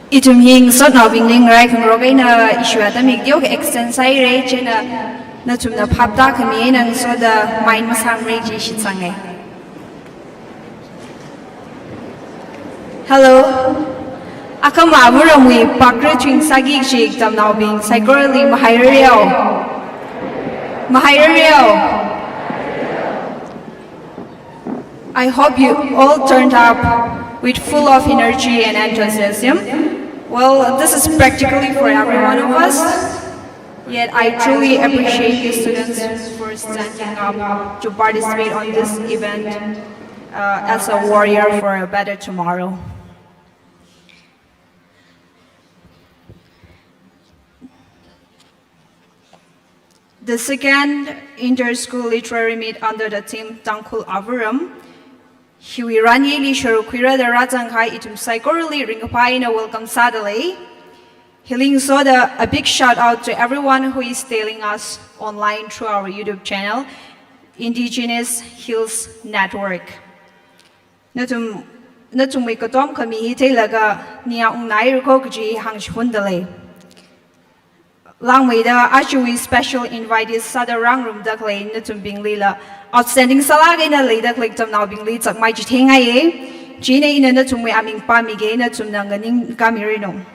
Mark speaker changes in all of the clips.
Speaker 1: Itum hing sot now being ling right from Rogana issue at the Migdok extensai rage in a Natum the Papta Kamin and so the mine was ham rage shitsange. Hello. Akama Muramwi, Pakruching Sagi Shik, Tam now being psychorally Mahairio. I hope you all turned up with full of energy and enthusiasm. Well, this is practically for every one of us. Yet I truly appreciate you students for standing up to participate on this event as a warrior for a better tomorrow. The second inter-school literary meet under the theme Tangkul Avuram, Hiwi Rani Li Sharukwira the Razanghai itum psychorally ringapai na welcome sadly. Healing Soda, a big shout out to everyone who is tailing us online through our YouTube channel, Indigenous Hills Network. Natum wikatom kami hitailaga niya unai ruko kuji hangshundale. Langwida actually special invited sada rang room daklay natum bing lila. Outstanding salaga na lida click tam now bing leads at my jitingaye. Gina ina natum we aming pamige natum nanganing kamirino.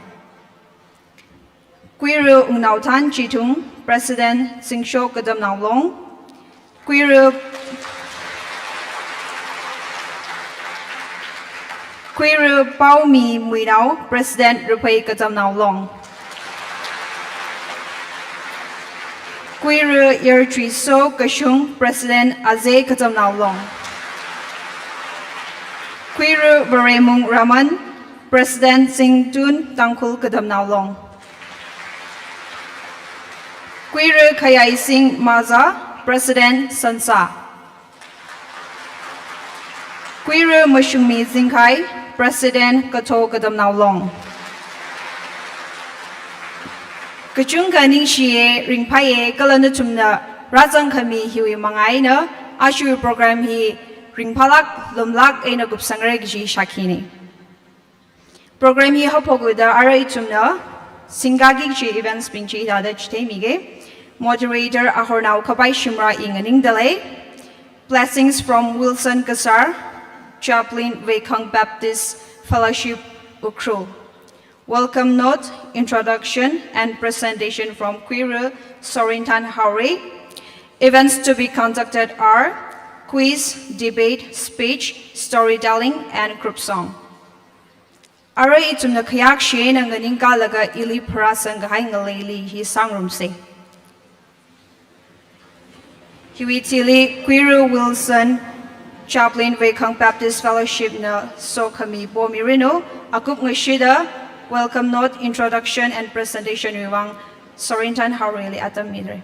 Speaker 1: Quiru Unautan Chitung, President Singsho Kadam Naulong. Quiru Pao Mi Muinao, President Rupai Kadam Naulong. Quiru Yertriso Kashung, President Azay Kadam Naulong. Quiru Baremung Raman, President Singtun Tangkul Kadam Naulong. Quiru Kayai Singh Maza, President Sansa. Quiru Mushumi Zingkai, President Kato Kadam Naulong. Kachunga Ningshie Ringpaye Kalanatumna Razang Kami Hiwi Mangaina, Ashu program hi Ringpalak Lumlak Ena Gupsangregi Shakini. Program hi Hopoguda Araitumna, Singagi events Binchi Dada Chtemige. Moderator Ahornau Kabai Shimra Inganing Delay. Blessings from Wilson Kasar, Chaplain Wekang Baptist Fellowship Ukhrul. Welcome note, introduction, and presentation from Quiru Sorintan Hauri. Events to be conducted are quiz, debate, speech, storytelling, and group song. Ara itum na kayak siya ng ganing kalaga ili parasang gahay ngalayli hi sangrum se. Hiwitili Quiru Wilson, Chaplain Wekang Baptist Fellowship na so kami Bomirino, akup ngashida, welcome note, introduction, and presentation wiwang Sorintan Haureli atam midre.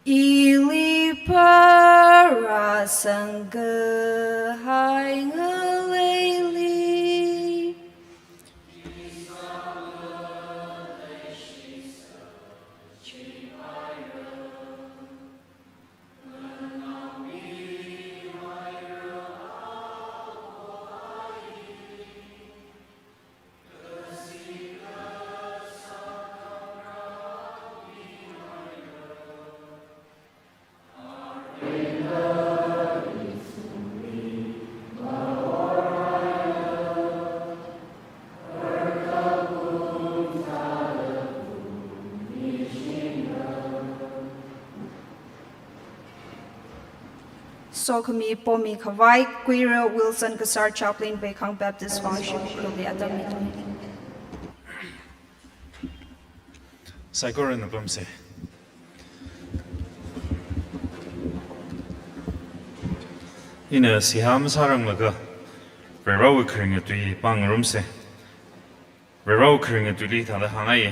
Speaker 1: Ili parasangga hai ngalayli. So kami Pomi Kawai, Queer Wilson Kasar Chaplain Bekang Baptist Fellowship Ukhrul Adam ito.
Speaker 2: Saikor na pamse. Ina siham sarang laga. Verau kring atui bang rumse. Verau kring atui ta da hangai.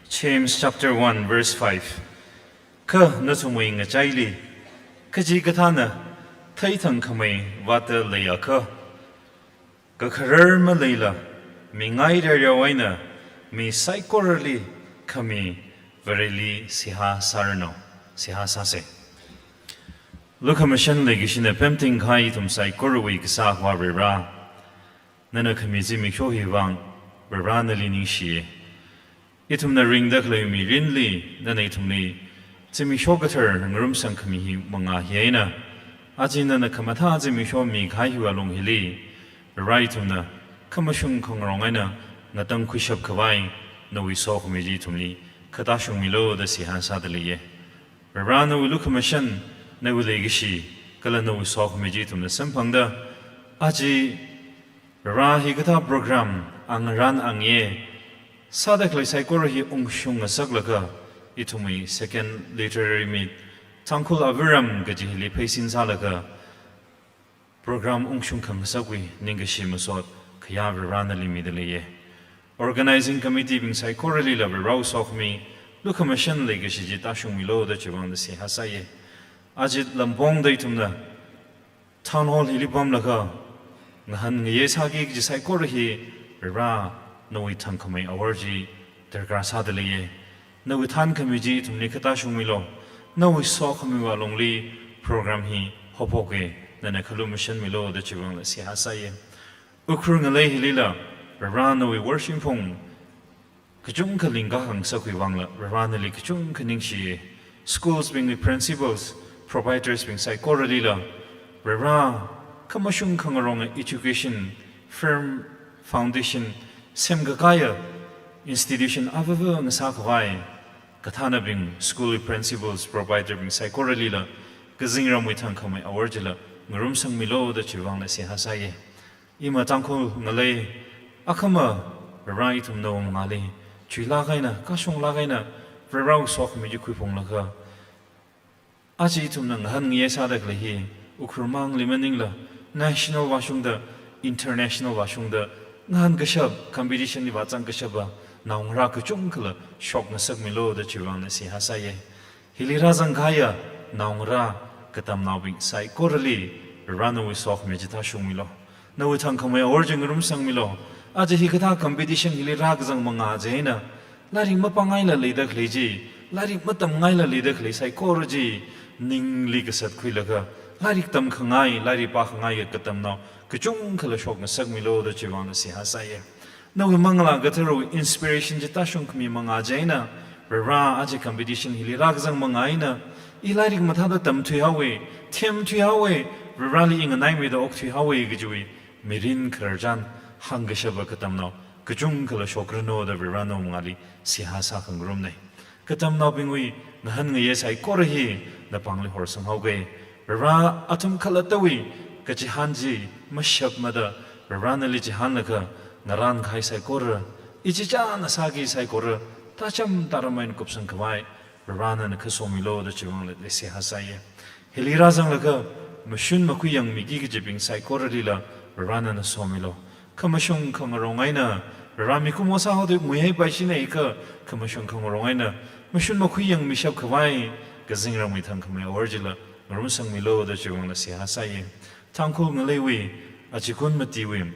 Speaker 2: James chapter 1 verse 5. Ka na sumui nga chaili. Ka ji ka thana thai thang khamai wata leya ka. Ka kharar ma leila mi ngai ra yawaina mi saikorli kami verili siha sarno siha sase. Look at Mission Legion, a tempting high to say Korowik Sahwa Rera. Nana Kamizimi Shohivan, Verana Linishi. Itum the ring the Klumi Rinli, then itumli, Timi Shogater and Rumsan Kamihi Manga Hiena. Ajin and the Kamatazi Mishomi Kaihu along Hili, the right on the Kamashun Kongrongana, Natang Quishab Kawai, no we saw Kumijitumli, Katashum Milo, the Sihan Sadali. Verana will look a mission. Na ulegishi kala na usok mejitum na sempangda aji rahi kata program ang ran ang ye sadak lai saikorohi ungshung asaglaka itumi second literary meet tangkul aviram gaji li paisin salaka program ungshung kang sagwi ningashi masot kaya rana limidaliye organizing committee bing saikorohi la rau sok mi lukamashan legishi jitashung milo da chibang da si hasaye Ajit lampong day tumna town hall hilibam laka ngahan ngaye sagi jisai korhi ra no itan kamay awarji tergra sadaliye no itan kamiji tumni kata shumilo no iso kami walongli program hi hopoke nana kalu mission milo da chibang la si hasaye Ukhrul ngale hilila ra no we worship pong kajung kalinga hang sakwi wangla ra nali kajung kaningshi schools being the principals providers being psychorelila, Rera, Kamashung Kangarong Education, Firm Foundation, Semgakaya, Institution Avava Nasakawai, Katana being school principals, provider being psychorelila, Gazingram Witan Kame Awarjila, Ngurumsang Milo, the Chivang Nasi Hasaye, Ima Tanko Nale, Akama, Rera itum no Mali, Chilagaina, Kashung Lagaina, Rera Sok Mijukupong Laka. Aji tum nang han ngiye sadak lehi Ukhrul mang limaningla national washungda international washungda ngan gashab competition ni batang gashaba naungra kuchungkla shok nasak milo da chiwang na si hasaye hilira zangaya naungra katam nawing sai korali rano we sok mejita shumilo na we thang khamay orjing rum sang milo aji hikata competition hilira gazang manga jaina lari mapangai la leidak leji lari matam ngai la leidak le sai korji ning ligasat kuilaga larik tam khangai lari pa khangai katam no kachung khala shok na sagmilo da chiwana si hasaye no mangala gatero inspiration jita shung kmi manga jaina ra aje competition hilira gazang mangaina ilarik mathada tam thui hawe them thui hawe rali ing nai me da ok thui hawe gijui mirin kharjan hangashaba katam no kachung khala shokrano da rano ngali si hasa khangrum nei katam no bingui nahan ngaye sai korhi na pangli horsang hauge ra atum khalatawi kachi hanji mashab mada ra nali jihan laka naran khai sai kor ichi cha na sagi sai kor tacham taramain kupsang kawai ra na khasomilo da chiwang le se hasaye hilira jang laka mashun makuyang migi gi jibing sai kor lila ra na somilo kamashung khangarongaina rami kumosa hode muhei paishina ika kamashung khangarongaina mashun makuyang mishab kawai Gazingram with Hankame Orgilla, Rumsang Milo, the Chivana Sihasaye, Tanko Ngalewi, Achikun Matiwim,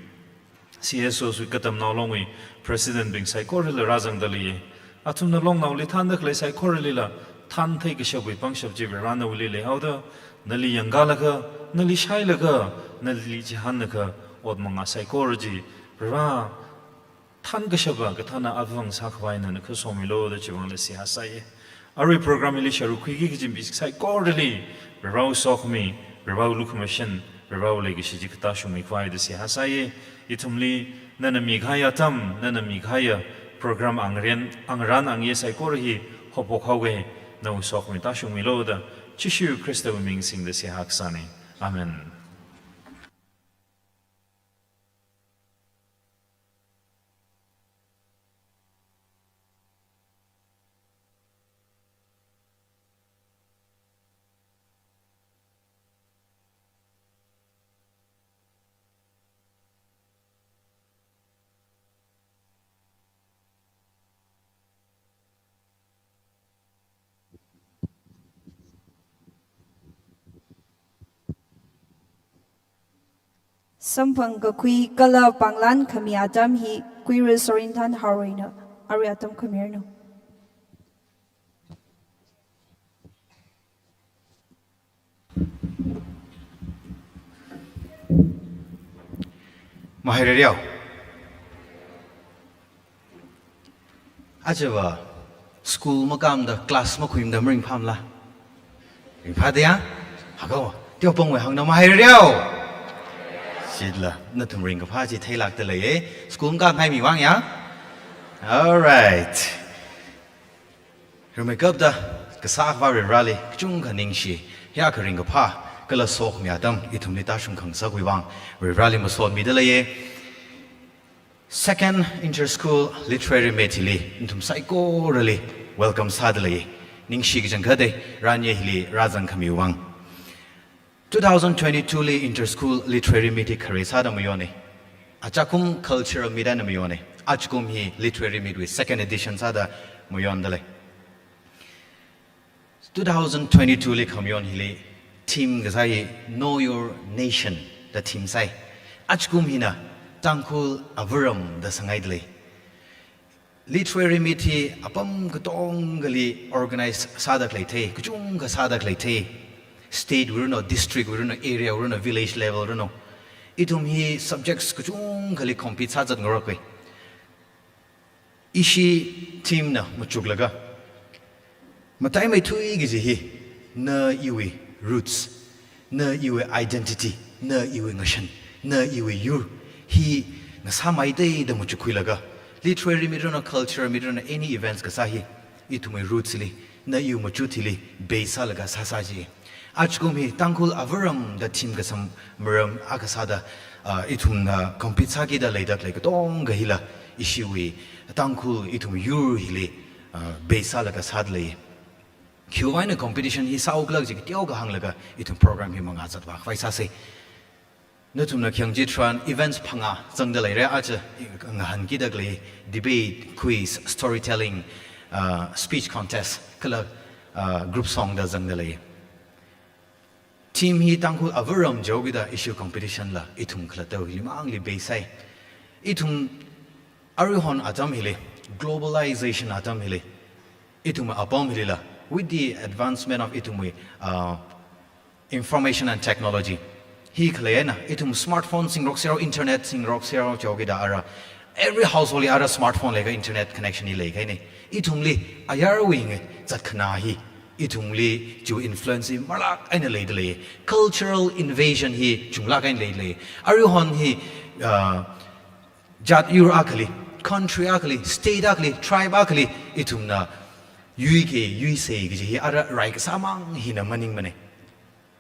Speaker 2: CSOs with Katam Nalongi, President being Psychorilla Razang Dali, Atum the long now Litanda Clay Psychorilla, Tan take a shop with bunch of Jiverana Willi Hauda, Nali Yangalaka, Nali Shailaka, Nali Jihanaka, Odmanga Psychology, Ra Tangashaba, Katana Avang Sakwain and Kusomilo, the Chivana Sihasaye. Ari program ili sharu kuigi kijim bisik sai korli rau sokmi rau lukumashin rau legi shiji katashu mi kwai desi hasaye itumli nana mighaya tam nana mighaya program angren angran angye sai korhi hopok hawe na usokmi tashu mi loda chishu Krista ming sing desi haksane
Speaker 3: Amen.
Speaker 1: Sampang ka kui kala panglan kami Adam hi kui resorintan harina ari atom kamirno.
Speaker 3: Mahiririao. Ajawa school makam da class makuim da mring pamla. Ring padia? Hagawa. Tio pongwe hang na mahiririao. Sidla, na tum ring ka paji tailak da lay school makam hai mi wang ya. All right. Here make up da kasak va rally chung ka ningshi ya ka ring ka pa kala sok mi adam itum ni ta shung khang sa gui wang rally ma so mi da lay second inter-school literary metili intum psycho really welcome sadly ningshi ki jang khade ranye hili razan khami wang 2022 li inter-school literary meet khare sa da mayone achakum cultural media na mayone achkum hi literary meet with second edition sa da mayon dale 2022 li khamion hili team gazai know your nation the team sai achkum hina tangkul avuram da sangaidle literary meeting apam gutong gali organize sadak leite kuchung ka sadak leite state no district no area no village level no itum hi subjects kuchung gali compete sajat ngorokwe ishi team na muchuglaga matai mai thui gi hi na iwi roots na iwi identity na iwi ngashan na iwi yur hi nasamai dei da muchu khuilaga literary midrona culture midrona any events ka sahi itumai roots li na yu muchu thili beisa laga sasaji achkum hi tangkul avaram da team ka sam muram akasada itum na compete sagi da leidak like tong ga hila ishiwi tangkul itum yur hili beisa laga sadlei Kuwaina competition hi sauglag ji tiaw ga hanglaga itum program hi manga chatwa faisa se Natumna Kyangji Tran events panga Zangdalai Aja Hangi Dagli debate, quiz, storytelling, speech contest, kala group song da Zangdalai. Team hi tangku avaram jogida issue competition la itum klato limang li besai. Itum arihon atam hile globalization atam hile. Itum abom hile with the advancement of itum information and technology. Hi klayena itum smartphone sing rock zero internet sing rock zero jogida ara every household ara smartphone lega internet connection ni lega ni itum li ayar wing zat khna hi itum li ju influence malak aina le de cultural invasion hi chungla kain le aru hon hi jat ur akali country akali state akali tribe akali itum na yuise gi hi ara right samang hi na maning mane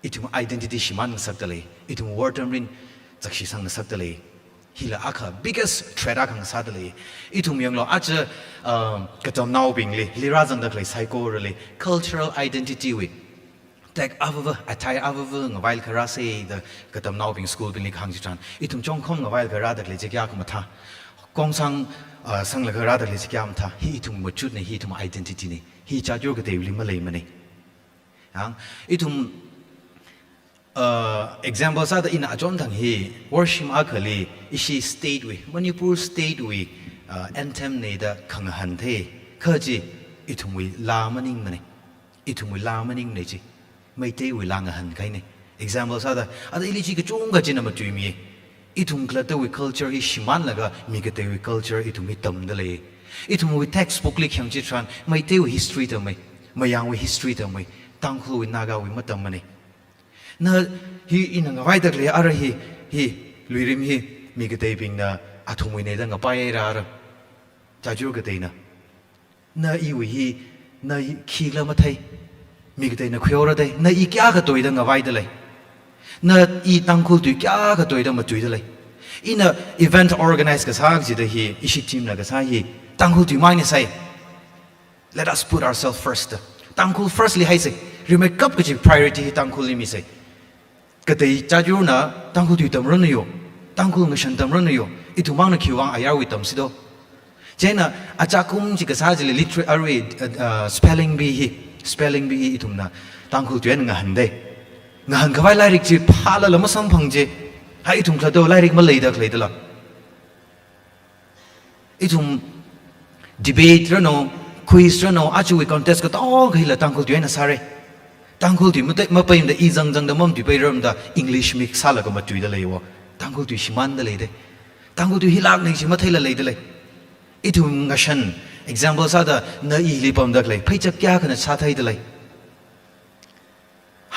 Speaker 3: itum identity shiman saktale itum word rin zakshi sang saktale hila akha biggest threat akang sadale itum yanglo acha katam now bingli lirazang dakle psycho really cultural identity we tag avava atai avava ngwail karase the katam now bing school bing khang chan itum chongkhom ngwail kara dakle jekya kumatha kongsang sang la kara dakle jekya amtha hi itum machut ne hi itum identity ne hi cha jor gate limale mane ang itum examples are in Ajon Tang he worship akali ishi state we Manipur state we anthem ne da khanghan the khaji itum we la maning mane itum we la maning ne ji mai te we lang han kai ne examples are ada iliji ka chung ga jina ma tui mi itum klata we culture hi shiman laga mi ka te we culture itum mi tam da le itum we textbook li khyang ji tran mai te we history ta mai mayang we history ta mai tangkhlu we naga we matam mane na hi inang vai dak le ara hi luirim hi mi ga dei bing na athumui ne da nga pai ra ra cha ju ga dei na i wi hi na khi la ma thai mi ga dei na khyo ra dei na i kya ga toi da nga vai da le na i tangkul tu kya ka toida ma tuida lai in a event organized ka sa ji da hi ishi team na ka sa hi tangkul tu mai ni sai let us put ourselves first tangkul firstly hai sai remake kap ka ji priority tangkul ni mi sai ka dei cha ju na tangkul tu tam ron yo tangkul nga shan tam ron yo itu mang na khiwang ayar wi tam si do jena achakum ji ka sa ji literary spelling bee itum na tangkul tu nga han dei nga han kawai lai rik chi phala lama sam phang je hai itum khla do lai rik ma lei da khlei da la itum debate rano quiz rano achu wi contest ka to ghaila tangkul tu na sare tangkul tu ma paim da i jang da mom tu pai ram da english mix sala ka ma tu da lei wo tangkul tu shiman da lei de tangkul tu hilak nei chi ma thaila lei da lei itum nga shan example sa da na i li pam da lei phai chak kya kana sa thai da lei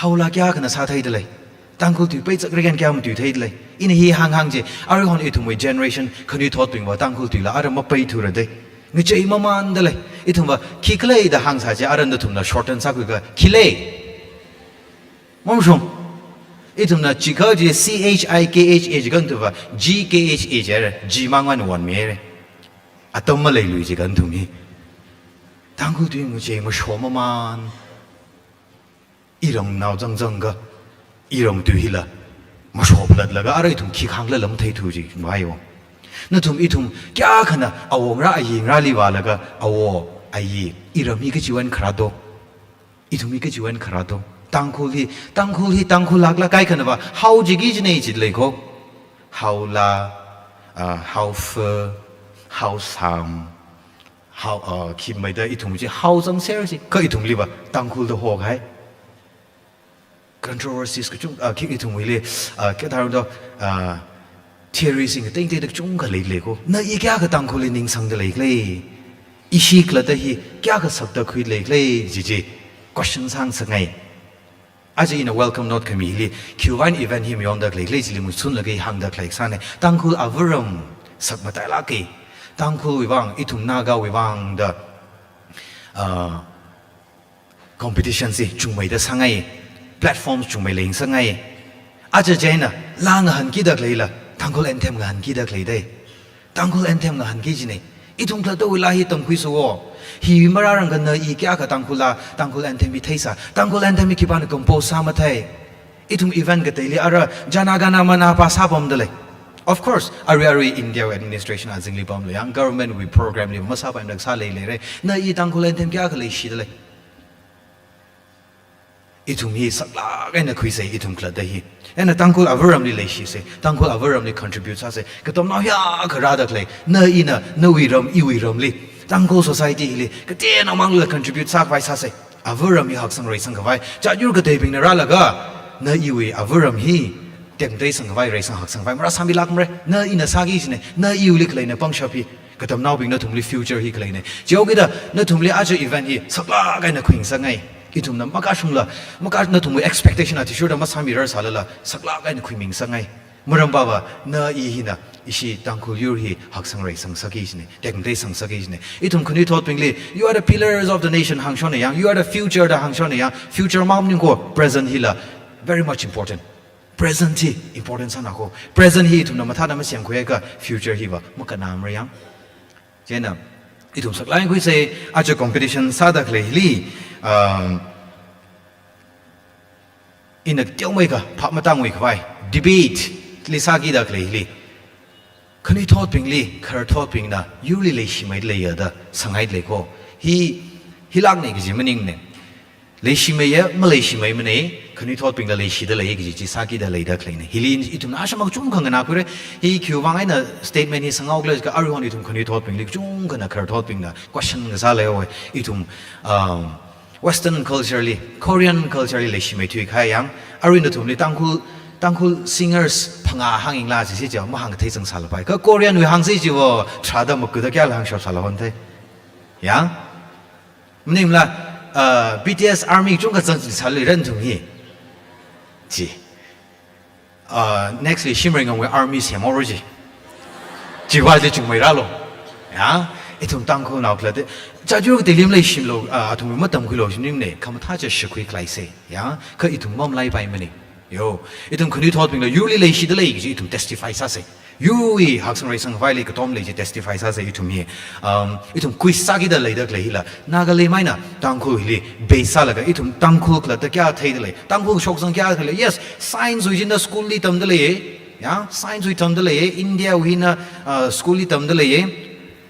Speaker 3: haula kya kana sa thai da lei tangkul tu pai chak regan kya ma tu thai da lei in hi hang je ar hon itum we generation khani thot ping wa tangkul tu la ar ma pai thu ra de ngi chei ma man da lei itum ba khiklei da hang sa je aran da thum na shorten sa ga khilei mom shom itum na chikha je chikh gan tu ba gkha je g mangwan wan me re atom ma lei lui je gan thum hi tangkul tu ngi chei ma shom ma man irong nao jang jang ga irong tu hi la ma shop lat la ga arai thum khi khang la lam thei thu ji mai yo na thum i thum kya khana awong ra ayi ra li wa la ga awo ayi iram hi ka jiwan khara do i thum hi ka jiwan khara do tangkhul lak la kai khana ba how ji gi ji nei ji le ko how la how fer how sam how khi mai da i thum ji how jang ser ji ka i thum li ba tangkhul do ho gai controversies ka chung ki itum wile ke tharong do theories ing teng te chung ka le ko na I kya ka tang kholi ning sang de le I shi kla da hi kya ka sak da khui le ji question sang sangai aji in a welcome note kami li q1 event hi mi on da le ji mu sun la ge hang da klai sa ne tang khul avaram sak ma ta la ke tang khul wi wang itum na ga wi wang da competition si chung mai da sangai platforms chung mai leng sangai aja jaina lang han ki dak leila tangkol anthem nga han ki dak leidai tangkol anthem nga han ki jine itung kla to wilahi tam khui so hi mararang ga na I kya ka tangkol anthem bi thaisa tangkol anthem ki ban compose sa ma thai itung event ga daily ara jana gana mana pa sa bom dale of course ari India administration azingli bom le yang government we program li ma sa pa ndak sa le re na I tangkol anthem kya ka le shi dale itum hi sakla ga na khui sei itum kla da hi ena tangkul avaram li le shi se tangkul avaram li contribute sa se ka tom na ya ka ra da klei na ina na wi ram I wi ram li tangkul society li ka te na mang la contribute sa vai sa se avaram hi hak sang rei sang ka vai cha yur ka te bing na ra la ga na I wi avaram hi tem dei sang vai rei sang hak sang vai mara sam bi lak mre na ina sa gi ne na I li klei na pang shapi ka tom na bing na thum li future hi klei ne jo gi da na thum li aja event hi sakla ga na khwing sa ngai itum na maka shungla maka na thum expectation ati sure da masami rar salala sakla ga ni khwiming sangai muram baba na I hina ishi tangkul yur hi hak sang rei sang saki jne tek dei sang saki jne itum khuni thot pingli you are the pillars of the nation hang shone yang you are the future da hang shone yang future mam ning ko present hila very much important present hi important sana ko present hi itum na matha na ma siam khwe ka future hi ba maka nam ra yang jena itum sakla ngui se acha competition sadak le li in a tiawmai ka phama tangwei khwai debate li sagi da klei li khani thot ping li khar thot ping na yuli le shimai le ya da sangai le ko hi hilak ne gi maning ne le shimai ya malai shimai mane khani thot ping da le shi da le gi ji sagi da le da klei ne hilin itum na shama chung khang na pure hi kyu wang ai na statement hi sangau gles ka arhon itum khani thot ping li chung kana khar thot ping na question ga sa le oi itum Western culturally, Korean culturally le shimei thui khai yang arin da thum le tangkul singers phanga hanging la ji ji ma hang thei chang sal pai ka Korean we hang sei ji wo thada mak da kya lang shop sal hon thai yang mnim la BTS army chung ka chang sal le ren thum hi ji next le shimring ngwe army siam oriji ji wa de chung mai ra lo ya itum tangkul naw kla de cha ju de lim le shim lo atum ma tam khu lo shim nim ne kham tha cha shi khui klai se ya ka itum mom lai pai mani yo itum khuni thot ping la yuli le shi de le ji itum testify sa se yui hak sang rai sang vai le ka tom le ji testify sa se itum hi itum quiz sa gi da le da le hi la na ga le mai na tang khu hi be sa la ga itum tang khu la ta kya thai de le tang khu shok sang kya le yes science wi jin da school li tam de le ya science wi tam de le india wi na school li tam de le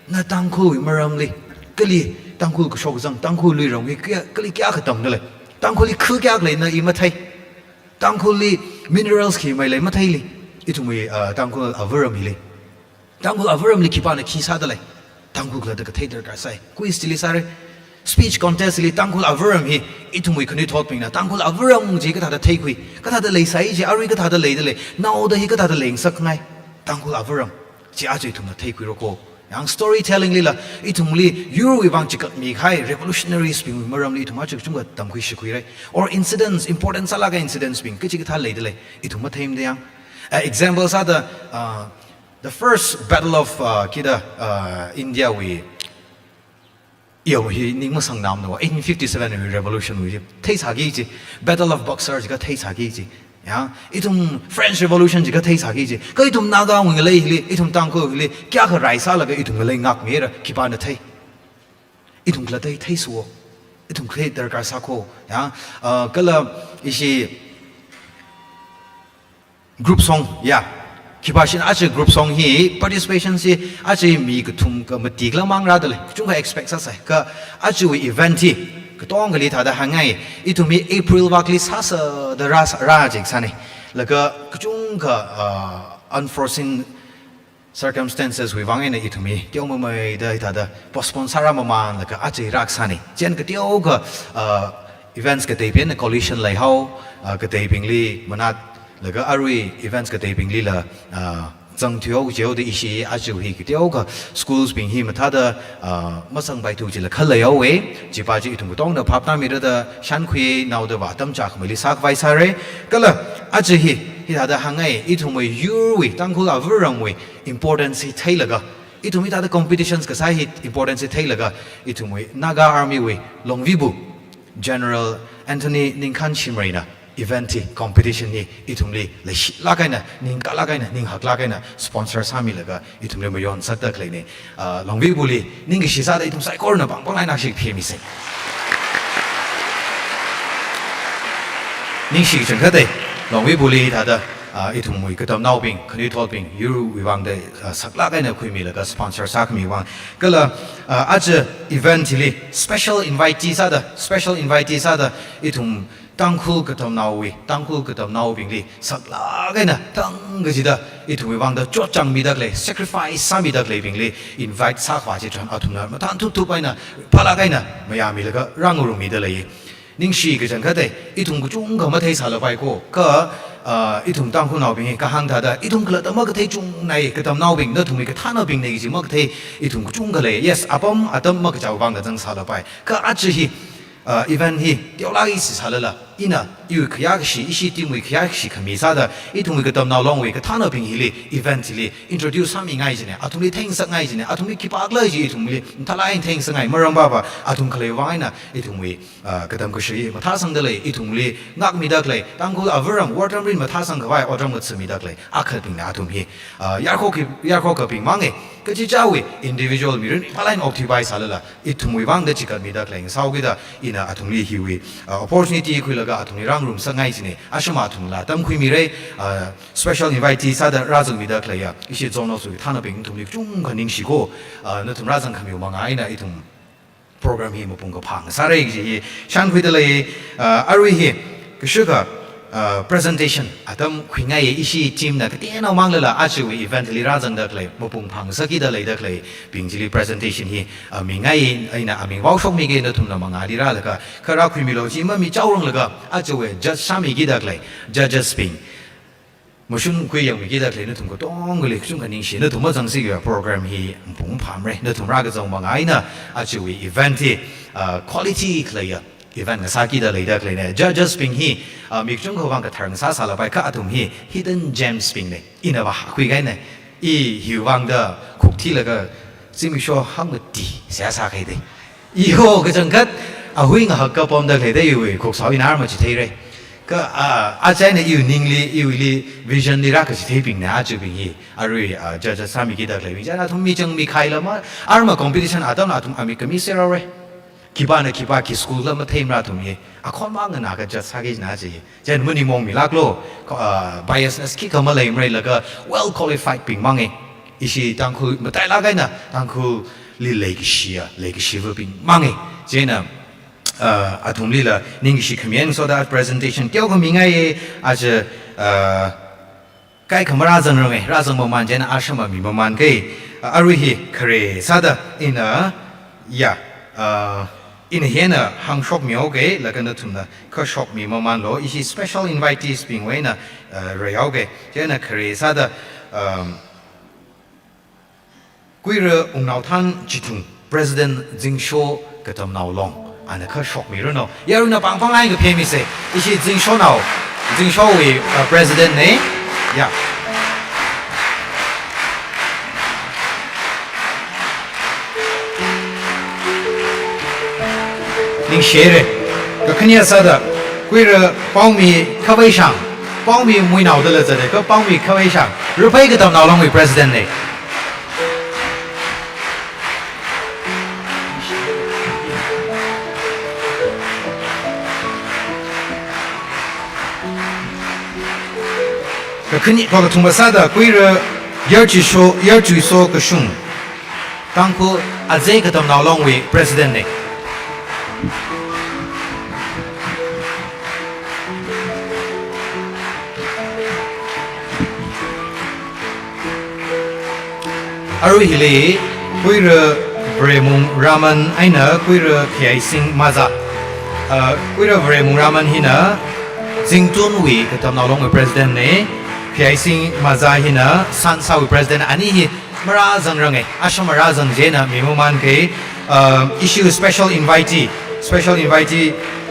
Speaker 3: na tang khu wi maram le kali tang khu ko shok sang tang khu lui rong wi kali kya ka tam de le tang khu li khu kya le na i ma thai tang khu li minerals ki mai le ma thai li itum wi tang khu avaram hi le tang khu avaram li ki pa na ki sa de le tang khu la da ka thai der ka sai quiz li sa re speech contest li tang khu avaram hi itum wi khani thot ping na tang khu avaram ji ka ta da thai khui ka ta da le sai ji ari ka ta da le de le now da hi ka ta da leng sak ngai tang khu avaram ji a ji tum na thai khui ro ko yang storytelling li la itum li yuru wi bang chikat mi khai revolutionaries ping maram li itum a chuk chung ga tam khui shi khui rai or incidents important sala ga incidents ping ki chi ka tha le de le itum ma theim de yang examples are the first battle of kida india we yo hi ning ma sang nam no 1857 revolution we thai sa gi ji battle of boxers ga thai sa gi ji ya itum french revolution ji ga thai sa gi ji ka itum na ga wing le hi itum tang ko hi kya kha rai sa la ga itum le ngak me ra ki pa na thai itum kla thai thai suo itum khle dar ka sa ko ya kala ishi group song ya kibashin ache group song hi participation si ache mi ka thum ka matik la mang ra dale chung ka expect sa sai ka ache we event hi ka tong ka li tha da hangai itumi april wakli sa sa da ra jik sani la ka chung ka unforeseen circumstances we wang ina itumi tiong ma mai da tha da postpone sara ma man la ka ache rak sani chen ka tiong ka events ka te pen coalition lai hau ka te ping li manat la ga arui events ka te ping li la zang thiau jiao de ishi a ju hi tiao ka schools ping hi ma tha da ma sang bai tu ji la khal la yau we ji pa ji tung tong da phap na mi da shan khui nau da wa tam cha khmeli sak vai sa re kala a ji hi hi da hangai I thum we yu we tang khu la vrang we importance hi thai la ga I thum ta da competitions ka sai hi importance hi thai la ga I thum we naga army we longvibu general anthony ningkhan chimreina event competition ni itumli le la kaina ning ka la kaina ning hak la kaina sponsor sami laga itumli mo yon sak tak leine longvi buli ning gi shisa da itum sai kor na bang bang lai na shik phemi se ning shi chen ka de longvi buli ta da itum mo ka tam nau bing khani thol bing yuru wi wang de sak la kaina khui mi laga sponsor sak mi wang kala aje event li special invitees sa da itum tang khu ka tam nau wi tang khu ka tam nau bing li sak la ga na tang ga ji da I thu wi wang da chot chang mi dak le sacrifice sa mi dak le bing li invite sa khwa ji than athum na ma tan thu thu pai na pa la ga na ma ya mi la ga rang ru mi da le ning shi ga jang ka de I thum gu chung ga ma thai sa la pai ko ka I thum tang khu nau bing ka hang da da I thum kla da ma ka thai chung nai ka tam nau bing da thum mi ka tha na bing nei ji ma ka thai I thum gu chung ga le yes apam atam ma ka jaw bang da jang sa la pai ka a chi hi event hi tiao la gi si sa la ina yu khya shi ishi ti mui khya shi khami sa da I thum ga tam na long we ka thana ping hi li event li introduce sam ngai jine athum li theng sak ngai jine athum li ki pak la ji thum li thala in theng sang ngai marang ba ba athum khle wa ina I thum we ka tam ko shi ma tha sang da le I thum li ngak mi dak le tang ko avaram water rin ma tha sang ka wai odram ga chmi dak le akhat ping na athum hi yar kho ka ping mange ka chi cha we individual mi rin palain optimize sa la I thum we wang da chi ka mi dak le sau gi da ina athum li hi we opportunity khoi ga athum rang room sangai jine ashama thum la tam khui mi re special invitee sa da razang mi da klaya ishi zono su thana bing thum li chung ga ning shi ko na thum razang khami ma ngai na I thum program hi mo pung ko phang sa re ji shan khui da le arui hi kishuga presentation atam khui ngai ishi team na te na mang la a chi we event li razang da klay mo pung phang sa ki da le da klay ping ji li presentation hi mi ngai aina ami wau shok mi ge na thum na ma nga ri ra la ka khara khui mi lo ji ma mi chaw rong la ga a chi we judge sa mi gi da klay judges ping mo shun khui yang mi gi da klay na thum ko tong ge le chung ka ning shi na thum ma jang si ge program hi pung pham re na thum ra ga zong ma ngai na a chi we event hi quality klay event nga saki da leida klene judges ping hi mi chung ko wang ka thang sa sa la bai ka atum hi hidden gems ping ne ina ba khui gai ne I hi wang da khuk thi la ga simi sho hang ma ti sa sa kai de I ho ga jang kat a hui nga ha ka pom da le de yu khuk sa I nar ma chi thei re ก็อาจารย์เนี่ยอยู่นิ่งเลยอยู่เลยวิชั่นนี่รักก็จะเทปิงเนี่ยอาจจะเป็นยี่จะสามีกิดอะไรวิจารณ์ทุ่มมีจังมีใครละมั้งมาคอมเพลชันทุ่มอามีก็มีเสียอะไรคิดว่าคิดสกูลแล้วมาเทมราทุ่มยี่คนมากเงินก็จะสักกี่นาทีเจนมันนี่มองมีลักโลbiasness คิดเขามาเลยไม่แล้วก็ well qualified ปิงมังเองอีสิตั้งคือมาแต่ละกันนะตั้งคือlegacy ว่าปิงมังเองเจนทุ่มลีละนิ่งสิขมิ้นโซดา presentation เกี่ยวกับมีไงอาจจะใกล้ขมราจังเรื่องไงราจังประมาณเจนอาชมามีประมาณกี่อารุหิเครซาดาอินอินเฮน่ะฮังช็อกมีโอเคแล้วก็นั่นทุ่มนะก็ช็อกมีประมาณโลอีสิ special invitees ปิงไว้นะเรียกโอเคเจนเครซาดากุยเรือองค์นาวท่านจิตุง president จิงโชก็ทำนาวลงอันนั้นก็ช็อกมีรู้เนาะยารุณปังฟังไงก็เพียงมิเซ่อีสิจิงโชนาวจิงโชวี president เนี่ยยานิ่งเชื่อเลยก็ขณีสัตว์กุยเรือป้องมีข้าวไว้ช่างป้องมีมวยนาวเดลจะเด็กก็ป้องมีข้าวไว้ช่างรูปให้ก็ทำนาวลงวี president เนี่ยก็ขณีพอก็ทุ่มภาษาดกุยเรือยาจุยโซก็ชุ่มตั้งคู่อาเจก็ทำนาวลงวี president เนี่ยอารุฮิลีกุยเรือเบรมุงรามันไอเนอกุยเรือเขียสิงมาจากกุยเรือเบรมุงรามันฮินะจิงตุนวีก็ทำนาวลงวี president เนี่ยเขียสิงมาจากฮินะสันสาวี president อันนี้ฮิมาราจังเรื่องไงอาชมาราจังเจนะมีมุมันเกissue special invitee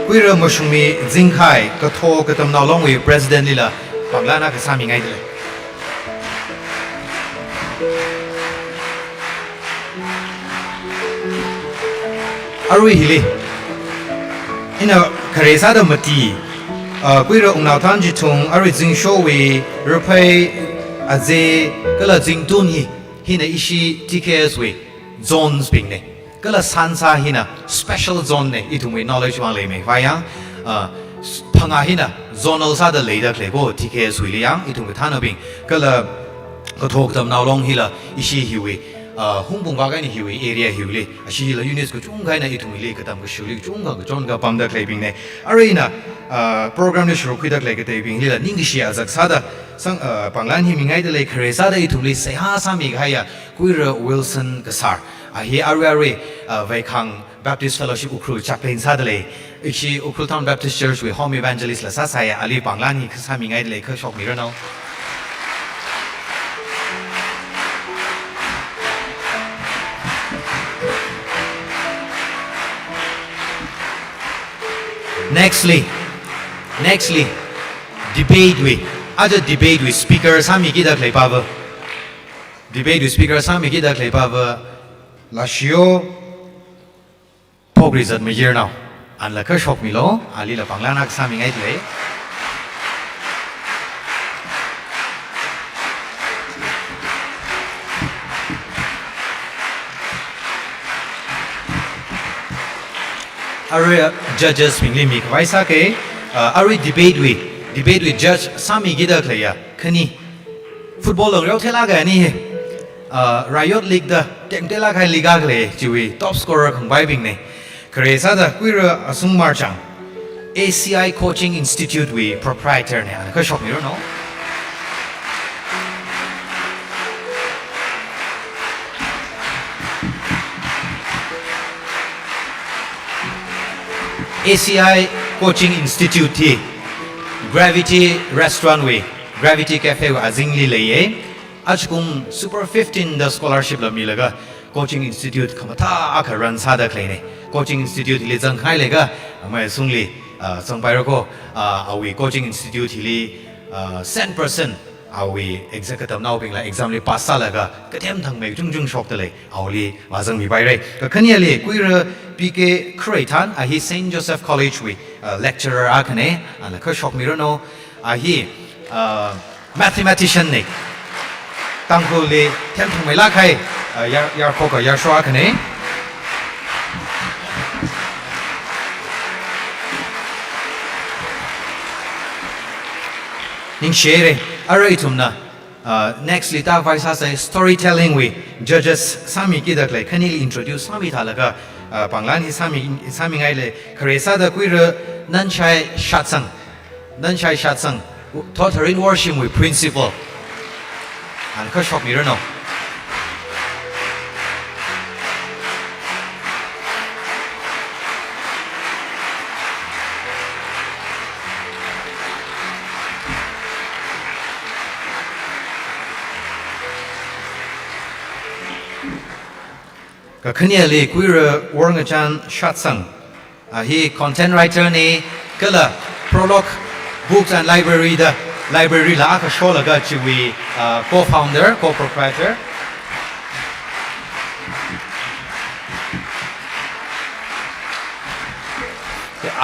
Speaker 3: กุยเรือมุชมีจิงไข่ก็โทก็ทำนาวลงวี president นี่ละฝั่งล้านนักสามีไงเลยอารุฮิลีอินะคาเรซาดามตีกุยเรือองนาวท่านจิตุงอารุจิงโชวีรูปให้อาเจก็ละจิงตุนฮินะอิชิทีเคสวีโซนส์ปิงเนี่ยก็ละสันซาฮินะ special zone เนี่ยอีทุงวี knowledge วางเลยไหมว่ายังพังอาฮินะ zonal ซาดเลยดักเลยก็ทีเคสวีเลยยังอีทุงวีท่านเอาปิงก็ละก็ทอกทำนาวลงฮิละอิชิฮิวีหุ่งปุ่งว่ากันนี่หิวเอเรียหิวเลยอาชีพละยูเนสก็จุ่งกันนะอีทุ่งเลยก็ทำก็ชิวเลยจุ่งก็จนก็ปั๊มดักเลยปิงเนี่ยอะไรนะโปรแกรมเนี่ยชุดคุยดักเลยก็เตยปิงเลยละนิ่งก็เชียร์จากซาดาสังปังล้านหิมิงไงเดเลยเคยซาดาอีทุ่งเลยเสียหาสามีก็ให้คุยเรื่องวิลสันก็สาร์เฮียอะไรไว้ขัง Baptist Fellowship Ukhrul chaplain ซาดาเลยอีกชี Ukhrul Town Baptist Church วิ Home Evangelist ละซาใส่อะไรปังล้านหิคือสามีไงเดเลยคือชอบมีเรื่องเนาะNextly, debate with. Ada debate with speaker sami kita klay pava. Debate with speaker sami kita klay pava. Lasio pogrizat major now. An la kershok milo, ali la panglanak sami ngay klay. Are judges pingli mi kaisa ke are debate with judge sami gida klaya khani football long rau thela ga ni riot league da tengtela khai liga khle chiwi top scorer khang bai bing ne kare sa da kuira asung marchang ACI coaching institute we proprietor ne ka shop ni no ACI Coaching Institute thi Gravity Restaurant way Gravity Cafe wa azingli leye ajkung Super 15 the scholarship la milaga Coaching Institute khamata akha run sa da khlei ne Coaching Institute le jang khai lega amai sungli sangpai ko awi Coaching Institute li 100% awi executive now ping la exam li pass sa laga katem thang me jung shop te le awli wazang mi bai re ka khania le kuira PK Khreitan a hi St Joseph College we lecturer akane ala kha shok mirano hi mathematician ne tangko le tem thong mai la khai yar ko ka yar shwa akane ning shere arai tumna next lita vaisa say storytelling we judges sami ki dak like khani introduce sami thalaga panglan hi sami ngai le khresa da kuira nanchai shatsang taught her in worship with principle and ka shop mirror no khania le kuira warnga chan shatsang he content writer ne kala prologue books and library la ka show laga chiwi co-founder co-proprietor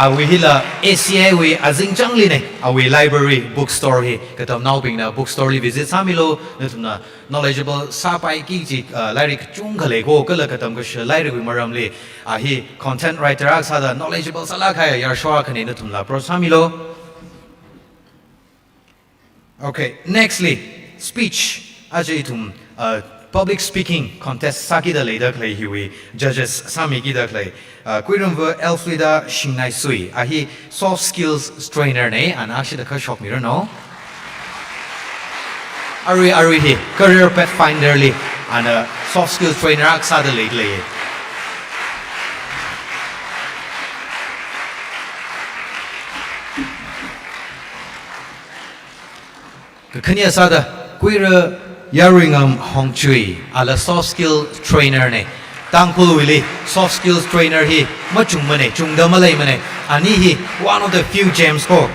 Speaker 3: awi hila ACA we azing changli ne awi library bookstore hi katam now ping na bookstore li visit samilo na knowledgeable sapai ki ji lyric chung khale go kala katam ka lyric wi maram le hi content writer ak sa da knowledgeable sala kha yar shwa khane na tumla pro samilo. Okay, nextly speech aje tum public speaking contest saki da later clay hiwi judges sami ki da clay kuirum Elfrida Shingnai Sui hi soft skills trainer ne and actually the shop mirror no ari hi career pathfinder li and soft skills trainer aksa da lately khania sada kuira Yaringam Hongchui ala soft skill trainer ne tangpul wili soft skills trainer hi machung mane chungda malai mane ani hi one of the few gems ko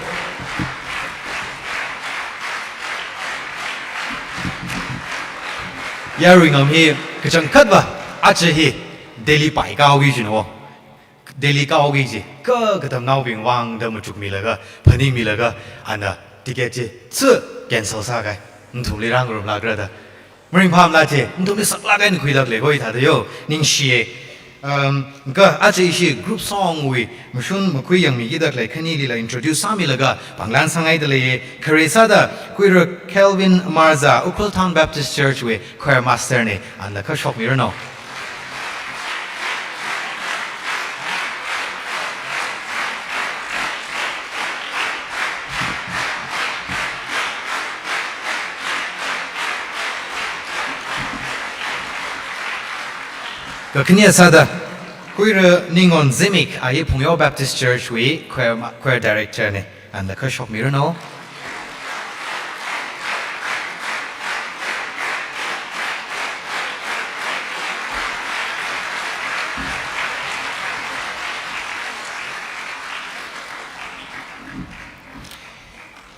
Speaker 3: Yaringam hi kachang khatba ache hi daily pai ka wi jin ho daily ka wi ji ka katam nau bing wang da machuk mi laga phani mi laga ana ticket ji tsu cancel sa kai nthumli rang rum la gra da mring pham la che nthumli sakla kai ni khuidak le goi tha de yo ning shie ga ache shi group song we mshun mkhui yang mi gidak le khani li la introduce sami laga banglan sangai de le kharesa da kuira Kelvin Marza Ukhrul Town Baptist Church we choir master ne an la kha shop mir no Kenya sada kuira ningon zimik aye Pungyo Baptist Church we choir director ne and the shop mirror no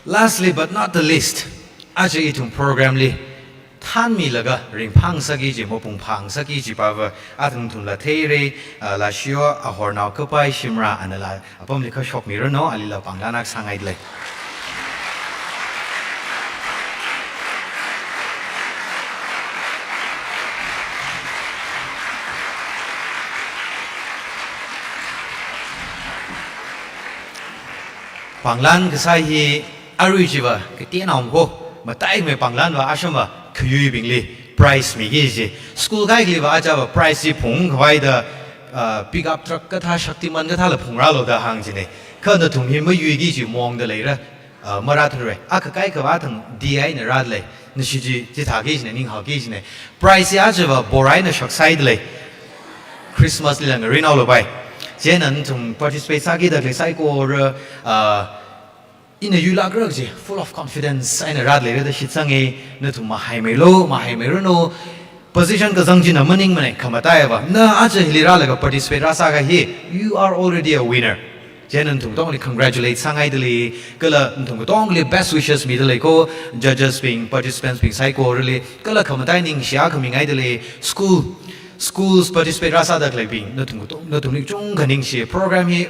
Speaker 3: lastly but not the least aje itum program li Tan mi laga ring pang sagi ji mo pung pang sagi ji ba atung tum la theire la shio a hornau ka pai shimra anala apom likha shop mi ro no alila panglanak sangai le panglan ka sai hi arui ji ba ke tianam ko matai me panglan wa ashama kyu bingli price mi gi ji school gai li wa ja ba price ji phung khwai da pick up truck ka tha shaktiman ka tha la phung ra lo da hang ji ne kha na thum hi ma yu gi ji mong da le ra marathon re a ka kai ka wa thang di ai na ra le ni shi ji tha gi ji ne ning ha gi ji ne price ya ja ba borai na shak side le Christmas li lang rin all bai je nan thum participate sa gi da le sai ko in a yula grog full of confidence and a radle the shitsangi no to mahaimelo no position ka zangji na maning mane khamataeva na acha hilira laga participate rasa ga he you are already a winner jenan tum tong congratulate sangai deli kala tum tong le best wishes mi dele ko judges being participants being psycho really kala khamatai ning sha khami ngai dele schools participate rasa da like being no tum chung ganing she program he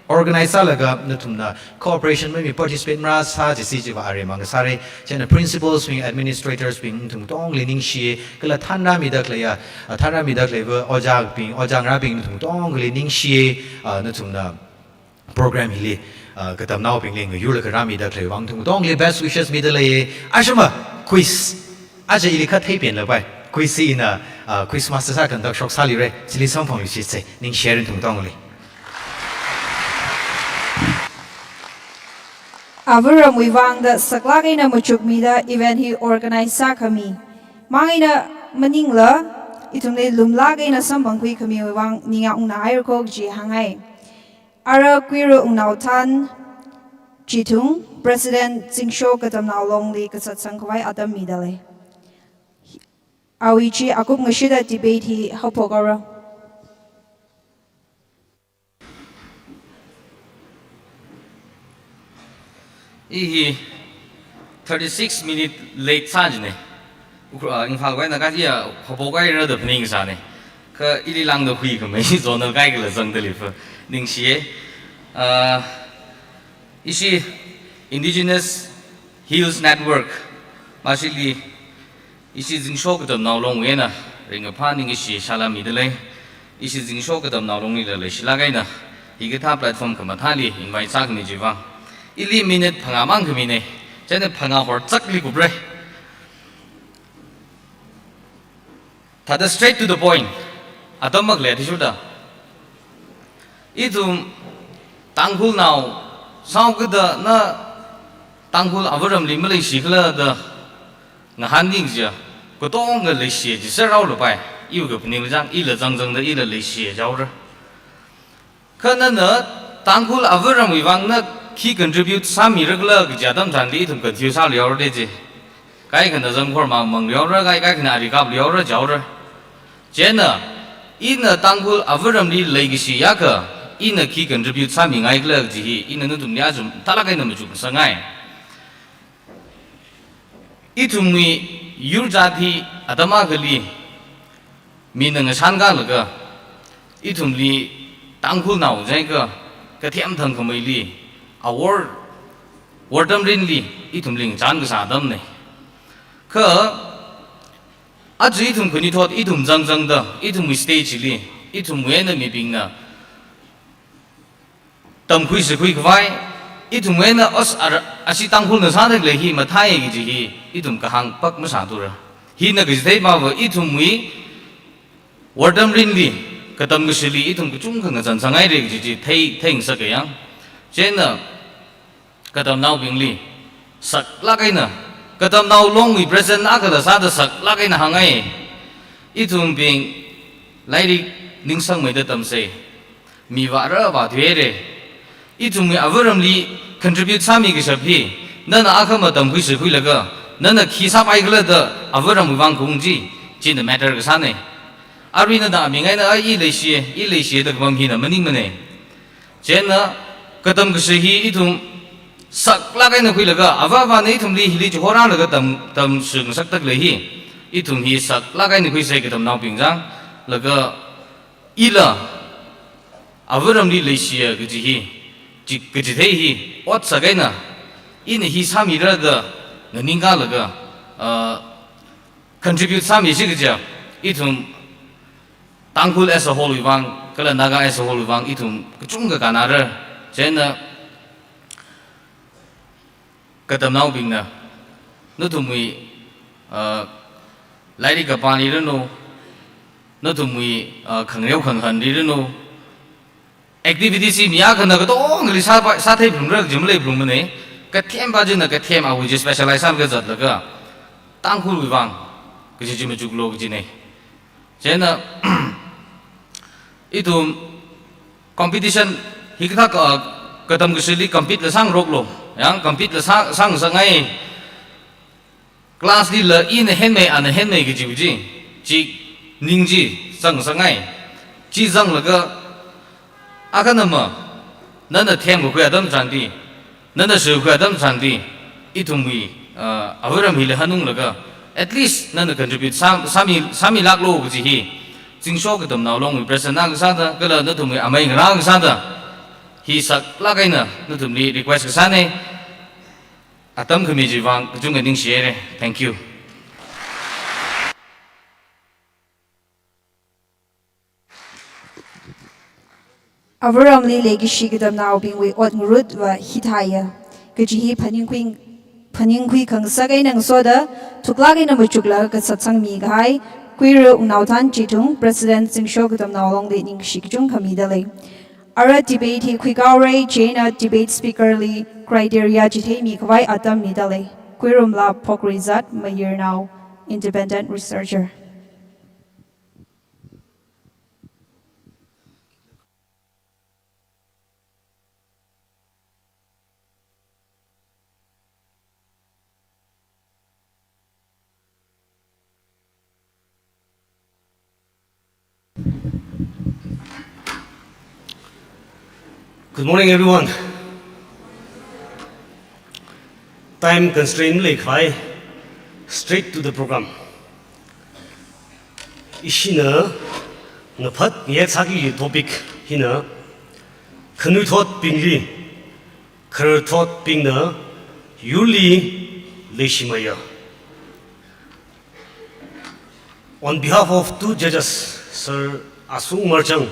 Speaker 3: organize laga natumna cooperation maybe participate mara sa ji ji ba are mang sare chen principals being administrators being tum tong lening shi kala thanra mi dak leya thanra mi dak lewa ojang being ojang ra being tum tong lening shi natumna program hili katam nau ping ling yul ka rami dak le wang tum tong le best wishes mi de le ashama quiz aje ili kha thei pian le bai quiz ina quiz master sa kan dak shok sali re chili som phong shi se ning share tum tong le
Speaker 1: Avaram wivang da saklagay na muchugmida event hi organize sa kami. Mangay na maningla itong na lumlagay na sambangkui kami wivang ninga una hire ko ji hangay. Ara kwiro unautan jitung President Zingsho katam na long li kasat sangkaway adam midale. Awi ji akup ngashida debate hi hapogara.
Speaker 4: Ihi 36 minute late sajne in phal gai na ka ya hobo gai ra de pning sa ne ka ili lang de hui ka mai zonal gai ka la zang de li fa ning xie ishi Indigenous Hills Network masili ishi jingsho ka dam naw long we na ring pha ning ishi shala mi de le ishi jingsho ka dam naw long ni le le shila gai na hi ka tha platform ka ma tha li invite sa ni ji wa ili minute pangamang kemine jadi pangahor cakli kubre tada straight to the point atau magle di sudah itu tanggul now sau kita na tanggul avaram lima lesi kala da ngahanding je kotong ke lesi je serau lepai iu ke pening jang ila jang da ila lesi jauh re karena na tanggul avaram iwang na khi contribute sami regular ke jadam thandi thum kan thiu sa liao de je kai kan da jang khor ma mang liao ra kai kan ari kap liao ra jau ra jena ina tanggul avaram li lei gi si ya ka ina khi contribute sami ngai kla ji ina nu dum nya jum tala kai na mu ju sangai itum ni yur jati adama gali min nga san ga la ga itum li tanggul nau jai ka ka thiam thang khamai li award wardam rinli itum ling chan ga sadam ne ka aji itum kuni thot itum jang jang da itum stage li itum wen mi bing na tam khui se khui kwai itum wen as asi tanghul na sa le hi ma thai gi ji itum ka hang pak ma sa tu ra hi na gi dei ma wa itum wi wardam rinli ka tam gi sili itum ku chung ka na jan sangai re gi ji thei theng sa ga yang Jena katam nau bingli sak lakai na katam nau long we present akala sa da sak lakai na hangai itum bing lairi ningsang mai da tam se mi wa ra ba thwe re itum mi avaram li contribute sami gi sabi nana akama tam khui se khui la ga nana khi sa pai gla da avaram wang kung ji jin the matter ga sa ne arina da mi ngai na i le xie da bam hi na maning mane Jena katam ke sehi itu sak lagai na kui laga ava ne itum li hili ju hora laga tam sung sak tak lehi itum hi sak lagai na kui se katam nau pingjang laga ila avaram li lesia ke ji hi ji ke ji thei hi ot sagai na in hi sami ra da ninga laga contribute sami ji ge ja itum tangkul as a whole wang kala naga as a whole wang itum kechung ga kana ra Jena katam nau bing na no tumui lairi ka pani re no no tumui khang reu khang han ri re no activity si mia khana ka to ngli sa thai phum ra jum le phum ne ka them ba jin na ka them a wi specialize al ga zat la ga tang khul wi wang ka ji ma juk lo ji ne Jena itu competition hikta katam kusili compete la sang rok lo yang compete la sang sangai class di la in hen me gi ji ningji sang sangai ji zang la ga akana ma nana them ko adam chandi nana su ko adam chandi itumi avaram hi le hanung la ga at least nana contribute sami lak lo gi hi jingsho katam na long present na ga sa da ga la na tumui amai ngra ga sa da hi sak la kai na nu tum li request ka sa ne atam khami ji wang ka chung ka ding share thank you
Speaker 1: Avaramli legacy gidam now being we ot ngurut wa hitaya. Gaji paning kui kang sagay nang soda tuklagay na machugla ka satsang mi gahay kuiro unautan chitung President Singsho gidam now long de ning shikjung kamidale. Ara debate hi kwigawray Jaina debate speaker li criteria jitay mi kawai atam midale. Kuirum la pokrizat mayir now independent researcher.
Speaker 5: Good morning, everyone. Time constraint like high, straight to the program. Ishina, ngapat nye sagi topic hina, kanu thought pingli, kar thought pingna, yuli leshimaya. On behalf of two judges, Sir Asung Marchang,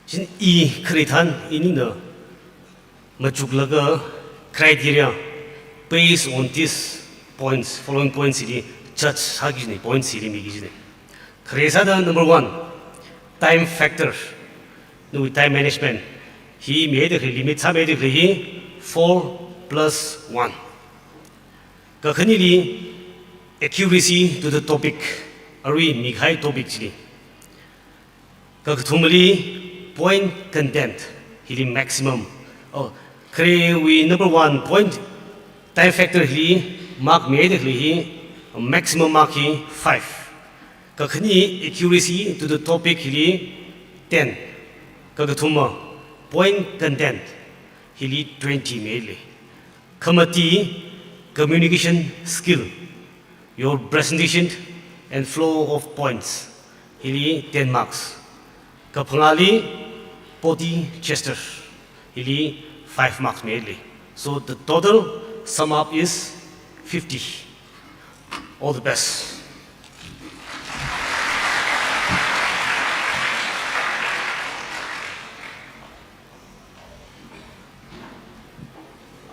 Speaker 5: Jin I Kritan inina Machuglaga criteria based on these points, following points in judge Hagini points in Migizine. Kresada number 1, time factor. No time management. He made a limit, made a 4 plus 1. Kakanili accuracy to the topic. Are we Mighai topic? Kakatumali point content, hitting maximum. Oh, we number 1 point time factor he mark immediately maximum mark he 5. Kakani accuracy to the topic he 10. Kakatuma point content he 20 immediately. Kamati communication skill, your presentation and flow of points he 10 marks. Kapangali body gesture, ili 5 marks mainly. So the total sum up is 50. All the best.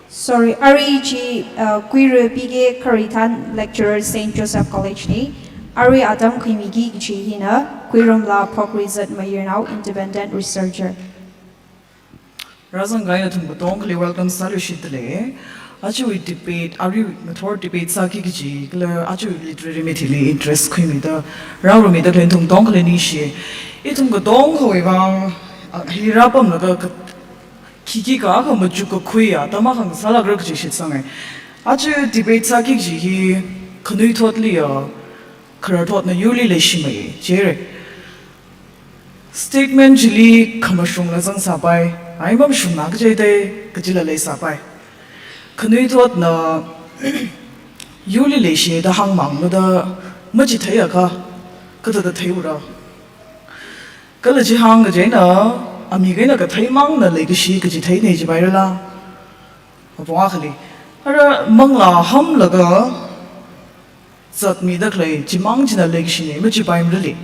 Speaker 1: Sorry, REG Queer Pige Karitan lecturer St. Joseph College ni. Ari Adam Kimigi Chihina, Quirum La Pokrizat Mayernau, independent researcher.
Speaker 6: Razan Gaya Tumbutong, welcome Salushitale. Achu debate, Ari Mator debate Saki Gichi, Achu literary metili interest Quimida, Raurumida Glentum Donklenishi. Itum Godong, however, Hirapam Naga Kiki Gaka Majuka Quia, Tamahang Salagruk Jishitsang. Achu debate Saki Gihi, Kanu totally. Kara thought na yuli le shimai, jere. Statement jili kamashung la zang sabai, ay mam shung na kajayde kajila le sabai. Kanui thought na yuli le shi da hang mang na da maji thaya ka, kata da thayura. Kala ji hang kajay na, amigay na ka thay mang na le kashi kaji thay na jibai la. Abong akali, ara mang la ham laga, Zat mi da klay jimang jina legshini ma jibaim rili.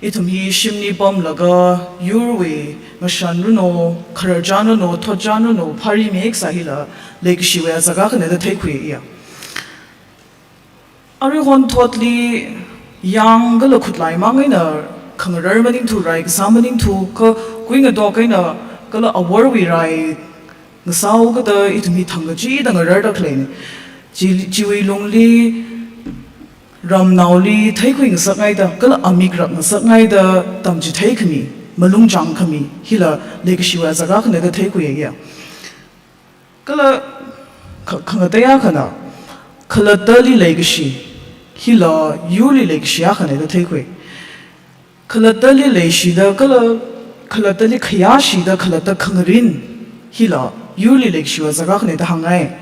Speaker 6: Itum hi shimni bom laga yurwe mashan runo kharjan runo thojan runo phari mi ek sahila legshi we zaga khane da thekhui ya. Ari hon thotli yang gal khutlai mangaina khangar maning thu rai samaning thu ka kuinga do kaina kala awar wi rai ngasau ga da itum hi thangaji da ngar da klay jiwi longli Ram Nauli taking Sakaida, Gala Amigra Sakaida, Damji take me, Malung Jang Kami, Hila, Legacy was a rock never take away. Gala Kangadayakana, Kala Dali Legacy, Hila, Yuli Legacy Akane take away. Kala Dali Leshi, the Kala Dali Kayashi, the Kalata Kangarin, Hila, Yuli Legacy was a rock never hangai.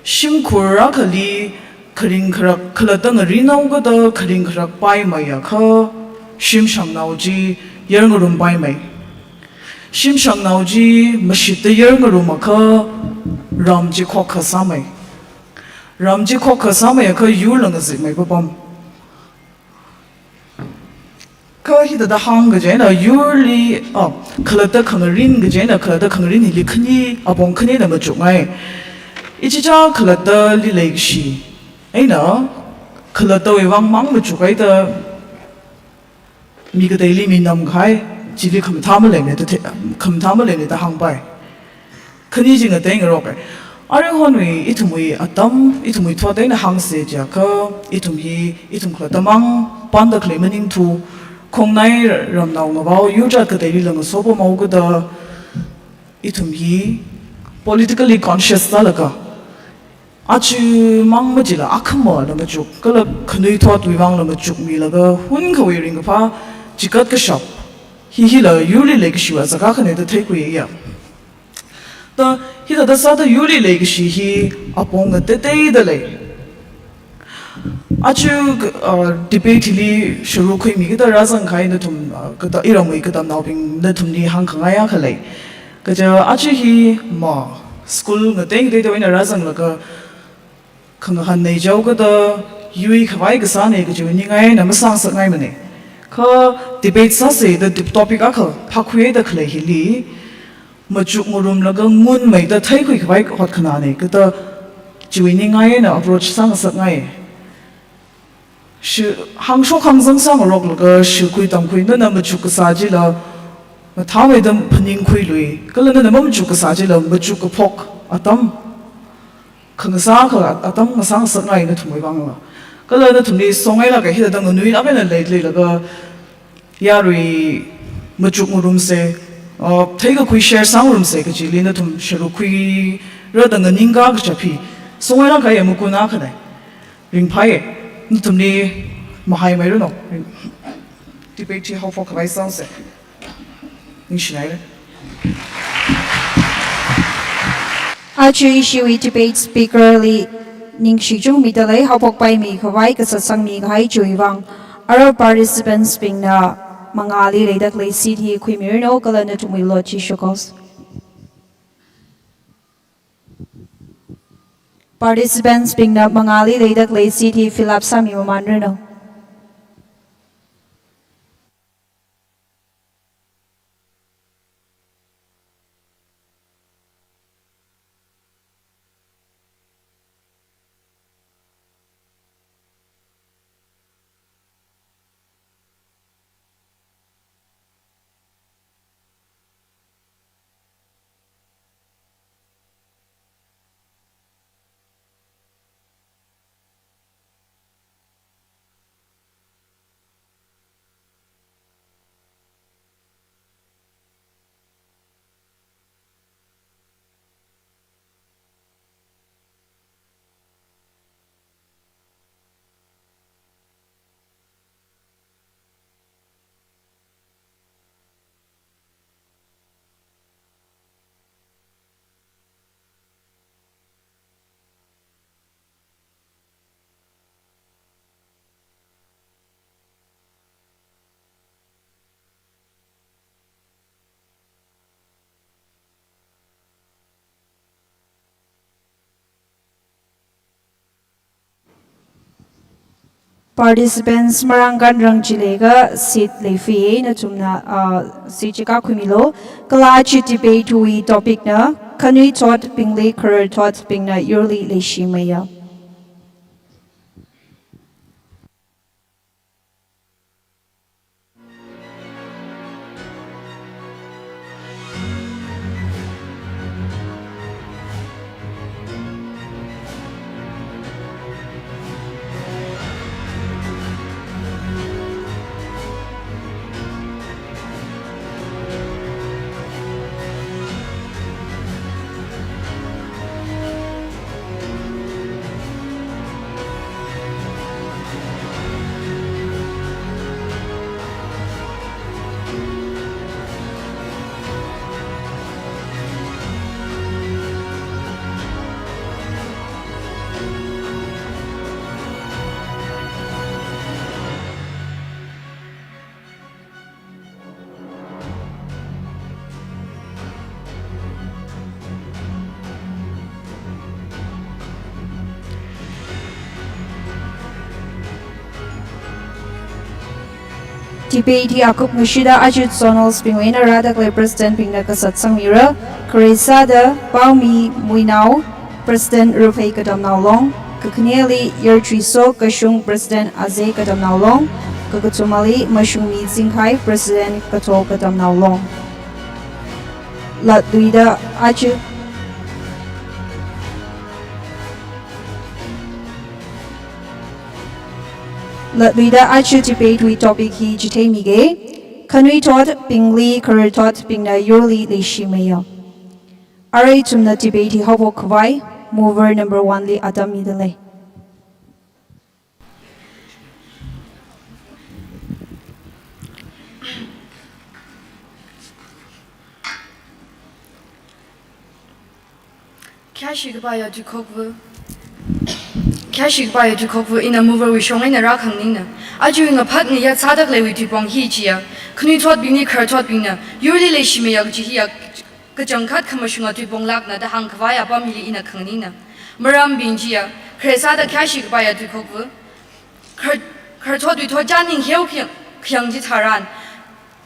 Speaker 6: Shimkurakali. Karing karak kalatang rinaw ga da karing karak pai maya ka shim sham nauji yarngurum pai may shim shang nau ji mashit de yer ngaru makha ram ji kho kha samai ram ji kho kha samai ka yu lang zi mai ba bam ka hi da hang ge jena yurli khala da khang rin ge jena khala da khang rin li khni abong khni da ma chu ngai ichi cha khala da li le shi ai na khala da we wang mang ma chu kai da mi ge dai li mi nam khai chỉ vì không tham lên này thì không tham lên này ta hàng bài, cái này chính là tiếng rồi cái, ở đây hôm nay ít mùi ít mùi thoa tiếng là hàng sẽ chỉ có ít mùi cái mang ban được lấy mình thu, không này làm nào mà bảo yêu ra cái đấy là người số bao máu cái đó ít mùi politically conscious đó là cái, à chứ mang mà chỉ là ác mà là mà chụp, cái là cái này thoa tụi mang là mà chụp mi là cái hun cái người cái pha chỉ có cái shop hi là yuri lấy cái gì à, cái này tôi thấy quý ya. Đó hi là sao đó yuri lấy cái gì hi, apong cái tê đó lấy. À chứ debate li shuru khui mi cái đó ra sang khai nó thum cái đó iram mi cái đó nào bình nó thum ni hang khang ai khai lấy. Cái giờ à chứ hi mà school cái tê cái đó nó ra sang là cái khang han này cháu cái đó yuri khai cái sao này cái chỗ như ngay nằm sang sang ngay mà này. Kho debate sa se the topic a kho phakhuye da khle hili majuk murum laga ngun mai da thai khui khwai hot khana ne ka ta chiwini ngai na approach sang sak ngai shi hang sho khang zang sang rok laga shi khui tam khui na majuk ka sa ji la ma tha mai dam phaning khui lui ka la na majuk ka sa ji la majuk ka phok atam khang sa kha atam ma sang sak ngai na thumai bang la cái lời nó thùng đi xong ấy là cái hiện tượng người nuôi nó bên này là cái ya rồi một chút một room se thấy cái quy share sang room se cái chỉ liên nó thùng share quy rồi đằng người ninga cái chả phi xong ấy là cái em muốn nói cái này ring phai nó thùng đi mà hay mấy rồi nó debate how for cái sao se như thế này
Speaker 1: Actually, issue debate speaker li ning shi chung mi dalai hapok pai mi khawai ka satsang mi khai chui wang our participants being na mangali leidak lei city khuimirno kalana tumui lo chi shokos participants being na mangali leidak lei city philap sami manrno participants marangan rang chilega seat lefi na chumna si chika khumilo kala chi debate wi topic na kanui thought pingli career thought pingna yearly leshimaya debate akup mushida ajut sonals pingwena radak le president pingna kasat sangmira Karisa da Baumi Muinau president Rufai kadam naulong kakniali yertriso kashung president Azay kadam naulong kakatumali mashumi zingkai president katol kadam naulong Latluida ajut Latluida achu debate we topic hi jite mige kanui tot pingli kar tot pingna yurli li shimeya Arai tumna debate hi hobo kwai mover number 1 li adam midale
Speaker 7: Kashigabaya Dukokvu Kashigabaya Dukokvu in a mover we shong in a rakanina. Ajuing a patni yat sadak lewi tupong hijia. Kuni tot bini kar tot bina. Yuri le shimea jihia Kajangkat kamashunga tupong lakna the hankvaya bamili in a kanina. Maram binjia. Kresada Kashigabaya Dukokvu Kar tot with tot janning helping Kyang Jitaran.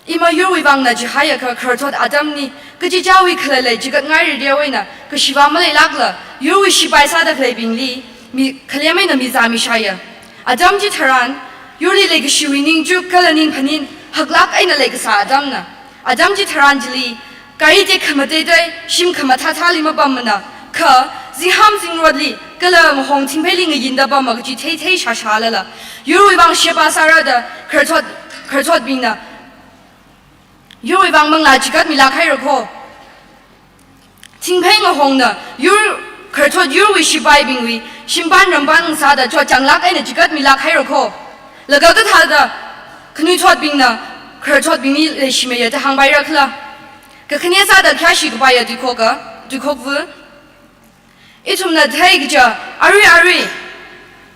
Speaker 7: Ima yuri bangna jihaya kar tot adamni Kajijawi klele jigat ngari diawena Kashivamale lagla Yuri shibai sadak le bingli mi kaleme na mizami shaya adam ji tharan yuri leg shiwining ju kalanin panin haglak aina leg sa adam ji tharan jili kai je khamate dai shim khamata thali ma bamna kha ziham sing rodli kala hong thingpeli ngi yinda ba mag ji thei thei sha sha la yuri bang sheba sara da kharthot bingna yuri bang mang la jigat mi la khai ro kho thingpei ngo hong na yuri kharthot yuri shibai bingwi Shimban Ramban Sada to Janglak and Jigat Milak Hiroko. Lagata Tada Knutot Bina, Kurtot Bini Lishmea to Hang by Rakla. Kakaniasa the Kashik by a Dukokvu. Itum na Tagja, Ari,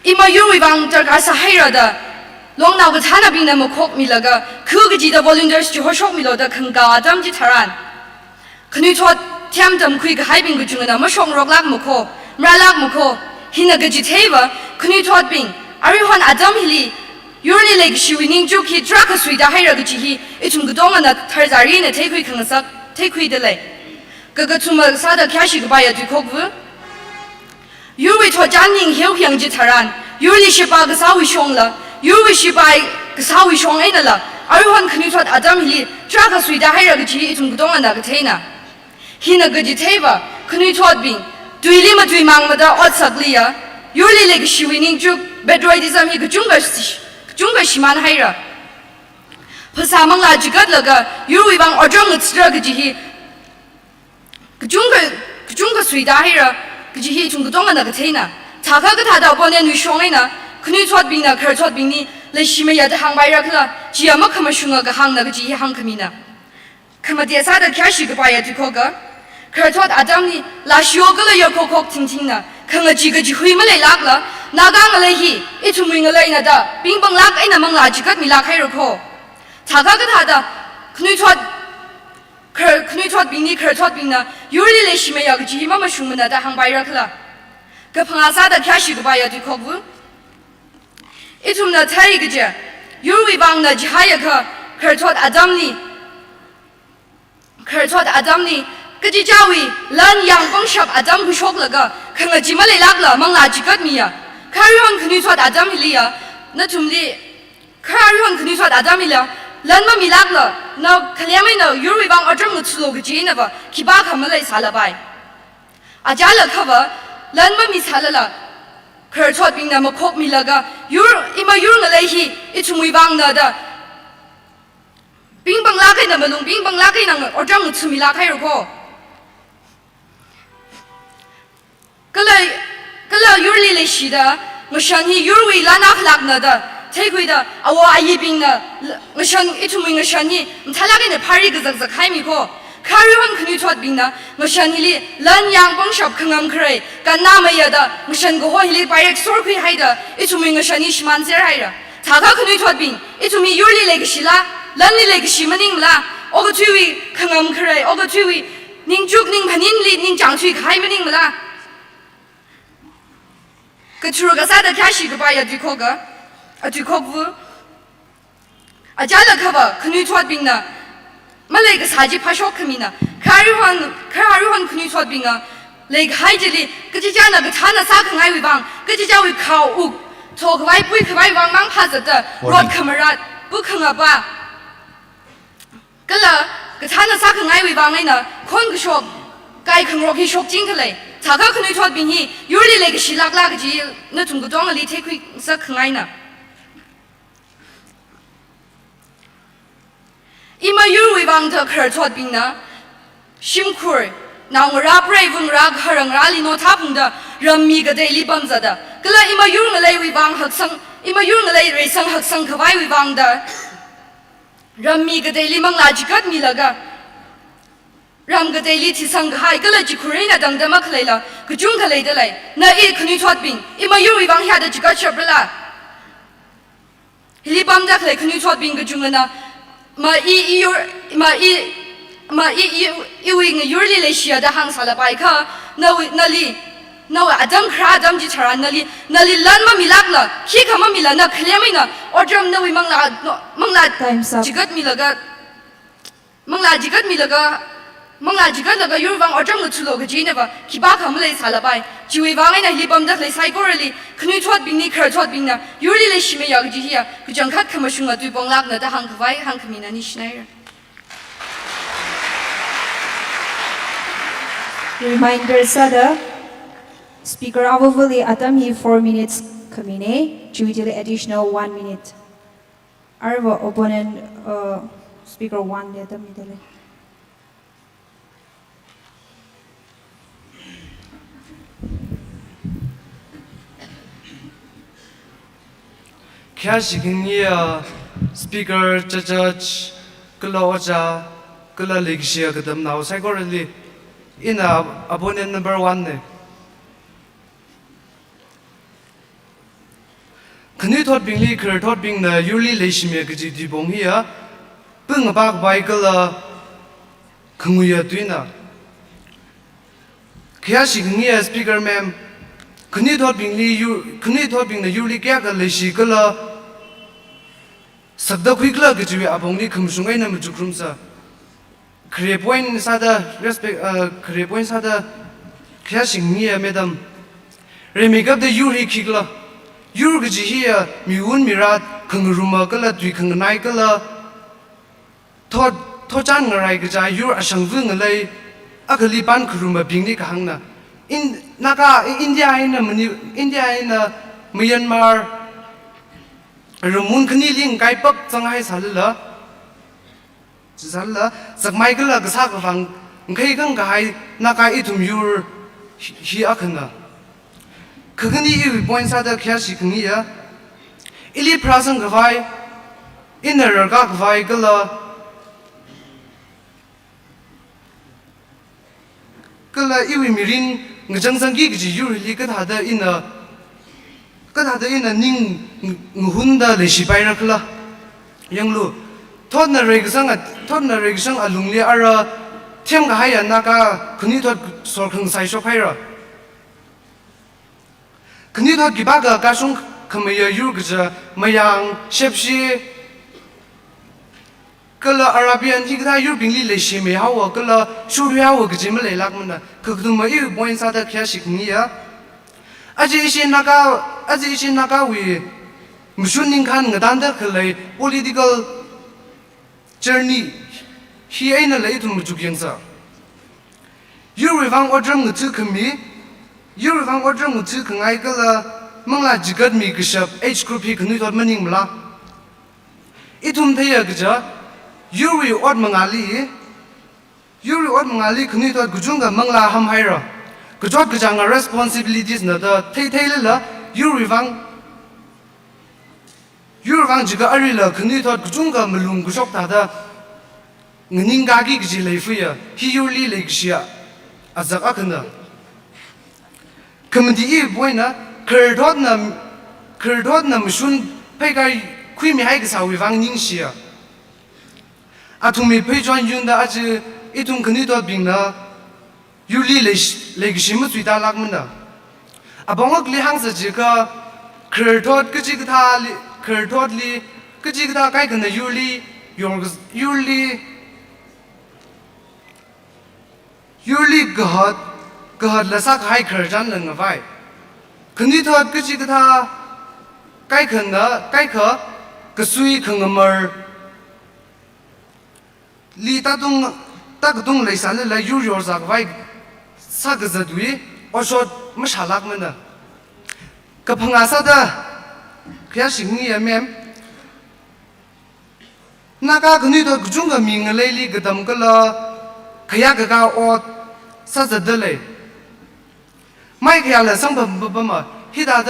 Speaker 7: Ima Yuribang Dargasa Hirada, Long now with Hanabina Mokok Milaga, Kugaji the volunteers to Hoshok Milo the Kanga, Damji Taran. Knutot Tamdam quick hibing Gujuna, Mushong Roglak Moko, Mralak Moko. Hina gajiteva, kuni tot bing, Arihan Adam Hili, Yuri leg shiwining juki, Drakasui, the higher gajihi, itum gudongana, Tarzarina, take we can suck, take we delay. Gagatuma Sada Kashik by a Dukokvu. Yuri to Janning Hill Yang Jitaran, Yuri Shiba Gasawi Shongla, Yuri Shibai Gasawi Shong Enala, Arihan Knutot Adam Hili, Drakasui, the higher gaji, itum gudongana gatena. Hina gajiteva, kuni tot bing. Duilima duimang mada otsaglia, Yuri leg shiwining juk, bedroidism he Junga Shiman Hira. Pasamang la jigadlaga, Yuri bang Ojong Stragaji, Junga Suida Hira, Gaji Tungadonga Nagatena, Takagata Bonan Shongena, Knutot Bina, Kurtot Bini, Leshimea the Hang by Rakla, Giamakamashunga Hang Nagaji Hankamina. Kamadiasada Kashik by a Dukoga. Kurtot Adamni, La Shogala Yokok Tintina, Kangajiga Huimale Lagla, Nagangalehi, Ituming Elena da, Bing Bang Lak in among Lajikat Milak Hiroko. Tagagata, Knutot Bini, Kurtot Bina, Yuri Leshimea Jima Shumana, the Hang by Rakla. Kapangasa Kashik by a Dukobu. Itum the Taigaja, Yuri Bang the Jihayaka, Kurtot Adamni, Kajijawi, Lan Yang Bongshap Adam Hushoglaga, Kangajimale Lagla, Mangla Jigatmia, Carrion Knutot Adamilia, Natumli, Carrion Knutot Adamila, Lanma Milagla, now Kalyamino, Yuribang Odramutsulo Gajinava, Kibaka Malay Salabai. Ajala cover, Lanma Mishalala, Kurtot being Namakok Milaga, Ima Yurnalehi, Itumibang Nada. Bing Bang Laki Namalung, Bing Bang Laki, or Dramutsumilaka Hiroko. Kala Yurli Leshida, Mashani Yuri Lanak Lagnada, take with the Awa Ayibing, Mashan Ituming Shani, Talagin the Parigazak Haimiko, Carrion Knutot Bina, Mashanili, Lan Yang Bongshop Kangam Kray, Ganama Yada, Mashan Gohili Bayak Sorki Haida, Ituming Shanish Manzeraira, Taka Knutot Bin, Itumi Yurli Legashila, Lani Legashimaning La, Ogatui Kangam Kray, Ogatui, Ning Juk Ning Panin Ning Jangtui Haimaning La. Katruga Sada Kashi by a Dukoga, a Dukokvu. อาจารย์ละครับว่าขนุยทอดบิงนะมาเลยก็สาจิพาชกขมินะคาริวันขนุยทอดบิงอ่ะเลยก็ให้เจลีก็จะจ้านะก็ท่านะซาขงายวิบังก็จะจ้าวิข่าวอุกโทขวายปุ้ยขวายวางมังพาจัดรถขมรัดบุกขงอ่ะป่ะก็ละก็ท่านะซาขงายวิบังไงนะคนก็ชกไก่ขงรกที่ชกจริงทะเลถ้าเขาขนุยทอดบิงฮียูริเลยก็ชิลักลากจีนั่นถุงก็จ้องอะไรเทคุยสักขงายนะอีมายูวิบังเธอเคยทอดบิงนะชิมคุยนางรับเรื่องรักหรังราลีโนทับงเดรำมีกระเดลิบัมจัดก็เลยอีมายูงเลยวิบังหักสังอีมายูงเลยเรซังหักสังขวายวิบังเดรำมีกระเดลิมังลาจิกัดมีละกะรำกระเดลิที่สังหายก็เลยจิคุรีน่ะดังเดมักเลยละก็จุงทะเลเดเลยน่าอีขนุยทอดบิงอีมายูวิบังหาเดจิกัดชับละลิบัมดักเลยขนุยทอดบิงก็จุงนะมาอีวิงยูริเลเชียดหังสารไปค่ะนาลีอดัมคราอดัมจิชารานาลีลันมามิลักละขี้ขมามิลานะเคลียไม่นะอดรมนาวิมังลาจิกัดมิลากะมังลาจิกัดละกะยูริวังอดรมลุทุโลกจีเนบะขี้บ้าขมาเลยสารไปจีวิวังไอ้นะลิบัมดักเลยไซโกเรลีขนุยทอดบิงนี่เคยทอดบิงนะยูริเลชิเมียกจีเฮียกุจังคัดขมาชุงละตุยบองลักนะแต่หังขวายหังขมินานิชไนร์
Speaker 1: Reminder sada speaker avuvuli atam hi 4 minutes kamine juitili additional 1 minute. Arvo opponent speaker 1 le atam idale.
Speaker 8: Kya shikingya speaker church kala ocha kala legshia kadam now psychology in opponent number 1 ne khani thot bingli khar thot bing na yuli leishme gji di bong hiya pung bak bai kala khunguya tuina kya shikingya speaker ma'am khani thot bing na yuli kya ka leishi kala sabda khikla gji abongni khumsungai na mujukrumsa Kre point sada respect kre point sada kya singni madam remikap de yuri khikla yur gji hiya miun mirat khungruma kala tui khungnai kala thochan ngarai gja yur asangvung ngalai akali pan khuruma bingni kahangna in naka India ina Myanmar rumun khni ling kai pak changai salala Zalla, Zak Michael Gasakavang, Kagan Gai, Naka itum yur he akana. Kagani points at the Kashi Kania Ili Prasan Gavai, Inner Gagvai Gala Iwi Mirin, Ngajang Gigi, you really could have in a Ning Hunda, the Shibayakla, Young Lu. Todna regsang alungli ara tiam ga haya naka kuni thot sorkhang sai shokhaira kuni thot gibaga kasung khamaya yurgja mayang shepshi kala arabian higda yurbingli leshi me hawa kala shurya wa gjim le lakmana kagduma i point sa da khya shikniya aji ishin naka wi mushuning khan ngadanda khalai political journey he ain't a late to Mujukiansa. You revang or drum to me, you revang or drum to Kangaikala, Mangla Jigad me Gishap, H group he can not meaning la. Itum Tayagaja, Yuri or Mangali, can not Gujunga Mangla Hamhaira, Gujok Gajanga responsibilities nada, Tayla, you revang. Yurvang jiga arila kani thot gujunga malung gusok tada ngingagi gji leifuya hi yurli legshia azak akna kamdi e boina kerdot na mishun pegai khumi hai gsa wivang ningshia atumi pejon yunda aji itum kani thot bingna yurli legshim tuita lagmana abongak li hangsa jiga kerdot gji gthali Kerdotli cái gì ta cái này yuli gahad là sắc hai khởi chân lần vậy cái này thôi cái gì ta cái khẩn đó cái khở cái suy khẩn mờ li ta cái tung lấy sản là yuri sắc vậy sắc cái gì đuôi ở chỗ mất xả lạc mình đó cái phăng asa đó cái gì nghĩ em naga cái này thôi cái chung cái mình lấy li cái đam cái là cái ở sa giật đó lấy mai cái là sang bầm mà hít đã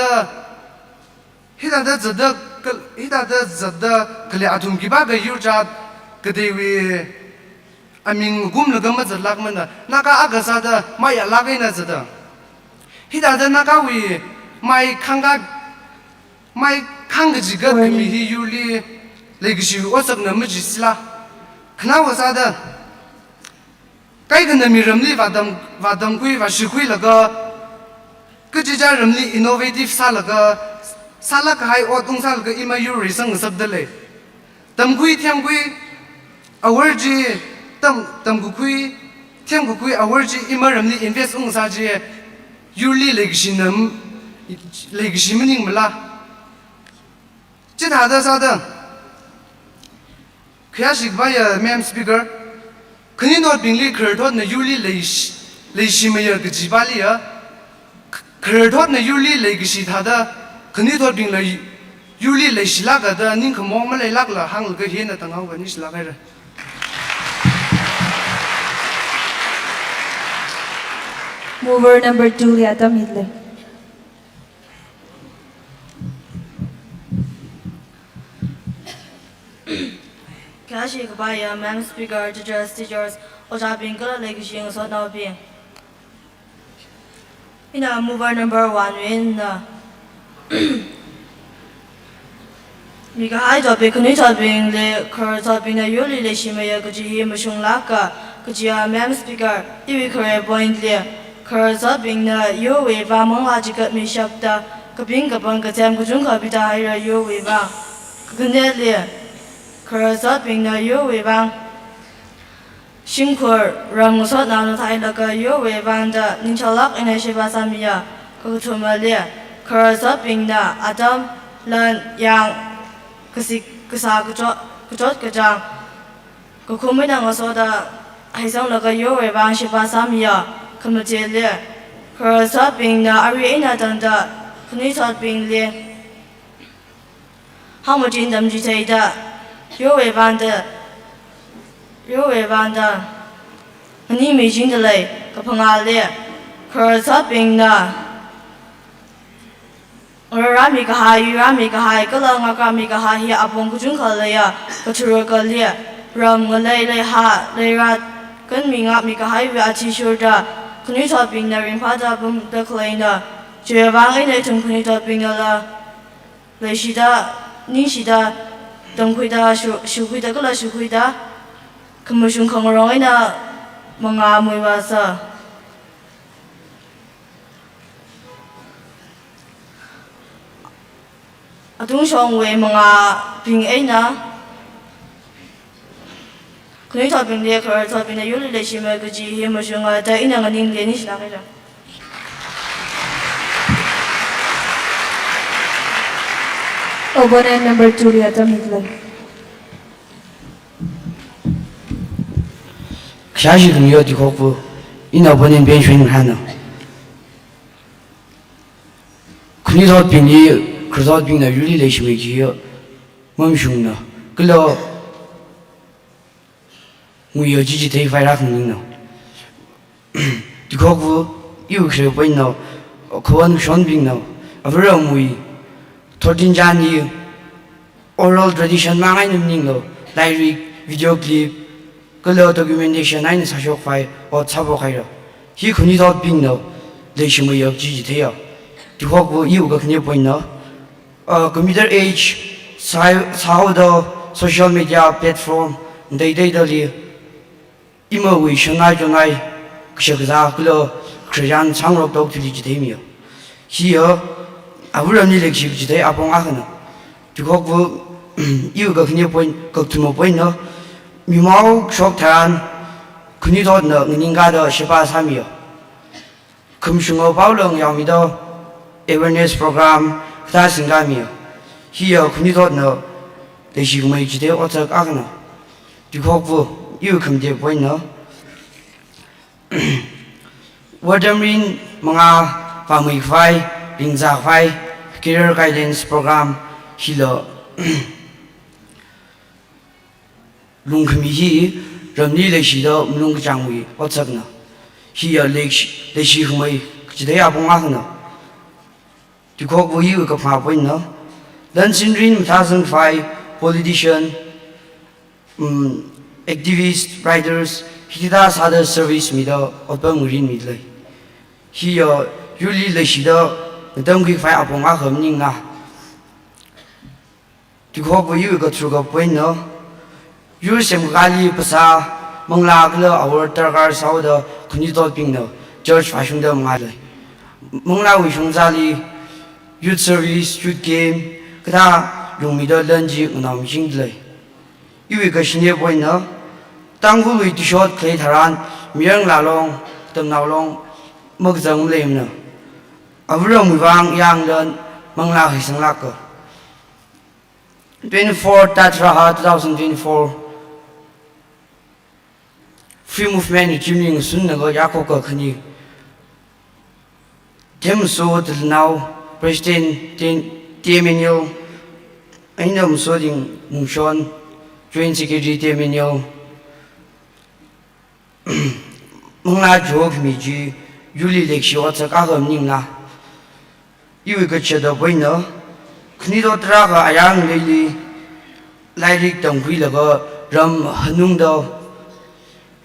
Speaker 8: giật đó cái là atom cái ba cái yurja cái đấy vì mình gum là cái mà giật lạc mình đó naga cái sa đó mai lạc cái này giật đó hít đã naga vì mai khang cái gì cái mình yuli lấy cái gì ở sắp nằm chỉ là khả năng của sa đó cái này mình làm đi và đam quy và sự quy là cái gì ra làm đi innovative sa là cái ở tung sa là cái ima yuri sang sắp đó lấy đam quy thiam quy award gì đam quy thiam quy award gì ima làm đi invest ung sa gì yuri lấy cái gì mình mà la chỉ thà đó sa đó khi sĩ bây giờ mem speaker khi nói bình lý khởi thoát này yuli lấy xí mấy cái gì ba lý à khởi thoát này yuli lấy cái gì thà đó khi nói bình lấy yuli lấy xí lạc cái đó nhưng không mong mà lấy lạc là hàng cái hiện là tăng hàng cái ní xí lạc cái rồi
Speaker 1: Mover number 2 liata midle.
Speaker 9: Kashi Kabaya, Madam Speaker, Judges, Teachers, Ojabin, Legishin, so now being. In a mover number 1, in Mika Jobi, Kunita being the curse of being a Yuli Leshimaya, Kuji, Mushun Laka, Kujia, Madam Speaker, if you correct point there, curse of being the Yowe, Vamon Logical Mishapta, Kabinga Bunga, Tam Kujunka, Bita, Yowe, Kundelia. Khởi sót bình là yếu về vang, sinh khởi rầm sót nào nó thấy là cái yếu về vang đó, nhưng cho lắc anh ấy sẽ bắt sam bia, cái thứ mà liền khởi sót bình là Adam lần yang cái sao cái chốt cái trang, cái không biết nào số đó hay xong là cái yếu về vang sẽ bắt sam bia, cái mà chơi liền khởi sót bình là ari anh ấy đằng đó, khởi sót bình liền, không một chuyện đâm chỉ thấy đó.有违反的，你没听的嘞，个碰阿嘞，可是病的，我让米个嗨，个人我讲米个嗨，阿崩个准可嘞呀，个出个嘞，让我嘞哈嘞ra，跟米个嗨为阿提修的，可你说病的人怕的不的可怜的，绝望的那种可你说病的了，类似的，你是的。Tông khuy ta siêu khuy ta có là siêu khuy ta không một chuyện không rồi na mà ngà mùi và sợ à tung song về mà ngà bình ấy na khi thọ bình liệt khởi thọ bình là yếu liệt chỉ mà cái gì hiện một chuyện ngà ta ít là ngà nín liệt ní là cái đó
Speaker 1: Opponent number 2 liata midle.
Speaker 10: Kashi Kabaya di hopu ina opponent ben shwing hana. Kuni thot bingli khrzot bing na yuli leishi me ji mom shung na. Klo ngui yo ji te fai ra khung na. Di hopu yu khre pen na khwan shon bing na. Avra mui Thortin Jani oral tradition mangai numning lo lyric video clip color documentation ai sa shok file or chabo khaira hi khuni dot bing no le shimo yak ji the ya di hok bo yu ga khne point no computer age how the social media platform dai li imo wi shanai jonai kshagza klo khriyan changrok dok thili ji the mi hi yo 아무런 일이 지지대 아봉 아그는 그거 yêu cái này point cái thứ một point nó mi mau shop than cái này thôi nó người nghe đó sẽ ba sáu miếng không dùng ở bao lần yang mi đó awareness program ta sinh ra miếng hier cái này thôi nó để chỉ mấy chỉ để ở chỗ cái nó thì học vô yêu không để point nó Wadamin mga pamigfai ringzafai career guidance program hilo lungkhmi hi ramni leshi do mlung changwi otsakna hi ya leshi khmai chidaya bonga khna tikhok wo yu ka pha point no dan sinrin 2005 politician activist writers hida sada service mi do otbang rin mi lai hi ya yuli leshi do dam ki fa abonga khmning na tikhok wo yu ka thru ka point no yu sem gali pasa mangla glo our targar sau da khuni dot ping no church fashion da ma lai mangla wi shung zali youth service youth game kada rumi da lanji nam jing lai yu ka shine point no tang hu wi ti shot klei tharan miang la long tam naw long mak jang lem no avram wi wang yang dan mangla hi sang lak ko 24 Tatra 2024 free movement jimning sun na go yakko ka khani them so till now president Temenial ainam so ding mungshon joint secretary Temenial mungla jog mi ji yuli lekshi wa cha ka gam ning na yu ga che da bai na khni do tra ga ayang leili lairik tang hui la ga ram hanung do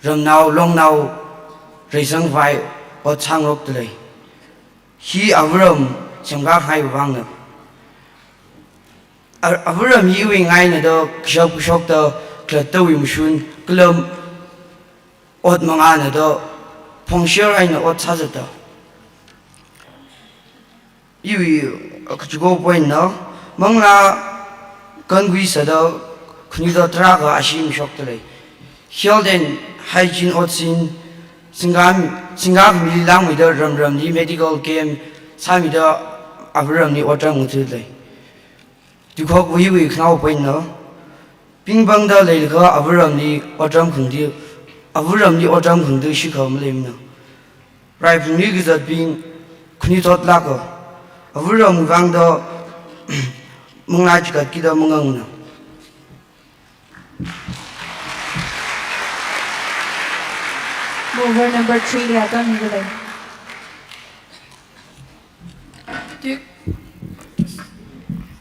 Speaker 10: ram now long now reisang vai o chang lok tlei hi avram semga khai wang na avram yi wi ngai na do shok da kla wi mushun klam ot manga na do phongshir ai na ot cha da yu akchugo point na mangla kangui sa do khni do tra ga ashim shok tlei health and hygiene otsin singam milang mi do ram ni medical game sami do avram ni otang uthi lai dukhok wi khnaw point na pingbang da lei ga avram ni otang khungdi avram ni otang khungdi shi kham lem na rai phungni gi zat ping khni tot la ko avram wang do mungla ji ka ki da mungang na
Speaker 1: Mover number 3 lihat kan gitu deh.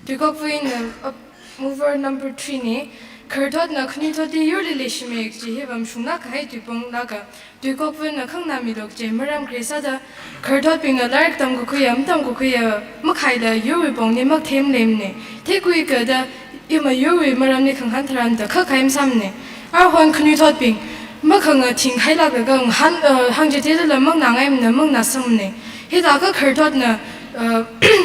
Speaker 7: Dukok fuin mover number 3 ni kertot na khni thoti yuli lishme ji hebam shungna khai tupong naga dukok fuin na khang nami dok je maram kresa da kertot ping na lark tam ko khuyam tam ko khuya makhai da yuri bong ni mak them lem ne tekui ka da yuma yuri maram ni khang han thran da kha khaim sam ne ar hon khni thot ping makhang ting khai la ga gang han hang je de la mang na ngai na mang na sam ne he da ka kertot na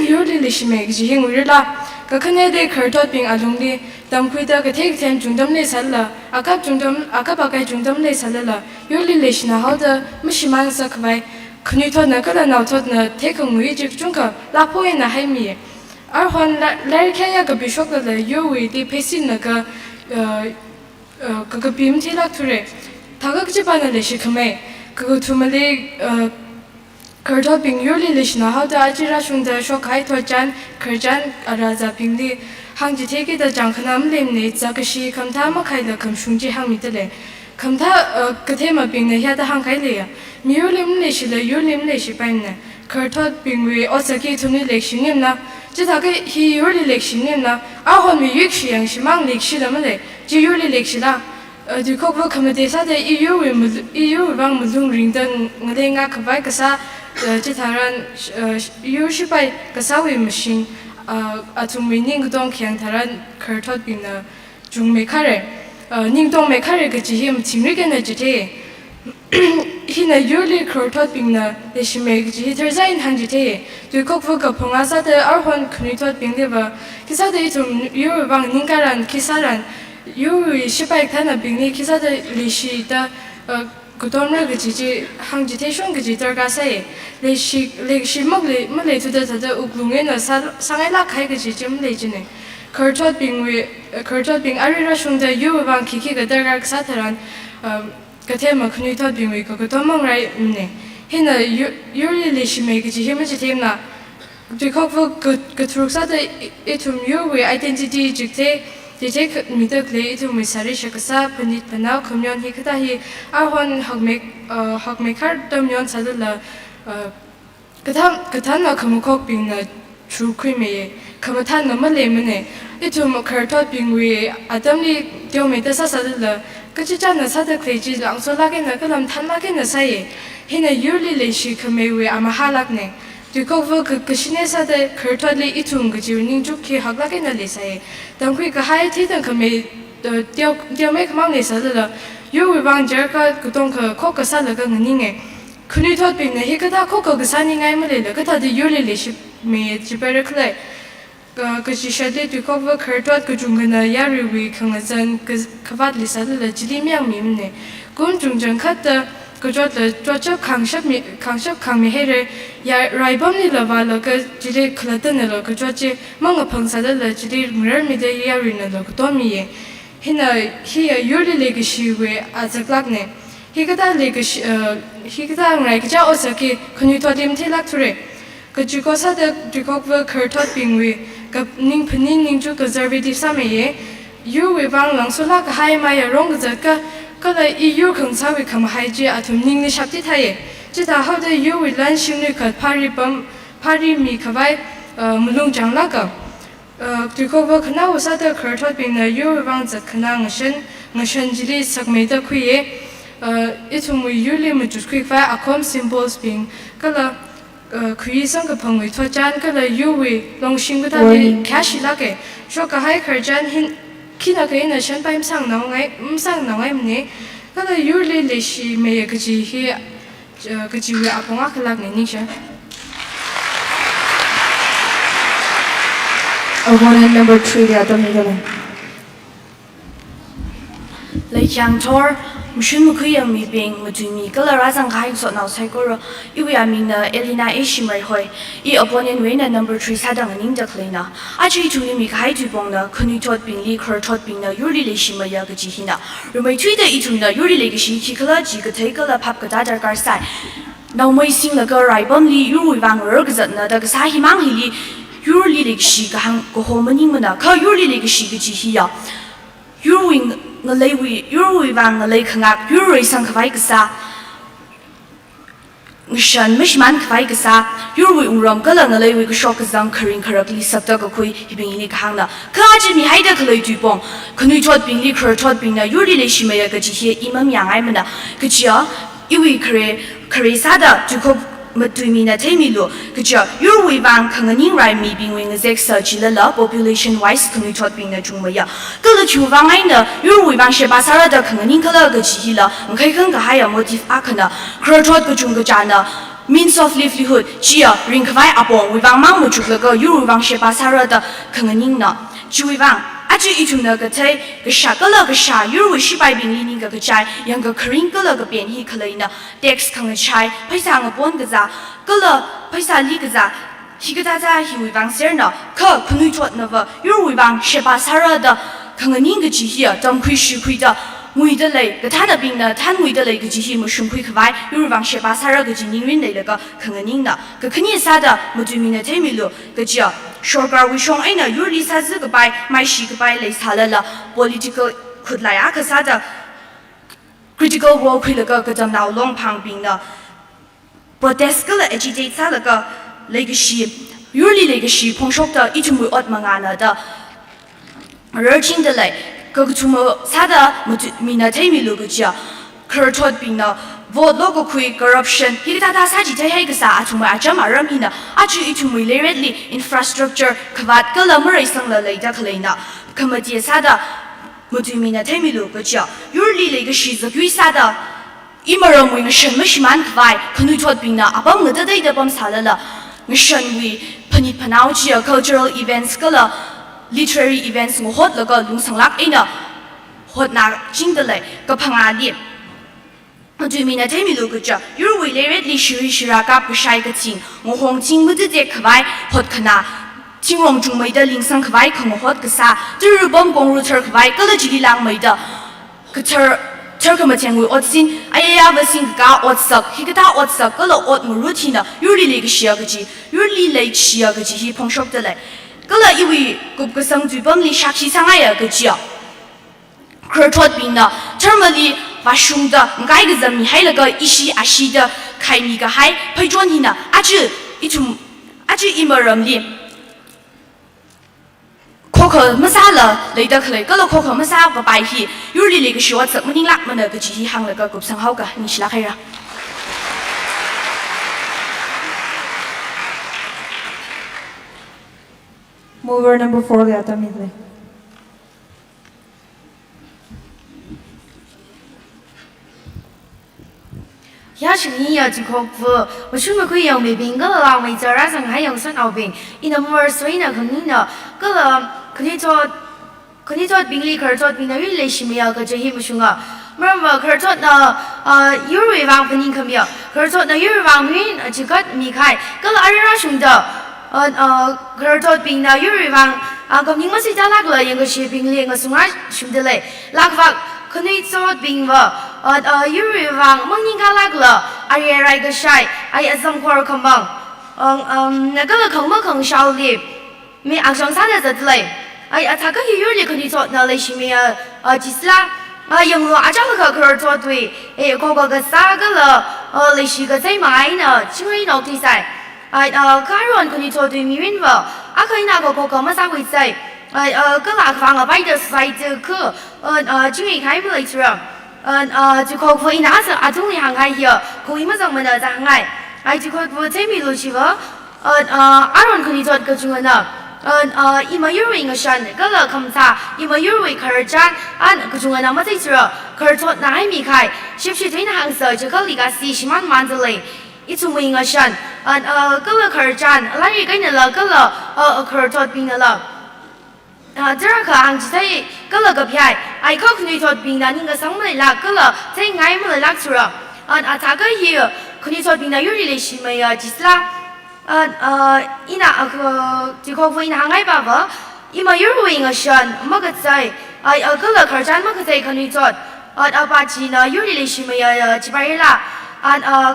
Speaker 7: yuli lishme ji hing wi la ka khane de kertot ping alung li tam khui da ka thek then jungdam le salla akap akai jungdam le salla yuli lishna how da mishiman sa khwai khni thot na ka na thot na thekung wi ji chungka la poi na hai mi ar hon la khaya ka bishok da yui di pesin na ka ka bim thi la thure thagak ji bana le shi khme ka thumale kertot ping yuli lishna how da ajira shungda shok hai thochan kerjan araza ping li hangji theke da jangkhanam lem ne zakashi kamtha ma khai da kam shungji hang mi tele kamtha kathe ma ping ne ya da hang khai le miulim le shi le yulim le shi pain ne kertot ping wi osaki thuni lek shingim na ji da ge hi yuli lek shingim na a hon mi yik shi yang shi mang lek shi la ma le ji yuli lek shi la du kok wo kamade sa de eu bang mulung ring dan ngale nga khbai ka sa ji tharan yu shi pai ka sa wi machine atum ning dong kyang tharan kertot bin na jung me khare ning dong me khare ge ji him chimri ge na ji the
Speaker 11: hina yurli khorthot pingna leshime ji hitherzain hanjite tu kokfu ka phonga sa de arhon khnitot pingleba kisa de itum yu bang ningkaran kisaran yu shipai thana pingni kisa de leshi da gudomra gji hangjite shon gji targa sai leshi mole tu de uklunge na sangai la khai gji jim lejine khorthot ping arira shung de yu bang kiki ga targa sa tharan Katema Knutot Bimwi Kotomong right ne. Hina Yuri Lishime Himajitena. The Kokvo Gutruxa itum Yuri identity jicte, they take middle clay itum with Sarisha Kasa, Penit Penal, Communion Hikatahi, Ahon Hogmakar Domion Sadula Katana Kamukok being a true creamy, Kamatana Malemene, itum Kartot Bingwi, Adamli Diometa Sadula. Kachana Sata Cleji, so like in a Kalam Tanlakin say, Hina Yurli Lishi Kamewe Amahalakne. Do Kovo Kashina de Kurtodli Itung, Ninjuki Haglakin Lisay. Don't quick a high titan Kame, the Diomake Mani Sadala. You will run Jerka, Kutonka, Coca Salagan Ninge. Kunitot being the Hikata Coco, Sanning Emily, the Kata the Yurli Lishi made Jibber Clay. Kashishade to cover Kurtot Kujungana Yari Kangazan Kavatli Sadala Jilimiang Mimne. Gunjung cut the Kujot the Jojo Kangshap Kamihere Raibomni Lavala Jide Klatanelo Kujoji Mangapang Sadala Jide Murmide Yarina Lokotomi. Hina here Yuri Legacy way as a glagne. He got a legacy, he got a like Jaosaki, Kunutodim Tilacture. Kajukosa the Jukokva Kurtot Bingwi. Ning Pening Ninju Conservative Samaye, you will bang long so like high my wrong the Kala EU Consawi come hygie at Ning Shaptitaye. Jita how the you will learn Shimnuka Pari Mi Kavai Mulung Janglaka. To cover Kana was other Kurtot being a you around the Kanang Shen, Nashan Jili Sakmeda Kuye. Itum we usually Mujuski fire a com symbols being Kala. Creation upon with Jan Kala Yui, Long Shingata, Kashi Lake, Shoka Hiker Jan Kinaka in a champagne sang no emne, Kala Yuli Lishi may a Gaji here, Gaji Apomakalak Nisha.
Speaker 1: Opponent number 3, the other middle.
Speaker 9: Like Yang Tor, Mushimukuya me being Mutumi, Galarazan Kaisot now Sakura, Iwiamina, Elina Ishimai Hoi, E opponent winner number 3 Sadang and Inda Klina. Actually to me Haitu Bonga, Kunutot being Liker Tot being a Yuri Lishima Yagajihina. Remay tweet ituna Yuri Legacy, Chikala, Jikataka, Papkadar Garsai. Now may sing the girl Ribomli, Yuri Van Rugzatna, the Gasahi Manghili, Yuri Legacy, Gohomanimana, Ka Yuri Legacy Gajihia. Yuri Yuri Van the Lake Hangak, Yuri Sankavaigasa Mishan Mishman Kavaigasa, Yuri Uram Galan, the Lake Shokazan, Karin correctly Saptakui, Hibini Hanga, Kajimi Haida Kalay Dupont, Kanutot being liquor, tot being a Yuri Leshimaya Gaji, Imam Yang Imana, Kajia, Iwi Karesada, Jacob. Matumina Temilu, Kaja, Yuri Van Kanganing Rai me being wing as exa Chilala, population wise, Kanutot being a Jumaya. Galachu Vangina, Yuri Van Shebasara, the Kanganinkala Gachila, and Kaikanga higher motive Akana, Krotot Gajungajana, means of livelihood, Chia, Rinkavai Apon, with Van Mamuchuka, Yuri Van Shebasara, the Kanganina, Juivan. Aji ituna gate, Gashakala Gasha, Yuri Shibai being leaning a gajai, younger Karinkala Gabian he kalina, Dex Kangachai, Paisang of Bongaza, Gula, Paisa Ligaza, Higataza, he with Van Serna, Ka, Kunutot Nova, Yuri Van Shebasara, the Kanganingaji here, Dom Krishu Quita, Muidale, the Tana being the Tan Muidale Gaji Mushum Quickvai, Yuri Van Shebasara Gajin Rindaga, Kanganina, Kakani Sada, Mutumina Temilu, Gajia. Shogar we show in a Yuri says goodbye, my chic by lace halala, political could lie akasada critical war quillaga now long pound being the protescal agitate salaga legacy, Yuri legacy, Ponshokta, Itumu Otmangana, the urging the lay, Gogutumo Sada, Mutumina Temi Lugaja, Kurtot being the vote logo quick corruption, Higata Sajita Hegasa, Atuma Ajama Ramina, Achu Itumi Redly, infrastructure, Kavat Kala Murray Sangla Leda Kalena, Kamatia Sada, Mutumina Temilu, Gaja, Yuri Legacy, the Guisada, imaram wi ngashan mashiman kwai khnu thot bing na abam ngada dai da bam salala ngashan wi panit panau chi cultural events kala literary events ngo hot laga lung sanglak ina hot na jingdale ka phanga li du mina te mi lu ga yu wi le red li shiri shira ka pshai ka ching ngo hong jing mu de kwai hot khana jing rong jung mai da ling sang kwai khong hot ka sa zu ru bom gong ru thar kwai ka la ji lang mai da ka thar ka ma chang wi ot sin ai ya ba sin ka ot sak hi ka ta ot sak ka lo ot mu ru thi na yu li le ga shia ga ji yu li le shia ga ji hi phong shok de le ka la i wi gup ka sang ju bam li shak shi sang ai ga ji khur thot bing na thermally wa shung da ngai ga zam ni hai la ga ishi ashi da khai ni ga hai phai jon hi na aji imaram li khokho masala leida khlei ka lo khokho masa ga bai hi yuri le ga shwa sak maning lak mana ga ji hi hang la ga gup sang hau ga ni shla khaira
Speaker 1: Mover number 4 liata midle.
Speaker 12: Ya shini ya ji khok fu wa shu me kui yang me bing ga la me za ra sang hai yang san ao bing in a more sui na khang ni na ga la khni tot bing li khar tot bing na ri le shi me ya ga je hi mu shung a mer ma khar tot na yu ri wang pin kham ya khar tot na yu ri wang min ji gat mi khai ga la ari ra shung da khar tot bing na yu ri wang ga ning ma si da la ga yang ga shi bing li nga sung ra shung de le lak wak khni tot bing wa yuri wang mangning kalak la ai rai ga shai ai azam khor khambang na ga khang ma khang shao li me aksang sa da zat lai ai ata ga yuri khni tot na lai shi me jisla yang lo a ja ga khor tot wi e ko ga sa ga la lai shi ga sai mai na chui no ti sai ai ka ron khni tot wi mi win wa a khai na ko ma sa wi sai ai ga la khang bai da sai de ke chui khai bu lai chura就靠谱一拿着中里行开here，可以么子么的在行开，就靠谱这米路去吧，人可以做个中文的，一么有一个山，个了看啥，一么有一个站，个中文的么子是，可做哪还没开，是不是对那行色就个里个是慢的嘞，一种一个山，个了可站，那一个人了个了，可做兵的了。这个行是在个了个片，哎，可可以做兵的，你个上门来个了，在外门来出了，这个也可以做兵的，有的类型没有，就是啦，伊那个就可以拿外爸爸，伊么有一个选，么个在，个了客栈么个在可以做，把起呢有的类型没有，几百人啦，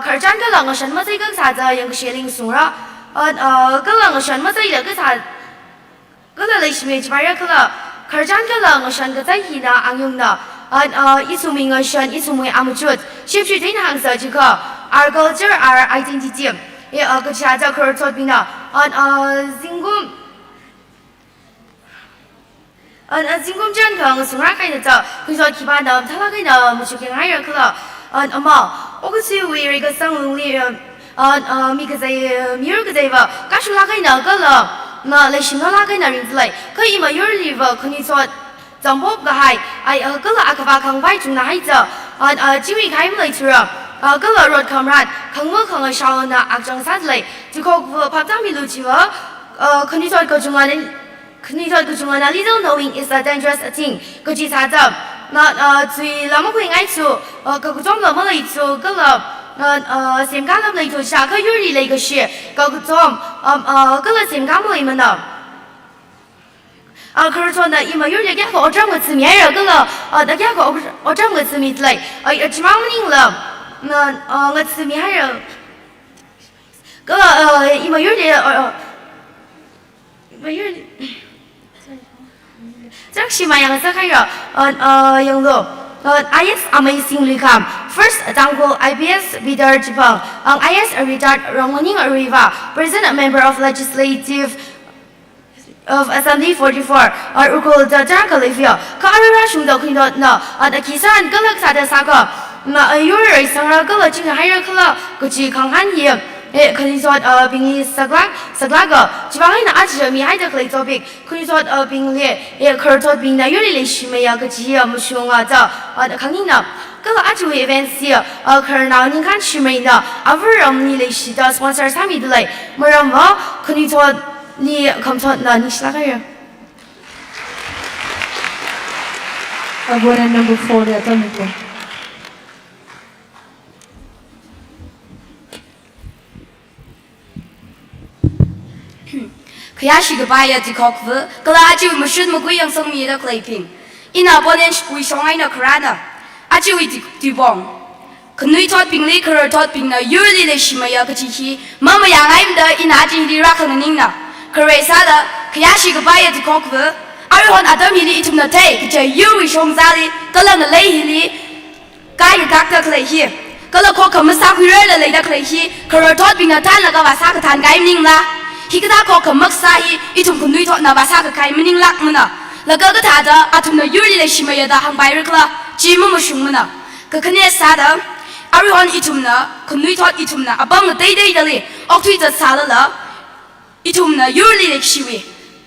Speaker 12: 客栈个了个选么在个啥子，有个学龄送了，个了个选么在一个啥。个了类型没几百人个了，客栈个了我选个在一呢，安用的，一出名我选一出名阿木จุด，是不是这行色这个 our culture our identity， 也个啥子可做兵的，经过，经过这样个送来开的走，可说起码的，他那个呢，没去跟爱人去了，我个是为一个上路里，米个在米儿个在吧，刚说那个呢个了。那类型的那个人之类，可以嘛？有人话可以说，怎么个还？个了阿个话康外中那孩子，只会开门来吃啊，个了热看然，康么康个烧那阿张啥之类，就靠个拍照米路去话，可以说个中国人，可以说个中国人 little knowing is a dangerous thing， 个是啥子？那最那么会爱做，个装那么来做，个了。先讲了那头下个有的那个是个种，个了先讲了们的，可是说呢，因为有的家伙这么吃面儿，个了，那家伙我这么吃面子嘞，起码我宁了，那我吃面儿，个了，因为有的没有的，这个是嘛样子开着，用的。IS amazingly calm. First, Tangko IPS Bidar Jepang. IS Richard Ramoning Arriva, President Member of Legislative of Assembly 44. Ukhrul Jajar Kalifia. Karara Shunda Kundot na. The Kisan Galak Sada Saka. Na Yuri Sara Galaching Higher Kala. Gucci Kanghan Ye.
Speaker 9: 可你说平里sakla个，就把那阿姐咪还得可以做平，可你说平里可是做平呢，有哩是没有个只要么凶啊，这肯定呢。个阿姐会分析可是那你看是没呢，不是你哩是的 sponsor 上面的嘞，没人么，可你说你看说那你是哪个人？Abone number 4 的怎么做？
Speaker 7: 可也是个白呀，这考苦，个阿舅么是么贵样生米的可以平，伊那半年为上海那可然呢，阿舅会对帮，可女托平哩，可是托平呢，有哩嘞是么呀个机器，妈妈养俺们的，伊那经历拉可能宁呢，可为啥的？可也是个白呀，这考苦，阿瑞汉阿德米哩一同的tay，可这有为上啥哩，个人的累哩，该个嘎个可以去，个人考可么啥回来的累的可以去，可是托平呢，谈那个话啥个谈该宁啦。Hikata ko kamak sahi itum kunui thot na basa ka kai mening lak mana laga ka thada atum na yuri le shimaya da hang bayr kla jimu mushung mana ka khane sada arihon itum na kunui thot itum na abang na dei dali oktui ta sala la itum na yuri le shiwi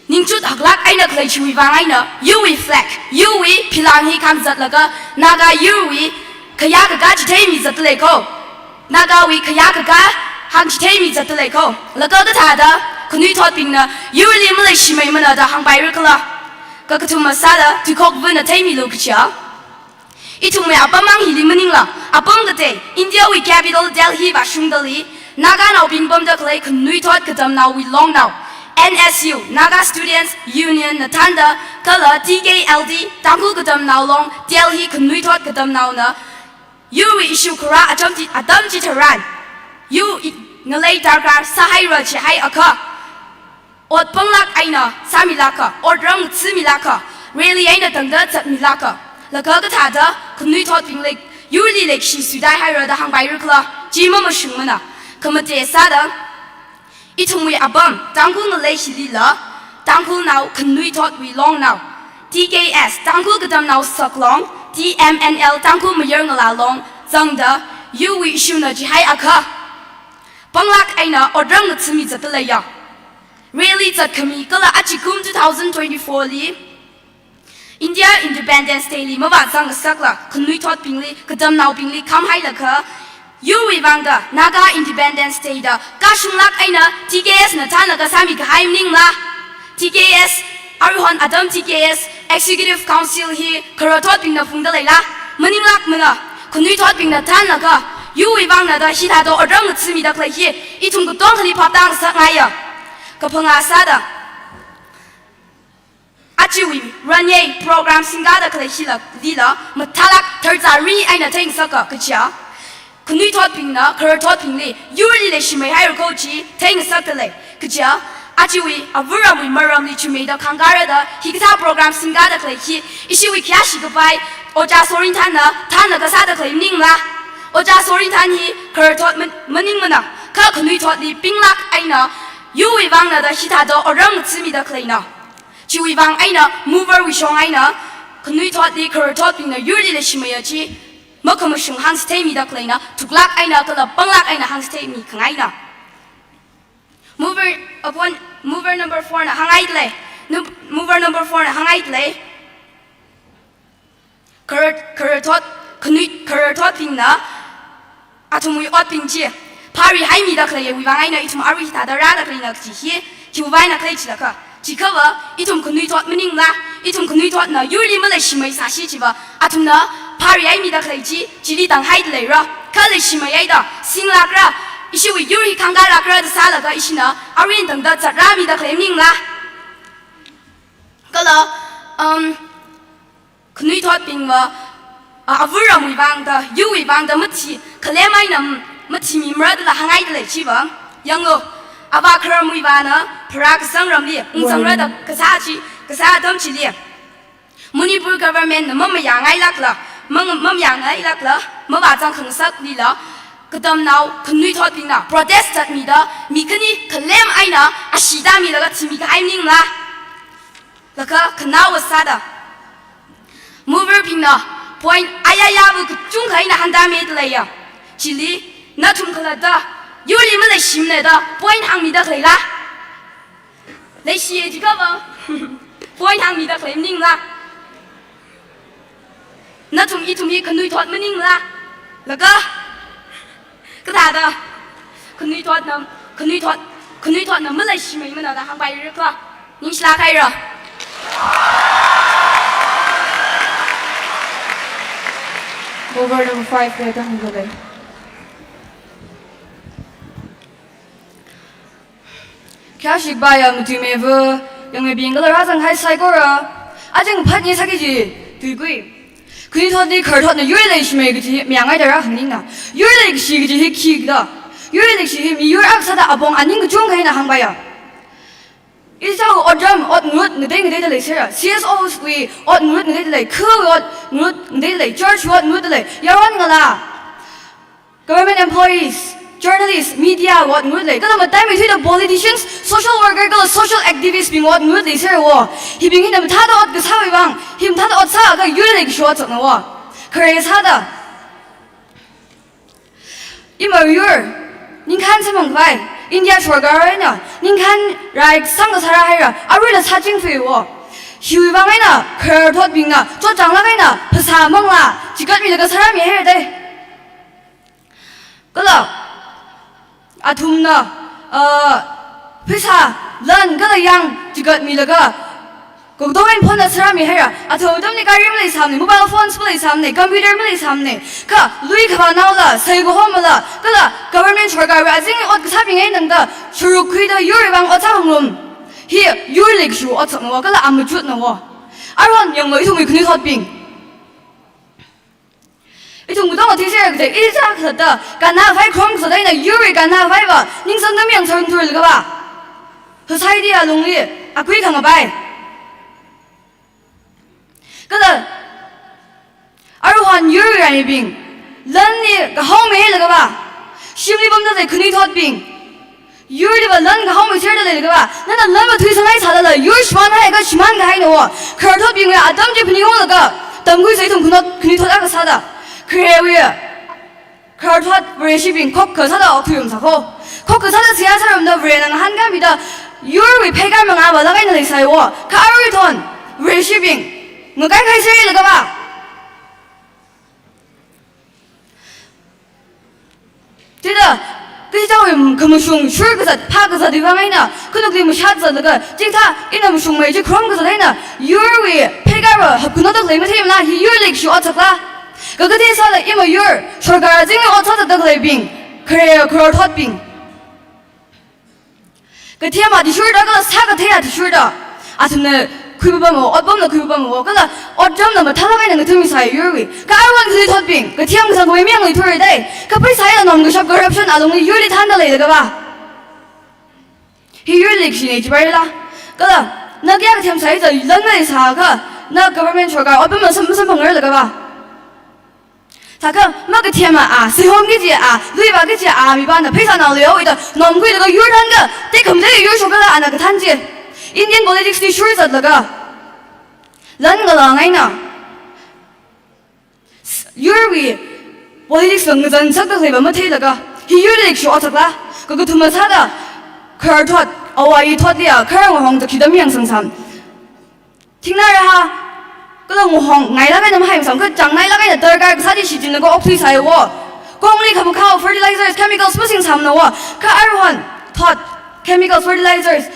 Speaker 7: ningchut haklak aina klai shiwi wang aina yui flag yui pilang hi kang zat laga naga yui kaya ka ga chitei mi zat le ko naga wi kaya ka ga hang chitei mi zat le ko laga ka thada kunui thot ping na yuli mle shimai mana da hang bayr kla ka tu masala tu kok vuna tai mi lo kcha itu me apamang hi limening la apang de day India we capital Delhi ba shungdali naga now bin bom da klai kunui thot kadam now we long now NSU Naga Students Union Natanda kala TKLD tangku kadam now long Delhi kunui thot kadam now na you issue kara adam ji taran you ngalai dargar sahai chi hai aka ot panglak aina samilaka odram tsimilaka really aina tangda chatmilaka laga ga thada kunui thot pinglik yuli lek shi sudai hai da hang bai rukla jima ma shungmana kamate sada itumwi abam tangku ngalai shi lila tangku now kunui thot we long now TKS tangku gadam now saklong TMNL tangku mayer ngala long zangda you we issue na ji hai aka panglak aina odram tsimi zatalaya really zat kami kala achikum 2024 li India Independence Day li mawa zang sakla kunui thot pingli kadam now pingli kam hai laka you we wanga Naga Independence Day da ka shunglak aina TKS na thana ka sami ka haim ning la TKS Arihon Adam TKS Executive Council hi kara thot ping na phungda laila maning lak mana kunui thot ping na thana ka you we wanga da hita do odram tsimi da klai hi itum ko tong khali phap dang sa ngaya kapanga sada achiwi ranye program singada klai hila lila matalak tharzari aina thing saka kcha kunui thot ping na kar thot ping le yuri le shimai hai ko chi thing sakta le kcha achiwi avura wi maram li chumi da kangara da hikta program singada klai hi ishiwi kyashi go bai oja sorin thana ka sada klai ning la oja sorin than hi kar thot maning mana ka kunui thot li pinglak aina you we wang na da hita do orang tsimi da kleina chi we wang aina mover we shong aina kunui thot li kar thot ping na yuri le shimaya chi makam shung hang stay mi da kleina tuklak aina kala panglak aina hang stay mi khangaina mover number 4 na hangai le mover number 4 na hangai le kar thot kunui kar thot ping na atumui ot ping chi Pari hai mi da klei we wang aina itum ari ta da ra da klei na chi hi ki wai na klei chi la ka chi ka wa itum kunui thot mening la itum kunui thot na yuri ma le shimai sa shi chi ba atum na pari hai mi da klei chi li dang hai le ra ka le shimai ai da sing la kra ishi we yuri kang ga la kra da sa la ka ishi na ari dang da cha ra mi da klei ning la ka la kunui thot ping wa avura mi wang da yu we wang da ma chi klei mai nam mati mi mrad la hangai de chi ba yang lo aba khra mui ba na phra ka sang ram li sang ra da ka sa dam chi li Manipur government na mam yang ai lak la mam yang ai lak la ma ba chang khang sak li la kadam now kunui thot ping na protest at mi da mi kani kalem ai na ashida mi la ga chi mi ka ai ning la la ka kana wa sa da mover ping na point ayaya bu chung khai na handa me de la ya chili na thum khala da 有你们来心来的，不一趟米的腿啦，来写几个吧，不一趟米的腿拧啦，那从一可女团们拧啦，那个他的可女团能不来心没们的航白日课，你是拉开热。
Speaker 1: Over number 5 there, don't go there.
Speaker 7: 캐시 바야 무티메브 영매 빙글을 하상 할 사이거라 아직 판이 사기지 들고이 그니 터디 걸터는 유일레이시메 그지 명아이더라 흥닝나 유일레이시 그지 히키기다 유일레이시 힘이 유일악사다 아봉 아닌 그 좋은 가이나 항바야 일자고 어점 어누릇 느데이느데이들 레이세라 CSO 스위 어누릇 느데이들 그 어누릇 느데이들 church 어누릇들 여러분이가라 government employees journalists, media, what would they? Kalau matai mesti the politicians, social worker, kalau social activists bing what would they say? Wah, he bing ini mesti ada ot kesawi bang, he mesti ada ot sah, kalau you lagi show ot sana wah, kerja sada. Ima yur, ning kan semang kai, India suara ina, ning kan rai sang ke sarah hera, aru le sajing fei wah. Hiu bang ina, kerja tot bing na,做长了ina, pesamang lah, jika mi lega sarah mi hera deh. Kalau 아툼나 회사 런 그거 양 지금 미래가 고도인 폰의 사람이 해야 아토덤니 가림을 삼네 모바일 폰 스플레이 삼네 컴퓨터를 삼네 가 루이 가봐 나오다 세고 홈을라 그다 government 철가위 아직 어떻게 사빙해 있는가 주로 그이다 유리방 어차홍룸 히 유리릭슈 어쩌노 그다 아무 jut노 아론 영어 이송이 그니 헛빙 itu mudah mati saya kerja, ini saya kerja, karena saya krom kerja ini, yuri karena saya bah, ning sen demi yang sering turun ke bah, saya dia lonely, aku ini kang apa? Kerja, aruhan yuri ini bing, len ni kahong meh le ke bah, simli bom dah kuni thot bing, yuri bah len kahong meh cerita le ke bah, nana len bah tuisan ay salah le, yuri siman ay ke siman kahai no, kerja thot bing ya, adam je pening orang le ke, tamgui saya tu kuni thot aku sada. 그래 위에 그렇다 레시빙 콕 그사다 어투용사고 콕 그사다 지하 사람도 우리는 한감이다 유르위 폐가명 아마 나가 있는 이사이고 가르ton 레시빙 뭐 가이가이 세일 가 봐. 제가 그자고 그무슝 슈그사 파그사 디방이나 그놈들이 뭐 샷서 그가 진짜 이놈 슝메지 그런 거서 되나 유르위 폐가로 그놈도 레미테임나 유르릭 어쩌다 그것에서 이모 율 설가 지금 어쩌다 더글빙 그래요 그럴 헛빙 그 티아마 디슈르다 그 사가 태야 디슈르다 아슴네 그부바모 어범노 그부바모 그다 어점노 뭐 타다가 있는 그 틈이 사이 율위 그 알원 그 헛빙 그 티아마 그 외명의 토르데 그 프리사이드 넘는 그 샵 corruption 아동이 율이 탄달래 그 봐. 이 율릭 신이 지발라 그다 나 그냥 템 사이즈 런웨이 사가 나 government 설가 어범노 선방을 그 봐. 자그 뭐그 테마 아 세홈기지 아 루이바기지 아 미반다 회사 나올려 이다 넘구이다가 유일한가 때 검색에 유쇼가라 안하 그 단지 인디언 politics 슈르자다가 런가랑아이나 유르위 politics 응전 석다 세바 못해다가 히유릭 쇼어다가 그거 두면 사다 커톳 어와이 토디야 커랑 홍도 기담이양 성삼 팅나라 그럼 홍 나이라가 좀 하임성 그 장나이라가 이제 들어갈 사지 시지는 거 억투이 사이고 공리 가면 카우 fertilizers chemicals 무슨 삼나와 그 알원 톳 chemicals fertilizers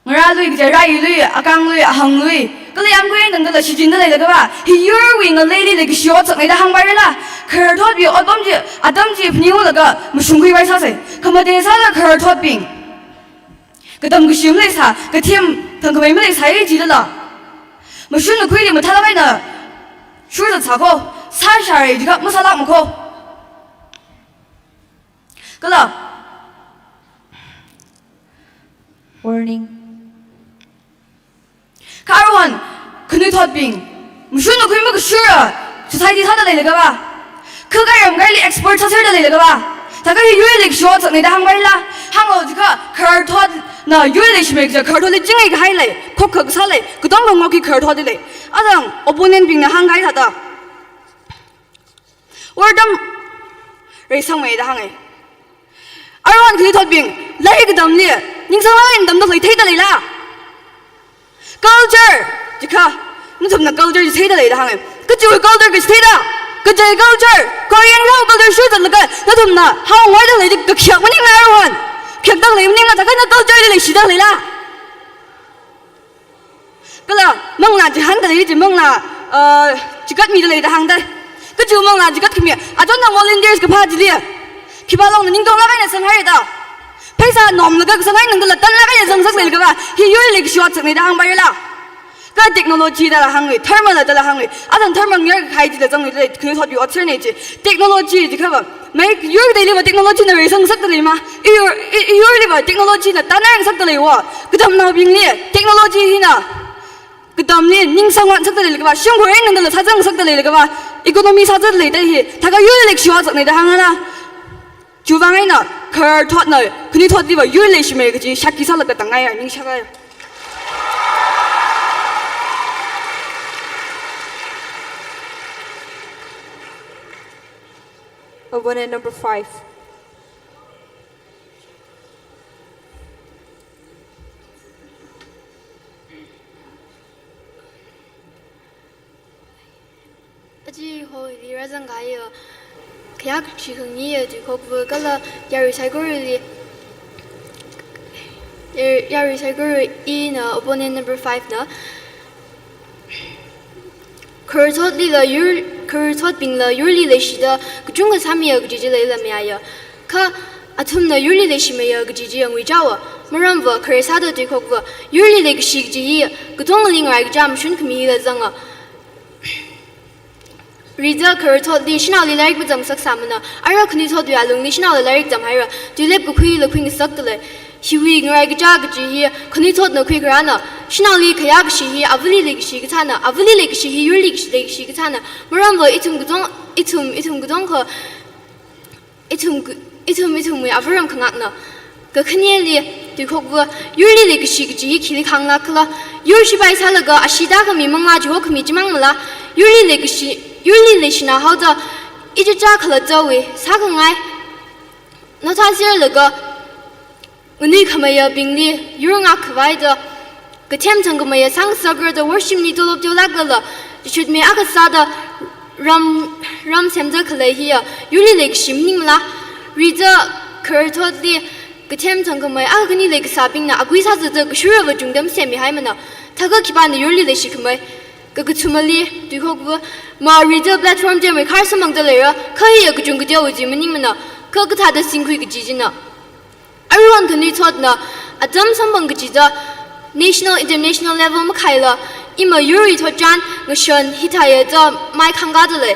Speaker 7: 뭐라도 이제 라이루이 아강루이 아항루이 그래 양구에 있는 거다 시진들 내가 봐 히유르윙 그 레이디 그 쇼츠 내가 항바르라 그렇더비 어떤지 아담지 분이오다가 무슨 구이 발사세 그마대사가 그렇더빙 그다음 그 시험내사 그팀 덩그메메 사이 지르라 무슨 그일이 뭐 타다가이나 슈르 자고 살샤리 지가 무사락 먹고 그다
Speaker 1: Warning.
Speaker 7: 가루한 그네 톳빙 무슨 그일 먹고 슈르 소사이티 사다 내가 봐 그가 영갈리 엑스포트 사슬다 내가 봐 다가 유일릭 쇼츠 내가 항말라 항어 지가 커톳 나 유일리시메 그저 커톳이 찡이 그 하이라이 코크 살래 그동 공목이 커톳이래 아당 오포넨 빙나 한가이 하다 월담 레이상메이다 항에 Arwan khi thot bing lai cái đầm lia nhưng sao lại đầm đâu lấy thấy ta lấy la culture chỉ kha nó thầm là culture chỉ thấy ta lấy la hàng cái chữ culture cái thấy ta cái chữ culture Korean how culture shoot là cái nó thầm là how ngoài ta lấy cái khiết mà nhưng là Arwan khiết ta lấy nhưng là ta cái nó culture lấy gì ta lấy la cái là mong là chỉ hắn ta lấy chỉ mong là chỉ cất mi ta lấy ta hàng đây cái chữ mong là chỉ cất cái mi à cho nó volunteers cái pha gì lia khi bao lâu nhưng tôi lại là sinh hay đó bây giờ nôm là cái sinh hay nên là tân là cái dân sắc này cái mà khi yêu lịch sử hoạt này đang bay là cái technology đó là hàng người thermal là hàng người à thằng thermal nghe cái gì là trong người cái thuật yêu chơi này chứ technology thì các bạn mấy yêu cái này là technology là dân sắc này mà yêu là technology là tân là sắc này wa cái tầm nào bình liệt technology thì nào cái tầm này nhưng sang hoạt sắc này cái mà sinh hoạt nên là sát dân sắc này cái mà economy sát dân này đây thì thằng cái yêu lịch sử hoạt này đang là chú vang ấy nè, khởi thoát nè, khi thoát đi vào dưới lấy gì cái gì, sát kỹ sao là cái tầng ngay à, nhưng sao vậy?
Speaker 1: Opponent number 5.
Speaker 13: 아직 거의 리라장 가요. 그냥 지금이에요. 거기 그라 야리 살고리 야리 살고리 이나 opponent number 5나 그렇듯이라 그렇듯빙라 율리레시다 그 중간 3이야 그지지 레라미아야 카 아툼나 율리레시메야 그지지 영위자와 뭐람버 그래사도 뒤거고 율리레시지 그 동링을 잠 슌크미라 장아 Reader current the national lyric with them sucsamana. I reckon you told you along national lyric them higher. Do you let the queen the queen suck the he wing like jagaji here, can you told no quick rana? Shinali kayakshi here, a village like she katana, a village like she your leak like she katana. Moreover, itum gudonka itum we averum kanakna. The Kenyali, the Kogwa, Yuli like she kili kanglakla, Yurshi by Salaga, Ashidaka mi manga jokmi jimangla, Yuli like she. 율리레시나 하자 이제 자클라 저위 사강ai 나타시르가 은희 카마야 빙리 유릉아 크바이더 그 템정금의 상서거더 워십니 돌업돌락라 should me akasada ram sem자 클레히야 율리레 심닝라 리저 커터디 그 템정금의 아그니 레그 사빙나 아구이사즈더 그 슈르버 중덤 셈이 하이면나 타가 기반의 율리레시 그의 그 주말리 뒤거고 마 리더 플랫폼 때문에 칼스 망들래요 거의 그 중그 되어지 뭐니면은 그거 다들 싱크이 그 지지나 everyone can you taught na adam samban 그 지자 national international level 뭐 카일라 이마 유리 토잔 그션 히타에 저 마이 칸가들래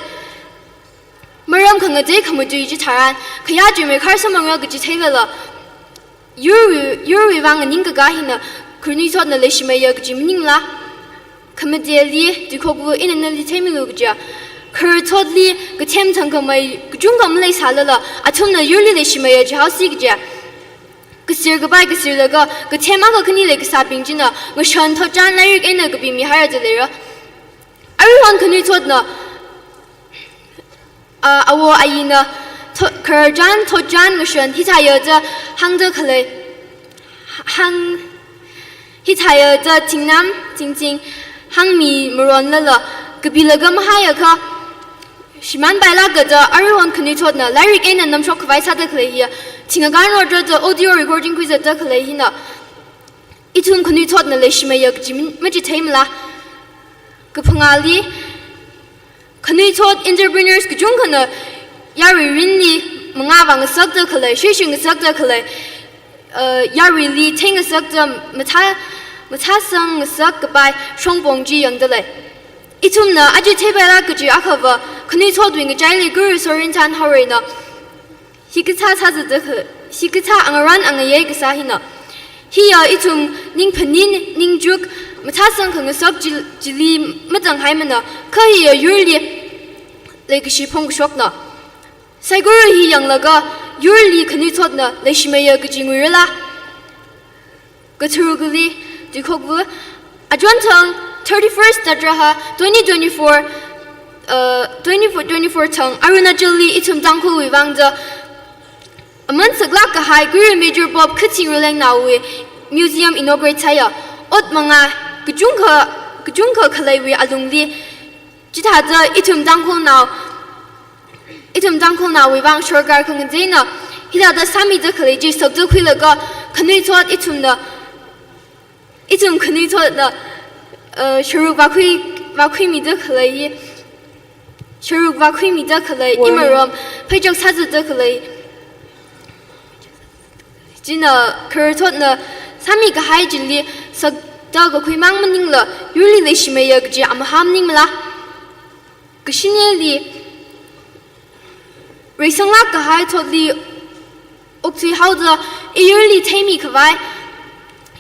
Speaker 13: 머람 강가제 감주이지 잘한 그야 주면 칼스 망을 그 지체래라 유리 왕은 닝가가 히나 그니 taught 레시메야 그 지민닝라 Comedially, the Kogu in an early Tamiluja. Her totally the Temtankamay, Jungam Lay Salala, Atuna Yuli Shimaya Jausigja. Gusirga, the Temaka Kanilek Sapinjina, Mashan Tojan Lyric and a Gabimi Haradalera. Everyone can you totna Awa Aina Kurjan Tojan Mashan, Hitayada, Hangda Kale Hang Hitayada Tingnam, Ting. 항미 무런라라 그빌라가 마하야가 시만 발라가자 everyone can you totna lyric and nam shok vai sada klehiya tingagan order the audio recording quiz da klehina itun can you totna le shimaya gjimin maji taimla kapangali can you tot entrepreneurs gjung kana yari rinni mga wang sakda kle shishing sakda kle yari li ting sakda mata 마차성 썩by双봉지 영들래 이tum나 아주 제발아 그지 아카바 그니 초도인 자일리 그 소린탄 하레나 히그차 차즈드 히그차 앙란 앙예 그사히나 히야 이tum 닝펀닌 닝죽 마차성 그 썩질리 마장 하이면나 거의 율리 레기시 퐁쇼크나 사이고르 히 양라가 율리 그니 초드나 레시메야 그지 nguirla 그투글리 Dikogu Adjuntang 31st Nadraha 2024 tongue Arunachali itum tangku wivangda aman saglak ka hai guru major bob khachi roleng na we museum inaugurate chaya ot manga kujung kha khalai we alungli jitha ja itum jangkhol na we wang sarkar khang jina hila da sami ja khalai ji sok ja khila ka khanui chot itum khanui chot na shuru ba khui mi ja khalai shuru ba khui mi ja khalai imarom phajok sa ja khalai jina khur chot na sami ka hai jili sok ja ga khui mang maning la yuli le shime ya ji am ham ning mala kshine li Raising like a high totally Oxy how the yearly tamey kawai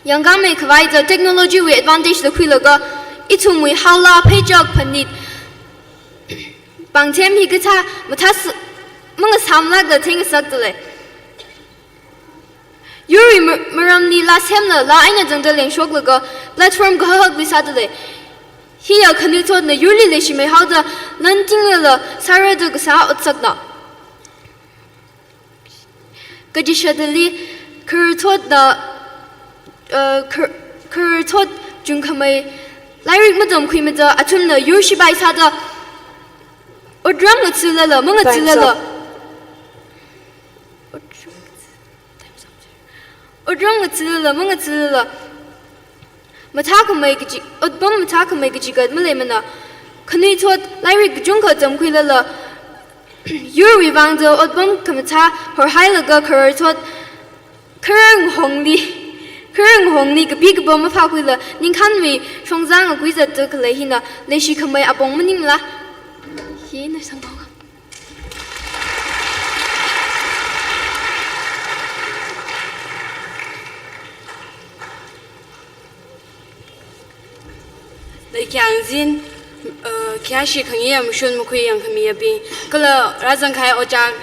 Speaker 13: Young game kawai the technology with advantage the quillaga itum we how la page up panit Bang tem he guitar matas munga sam like the thing sucked the Yuri Maramni last hemna la ina jungle shoglaga platform go hug with Saturday. Here canoe told the Yuli Lishime how the Lantingla Sarah de Gasa Utsagna. Gajishadali Kurtot the Kurtot Junkamay Lyric Madam Quimida Atumna Yushibai Sada or drum with Silala Mungatilala or drum with Silala Mungatilala Mataka Magaji Utbum Mataka Magaji God Malemana Kanu tot Lyric Junka Dumquilala Yuri Vangdo Utbum Kamata or Hilaga Kuratot Kurang Hongli Big Bomb of Hakula Ninkanwi Shongzang of Wizard Dukalehina Leshi Kamay Abong Manimla Hina Sambo
Speaker 14: Kianzin Kiashi Kangiyam Shun Mukuyam Kamiabi Kala Razan Kai Ojak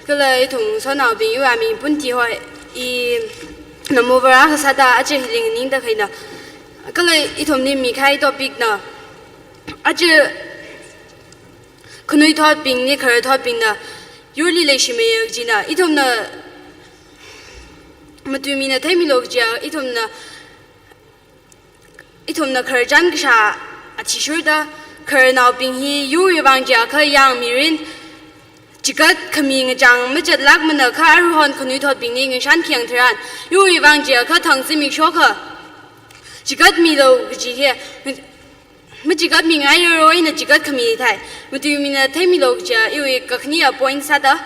Speaker 14: Kala Tung Sona Bi Yuami Bunti Hoi I Namovara Hasada Ache Hiling Ninda Kaina Kala Itom Nimi Kai Topic Na Ache Kunui Tot Bing Nikar Tot Bing Na Yuli Leshime Jina Itom Na Matumina Temilogja Itom Na Itumna Kurjan Ksha Achishurda Kurna Binghi Yuri Vangja Kayang Mirin Jigat Kaming Jang Majat Lagmana Karuhon Kunutot Binging and Shankiang Teran Yuri Vangja Katang Simi Shoka Jigat Milo Gji Majigat Ming Ayro in a Jigat Kamitai Mutumina Temilogja Yuri Kaknia Point Sada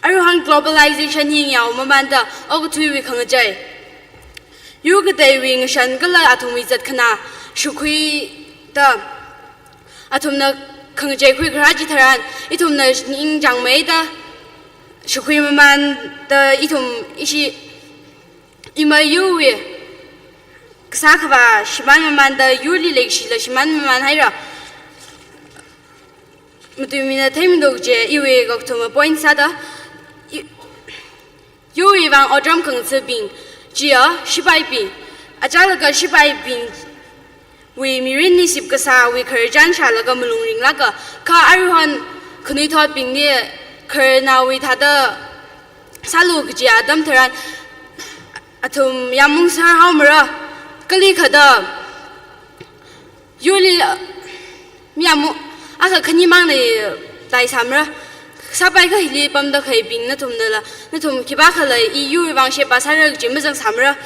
Speaker 14: Aruhan Globalization Yao Mamanda Ogutu Kangajay You could day wing Shangala Atomizat Kana, Shukui the Atomna Kangjay Quick Rajitaran, Itumna Ning Jang Maida, Shukui Man, the Itum Ishi Ima Yui Sakava, Shiman Man, the Yuli Lake Shila, Shiman Man Hira Mutumina Temdoje, Iwe Goktoma Point Sada Yui Van or Drum Kang Sabin. Jia, Shibai Bin, Ajalaga Shibai Bin, we Mirini Sipkasa, we Kurjan Shalaga Mulung Laga, Ka Aruhan Kunitot Bin near Kurna with Hada Saluk Jia Damtaran Atum Yamung Sir Hamara, Kalikada Yuli Miamu Aka Kanimani Dai Samra. Sabai ka hili pam da khai bing na tum dala na tum ki ba khala EU wang she ba sar jim jang samra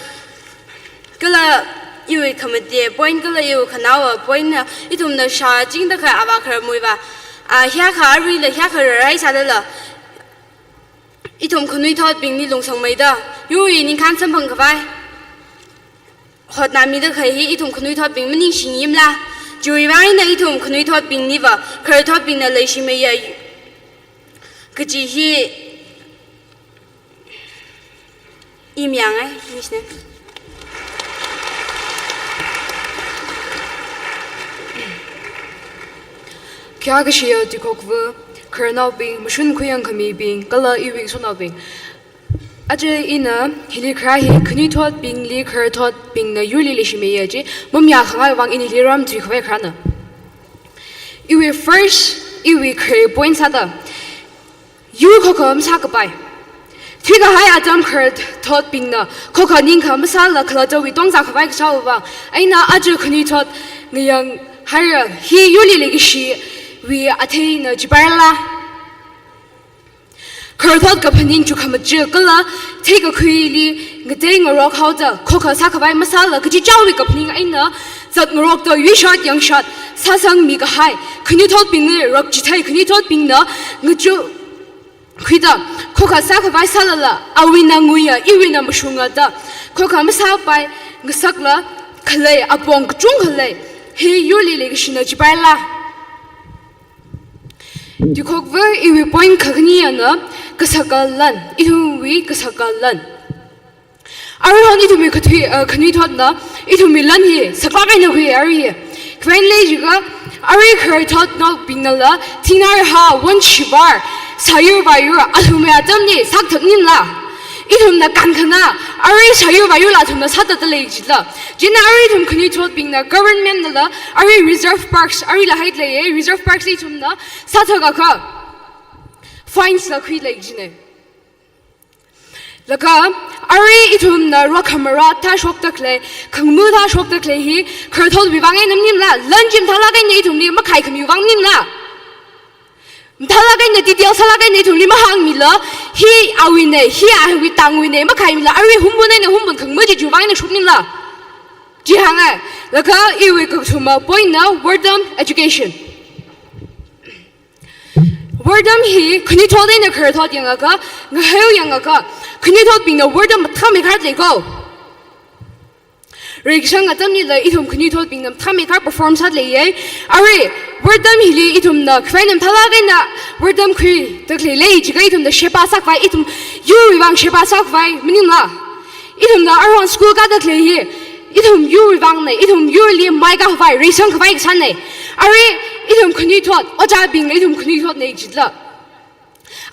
Speaker 14: kala iwe khamade point kala yu khanawa point na itum na sha jing da kha aba khar moi ba a hya kha ri la hya kha rai sa dala itum khunui thot bing ni long sang mai da yu yi ning khan sam phang ka bai hot na mi da khai hi itum khunui thot bing mani sing yim la jui wang na itum khunui thot bing ni ba khar thot bing na lai shi me ya Kajihi Imyang, Mishne
Speaker 11: Kyagashia Dikokvu, Kernal being, Mushun Kuyang Kami being, Gala Ewing Sonal being. Aja ina, Hili Krahi, Kunitot being Li Kurtot being the Yuli Lishimiyaji, Mumya Hawang in Liram to Kwekana. Iwi first, Iwi Kray Point Sada.
Speaker 14: yu ko ko sa ka bai thui ka hai adam khar thot ping na ko ka ning ka masal la khala to wi tong za ka bai ka sa wa aina aju khni thot ngyang har hi yuli le gi shi wi athei na jibarla khar thot ka phaning chu kham je kala thei ka khui li ngate ngro khau da ko ka sa ka bai masal la ka ji chaw wi ka phaning aina zat ngro to yu shot yang shot sa sang mi ka hai khni thot ping ne rok ji thai khni thot ping na ngchu khida khoka sa ka bai salala awina nguya iwina mushunga da khoka ma sa bai ngasakla khalai apong chung khalai he yuli le gishina jibaila di khokwa iwi point khagni ana kasakalan iwi kasakalan arhan itumi khni thot na itumi lan hi sakla bai na hui ari kwen le jiga ari khar thot no binala tinar ha one shibar 사유 바유 아tum야 점니 삭턱님라 이tum나 간카나 아리 사유 바유라 tum나 사다들레이지라 진나 아리 tum 그니 좆빙나 government나 아리 reserve parks 아리 라하이트레 reserve parks 이tum나 사타가 가 fines 라 크이레이지네 라가 아리 이tum나 로카마라 타 쇼크다클레 강무다 쇼크다클레 히 커톨 비방에 남님라 런짐 달라가 있네 이tum니 마 카이 금 비방님라 달라가있네 디디어 살라가있네 돌리마 항밀라 히 아위네 히 아위 땅위네 마 가임라 아위 훈분에네 훈분 강머지 주방에네 숍님라 지항아 라가 이위 그 주마 보이나 wordom education wordom 히 그니 토데네 커터 양아가 ngaheu 양아가 그니 토 빙나 wordom 탐이 갈래고 Reaction atamni la itum kuni thot bingnam thami kar perform sat le ye ari wordam hili itum na kwenam thalaga na wordam kri takle le jiga itum da shepa sak vai itum yu wang shepa sak vai minim la itum na arwan school ka takle ye itum yu wang ne itum yu li mai ka vai reason ka vai san ne ari itum kuni thot oja bing itum kuni thot ne jidla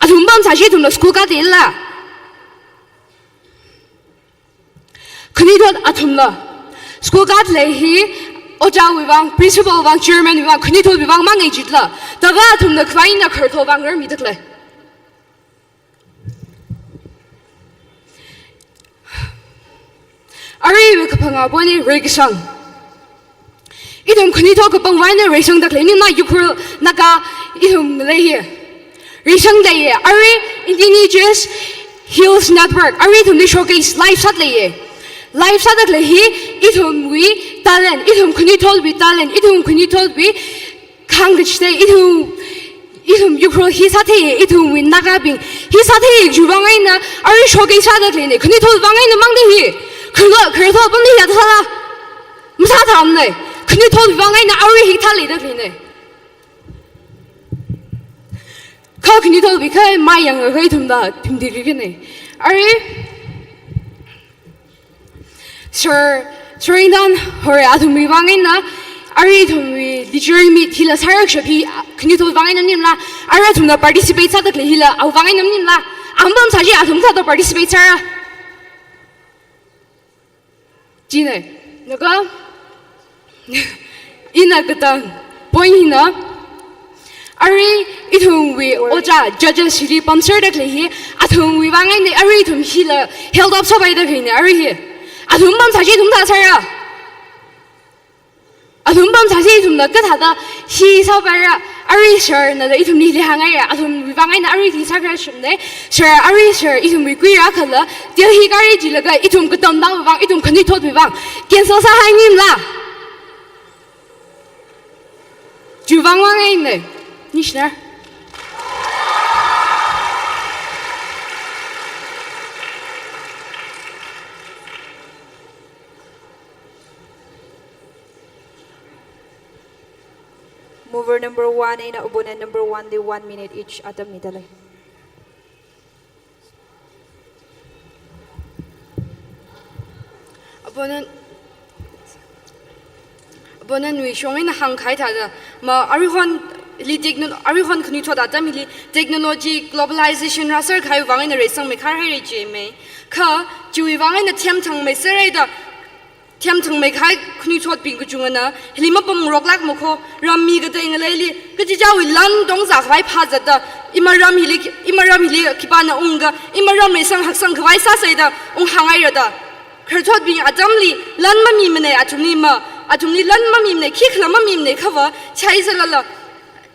Speaker 14: atum bam sa shi itum na school ka de la kuni thot atum la school gat lehi oja wang principal wang chairman wang kuni thol wang mangai jitla daga thum na khwain na khar tho wang ger mi dakle ari we kapanga boni regisang idum kuni tho ka pang wai na resang dakle ni na Ukhrul naga idum lehi resang lehi ari Indigenous Hills Network ari thum ni showcase live sat lehi life sadak lehi itum we talent itum kuni told we talent itum kuni told we kangchte itum Ukhrul hi sathe itum we nagabing hi sathe jubangai na ari shoge sadak lene kuni told bangai na mangde hi kho bandi ya thala musa thamne kuni told bangai na ari hi thale dak lene kha kuni told we kai mai yang ga itum da timdi gene ari Sir Rindan hore athumi wangina ari thumi literary meet hila sarak shapi kuni to wangina nimla ara thumna participate sa takle hila au wangina nimla ambam saji athum sa to participate sara jine naga ina kata poina ari ithum we oja judges hili pamsar dakle hi athum we wangina ari thum hila held up sabai dakle ari hi 아둠밤 사시 둠다 살아 아둠밤 사시 둠다 끝하다 시사바라 아리셔 나다 이tum리리 항아야 아둠 위방아이나 아리기 사그라shum네 셔 아리셔 이tum 위귀라 칼라 디히가리 질라가 이tum 끝담당 위방 이tum 컨디 토 위방 겐서사 하이님라 주방왕에 있네 니시나
Speaker 1: Mover number 1 ay na opponent number 1 di 1 minute each atam ni talay.
Speaker 14: opponent we showing na hang khai tha da ma arihon li arihon khni thoda atam li technology globalization rasar khai wangai na resang me khar hai re je me kha chui wangai na thiam thang me serai da ทียมถึงไม่ใครคุณชดปิงกุจุงนะเฮลิมาปมรกลักมุขรามีก็เตงเลยลิก็จะเจ้าวิลันตรงจากไว้พาจัดอิมารามฮิลิคิปานาอุงกะอิมารามในสังหักสังไว้ซาเสดอุงหางไอระดาคือชดปิงอาจำลีลันมามีมันในอาจุมนี้ลันมามีมันในขี้ขลามามีมันในข้าวใช้สละ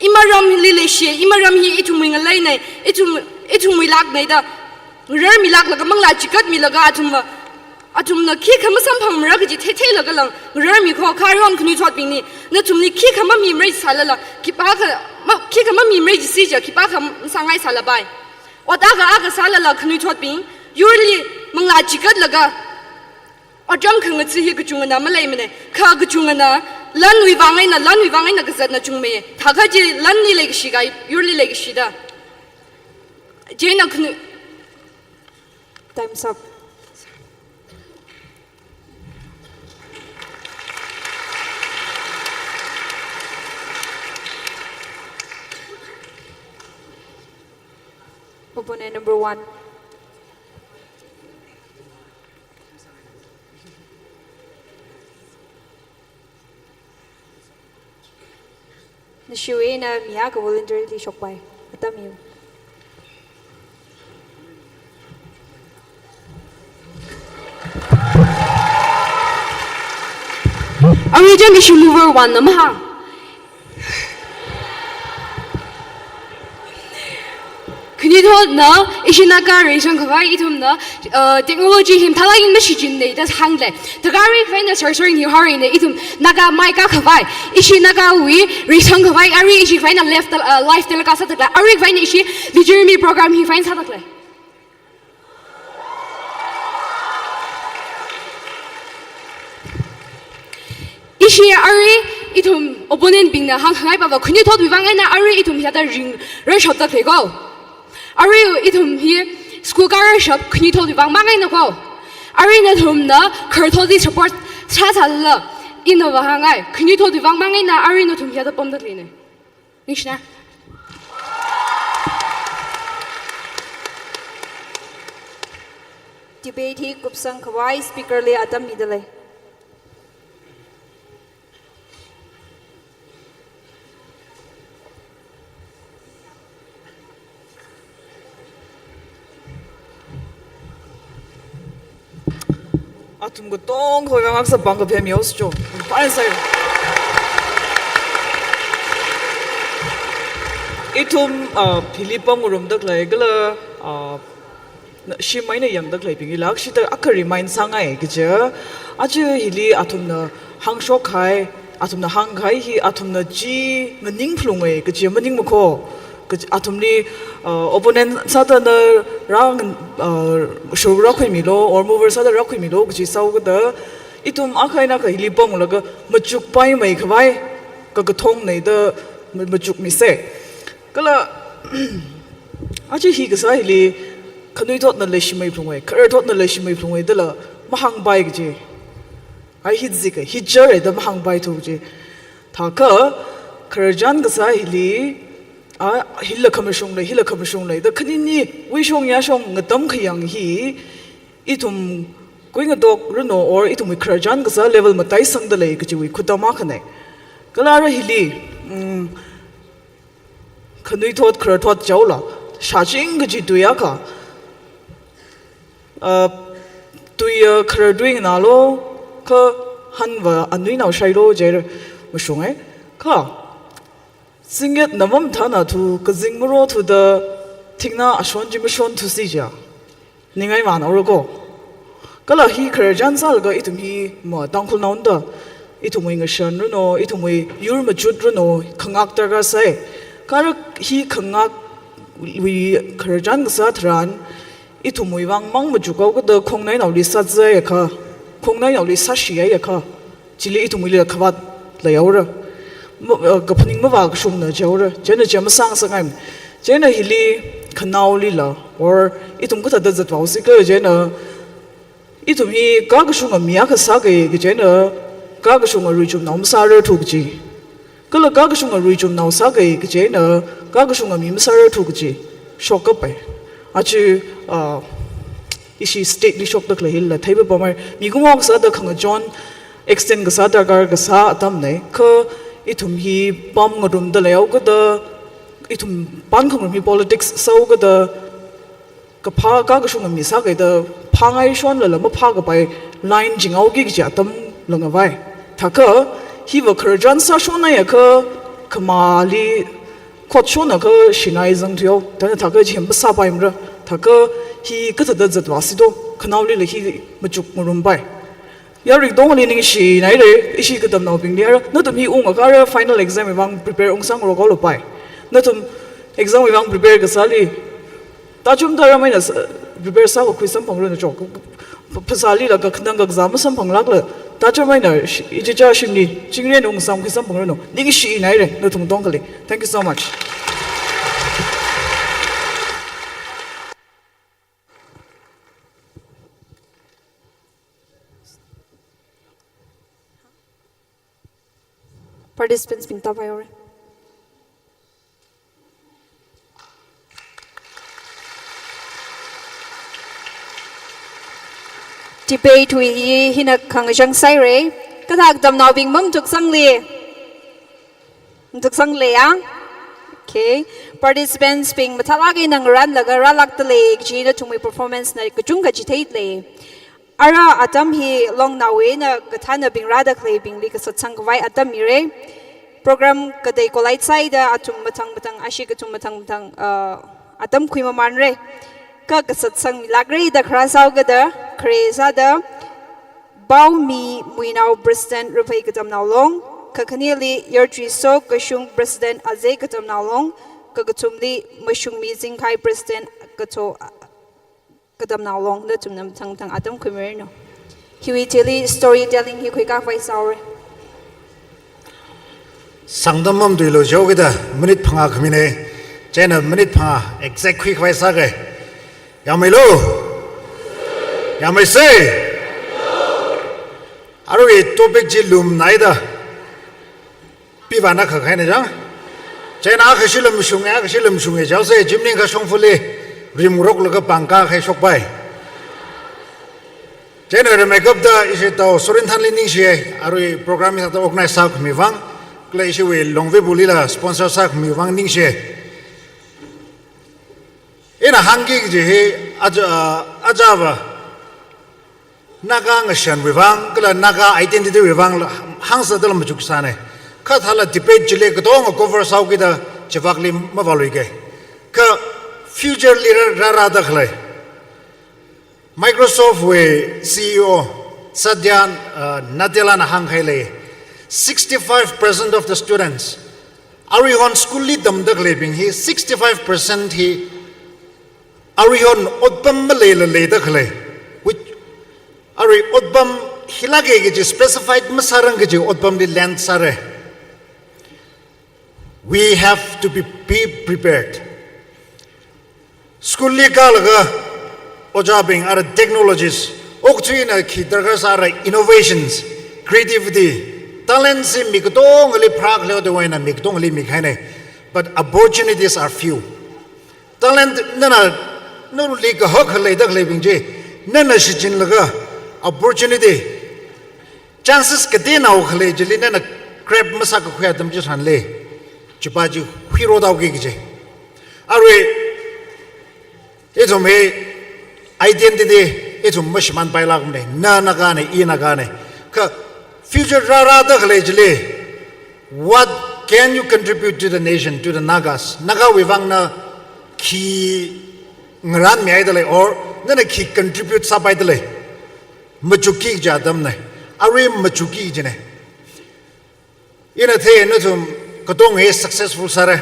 Speaker 14: อิมารามฮิลิเลเชียอิมารามฮิอิทุมิงอะไรในอิทุมิลักในดาเรื่องมิลักแล้วก็มังลาจิกัดมิลักอาจุมนะขี้ขมาสัมพังมรักจิเท่ๆแล้วก็ลังเรื่องมีข้อคารอนคุณชดปิงนี่นะจุมนี่ขี้ขมามีมริสาละคิปาค่ะขี้ขมามีมริสิจ้ะคิปาค่ะสังไงสาละไปวัดอากาสาละคุณชดปิงยูรีมังลาจิกัดแล้วก็อจำขังกจีกจุงนะมาเลยมันเนี่ยข้ากจุงนะลันวิวังไงนะก็จะนะจุงเมย์ถ้าข้าจีลันนี่เลยก็ชิกายยูรีเลยก็ชิดาเจน่าคุณ
Speaker 1: Time's up. Opponent number 1. Nashuwe na Mia ka voluntarily shokpai. Atamiyo.
Speaker 14: Original issue mover 1 na maha. Kuni thod na ishinaka ration kawai itum na technology him talagin machine ne das hangle. Tagari find the sorcery ni hari ne itum naga maika kawai. Ishinaka we ration kawai ari ishi find a left life telecast takla. Ari find ishi the Jeremy program he finds hatakle. Ishi ari itum opponent bing na hang hangai baba kuni thod wiwangai na ari itum hiata ring rush hot tak lego. Ari itum hi school car shop kuni thod wiwang mangai na ko. Ari na thum na khar thodi support cha cha la ino wa hangai kuni thod wiwang mangai na ari no thum hiata pom dak line. Nishna
Speaker 1: Debate hi kupsang kawai speaker le atam midale.
Speaker 6: 아tum 그 똥 거기 학사 방금 뱀이 없었죠. 빨리 써요. 이tum 필리pom으로 음덕래 그래 심마이네 양덕래 빙이 락시다 아까 리마인 상하에 그죠? 아주 힐리 아tum나 항쇼카이 아tum나 항카이 히 아tum나 지 머닝플롱에 그죠? 머닝 먹고 그 아tum리 opponent 사다나 랑 쇼그라크미로 or mover 사다 라크미로 그지 싸우거든 이tum 아카이나 그 힐리pom을 그 머죽 빠이 메이 그바이 그 통내다 머죽 미세 그라 아주 희그사 힐리 그누이도나 레시메이 플롱에 그르도나 레시메이 플롱에 들라 마항바이 그지 아이 히즈가 히저에다 마항바이 도지 다가 그르잔 그사 힐리 힐러 커미숑레 더 크니니 위숑 야숑 ngtam khayang hi itum koing dok runo or itum khrajan gasa level matai sangdale kchiwi khutama khane kalara hili khnui thot khra thot chawla shaching gji tuya ka tuya khra doing na lo ka hanwa anui naw shairo jer mushungai ka Singet namam thana tu kazingmuro tu the tingna ashon jimishon tu sija. Ningai man orogo. Kala hi karajan salga itum hi ma tangkul naunda. Itum inga shan runo, itum yur majut runo, kangak targa say. Kara hi kangak wi karajan gasa tran. Itum wang mang majukaw ko the kongnay na uli sa zay ka. Kongnay na uli sa shiya ka. Chili itum wili kabat layawra. Gapaning mawag shung na jawra jena jam sang sangam jena hili kanauli la or itum kata da zatwa usika jena itum hi ga shung miya ka sa ge jena ga shung rijum na umsa ra thugji kala ga shung rijum na sa ge jena ga shung mi msa ra thugji shock up achi ishi state li shock da kla hil la thaiba bomar migumok sa da khang John extend ga sa dargar ga sa atam nei kha itum hi pam ngadum da leo ga da itum pan khong mi politics so ga da ka pha ga shung mi sa ga da phangai shon la ma pha ga pai line jingau gi ja tam langa vai thaka hi wa kharjan sa shona ya ka kamali khot shona ka shinai zang thyo ta thaka jim ba sa pai mra thaka hi ka da zat wasido khanawli le hi machuk murum bai yarik dong li ning shi nai re ishi ka dam naw ping le na tum hi ung ka final exam wang prepare ung sang ro ko lo pai na tum exam wang prepare ka sali ta chum da mai na prepare sa ko quiz sam pang ro na chok pasali la ka khnang ga exam sam pang lak la ta chum mai na iji cha shim ni chingren ung sam quiz sam pang ro no ning shi nai re na tum dong ka le thank you so much.
Speaker 1: Participants being top priority. Debate we hinak kang jang sai re kathak dam naw bing mam tuk sang le ya. Okay, participants being matalagi nang ran laga ralak tale gina tumi performance na kachung ka jitate le. Ara atam hi long nawe na gathana bing rada clay bing li kasat sangwai atam mire program kadai kolai side atum batang ashi katum batang atam khuima manre ka kasat sang milagre da khrasau gada kreza da bau mi muinau president rupai katam naulong ka khanili yertri so kashung president azay katam naulong ka gatumli mashung mi jingkai president kato kadam now long the tum nam thang thang atam khmer no hiwi teli storytelling hi khoi ka fai saure
Speaker 3: 상담만 되로 저기다 미닛 방아 그미네 쟤는 미닛 방아 exact quick fai sa ge 야메로 야메세 아로이 topic 질룸 나이다 비바나 khkhai 장 쟤나 kh실름 슝야 kh실름 슝에 저세 짐닝 가 송풀리 rimurok laga pangka khai sok pai general makeup da ise to sorin than lining she arui program is to organize sak mi wang kla ise we longve bulila sponsor sak mi wang ning she ina hangi je he ajaba naga ngashan we wang kla naga identity we wang hangsa dalam juk sane kha thala debate jile ko dong cover sau ki da chawakli ma baloi ke ka future leader rara dakhle Microsoft we CEO Satya Nadella na hang khaile 65% of the students are on school li dam dakhle bing hi 65% hi are on odbam le dakhle which are odbam hilage ge specified masarang ge odbam li land sare we have to be prepared. School li kalaga ojabing are technologies oktuina ki dargas are innovations creativity talents in mikdong li prak le de wena mikdong li mikhane but opportunities are few talent nana no li ka hok le dak le bing je nana shichin laga opportunity chances kade na okhle jeli nana crab masak khya dam ji san le chipaji hero daw ge je are 이좀 identity 이좀 무시만 발라군데 나나가네 이나가네 그 future 라라다 글레질리 what can you contribute to the nation to the nagas naga wivangna ki ngran meidale or nana ki contribute sabaidale machuki jadamne are machuki jene ina the no tum kodong is successful sare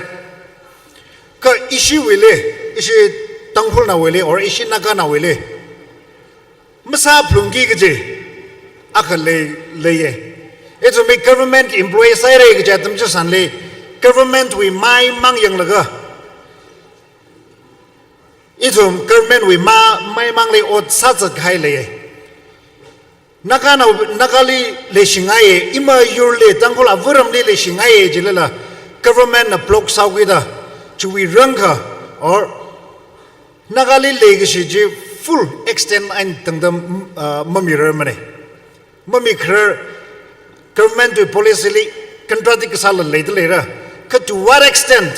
Speaker 3: ka issue wile issue tangphul na wele or ishin naga na wele masa plungi ge akhale leye it to make government employees sai re ge tam cha san le government we mai mang yang laga it to government we mai mang le ot sa za khai le naga na nagali le shingaye ima yur le tangphul avuram le shingaye jilala government na block sa gi da chu we rangka or Nagali legacy ji full extent and tangdam mami ramane mami khar government to policy li contradict sal leid lera to what extent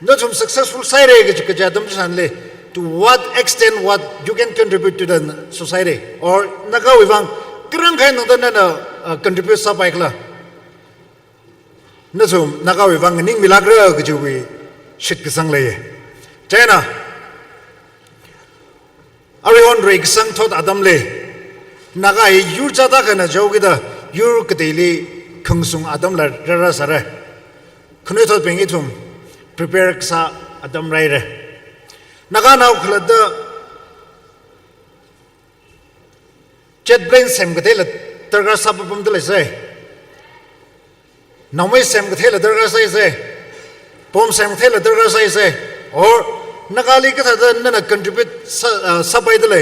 Speaker 3: not some successful side ke jadam sanle to what extent what you can contribute to the society or naga wibang kerang khain na contribute sa baikla na some naga wibang ning milagra ke juwi shit ke sang le china everyone reg sang thot adam le naga yur jada kana jawgida yur kedeli khungsung adam la rara sare khune thot bengi thum prepare sa adam rai re naga now khlada jet brain sem kedela targa sabam dele se namai sem kedela targa se pom sem kedela targa se or nagali kada na contribute sabai dele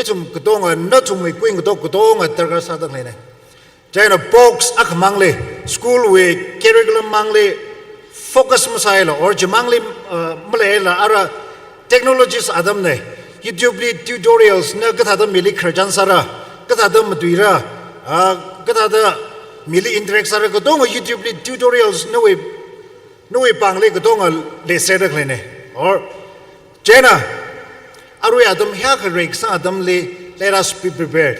Speaker 3: itum kedong na tum queen kedong targa sa da ne China box ak mangle school we curriculum mangle focus masailo or jamangli malela ara technologies adam ne YouTube tutorials na kata mili kerjan sara kata maduira kata mili interact sara kedong YouTube tutorials no we pangle kedong le sera klene or China aru adam hya kharek sa adam le let us be prepared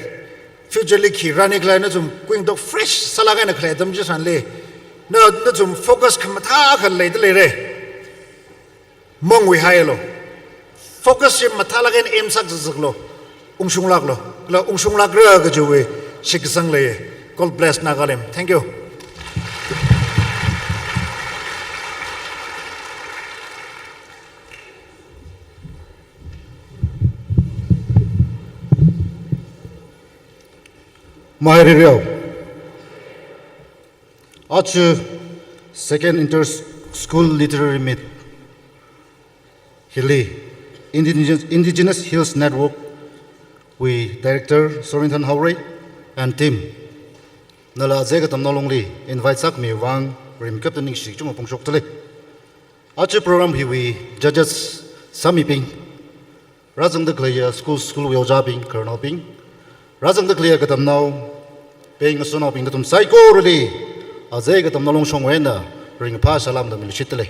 Speaker 3: future li khirani klane zum going to fresh salaga na khle adam jisan le na zum focus khamtha khal le de re mong we hailo focus je matha lagen em sak zaklo ungsung lak lo la ungsung lak ra ga juwe shik sang le God bless Nagalem thank you
Speaker 15: Mahiririao. Achu second inter school literary meet. Hilly Indigenous Hills Network. We director Sorintan Howray and team. Nala Zegatam Nolongli invite Sakmi Wang Rim Captain Shik Chung Pong Shok Tele. Achu program hi we judges Sami Ping. Razang the clear school will jobbing Colonel Ping. Razang the clear Gatam now. Paying a son of in the Tum Psycho really, a Zegatam Nolong Shongwena, bring a pass alarm the military.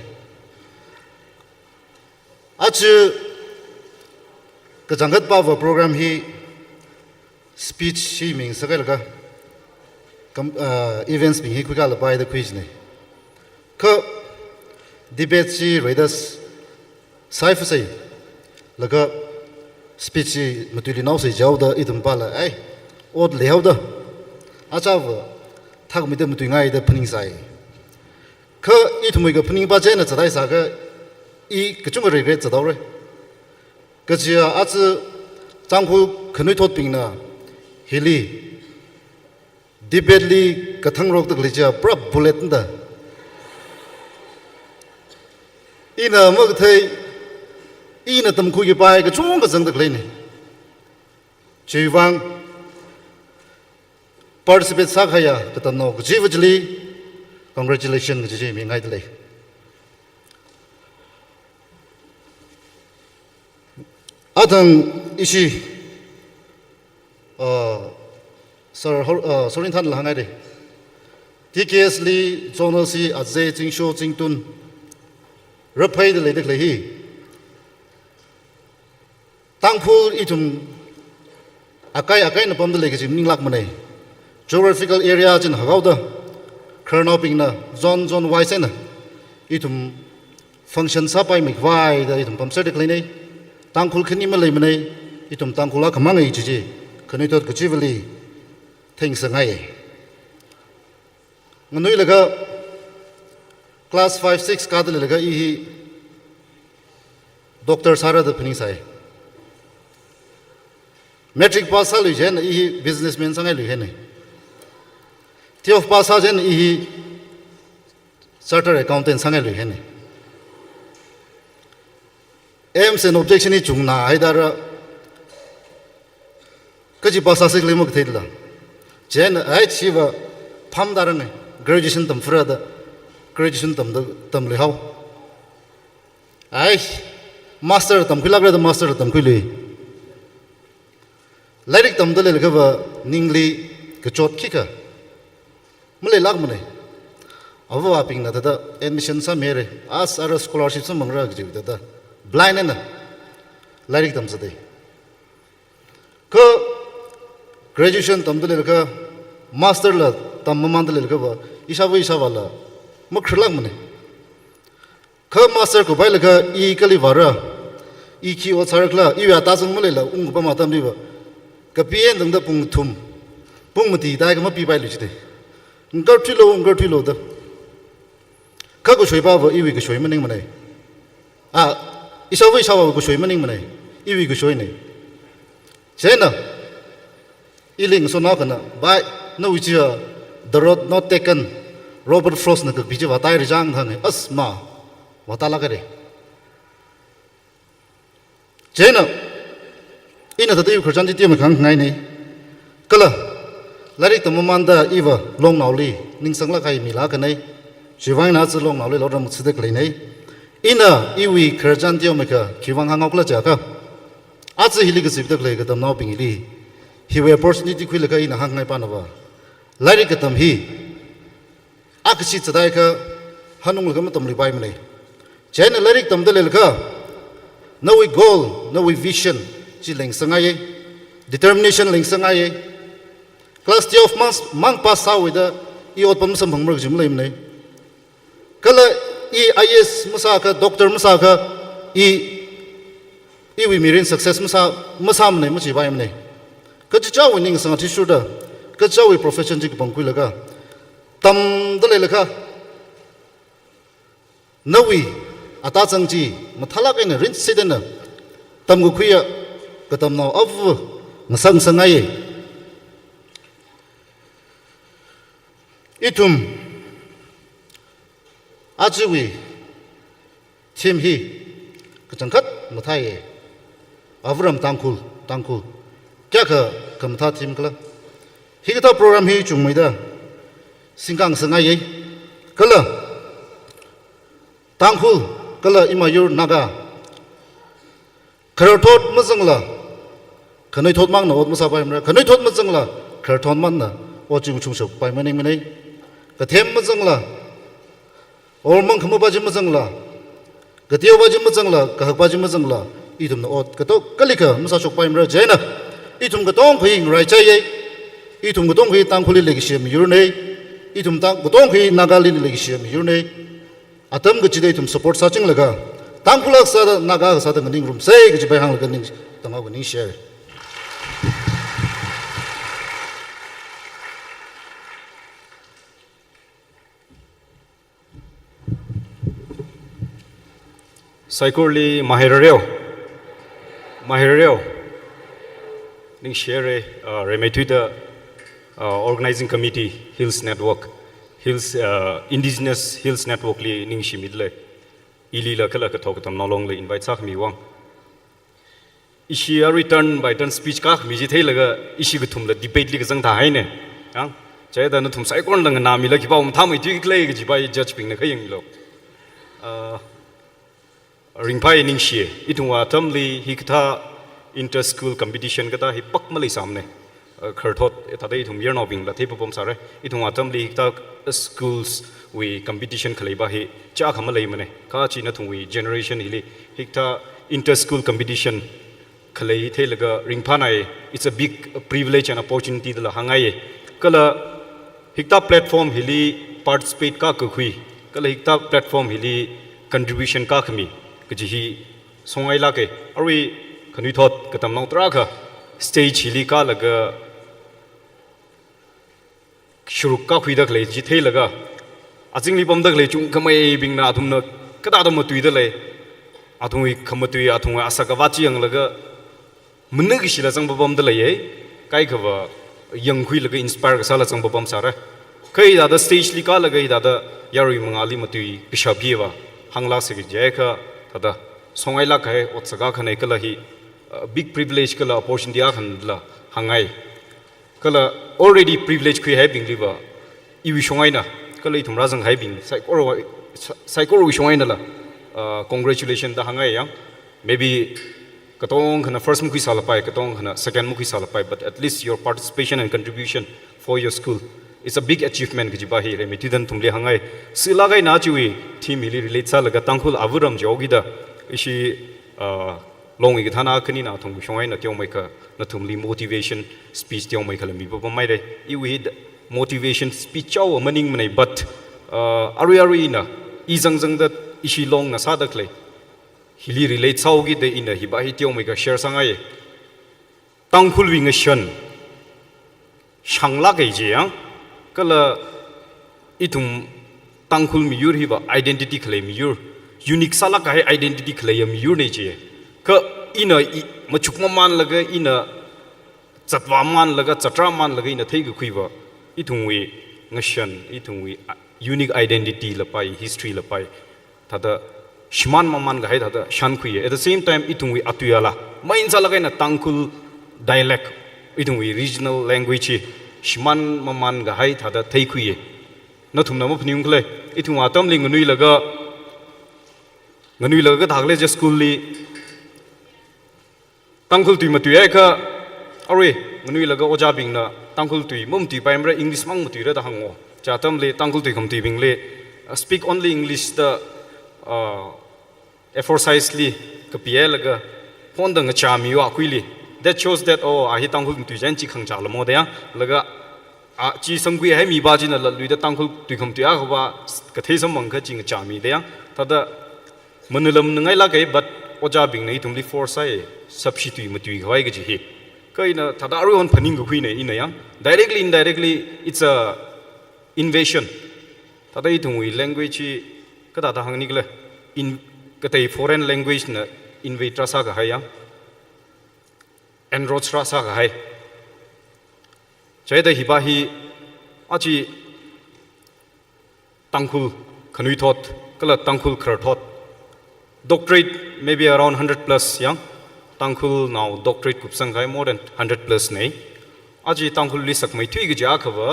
Speaker 15: Achu Kajangat Power program he speech she means Sagalga events being equivalent by the quiz. Ko debate she readers Cypher say Laga speech Matulino say Jauda Idumpala, eh? Odd Leoda. Achav tag mit dem tuingai de pning sai kha I thumui ga pning ba chen cha dai sa ga I kachung regret cha daw re ka chia ach changphu khnui thot ping na hili debetly kathang rok tak lecha pra bullet da ina mag thai ina tam khu gi pai ga chung ga jang tak le ni chiwang participate sakhaya tatano jivajli congratulations ji mi ngai dle adang ishi sir sorintan la ngai de TKS li zonal si azay jingsho jingtun rapai de le de le hi tangphul itum akai na pam de le gi ning lak mane geographical area in Hagauda, Kernoping na, zone wise na, itum function sapai mikvai da itum pamser decline, tankul kinimalay mane, itum tankula kamangai jiji, kanitot kachivali, things angai. Nganui laga class 5-6 kadal laga ihi Dr. Sara da Pinisai. Metric pass halu jen ihi businessman sangai lu hene. Tiof passagen ihi charter accountant sangai lu hene aims and objection I chungna haidara kaji pasasik limuk thidla jen ai chiwa pham darane graduation tam frada graduation tam le haw ai master tam khilagre da master tam khili lairik tam dale ga ningli ka chot khika mule lag mune awa ping na da admission sa mere as ara scholarship sa mangra gi da blind na lairik tam sa dei ko graduation tam dele ka master la tam man dele ka ba isa wala mukhrlag mune ko master ko bai la ka I kali vara I ki o sarakla I ya ta sang mule la ung ba ma tam ba ka pien dang da pung thum pung mati dai ka ma pi bai lu chi de ngar thi lo da ka ko shoi ba ba I wi ko shoi maning mane isa ba ko shoi maning mane I wi ko shoi ne chena iling so na kana bai no wi chi the road not taken Robert Frost na ka bi chi wa tai ri jang thang asma wa ta la ka re chena ina da yu khurjan ji tiam khang ngai nei kala larik tam man da iwa long naw li ning sang la kai mi la ka nei jiwang na zu long naw li lo ram chu de klei nei ina iwi khurjan tiam ka kiwang hang ok la ja ka a zu hili ga sip de klei ka tam naw ping li hi we opportunity khwi la ka ina hang ngai pa na ba larik ka tam hi a ka chi chadai ka hanung la ka ma tam ri bai ma nei chena larik tam de le ka no we goal no we vision chi leng sangai determination leng sangai class 12 months mang pass out with the I ot pam sam phang mer jim leim nei kala IS musa ka doctor musa ka I we mirin success musa nei mu chi bai nei ka chi chaw ning sang thi shu da ka chaw we profession ji pang kui la ka tam da le la ka no we ata chang ji ma thala ka ne rin se den na tam gu khuya ka tam no of ma sang sangai itum ajiwi team hi ka changkhat ma thai avram tangkhul kya ka kam tha team kala hi ka program hi chungmai da singkang sangai kala tangkhul kala imayur naga khar thot ma jangla khanai thot mang na ot ma sa pai mra khanai thot ma jangla khar thon man na o chung chung sok pai maning manai ka them ma jangla or mang khama ba jim ma jangla ka teo ba jim ma jangla ka hak ba jim ma jangla I thum na ot ka to kalika ma sa sok pai mra jaina I thum ka tong khing rai chai ye I thum ka tong khi tang khuli legi shem yur nei I thum tang ka tong khi nagali legi shem yur nei atam ga chidai thum support sa ching laga tang khulak sa da naga sa da ning room sei ga chibai hang laga ning tang ga ning share
Speaker 16: Saikurli Mahirareo ning share remetu the organizing committee Hills Network Hills Indigenous Hills Network li ning shimidle ili la kala ka thok tam nolong le invite sak mi wang ishi a return by turn speech ka mi ji thei laga ishi gu thum la debate li ka jang tha hai ne yang chai da na thum sai kon lang na mi la ki ba um tham i ti klei ga ji bai judge ping na ka yeng lo ringpai ning shi itungwa tamli hikta inter school competition kata hi pak mali samne kharthot etadai thum year nobing la thepom sare itungwa tamli hikta schools we competition khalaiba hi cha khama lei mane ka chi na thungwi generation hili hikta inter school competition khalai thelaga ringpha nai it's a big privilege and opportunity la hangai kala hikta platform hili participate ka khui kala hikta platform hili contribution ka khami kaji songai la ke arwi khanui thot katam nong tra kha stage hili ka laga shuru ka khui dak le ji thei laga ajingli pom dak le chung kamai bing na thum na kada dam tui da le athungui khamatui athunga asaka wa chiang laga munna gi sila jang bom da le ye kai khawa yang khui laga inspire ka sala jang bom sara kai da stage li ka laga da yarui mangali matui kishabhi wa hangla se gi je kha tada songai la kai otsaga khane kala hi big privilege kala opportunity a khan la hangai kala already privilege khui hai bing liba iwi songai na kala I thumra jang hai bing sai ko songai na la congratulations da hangai yang maybe katong khana first mukhi sala pai katong khana second mukhi sala pai but at least your participation and contribution for your school it's a big achievement cái gì hi re mi tidan thum le hangai sila gai na chui team ili relate sa laga tangkhul avuram jogi da ishi long ig thana khani na thum shongai na tiong mai ka na thum li motivation speech tiong mai khala mi ba mai re I with motivation speech chaw maning manai but ari na I jang da ishi long na sa da kle hili relate sau gi de in hi ba hi tiong mai ka share sangai tangkhul wing shan shangla gai je yang kala itum tangkhul mi yur hi ba identity khle mi yur unique sala ka identity khle mi yur ne je ka ina machuk man laga ina chatwa man laga chatra man laga ina thei ga khui ba itum wi ngashan itum wi unique identity la pai history la pai thada shiman man ga hai thada shan khui at the same time itum wi atuyala main sala ga ina tangkhul dialect itum wi regional language shiman man ga hai thada thei khui na thum na ma phniung khle itum atam ling nui laga thagle je school li tangkhul tui matui ai kha are nui laga oja bing na tangkhul tui mum tui pai mra english mang matui ra da hango cha tam le tangkhul tui kham tui bing le speak only english the effortlessly ka pia laga phone dang cha mi wa kuili that shows that oh a hi tangkhul tui jan chi khang cha la mo da laga a chi sangui hai mi ba ji na la lui da tangkhul tui kham tui a kha ba ka thei sam mang kha ching cha mi da ta da manulam ngai la kai but oja bing nei tumli force ai substitute matui khawai ga ji hi kai na thada ru hon phaning ga khui nei ina yang directly indirectly it's a invasion thada I thungui language ka da hang ni kle in ka tai foreign language na invade ra sa ga hai yang enroach ra sa ga hai chai da hi ba hi achi tangkhul khanui thot kala tangkhul khar thot doctorate maybe around 100 plus yang tangkhul now doctorate kup sangai more than 100 plus nei aji tangkhul li sak mai thui gi ja khawa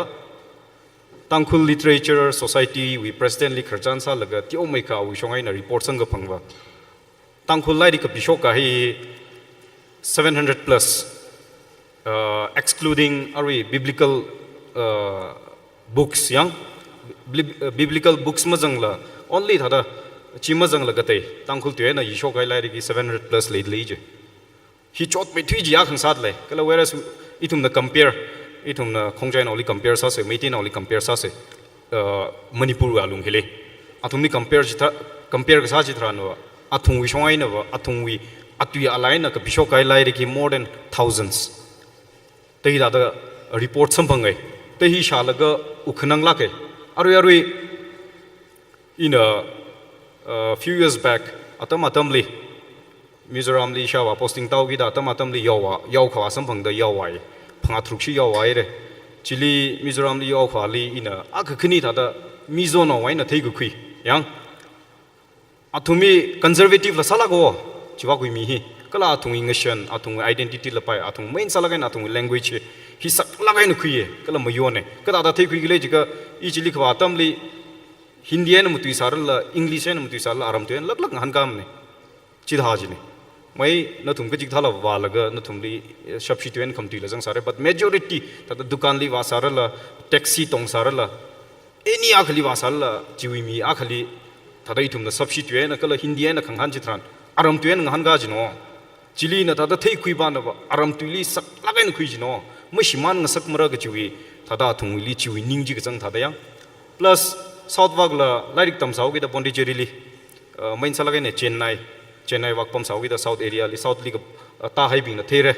Speaker 16: tangkhul literature society we president li kharjan sa laga tio mai ka wi shongai na report sang ga phangwa tangkhul lai ri ka bisho ka hi 700 plus excluding ari biblical books yang biblical books ma jangla only thada chima jang la gatai tangkhul tu na yisho kai lai ri 700 plus lead leije hi chot pe thui ji ya khang sat le kala whereas itum na compare itum na khongjai na only compare sa se meiti na only compare sa se manipur wa lung hele atum ni compare ji tha compare ga sa ji thra no athung wi shongai na wa athung wi atui alai na ka bisho kai lai ri more than thousands tei da da report sam bangai te hi sha la ga ukhnang la ke arui in a few years back atamli Mizoram li shawa posting tau gi da atamli yaw khawa sam phang da yawai phanga thruksi yawai re chili Mizoram li yaw khali ina akkhini tha da mizo no wai na thei gu khui yang athumi conservative la sala go chiwa gui mi hi kala athung nation athung identity la pai athung main sala ga na athung language hi sak la ga na khui kala mayo ne kada da thei khui gi le jiga I chili khwa atamli Hindi na mutui saral la English na mutui saral aram tu lag han kam ne chidha ji ne mai na thum ka jik thala wa laga na thum li substitute kham tu la jang sare but majority ta dukan li wa saral la taxi tong saral la any akhli wa saral la jiwi mi akhli ta dai thum na substitute na kala Hindi na khang han ji thran aram tu en han ga ji no chili na ta da thei khui ba na aram tu li sak la ga na khui ji no ma shiman na sak mara ga jiwi ta da thum li jiwi ning ji ga jang tha da yang plus South Wagla Lairik Tam Sau with the Pondicherry li main salaga ne Chennai Wak Pam Sau with the South area li South League ta hai bing na there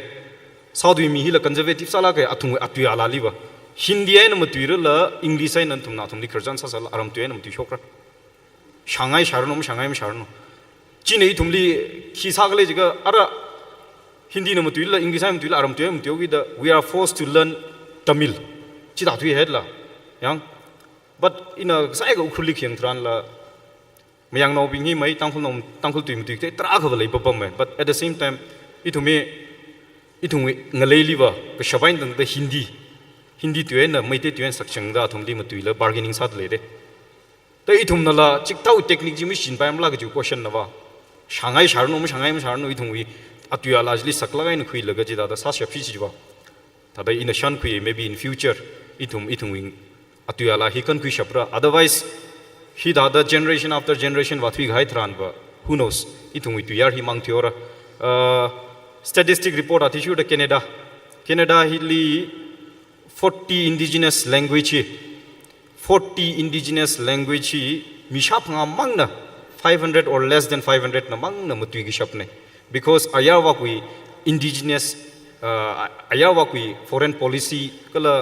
Speaker 16: South wi mi hi la conservative salaga atung atu ala li ba Hindi ai na matuira la English ai nan tum na tum li kharjan sa sal aram tu ai na matu shokra Shanghai sharno Chinei tum li khi sagle jiga ara Hindi na matuila English ai matuila aram tu ai matu with the we are forced to learn Tamil chi da tu head la yang but in a sai ga Ukhrul khiang thran la mayang no bing hi mai tangkhul tuim tu te tra kha le papam me but at the same time itume ngalei liwa ka shabain dang the hindi tu na mai te tu en sakchang da thum li matui la bargaining sat le de te itum na la chik tau technique ji mi shin pam la ga ju question na ba shanghai sharno itum wi atuya largely sakla ga in khui la ga ji da sa shap chi ji ba ta da in a shan khui maybe in future itum wing atuyala hi kan kui shapra otherwise hi da the generation after generation what we gai thran ba who knows itungui tu yar hi mang thiora statistic report atishu de Canada hili 40 indigenous language 40 indigenous language mishap nga mangna 500 or less than 500 na mangna mutui gi shapne because ayawa kui indigenous ayawa kui foreign policy kala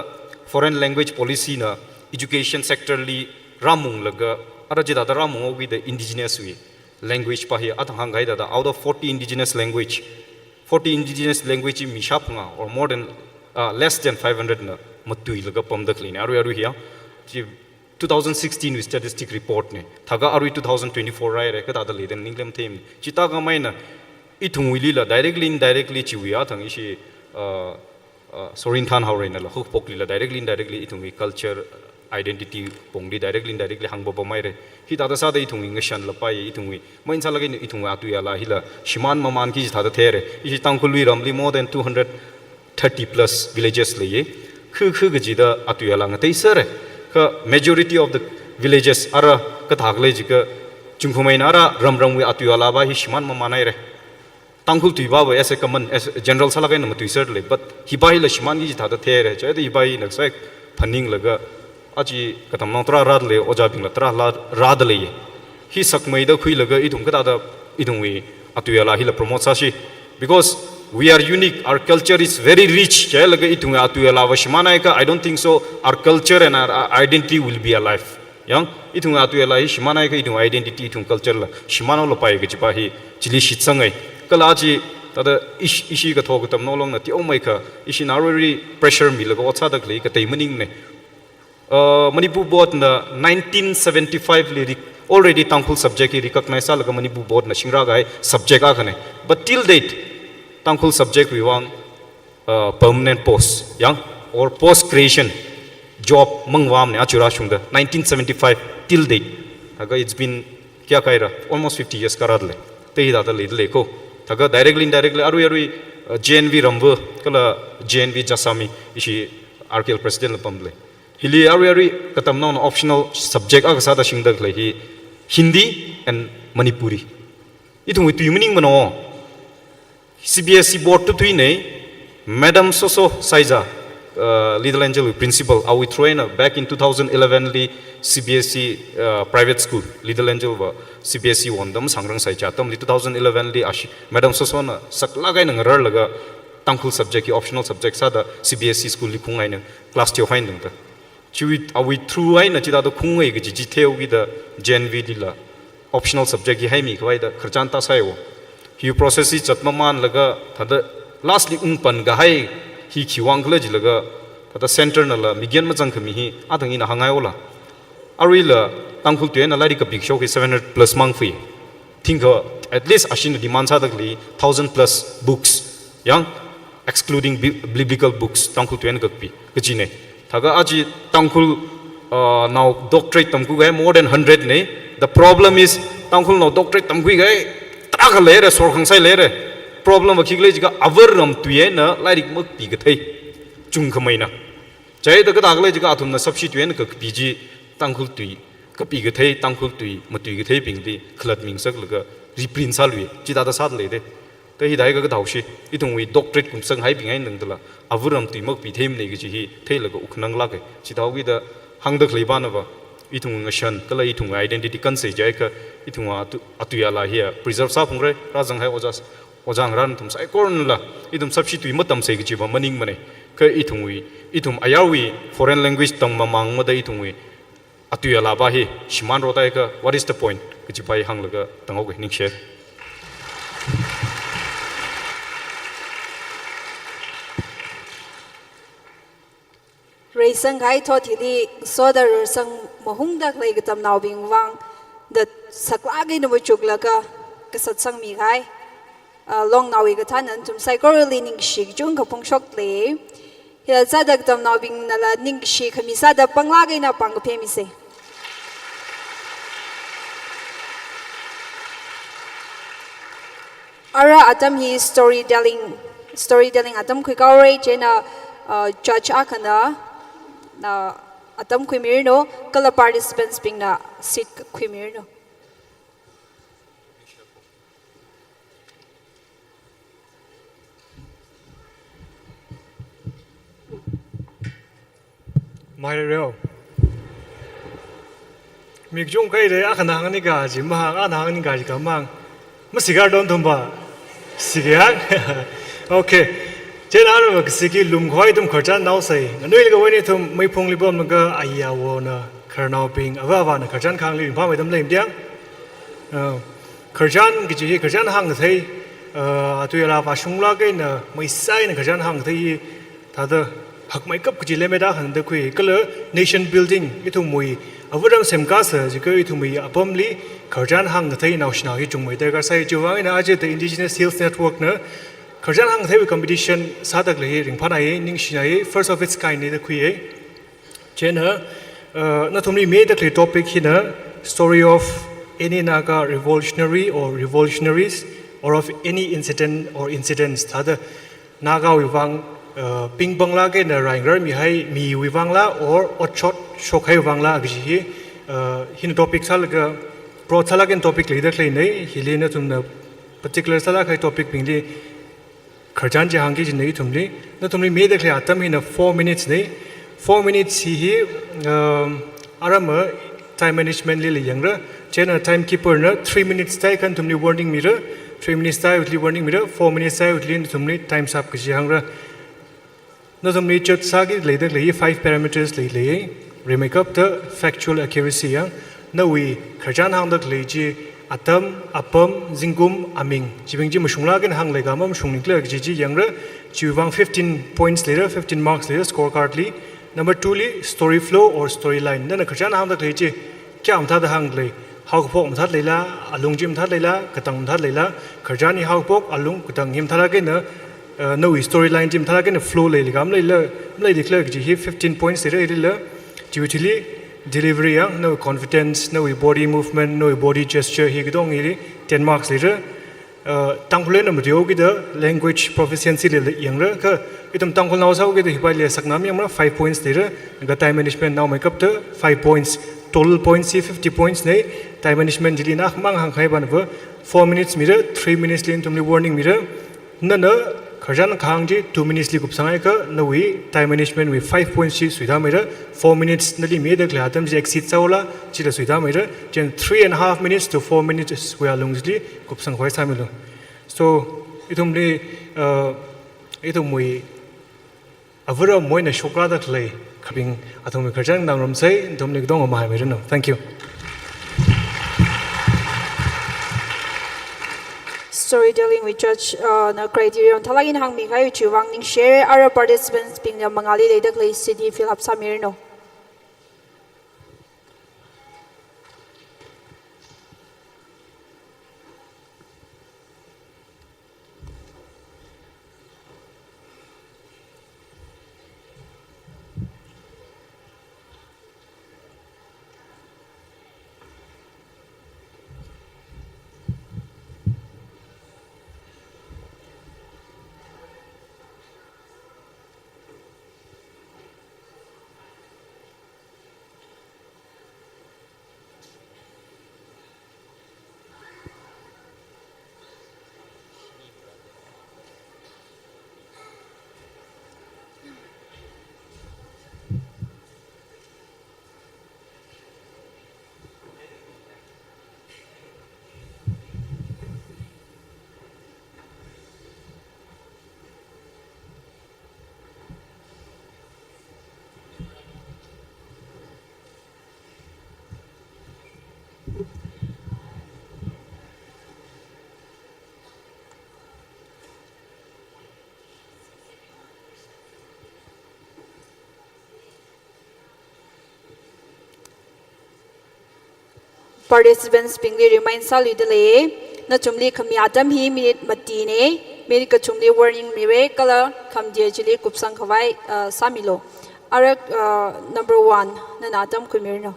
Speaker 16: foreign language policy na education sector li ramung laga arajida da ramung ogi the indigenous we language pa hi athang gai da out of 40 indigenous language mishap nga or more than less than 500 na matui laga pamda clean aru here 2016 with statistic report ne thaga aru 2024 rai re ka da le den ninglem them chita ga maina ithung wili la directly indirectly chiwiya thang ishi sorin than haure na la huk pokli la directly indirectly ithung culture identity pongdi directly indirectly hangbo ba mai re hi da sa da ithung ngashan la pai ithung main sa la ge ithung atu ya la hila shiman maman ki tha da there ishi tangkulwi ramli more than 230 plus villages le ye khu ge ji da atu ya la ngai sare ka majority of the villages ara ka thagle ji ka chungkhumai nara ram we atu ya la ba hi shiman mamanai re tangkul tui ba as a common as general salaga na matui sir le but hi ba hi la shiman gi tha da there cha da hi ba hi nak sai phaning laga aji katam notra rad le oja bing la tra la rad le hi sakmai da khui laga idum ka da idum we atu ya la hi la promote sa shi because we are unique our culture is very rich cha laga idum atu ya la wa shimana ka I don't think so our culture and our identity will be alive yang idum atu ya la hi shimana ka idum identity idum culture la shimano la pai ga chi ba hi chili shit sangai kalaji tada ishi ka thog tam no long na ti omai ka ishi narrowly pressure mi laga otsa dak le ka tai maning ne Manipur board na 1975 li already tangkul subject recognize laga Manipur board na shingra ga subject a khane but till date tangkul subject we want permanent post yang or post creation job mangwam ne achura shungda 1975 till date aga it's been kya kaira almost 50 years karad le te hi da le ko taga directly indirectly aru JNV rambo kala JNV jasami ishi RKL president pamle hili aru katam non optional subject aga sada shingdak le hi Hindi and Manipuri itung wi tuimening mano CBSE board to tuine Madam Soso Saiza Little Angel principal we train back in 2011 li CBSE private school Little Angel CBSE wondam sangrang sai chatam li 2011 li Madam Soso na sakla gai nang rar laga tangkul subject ki optional subject sada CBSE school li khungai na class 2 find ta chiwi we through ai na chida da khungai gi ji theu gi da JNV li la optional subject ki hai mi khwai da kharchan ta sai wo hi process is chatma man laga thada lastly pan ga hai hi khiwang khla ji laga thada center na la migyan ma jang khami hi adangi na hangai ola arila tangkul tu na lari ka big show ki 700 plus mang fi think at least ashin demand sa dakli 1000 plus books yang excluding biblical books tangkul tu na gakpi kachine thaga aji tangkul now doctorate tamku ga more than 100 ne the problem is tangkul now doctorate tamku ga tra le re sor khang sai le re problem wa khigle jiga avaram tuye na lairik mak pi ga thai chung khamai na chai da ga dagle jiga athum na substitute na ka piji tangkul tui ka pi ga thai tangkul tui matui ga thai ping di khlat ming sak laga reprint salwi chi da sad le de te hi dai ga daushi itung wi doctorate kum sang hai ping hai nang dala avaram tui mak pi them ne ga ji hi thai laga ukhnang la ga chi daw gi da hang da khleiba na ba itung ngashan kala itung identity kan sei jai ka itung atuya la hi preserve sa phungre rajang hai ojang ran thum sai korn la idum substitute matam sei gi ba maning mane ka itum ayawi foreign language tang mamang ma da itung wi atuya la ba hi shiman rota ka what is the point gi pai hang laga tangau ge ning share
Speaker 1: Raisang hai thot hili soda sang mahung dak lai gatam naw bing wang the sakla ge no chuk laga ka sat sang mi gai long nawi ga than an tum psychology ning shi chung ka pong shok le hil sa dak tam naw bing nala ning shi khami sa da pangla ge na pang phe mi se ara atam hi storytelling atam khoi ka re chena church akana na atam khuimirno kala participants pingna seat khuimirno.
Speaker 17: Mario Migjung kai de akhana hangani ga ji ma ana hangani ga ji ka mang ma sigar don thumba sigar okay chen aro sigi lum khoi tum kharcha nau sai nui ga wani thum mai phong li bom ga aya wo na kharnau ping awa wa na kharchan khang li pha mai dam leim tiang kharchan gi ji kharchan hang thai tu la wa shung la ke na mai sai na kharchan hang thai ta da hak mai kap ji le me da han de kui kala nation building itu mui avudam semka sa ji ko itu mui apamli kharjan hang thai national hi chung mai da ka sai chuwang na aje the indigenous sales network na kharjan hang thai competition sadak le ring phanai ning shinai first of its kind ne da kui e chena na thumni me da topic hi na story of any naga revolutionary or revolutionaries or of any incident or incidents thada naga wivang ping bangla ke na ranger mi hai mi wivangla or ochot shokhai wangla gi hin topic sal ga pro thala ken topic leader klei nei hilena tumna particular sala khai topic pingli kharjan je hangi ji nei thumli na tumli me dekhle atam hin 4 minutes nei 4 minutes hi arama time management le yangra chena timekeeper na 3 minutes tai kan tumni warning mirror 3 minutes tai utli warning mirror 4 minutes tai utli tumni time sap gi hangra na tumni chat sagi leader le 5 parameters le remake up the factual accuracy yang na we kharjan hang dak le ji atam apam zingum aming jibing ji musungla gen hang le ga mam sung nikle ji yangra chiwang 15 points later 15 marks later scorecard li number 2 li story flow or storyline na kharjan hang dak le ji kyam tha da hang le hau pok m that leila alung jim that leila katang that leila kharjan ni hau pok alung katang him thara gen na no storyline jim thara gen flow le gam le declare ji 15 points later le usually delivery no confidence no body movement no body gesture hi gidong iri 10 marks later tangkhulen am dio gi the language proficiency le yangra ka itam tangkhul naw sau gi the hipai le saknam yamra 5 points later ga time management now make up the 5 points total points 50 points nei time management jili na mang hang khai ban 4 minutes mirror 3 minutes lin tumli warning mirror na kharjan khang ji 2 minutes li gup sangai ka no we time management with 5 points chi suida mera 4 minutes nali me de klatam ji exit chawla chi da suida mera chen 3.5 minutes to 4 minutes we are longly gup sang khoi samilo so itum mui avura moina shokra da klei khabing athum kharjan nangrom sai domnik dong ma mera no thank you
Speaker 1: Storytelling with judge na criterion thalagin hang mi khai chiwang ning share our participants ping na mangali le dak le city fill up samir no participants pingli remind sali de le na chumli khami adam hi minute mati ne meri ka chumli warning mi we kala kham je chili kupsang khawai samilo arak number 1 na adam kumirno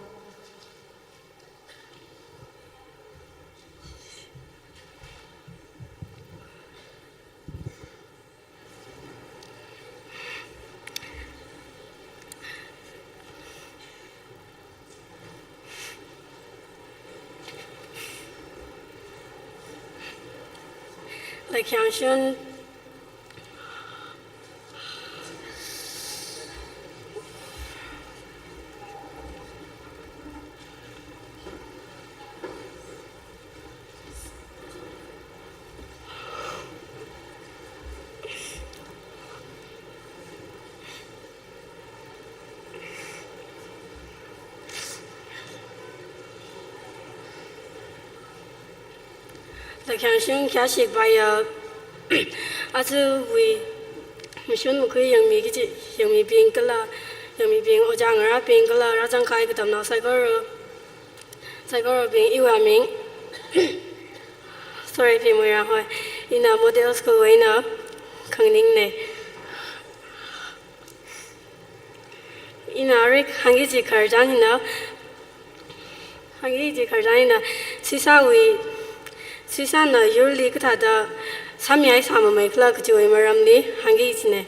Speaker 14: like yang shun like yang shun kya shik by atu we mission mo khui yang mi ki yang mi ping kala yang mi ping o jang ra ping kala ra jang kai ka tam na sai ko ping iwa ming sorry ping mo ra hoi ina model school we na khang ning ne ina rik hangi ji khar jang na Sisa na yurli katada samyai sama mai kla kjoi maramni hangi chine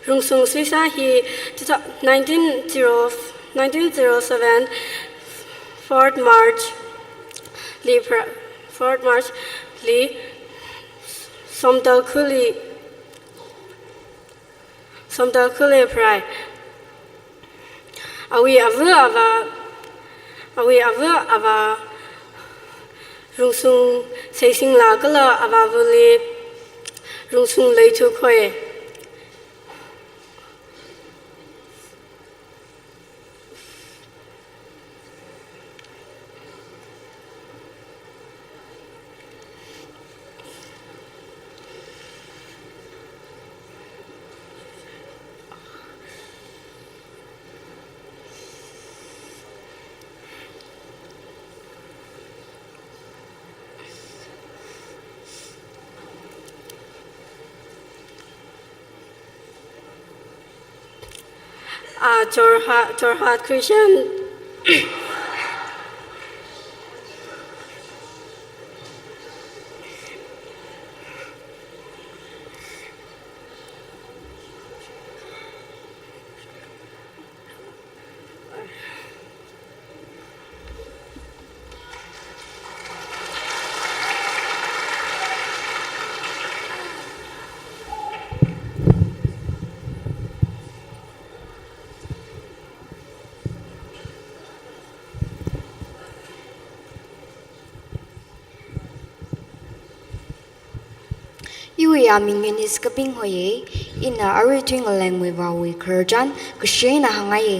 Speaker 14: Rungsung Sisa hi 1907 4th March li somdal kuli prai awi ava rungsung seising la kala ava vuli rungsung lei chu khoe Jorhat Christian
Speaker 18: Iwi amingin is kaping hoye ina ari twingalang mwe ba we kerjan kshena hangaye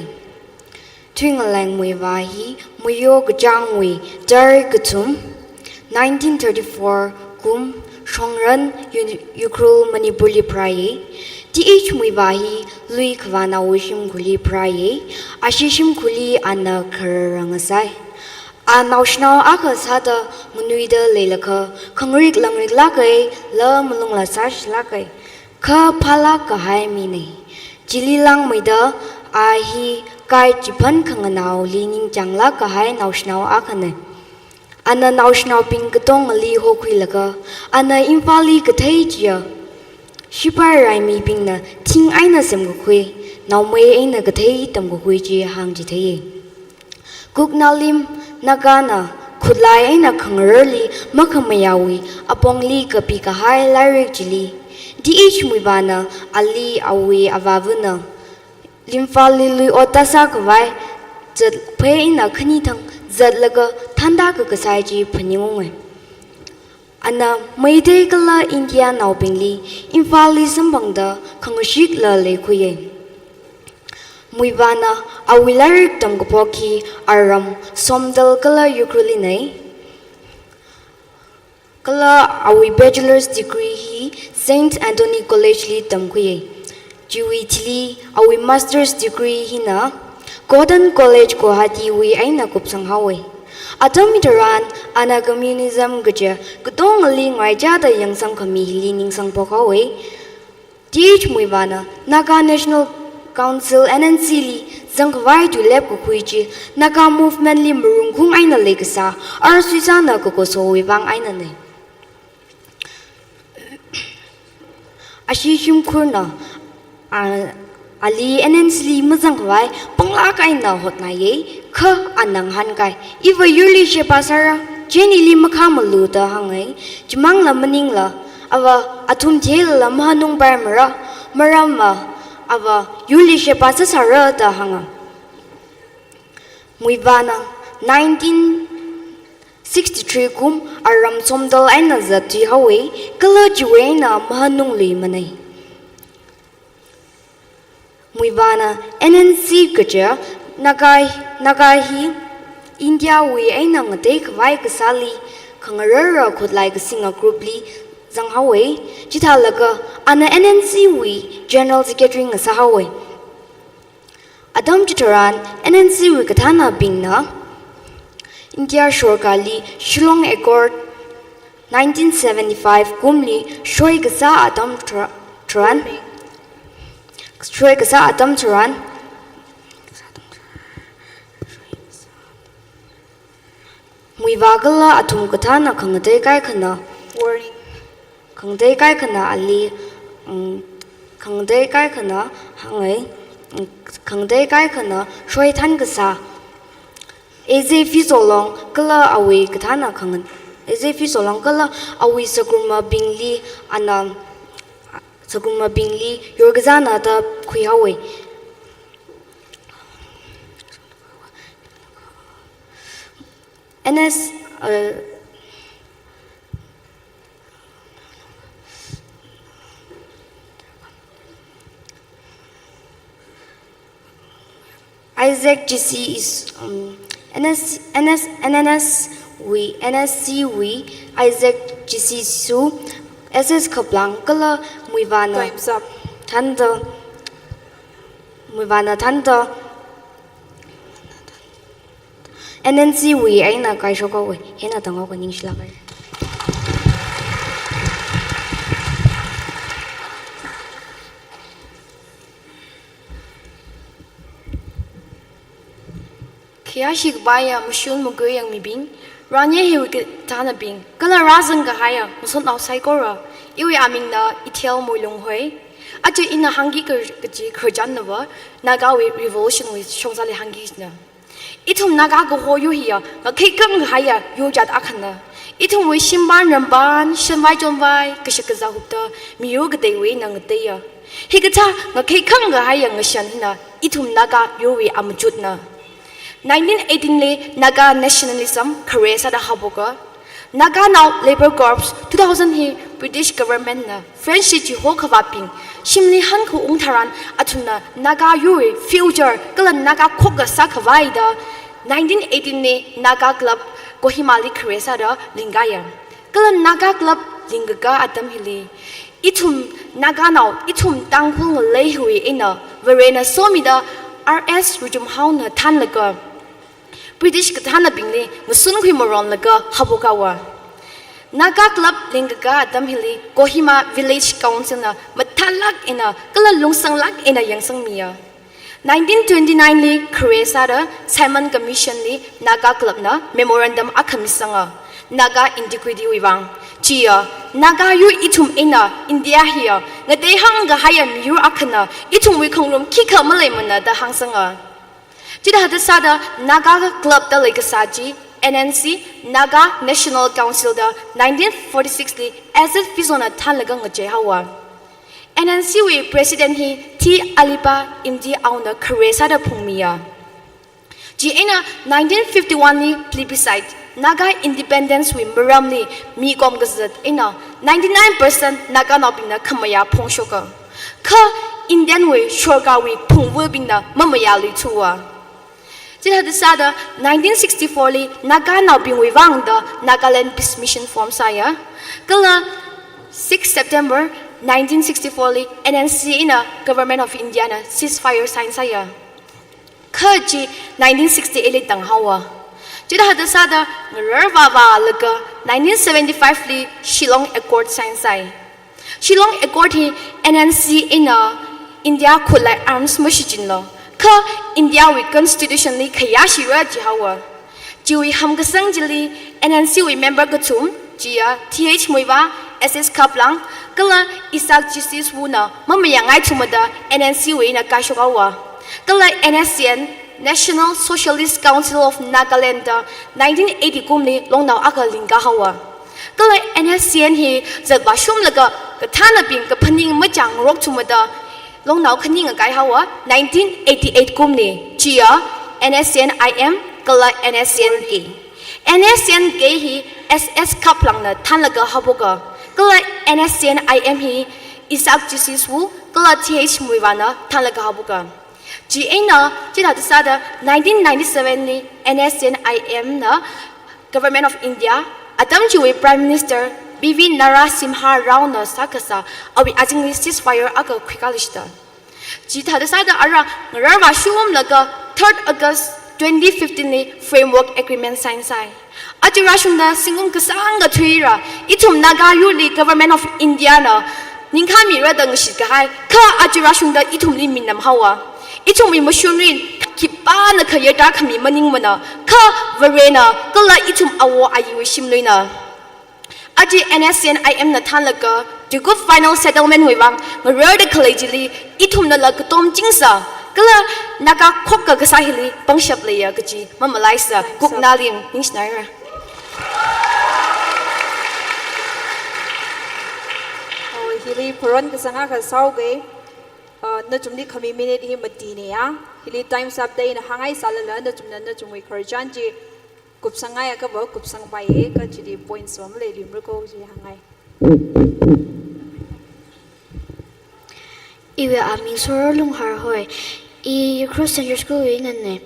Speaker 18: twingalang mwe ba hi muyo gjang we dar gutum 1934 kum shongran Ukhrul manipuli praye th mwe ba hi lui khwana wishim khuli praye ashishim khuli ana kharangasai National Akasada Munuida Lelaka, Kongrik Langrik Lakai, La Mulungla Sash Lakai, Ka Pala Kahai Mine, Jililang Mida, Ahi Kai Jipan Kanganao, Leaning Jangla Kahai National Akane. Anna National Pinkatong Li Hokwilaka, Anna Infali Katajia. Shipar Raimi Pingna, Ting Aina Semgukwe, Now May Aina Katai Tamgukwe Hangjitaye. Kuknalim Nagana Kudlai Aina Kangarli Makamayawi Apongli Kapika Hai Lyric Jili DH Mubana Ali Awi Avavuna Limfali Lui Otasa Kawai Zat Paina Kanitang Zatlaga Tanda Kasaji Panyungwe Anna Mayday Kala India Naupingli Infali Sambangda Kangushik La Lekuye Muibana awilarik tamgapoki aram somdal kala Ukhrul kala awi bachelor's degree hi Saint Anthony College li tamkuye jiwi awi master's degree hi na Gordon College Guwahati wi aina kupsang hawe Atomitaran ana communism gaja gudong ali ngaja da yangsang kami hilining sang pokawe DH Muibana Naga National Council NNC li zangwai tu lep ko kuiji Naga movement li murungkung aina legasa ar suisa na ko so wibang aina ne ashishim kurna ali NNC li mazangwai pangla kai na hot na ye kha anang han kai iwa yuli she pasara Jenny Lim Kamalu the Hangai, Jimang la Maningla, Ava Atum Tail la Mahanung Barmara, Marama, Ava Yuli Shepasara the Hanga. Muivana 1963 kum aram somdal aina zati hawe kala juena mahanung limane. Muivana NNC kaja nagahi India we aina ngate kwai kasali kangarara khut lai ka singa group li zang hawe jithalaga ana NNC we general secretary nga sa hawe Adam Chitaran NNC we kathana bingna India Shorkali Shillong Accord 1975 kumli shoi kasa Adam Turan shoi kasa Adam Turan Muivagala atum kathana khangde kai khana warning khangde kai khana ali khangde kai khana hangai khangde kai khana shoi than kasa Eze fi solong kala awi kathana khangan Eze fi solong kala awi sagruma bingli ana sagruma bingli yorgazana da khuyawe NS Isaac GC is NSC we Isaac GC su SS Kaplang kala Muivana Thanda NNC we aina kai shoka we hena tango ko ningsla kai Kiashik baya mushun mugo yang mibing ranya hewi ke tana bing kala razang ga haya muson outside kora iwi aming na itel moilong hoi aje ina hangi ke ji khajan na wa naga we revolution we shongsali hangi na itum naga go hoyo hiya ga kekam ga haya yo jat akhana itum we simban ramban shenwai jonwai kishik za hupta miyo ga dei we nang dei ya higata ga kekam ga haya ngashan na itum naga yo we amjut na 1918 le Naga nationalism Karesa da Haboga Naga now Labour Corps 2000 he British government na French city ho khawaping Shimli han khu ungtharan atuna Naga yuri future kala Naga khoga sa khawai da 1918 ne Naga club Kohimali Karesa da Lingaya kala Naga club Lingaga Adam hili itum Naga now itum tangkhung lei hui ina Verena somida RS rujum hauna thanlaga British kathana bingli musun khui moron laga habokawa Naga club lingaga Adam hili Kohima village council na mathalak ina kala lungsang lak ina yangsang mia 1929 li Karesa da Simon Commission li Naga club na memorandum akhamisanga Naga integrity wiwang chia Naga yu itum ina India here ngate hang ga hayam yu akhana itum wi khongrom khikha malai mana da hangsanga Jida hada sada Naga club da legasaji NNC Naga National Council da 1946 li as it fizona thalaga ngaje hawa NNC we president hi T Aliba Indi auna Karesa da phumia ji ina 1951 ni plebiscite Naga independence we maramni mi kom gazat ina 99% Naga nobina khamaya phongshoka kha Indian we shorga we phungwe bina mamaya li chuwa Jida the sada 1964 li Naga nobin we wangda Nagaland Peace Mission form saya kala 6 September 1964 li NNC ina government of India na ceasefire sign saya kha ji 1968 li tang hawa Jida hada sada ngarwa laga 1975 li Shillong Accord sign sai Shillong Accord hi NNC ina India khulai arms machine lo ka India we constitution li khaya shira ji hawa jiwi ham gasang jili NNC we member gatum jia TH moiwa SS kaplang kala isak justice wuna mamaya ngai thumada NNC we na ka shokawa kala NSCN
Speaker 19: National Socialist Council of Nagaland 1980 kumli long now aka linga hawa kala NSCN hi zagba shum laga ka thana ping ka phaning ma chang rok chumada long now khaning kai hawa 1988 kumni chia NSCN IM kala NSCN K NSCN K hi SS kaplang na than laga haboga kala NSCN IM hi isak jisiswu kala TH muiwana than laga haboga GA na jita sada 1997 ni NSCN IM na Government of India Adam Jiwi Prime Minister BV Narasimha Rao na sakasa awi ajing ceasefire aga kwikalishta jita sada ara ngarwa shumam laga 3rd August 2015 ni Framework Agreement sign sai Ajirashunda singum kasanga thuira itum naga yuli Government of India na ningkhami radang shikahai ka ajirashunda itum li minam hawa itum mi mashunrin kipa na khayata khami maning mana kha varena kala itum awo ayu shimloina aji NSCN IM na thalaga to go final settlement wewang ngara de khalejili itum na lag tom jingsa kala naga khokka ka sahili pangshap leya gaji mamalaisa kuknalim hinsnaira
Speaker 1: hili puron ka sanga ka sauge na chumni khami minute hi matine ya hili times up day na hangai salala na chumna na chumwi kharjan ji kupsanga ya ka ba kupsang pai ka chidi points wam le limro ko ji hangai
Speaker 18: iwe aming soro lung har hoi I Ukhrul Central School ne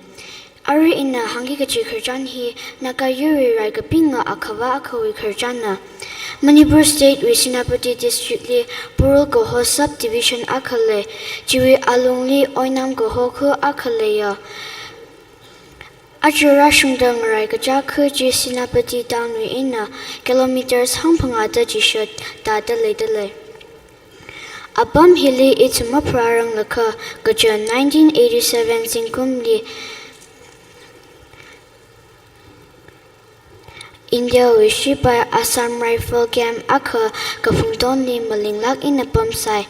Speaker 18: ari ina hangi ka chi kharjan hi naka yuri rai ka pinga akhawa akhawi kharjan na Manipur State Visinapati District li Purul Goho Subdivision akhale jiwi alungli oinam goho khu akhale ya Ajura shungdang rai ka jakhu ji Sinapati town wi ina kilometers hangphanga da ji shot da le Abam hili ituma prarang lakha gaja 1987 singkum li India wishi by Assam Rifle Camp akha kafungton ni malinglak in a pump sai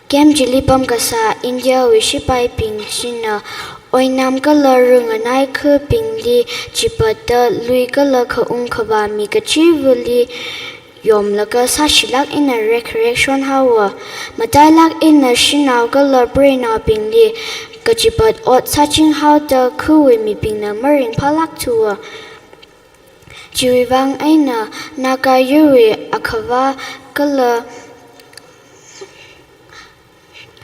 Speaker 18: Camp jili pump kasa India wishi by ping china oinam kala runganai khu pingli chipata lui kala kha khawa mi ka chivuli yom laka sashilak in a recreation hawa matalak in a shinaw kala braina pingli kachipat ot saching how the khu mi pingna maring palak tuwa Jiwang aina naka yuri akhawa kala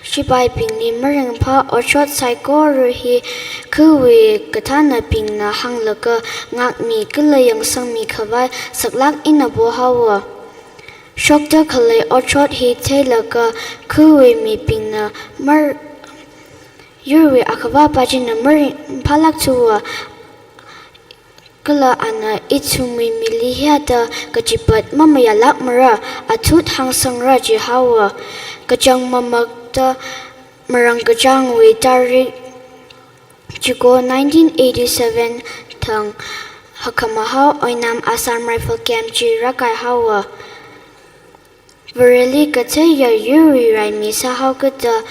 Speaker 18: shibai pingni marang pa orchot psycho ruhi kuwi katana pingna hanglaka ngakmi kala yang sangmi khawa saklak ina bo hawa shokta khala orchot hi thailaka kuwi mi pingna mar yuri akhawa pajina maring palak tuwa Kala ana itumi milihata kajipat mamaya lakmara atut hangsang raji hawa kajang mamakta marang kajang wi tarik Jugo 1987 thang hakamahaw oinam Assam Rifle Camp ji rakai hawa Verili kataya yuri rai misa haw kata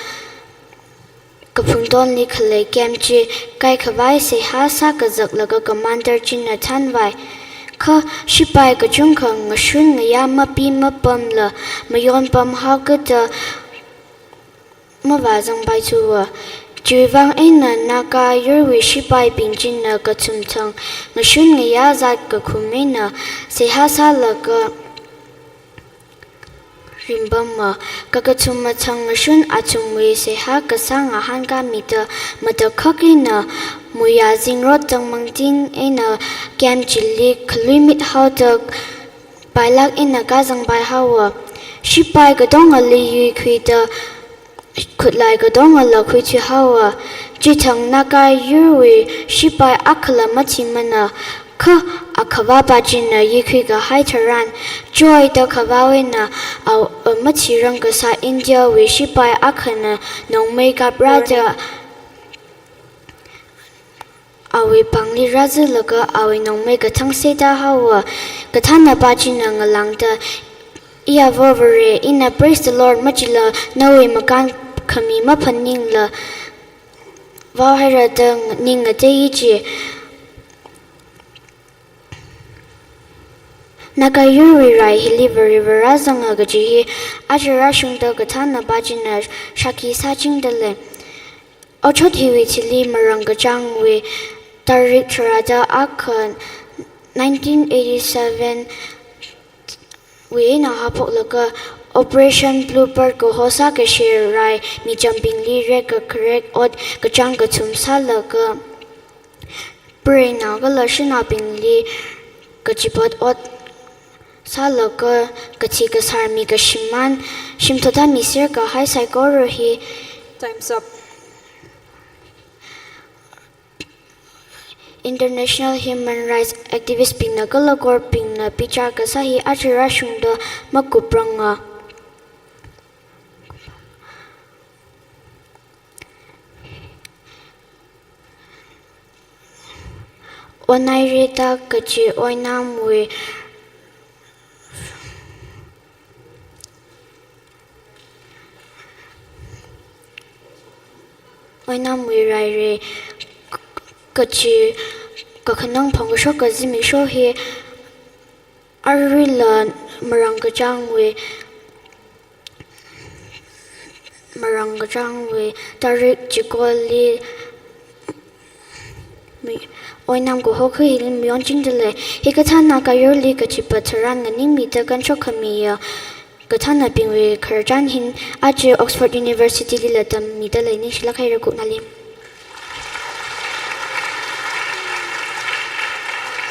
Speaker 18: Kapungton li khalai camchi kai khawai se ha sa ka zak laga commander chin na thanwai kha shipai ka chung kha ngashun ngaya ma pi ma pam la mayon pam ha ka ta ma wa jang bai chu wa jiwang ina naka yurwi shipai pingchin na ka chum thang ngashun ngaya zat ka khumina se ha sa laga Rimbama kakachuma changashun achungwe se ha kasanga hanga mita mata khakina muya zingrot tangmangtin ena kem chili khluimit hautak pailak ena kazang bai hawa shipai gadong ali yu khita khutlai gadong ala khuchi hawa jithang naka yurwe shipai akhala machimana kha akhawa bajina yikhi ga haitaran joy da khawawena aw machirang ka sa India we shipai akhana nongmei ka brother awi pangli razu laga awi nongmei ka thangse da hawa kathana bajina ngalangda iya vovere ina praise the Lord machila nawe makan khami ma phanning la vào hay là từng nhìn ở đây chỉ naga yuri rai hilivari varazanga gaji ajara shungda gatana bajina shaki saching dale ochot hiwi chili maranga jangwe tarik trada akan 1987 we na hapok laga Operation Bluebird ko hosa ka share rai mi jumping li re ka correct od ka chang ka chum sa la ka pre na ga la shina ping li ka chipot od sa la ka chi ka sar mi ka shiman shim thota mi sir ka hai sai ko ro hi
Speaker 1: Time's up.
Speaker 18: International Human Rights Activist ping na galagor ping na pichar ka sahi achira shungda makupranga onai reta kachi oinamwe rai re kachi kakhanang phangusho kazimi sho he arila maranga changwe tarik chikoli oinam ko hokhu hilin myon chingdele he kathana ka yorli kachi patharan ngani mi ta kan chokhamiya kathana pingwe kharjan hin aje Oxford University lilatam mi ta leini shilakhai ra kunalim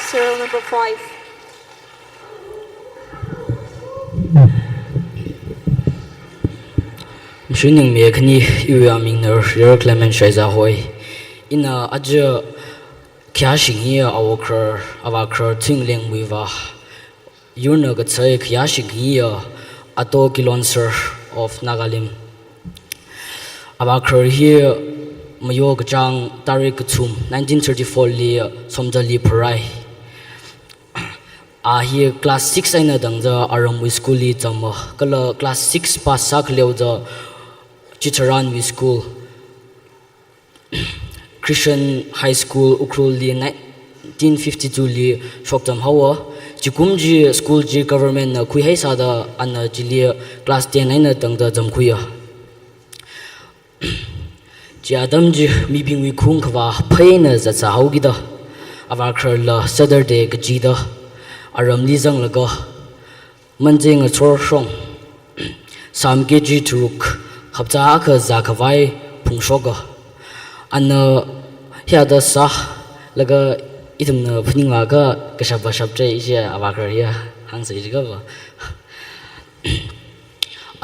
Speaker 1: Serial number 5.
Speaker 10: Mshuning me khani iwa mingner yer Clement Shaiza hoi ina aja kya shingi awakr tingleng wiwa yurna ga chai kya shingi ato kilonser of Nagalim awakr here mayo gachang tarik chum 1934 li somjali prai here class 6 aina dangja aramwi school li chama kala class 6 pass sak leuja Chicharan we school Christian High School Ukhrul li 1952 li shoktam hawa chikumji school ji government na khui hai sada an jili class 10 aina dangja jamkhuya Jadam ji mi bing wi khung khwa phaina za cha haugi da awar kharla Saturday gaji da aram li jang laga manjeng a chor shong sam ke ji truk khapcha kha za khawai phungshoga an ya da sa laga idum na phninga ga kashaba shabte ise awar khar ya hang sai ji ga ba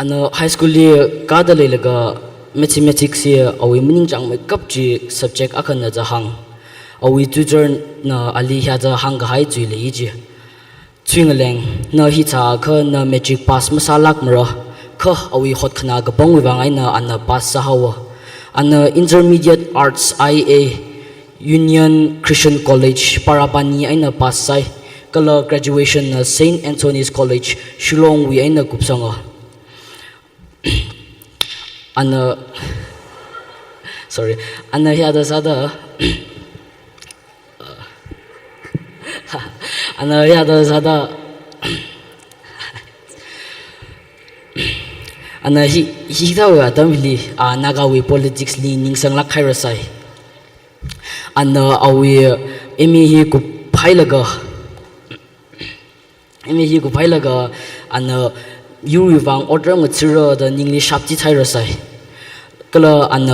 Speaker 10: an high school li ka da le laga mathematics here awi meaning chang me kap ji subject akan na jahang awi tutor na ali hya da hang ga hai chui le ji chwingleng na hi cha kha na metric pass masalak mra kha awi hot khana ga bang wi wangai na an pass sa hawa an intermediate arts IA Union Christian College Parapani aina pass sai kala graduation na St Anthony's College Shillong wi aina kupsanga Anna sorry Anna here the sada Anna here the sada Anna he thaw adamli naga we politics li ningsang lak khaira sai Anna awi emi hi ku phailaga Anna you wang order material the English shapti thaira sai kala an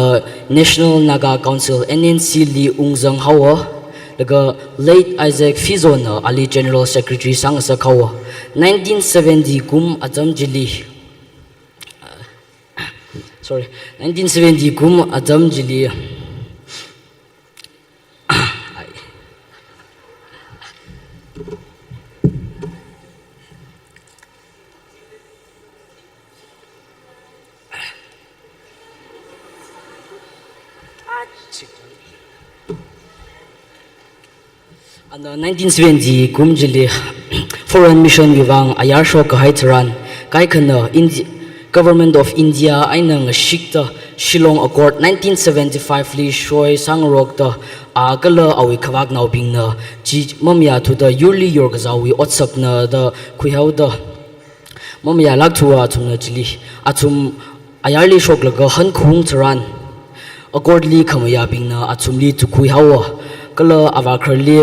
Speaker 10: National Naga Council NNC li ungzang hawa daga late Isaac Fizona ali General Secretary sang sa khawa 1970 kum ajam jili 1970 kum ajam jili And 1970 kumjili foreign mission givang ayarsho ka haitran kai kana government of India ainang shikta Shillong Accord 1975 li shoi sangrok da agala awi khawak naw bing na ji mamya thu da yurli yor gazawi otsak na da khuihaw da mamya lak thua thumna chili achum ayarli shok laga han khung charan Accord li khamaya bing na achum li tu khuihaw kala awakhar li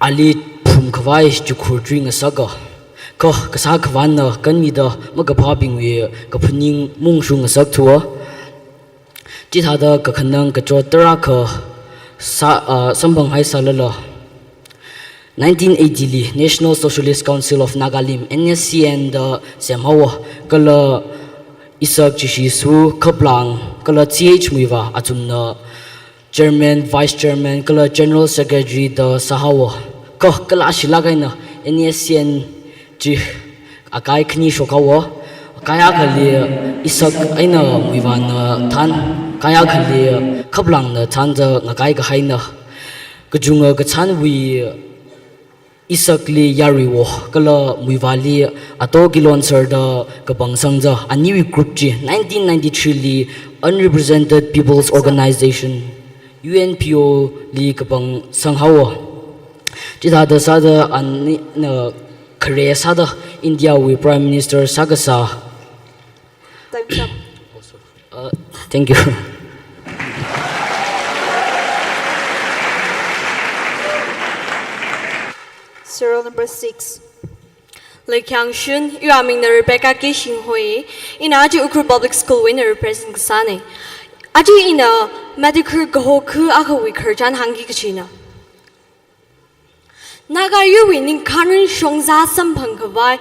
Speaker 10: ali phum khawai chukhur dring asaga ko kasa khwan na kan mi da maga pha bing we ka phuning mung shung sak thua chi tha da ka khanang ka cho tara kha sa sambang hai salala 1980 li National Socialist Council of Nagalim NSCN da semhawa kala isak chi shi su khaplang kala ch muiwa achumna Chairman Vice Chairman kala General Secretary da sahawa ko kala shilagai na NSCN ji akai khni shokawa kaya khali isak aina muiwan than kaya khali khaplang na than da ngakai ga haina kujunga ga chan wi isakli yariwo kala muiwali ato kilon sir da kabang sangja aniwi group ji 1993 li Unrepresented People's Organization UNPO li kabang sanghawa jida da sada an Korea sada India with Prime Minister Sagasa.
Speaker 20: Time's up.
Speaker 10: Thank you.
Speaker 20: Serial number 6.
Speaker 21: Lê Kyang Shun, yu aming na Rebecca K. Shinhui, ina aji Ukhrul Public School win na represent kasane. Aji ina medical gaho ku akawi kerjan hangi kachina. Naga yu winning kanin shongza sampang kawai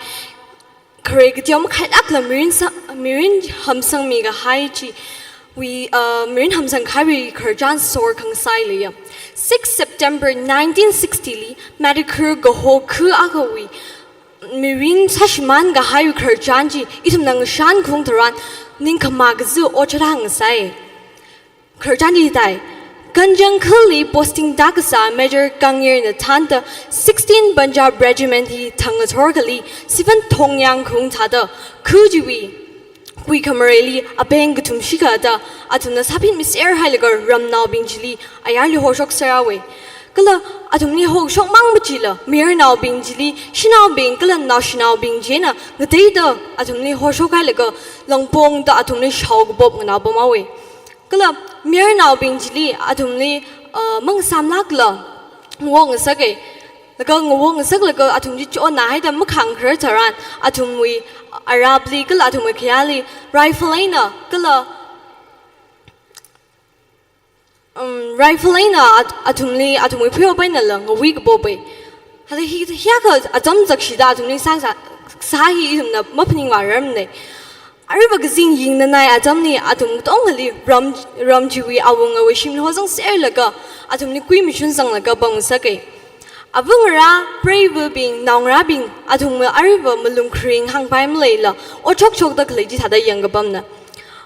Speaker 21: kare gdiom khait akla mirin hamsang miga haichi we mirin hamsang khai kerjan sor kang sai liya 6 September 1960 li medical gaho ku akawi mirin sashman ga hai kerjan ji itum nang shan khung taran ning kamagzu ochadang sai kerjan ji dai Ganjang Kali posting Dakasa Major Gangir na Tanta 16 Punjab Regiment hi Tangatorkali 7 Tongyang Kung Tada Kujiwi Kui Kamareli Abeng Gutum Shika da Atuna Sapin Miss Air Heiliger Ramnau Binjili Ayali Hoshok Sarawe Kala Atumni Hoshok Mang Bachila Mir Nau Binjili Shinau Bing Kala National Bingjena Ngadeda Atumni Hoshok Heiliger Langpong da Atumni Shaug Bob Nabamawe Kala mir now being jili atumni mang samlak la ngong sake laga ngong sak laga atumji cho na hai da makhang khar taran atumwi arabli kala atumwi khayali rifleina kala rifleina atumli atumwi phyo baina la ngwi ko bobe hada hi ya ka atam zakshida atumni sang sahi idumna mapning wa ramne Ariba gazing ying na nai atamni atum tongali ramjiwi awunga wishim hozang ser laga atumni kui mission sang laga bang sake avungra brave being naungra being atum ariba malung kring hang paim leila ochok chok da kleji thada yanga bamna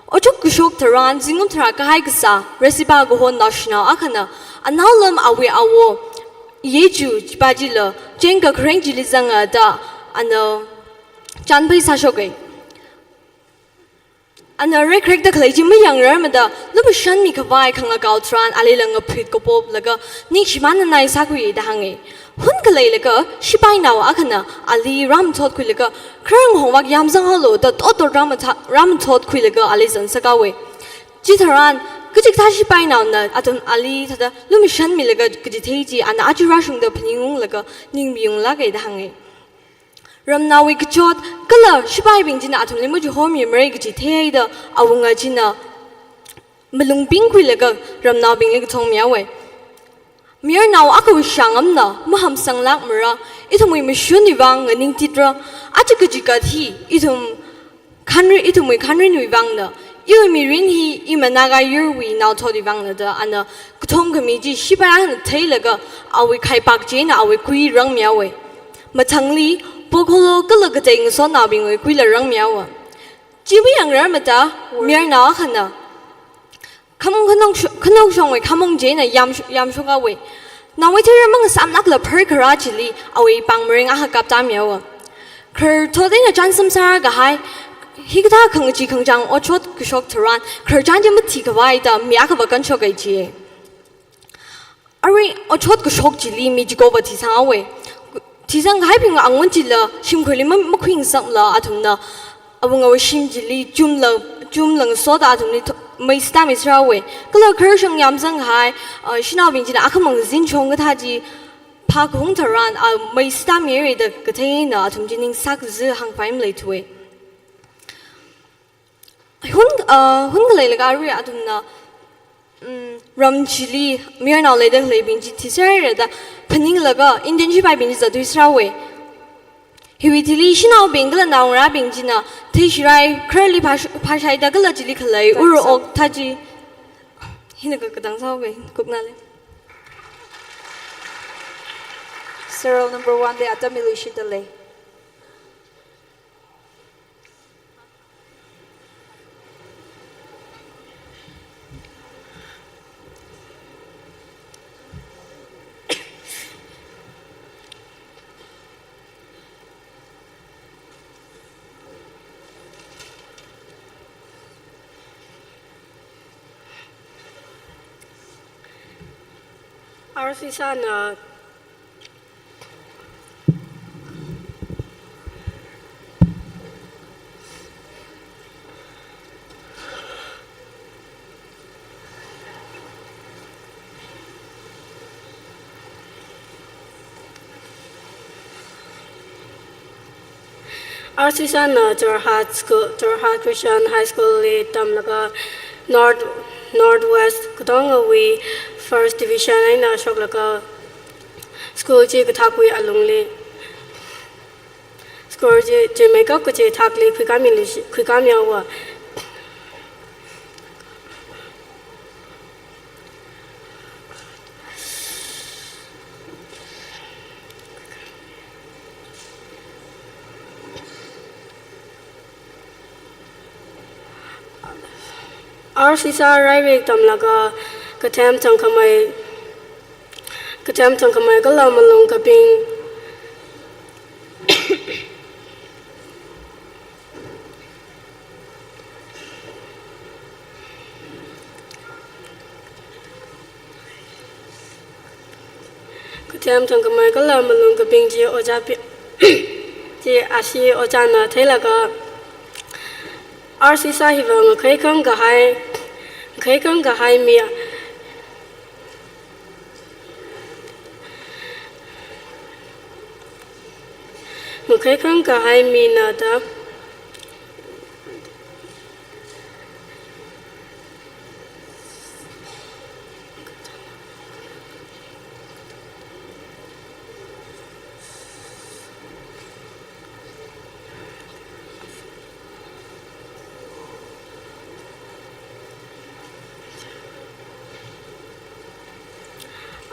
Speaker 21: ochok kushok taran zingum thra ka hai gasa resiba go hon national akana analam awe awo yeju bajila jenga kring jilizanga da ano chanpai sashoge An a record the Kalajim young Ramada, Lubushan Mikavai Kanga Gautran, Alilanga Pit Kopop Laga, Nishman and I Sakui the Hangi. Hunkale Laga, Shibai now Akana, Ali Ram Tot Quilaga, Krang Howak Yamzang Hollow, the Toto Ram Tot Quilaga, Alizan Sagawe. Jitaran, Kujitashi by now, Atom Ali, the Lumishan Milaga, Kujitaji, and Ajurashung the Pening Laga, Nimbyung Laga the Hangi. Ramna we kachot kala shibai bing jina atum limu ju hom yemre gji thei da awunga jina malung bing khui lega ramna bing leg thong miawe mir naw akaw shangam na maham sanglak mara ithumui mishuni wang ning titra achikaji ka thi ithum khanri nui wang na yu mi rin hi imanaga yurwi naw thodi wang na da ana kuthong kami ji shibai na thei lega awi khai pak jena awi kui rang miawe mathangli Pokolo Galagatang son nabbing with Quilla Rang Miawa. Jimmy young Ramata, Mir na Hana. Come on, Kanong with Kamong Jane Yam Sugar way. Now we tell among some knuckle per karachili away bang ring a hakap damiawa. Ker told in a Johnson Saraga high, hi ka khang chi khang jang o chot ku shok tharan kharjan je mathi ka wai da mya ka ba kan chok ai chi ari o chot ku shok chi li mi ji go ba thi sang we thi sang hai ping angon chi la shim kholi ma khwing sang la athum na abung aw shim ji li jum lang so da athum ni mai sta mi sra we kala khar shang yam sang hai shina bing ji na akhamang zin chong ga tha ji pa kung tharan mai sta mi re da ka thai na athum ji ning sak zu hang paim le thwe hun ga le ga ri athum na ram chili mir na le da le bing ji thi sar re da phaning la ga indian ji bai bing ji za du sra we hiwi thili shina bing la na ra bing ji na thai shirai curly pa shai da ga la ji li khalai ur ok tha ji hina ka kadang sa we kuk na le
Speaker 20: Serial number 1 de atamili shidale.
Speaker 2: Arsi sana Arsi sana Jorhat Christian High School le tamlaga Northwest kudong we first division ay na shoklaga school je kathakui alungle school je makeup ko je thakle khikam yawa Our sisa raibek tamlaga katam tangkamai kalamalong kaping katam tangkamai kalamalong kaping je oja je asi ojana thailaga Our sisa hivang kaikang gahai mia kaikang gahai mina da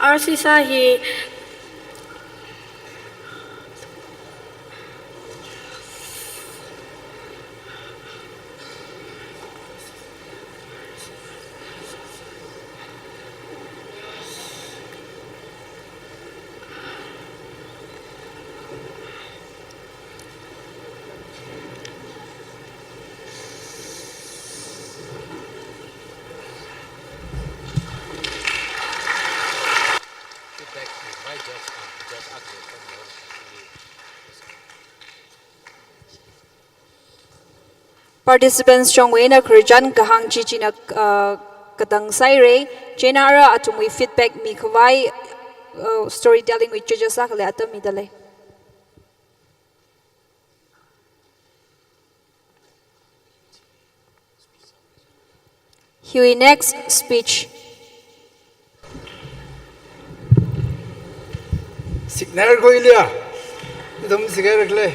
Speaker 2: Our sisa hi
Speaker 1: Participants chongwena Kharjan kahang chichina katang saire chenara atumui feedback mi khwai storytelling with judges akle atami dale Huey next speech
Speaker 22: Signal ko ilia idom sigar kle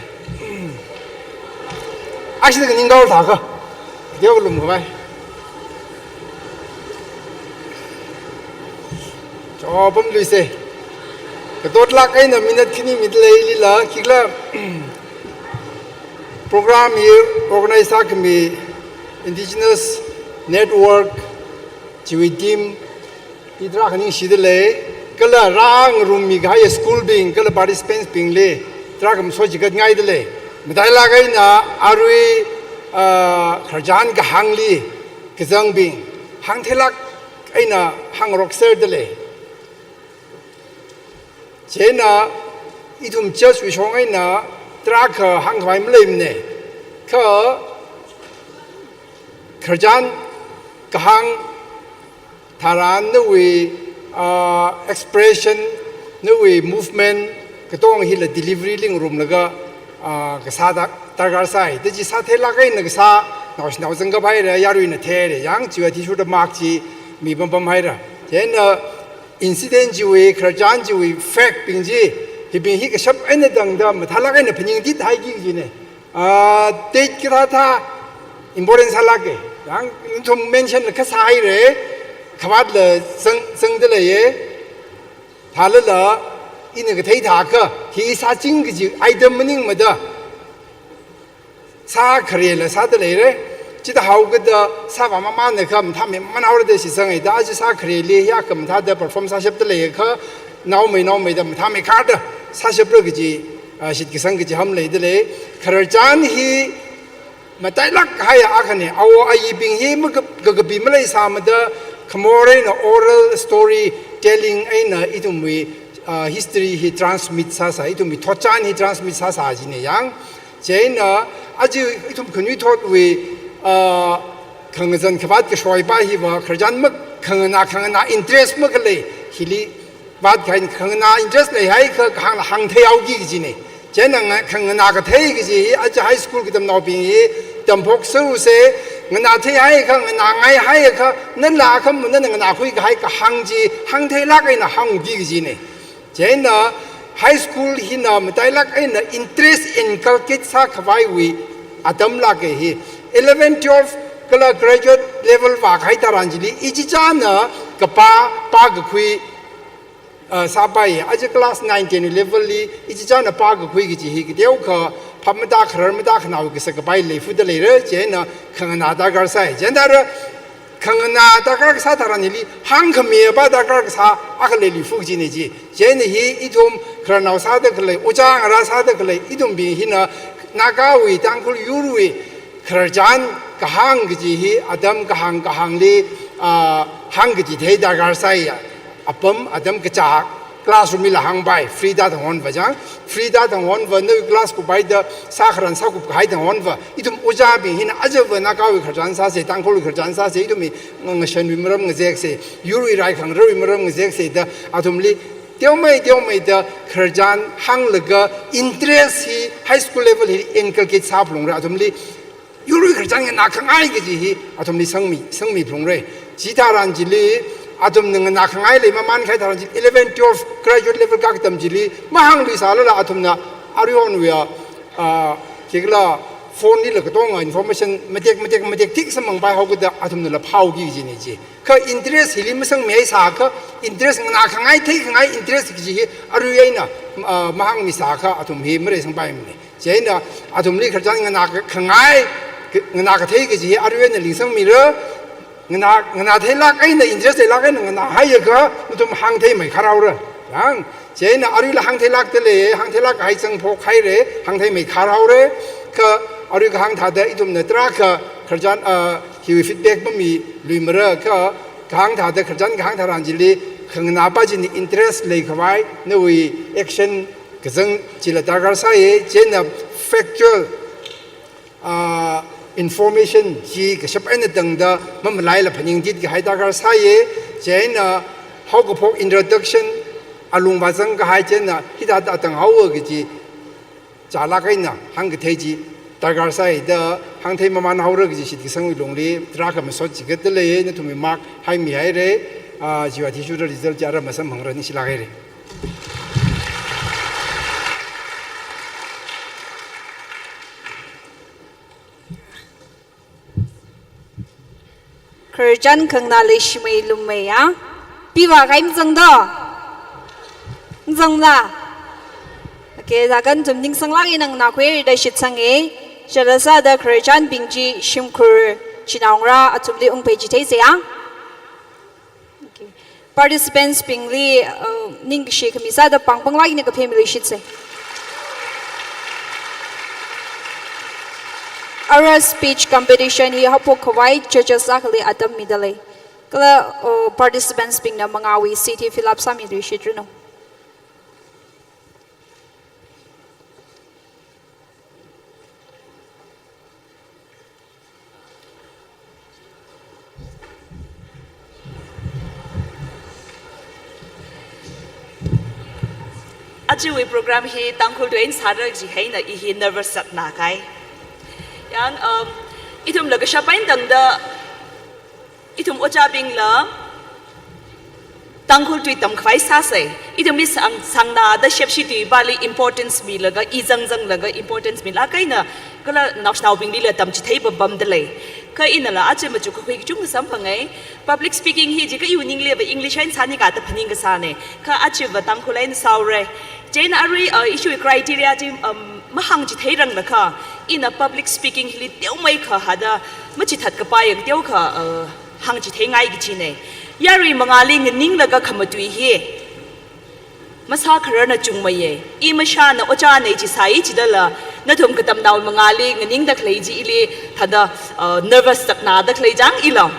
Speaker 22: Actually, the Ningal Taka, the Olumbai. Jobum Luce. The Totlak in a minute, Kini Midla, Kigla program here, organized Akami, Indigenous Network, Chiwitim, Hidrakani Shidele, Kala Rang Rumi, high school being, Kala participants being lay, Trakam Sojikat Naidele. Mitaila na arui ขจานกับฮังลีกับจังบิงฮังเทลักไอ้น่ะฮังร็อกเซอร์เดเลยเจน่ะอีทุ่มเจ้าวิชงไอ้น่ะตราขฮังไว้ไม่เลยเนี่ยขจานกับฮังทารานนู่นexpression นู่น movement ก็ต้องให้ละ delivery ลิงรุมแล้วก็ก็ซาตากาไซแต่จีซาเทลักไอ้นึกซาหน่อยจังก็ไปเลยยารุยนเทเลยยังจีว่าที่ชุดมากจีมีปั๊มให้ละเช่นincident จีวีขจานจีวี fact ปิงจีที่ปิงฮีก็ชอบไอ้เนี่ยดังดำมาทาลักไอ้เนี่ยพยิงที่ไทยกี่จีเนี่ยเด็กกระท่า importance ลักเกยังทุ่ม mention เลยก็ใส่เลยขวัญเลยซึ่งเดเลยทาเลยละอินก็ที่ถากที่ซาจริงก็จีไอเดมมันนิ่งมาเด้อซาเครียเลยซาเดเลยเลยจิตหาวก็เด้อซาว่ามาเนี่ยครับทำมันเอาเดสิสังไงแต่อาจจะซาเครียเลยยากก็มันท่าเด้อ perform ซาเชฟเดเลยก็น้าวไม่เด้อมันทำไม่ขาดเด้อซาเชฟเลยก็จีสิทธิ์ก็สังก็จีทำเลยเดเลยขรจานฮีมาแต่ลักให้อาคันเนี่ยเอาไอ้บิงฮีมันก็บีมาเลยสามเด้อขโมยนะ oral story telling ไอ้น่ะอีตุ่มวีhistory ฮี transmit ซาสาอีตุ่มวีทอดจานฮี transmit ซาสาจีเนี่ยยังเจนน่ะอาจจะอีตุ่มคนนี้ทอดวีขังจันขวัญก็ช่วยไปฮีว่าขจันมักขังนา interest มักเลยฮิลีบัดขังนา interest เลยให้คือขังเที่ยวกี่จีเนี่ยเจนน่ะขังนาก็เที่ยวกี่จีอาจจะ high school ก็ทำนอบิงฮีจำพกสู้เสงนาเที่ยวให้เขางนาไงให้เขานั่นละเขามันนั่นงนาคุยกับให้กับหังจีหังเที่ยวลักไอ้น่ะหังกี่จีเนี่ยเจนน่ะ high school หิน่ะมันได้ลักไอ้น่ะ interest inculcate สักไว้วิอาดัมลักไอ้ฮี11 12ก็ละ graduate level ว่าใครตารันจีลีอีจีจานน่ะกับป้าก็คุยสาบายอาจจะ class 19 level ลีอีจีจานน่ะป้าก็คุยกับจีฮีก็เดี๋ยวเขาพับไม่ได้ขรไม่ได้ขนาดก็สักไปเลยฟุตเลยเลยเจนน่ะขังนาตากาใส่เจนแต่ละขังนาตากาสัตว์อะไรนี่หังขมีบ้าตากาสัตว์อักเลยลิฟุกจีนี่จีเจนฮีอีทุ่มขรนาสัตว์ก็เลยอุจางราสัตว์ก็เลยอีทุ่มบินหินะนากาวิตังคุลยูรุวิขรจานกหังกจีฮีอดัมกหังลีหังกจีเทตากาใส่อปมอดัมกจาก classroom ละหังไปฟรีดาทั้งวันวะจังฟรีดาทั้งวันวะนึก class กูไปเดสักรันสักกูไปทั้งวันวะอีทุ่มอุจาบินหินะอาจจะวันนักวิขจานซาเสตังคุลขจานซาเสอีทุ่มงเชนวิมรมงเจกเสยูรุไรขังรูวิมรมงเจกเสเดอาทุ่มลีเดียวไม่เดขจานหังเล็ก interest ฮี high school level ฮี inculcate ซาพลงเลยอาทุ่มลียูรุขจานเงินนักขังไอ้ก็จีฮีอาทุ่มลีสังมีพลงเลยจีตารันจีลีอาจจะหนึ่งนักขังไงเลยมันใครทำจี11 12 graduate level กักตำจีลีมาหังลิสาแล้วอาจจะน่ะอาริโอนเวียเกี่ยวกับโฟนนี่เลยก็ต้องinformation ไม่เด็กที่สมังไปเขาก็จะอาจจะน่ะพาวกี่จีนี่จีคือ interest ฮิลิมันสังไม่สาคือ interest นักขังไงที่ขังไง interest จีอาริโอนน่ะมาหังมิสาคืออาจจะไม่ไม่ได้สังไปมันเลยเช่นน่ะอาจจะมีขจันนักขังไงนักที่จีอาริโอนน่ะลิสังมีเลยงนาเทลักไอ้เนี่ยอินเทอร์เซลักไอ้เนี่ยงนาให้ก็มันต้องหังเทไม่ขาราวเลยยังเช่นอาริละหังเทลักเตเลยหังเทลักให้สังพกให้เลยหังเทไม่ขาราวเลยก็อาริก็หังท่าเดอีตุ่มเนี่ยตราก็ขจันฮิวฟีดแบ็กมันมีลุยมาเลยก็หังท่าเดขจันหังท่ารันจิลีขังนาปัจจุบันอินเทอร์เซเลยเข้าไปนู่นแอคชั่นก็สังจิละตากาใส่เช่นfactual information ที่ก็ชอบไอ้เนี่ยตั้งแต่มันไม่ไล่ละพันยิงจิตก็ให้ตากาใส่เช่นเขาก็พก introduction อารมณ์ว่าสังก็ให้เช่นที่ตาตั้งเขาก็จีจ่าลักไอ้เนี่ยหังก็เทจีตากาใส่เด้อหังเทมันเขาเรื่องจีสิทธิสังวิลงลีตราก็มันสดจิกเตเลยเนี่ยทุ่มมากให้มีให้เลยจีว่าที่ชุดเรื่องจะอะไรมาสัมผัสนี่สิลักให้เลย
Speaker 1: ขจันขังนาลิชไม่ลุมไม่อะพี่ว่าใครมึงจังดอจังละโอเคจากกันจุดนิ่งสังลักอินังนักเวรได้ชิดสังเอจะรักษาเด็กขจันบิงจีชิมครูชินางราจุดลีองเพจิเทเซีย participants บิงลีนิ่งชิคมิซาเดปังปังลักอินักเพมิลิชิดเซ
Speaker 20: our speech competition hi hapo khawai judges akali adam midale kala participants ping na mangawi city fill up sami rishitruno
Speaker 4: Achieve program hi tangkul doin sadar ji hai na ihi nervous sat na kai yang itum laga shapain dang da itum ocha bing la tangkul tui tam khwai sa se itum bi sang na da shep shi tui bali importance mi laga I jang laga importance mi la kai na kala national bing li la tam chi thei ba bam de le ka ina la ache ma chu khoi chung sam phangai public speaking hi ji ka evening le ba english hain sani ka ta phaning ka sa ne ka ache ba tangkul lain saure Jane Ari issue criteria ji mahang ji thei rang la kha in a public speaking hi teu mai kha hada ma chi that ka pa yang teu kha hang ji thei ngai gi chi ne yari mangali ning la ga khamatui hi masa khara na chung mai ye I ma sha na ocha nei ji sai ji da la na thum ka tam naw mangali ning da khlei ji ile thada nervous tak na da khlei jang ilo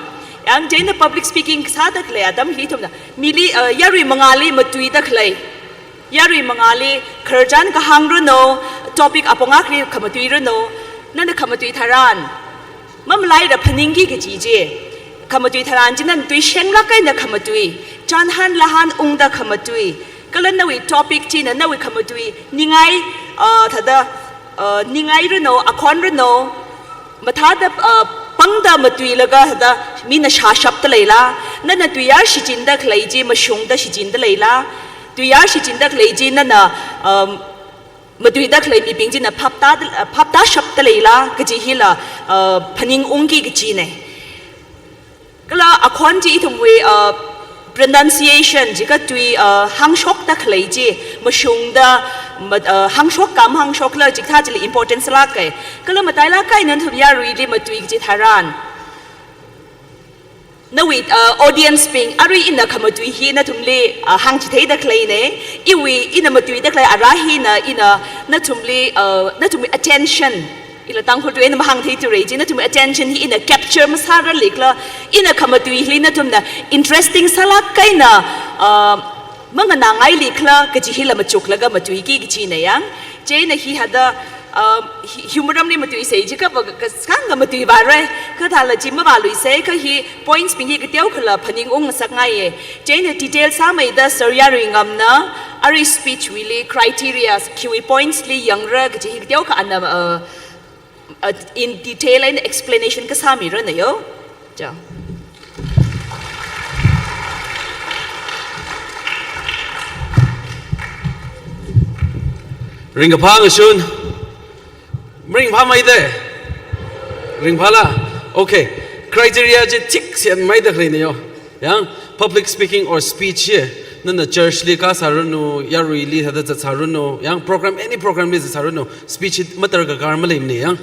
Speaker 4: yang Jane public speaking sa da khlei adam hi thum na mili yari mangali matui da khlei Yari mangali kerjan kahang runo topic aponga kri kamatui runo nana kamatui tharan mamlai da phaningi ke chije kamatui tharan jinan tui shengla kai na kamatui chanhan lahan ungda kamatui kalan nawi topic china nawi kamatui ningai thada ningai runo akhon runo mathada pangda matui laga hada mina sha shapta leila nana tuya shichinda khlaiji mashungda shichinda leila Tuya shi jindak leji na na madui dak lei mi pingji na phapta shapta leila kaji hila phaning ungi kaji ne kala akhon ji thumwe pronunciation ji ka tui hangshok dak leji mashung da hangshok kam hangshok la ji tha ji importance la kai kala matai la kai nan thum ya ri li matui ji tharan na with audience ping ari in na kamatui hi na thumle hang chi thei da klei ne iwi in na matui da klei arahi na thumle attention ila tang khol tu en ma hang thei tu re ji na thum attention hi in a capture masara lekla in na kamatui hi na thum na interesting sala kai na manga na ngai lekla ka ji hi la ma chuk laga matui ki chi ne yang je na hi hada humoram ni matui sei ji ka sang ga matui ba re ka tha la ji ma ba lui sei ka hi points ping hi ka teu khala phaning ong sak ngai ye chain detail sa mai da sarya ringam na ari speech really criteria qe points li yang ra ga ji hi teu ka an in detail and explanation ka sa mi ra na yo ja
Speaker 5: ring pa ng sun Ring pa mai de ring pa la okay criteria je tik sian mai da khle yo yang public speaking or speech ye na church li ka saruno ya really hada saruno yang program any program is saruno speech matter ga garmal ne yang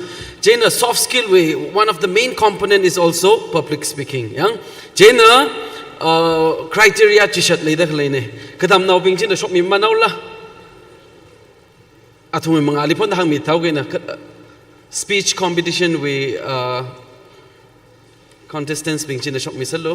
Speaker 5: jena soft skill way one of the main component is also public speaking yang jena criteria chi shat le da khle ne kadam naw ping chin shop mi manaw la athum mangali phon hang mi thau ge na speech competition we contestants being chin shop misalo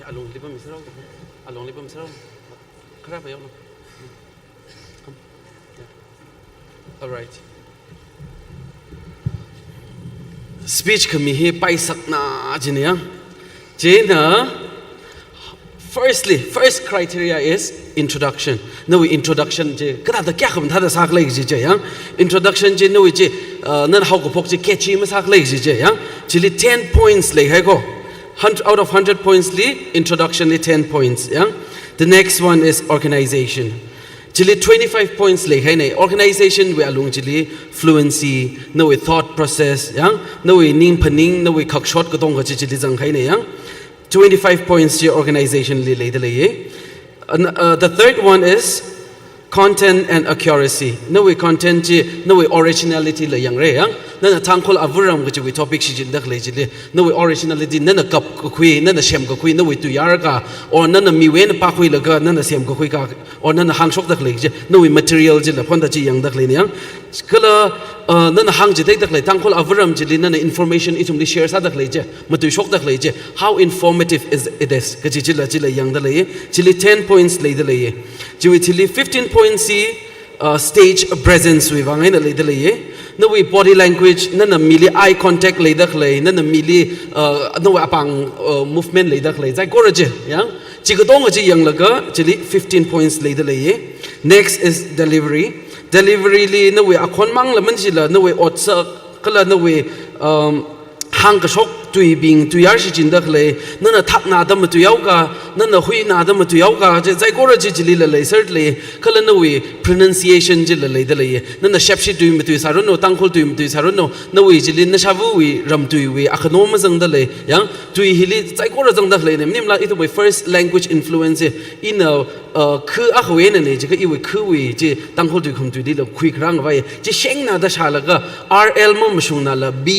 Speaker 5: along lipa misraw along lipa misraw kara pa yun all right speech kami he paisak na jiniya jena first criteria is introduction no introduction je kada da kya kham tha da sak lai ji je yang introduction je no je nan hau ko phok je catchy ma sak lai ji je yang chili 10 points lai hai ko out of 100 points li introduction li 10 points yeah the next one is organization chili 25 points le hai nei organization we alung chili fluency no we thought process yang no we ning paning no we khak shot ka dong ka chili jang hai nei yang 25 points your organization le le de le ye the third one is content and accuracy no we content ji no we originality le yang re yang na thankol avuram ga ji topic shi jin dak le ji le no we originality na kap ko khui na shem ko khui no we tu yar ka or na mi wen pa khui la ga na shem ko khui ka or na hang shok dak le ji no we material ji la phon da ji yang dak le ni yang kala na hang ji dak le thankol avuram ji le na information itum li share sa dak le ji ma tu shok dak le ji how informative is it is ga ji la yang da le ji le 10 points le da le ji we 15 points stage presence we wang na le da le no we body language na mili eye contact le dak le na mili no apang movement le dak le zai ko je yang chi ko dong ji yang la ga ji 15 points le da le next is delivery li no we akhon mang la man ji la no we otsa kala no we hang ka shok tui bing tu yar shi jin dak le na thak na da ma tu yaw ka na hui na da ma tu yaw ka je zai ko ra ji li la le cert le kala no we pronunciation ji la le da le na shep shi tu mi tu sa ro no tang khol tu mi tu sa ro no no we ji li na sha vu we ram tu we akhno ma jang da le yang tu hi li zai ko ra jang dak le ne nim la it my first language influence in a khu a khwe ne ji ka I we khu we ji tang khol tu khum tu li la khui krang wa ji sheng na da sha la ga rl ma mshung na la b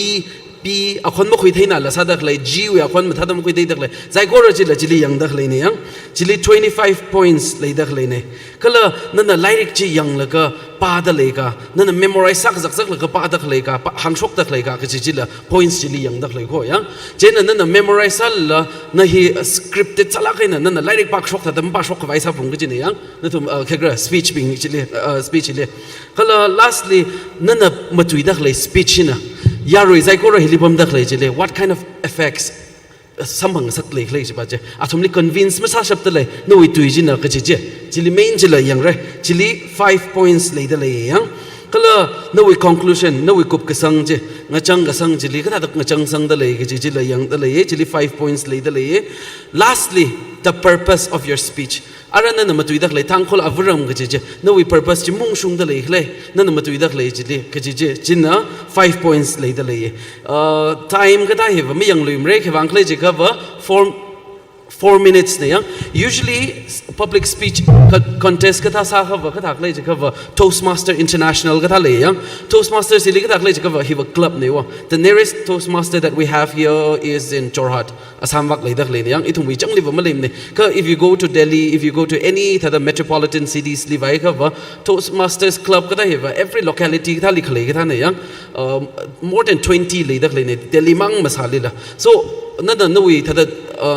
Speaker 5: akhon ma khui theina la sadak lai g we akhon ma thadam khui dak lai zai ko ra ji la jili yang dak lai ne yang jili 25 points lai dak lai ne kala na lyric ji yang la ka pa da lai ka na memorize sak la ka pa dak lai ka hang shok dak lai ka ji la points jili yang dak lai ko yang je na memorize la na hi scripted chala kai na lyric pak shok thadam pa shok vai sa phung ji ne yang na thum khegra speech bing jili speech le kala lastly na matui dak lai speech na yaroi zai ko ra hilibam dak le jile what kind of effects samang sak le ji ba je athum li convince ma sa shap le no we tu ji na ka je jili main jila yang re jili 5 points le da le yang kala no we conclusion no we kup ka sang je ngachang ka sang jili ka dak ngachang sang da le ji jila yang da le jili 5 points le da le lastly the purpose of your speech arana na matui dak le thankol avuram ga je no we purpose ji mung shung da le na matui dak le ji le ka je jinna 5 points le da le time ka da he me yang luim re ke wang kle ji ka va 4 minutes ne yang usually public speech contest ka tha sa kha ka thak le ji ka va Toastmaster International ka tha le yang Toastmaster sili ka thak le ji ka va hi va club ne wa the nearest Toastmaster that we have here is in Jorhat Assam wak le dak le yang ithum wi chang li va ma lem ne ka if you go to Delhi if you go to any the metropolitan cities li vai ka va Toastmasters club ka tha he va every locality ka tha li khle ka tha ne yang more than 20 le dak le ne Delhi mang masali la so no we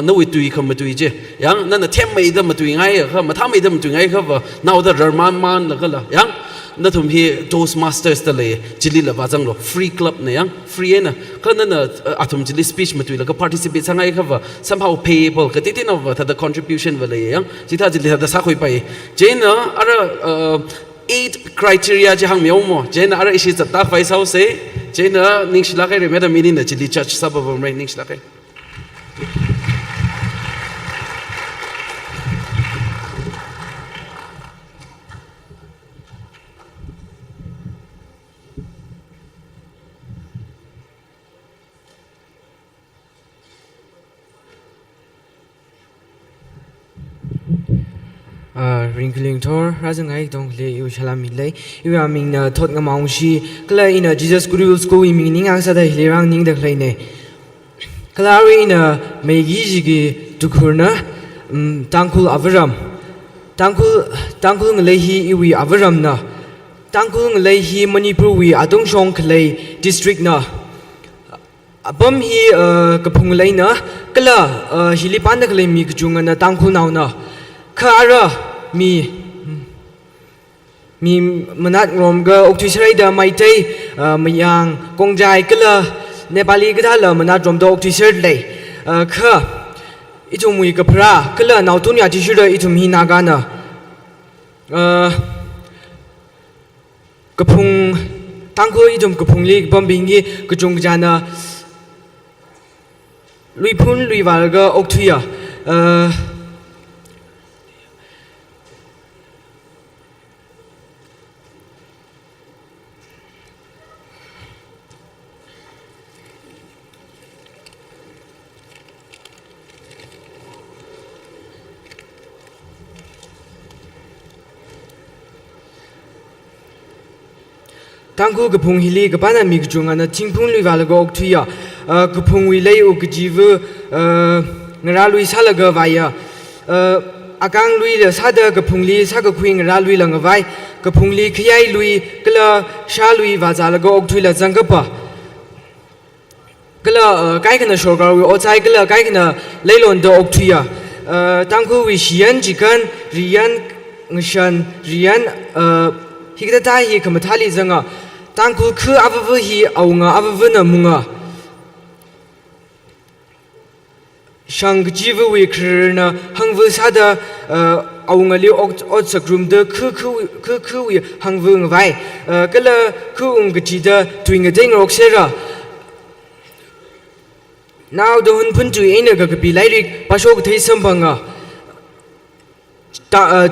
Speaker 5: no we tui kham tui je yang na them mai da ma tui ngai kha ma tha mai da ma tui ngai kha va now the rarman man la la yang na thum hi Toastmasters ta le jili la ba jang lo free club ne yang free na kha na athum jili speech ma tui la ka participate sangai kha va somehow payable ka titin of the contribution va le yang jitha jili da sa khoi pai je na ara 8 criteria je hang myo mo je na ara ishi chatta phai sau se je na ning shila kai re me da mini na jili church sabab mai ning shila kai
Speaker 8: Wrinkling Thor, Razangai Dongle, you shall amile, you are mean Tottenham Moushi, Kla in a Jesus Guru School, meaning answer the Hirang Ning the Clane. Clary in a Megiji Dukurna, Tankul Avaram, Tankul Lehi, Iwi Avaramna, Tankul Lehi, Manipur, we Adong Shong Clay, District Na. Abom he Kapung Lena, Kala, Hilipanda Clay Mikjung and a Tankul now na. Kara mi manat romga oktisrai da maitai mayang kongjai kala Nepali gala manat rom da oktisar lei kha itumui kapra kala nautunya tishura itumi nagana kapung tangko itum kapung li bombingi kujung jana luipun luivalga oktuya tangku gapung hili gapana mi gchunga na thingphung lui walaga okthuya gapung wi lei u gjivu ngara lui salaga vaya akang lui le sada gapung li saga khuing ngara lui langa vai gapung li khiyai lui kala sha lui wa zalaga okthuila jangapa kala kai kana shorgar wi ochai kala kai kana leilon do okthuya tangku wi shian jikan rian ngishan rian higda tai hi kamathali zanga tangku khu avavu hi aunga avavu na munga shang jivu wi krna hangvu sada aunga li ot sakrum de khu wi hangvu ngwai kala khu ung gchida tuinga deng roksera now the hun phun tu ina ga bi lairik pasok thei sambanga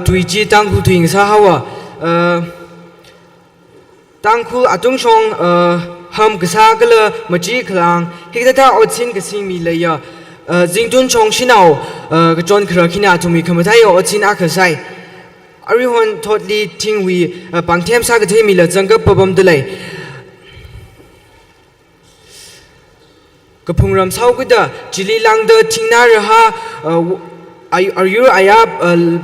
Speaker 8: tuiji tangku tuing sa hawa tangku atung song ham gsa gala maji khlang higda otsin gsing mi leya jingtun chong shinao ga jon khra khina tumi khamathai otsin akhasai everyone totally think we pangthem sa ga thei mi la jangga pabam delai kapungram sauguda chili langda thingna raha are you ayab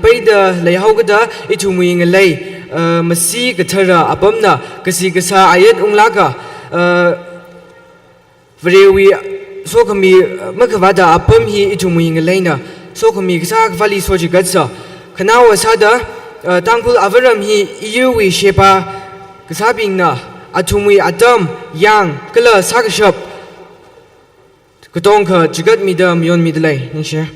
Speaker 8: paida leihauguda itumuing lei masi gathara apamna kasi gasa ayat unglaga vrewi sokami makavada apam hi itumuing leina sokami gasa vali soji gatsa khanawa sada tangkul avaram hi iuwi shepa gasa bingna atumui adam yang kala sakshap Kutongka jigat midam yon midlay nisha.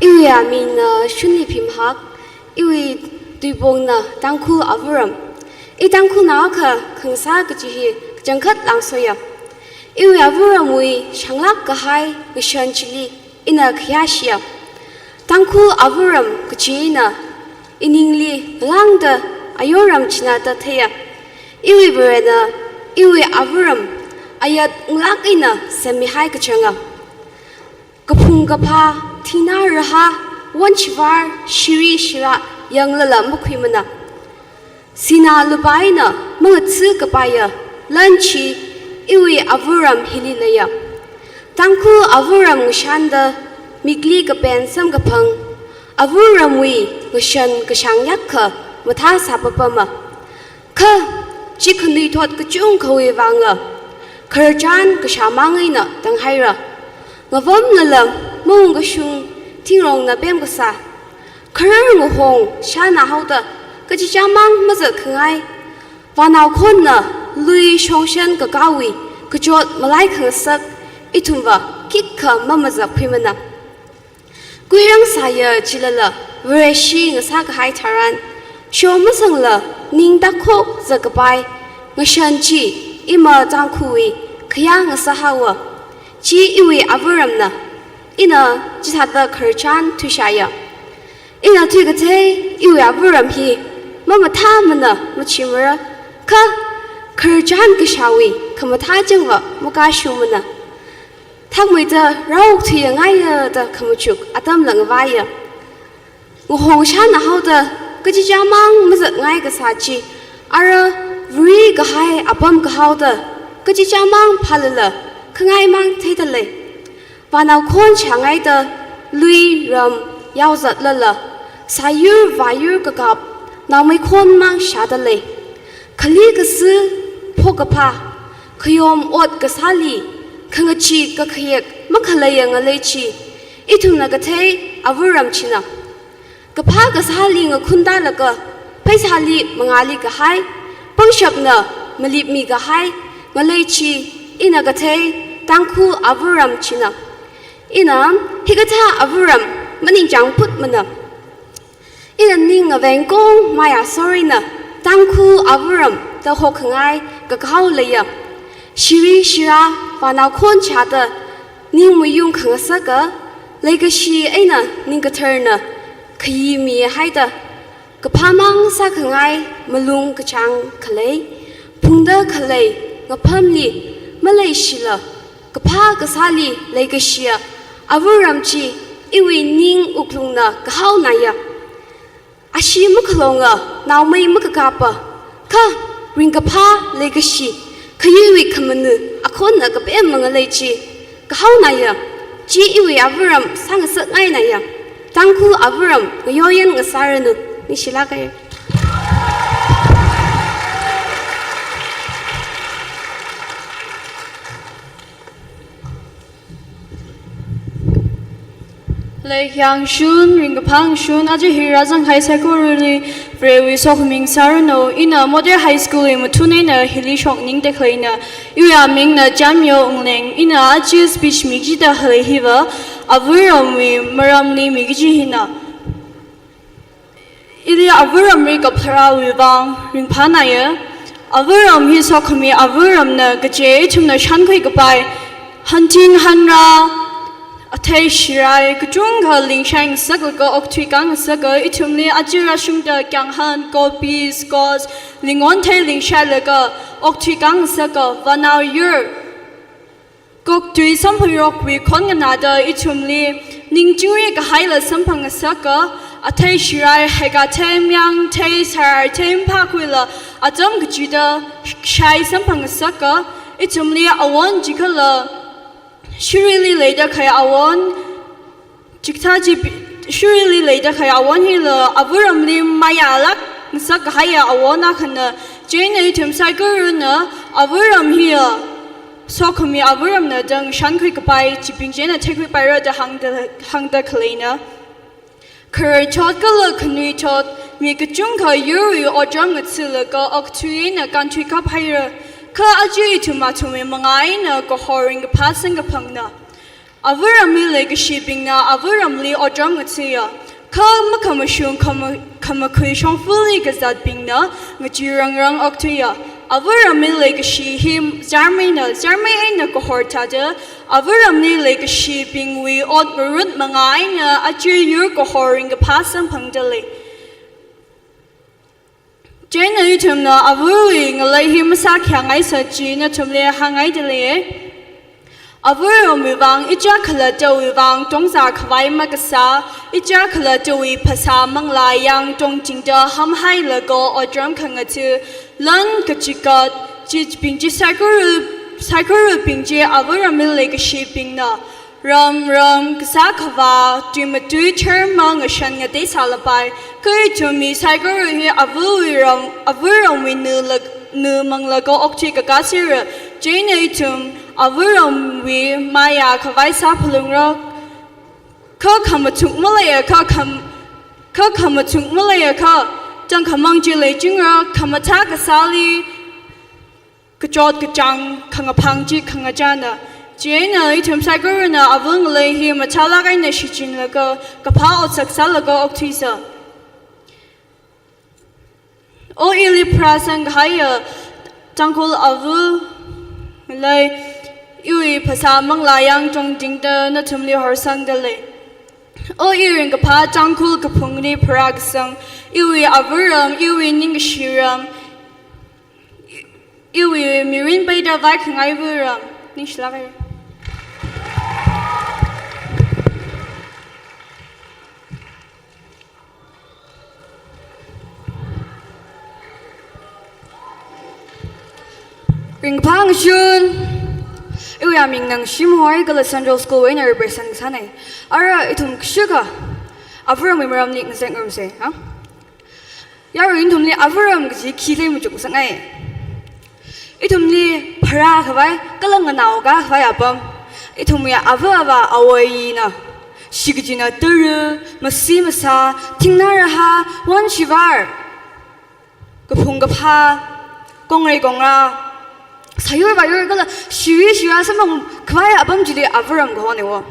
Speaker 9: Iwi amin shunli pimhak iwi tuibong na tangku avaram. Tangku na ka khangsa kajihi jangkat langsoya. Iwi avaram wi shanglak kahai ngishan chili ina khiyashia. Tangku avaram kachina iningli langda ayoram chinata thaya iwi berena iwi avaram ayat nglak ina semihai kachanga kapung kapha thina raha wanchwar shiri shira yanglala mukhimana sina lupaina mangatsu kapaya lanchi iwi avaram hililaya tangku avaram ngshanda mikli kapen sam kapang avaram wi ngishan kashang yakha matha sapapama kha chikhnui thot kachung khawi wanga kharjan kashamangaina tanghaira ngavam nalam mong gashung tingrong na bem gasa kharar ngohong shana hauda kachi chamang maza khangai wanaw khonna lui shongshan ka kawi kachot malai khasak itumwa kikha mamaza phimana kuirang saya chilala vreshi ngasa ka hai tharan Shoma sangla ning dakhok zakapai ngashan chi ima tangkhui khya ngasahawa chi iwi avaramna ina jithata kharchan thushaya ina thigate iwi avaram hi mama thamana machimara kha kharchan kishawi khamatha jangwa muka shumana thangmaida rauk thiyangaya da khamachuk atam langwaya ngohong shana hauda kaji jamang mazat ngai ka sachi ara vri ka hai apam ka hauda kaji jamang phalala khangai mang theitale panaw khon changai da lui ram yauzat lala sayur vayur ka kap namai khon mang shadale khali ka su phokapha khayom ot ka sali khangachi ka khayek makhalaya ngalechi ithumna ka thei avuram china kapha ka sali nga khunda laka paisali mangali ka hai pangshapna malip mi ka hai ngalechi ina ka thei tangkhu avuram china ina higatha avuram maning jang put mana ina ning avengkong maya sorry na tangkhu avuram ta hokhangai ka khau leya shiri shira pana khon chada ning muyung khangsa ka legacy aina ning ka tharna khi mi haida ka phamang sa khangai malung ka chang khalei phungda khalei nga phamli malai shila ka pha ka sali legacy avuram chi iwi ning uklung na kahau na ya ashi muklonga naw mai mukapa ka ring ka pha legacy kayiwi kamanu akhon na ka pe manga lechi kahau na ya chi iwi avram sang sa ngai na ya tangku avram yoyen nga saranu ni shila ka
Speaker 21: Like yang shun ring pang shun aja hira jang high school really very so ming sarno in a modern high school in tune na hili shok ning de khaina yu ya ming na jam yo ungleng in a aja speech mi ji da hle hiwa avuram mi maram ni mi ji hina ili avuram ri ka phra wi bang ring phana ya avuram hi so khmi avuram na gaje chum na shan khoi ka pai hunting hanra Athai shirai kujung ka lingshang sakal ko oktui kang sakal itumli ajira shungda kyang han kopi scores lingon thai lingsha laga oktui kang sakal vanau yur kok tui sampayok wi kon nada itumli ningjuri ka haila sampang sakal athai shirai hega temyang thai sar tempa kwila ajam gjuda shai sampang sakal itumli awon jikala Surely later kaya awon jiktaji surely later kaya awon hila avuram li mayalak nsak kaya awona kana jane item cycle na avuram hiya so kami avuram na dang shankri kapai chiping jena tekwi paira da hangda kalena kar chot kala kanui chot mi kachung ka yuri or jam ngatsila ka oktui na country ka paira ka aji tu matume mangai na ko horing passing ka pangna avuram mi le shipping na avuram li odram ngtsiya ka makamashung kamakui shong fully gazat bingna ngajirang rang oktuya avuram mi le shi him zarmina na ko horta de avuram ni le shipping we od marut mangai na aji yur ko horing passing pangdale Jane item na avui ngalai him sa kyangai sa ji na tumle hangai dele avui omivang ija khala tawivang tongza khwai makasa ija khala tawi phasa mangla yang tongjingda hamhai lago odram khangatu lan kachikat ji pingji cycle pingji avui mil shipping na ram kasa khwa timatu terma ngashan ngate salapai kai chumi cycle hi avuram we nu mangla go okchi ka kasira jane itum avuram we maya khwai sa phulungra ka khamatuk malaya ka khamatuk malaya ka jang khamang ji le jingra khamata ka sali kachot kachang khangapang ji khangajana Jane item cycle na avung le hi matala kai na shichin laga kapha ot saksa laga oktisa O ili prasang haya tangkol avu le yui phasa manglayang tongjingda na tumli horsang dale O iring kapha tangkol kapungni pragsang yui avuram yui ningashiram yui mirin baida vaikang aivuram nishlaver Ring pang shun iwi aming nang shimhoy gala central school way na represent sanay ara itum kshuga avuram imram nik naseng rumse ha yaro intum ni avuram gji khile mu juk sangai itum ni phara khawai kalang naw ga khwai apam itum ya ava awai na shigjina turu masi masa tingna raha wan shivar kapung kapha kongrei kongra 사유를 봐요 이거 쉬쉬야 삼방 그와야 아범 지리 아브람 거네요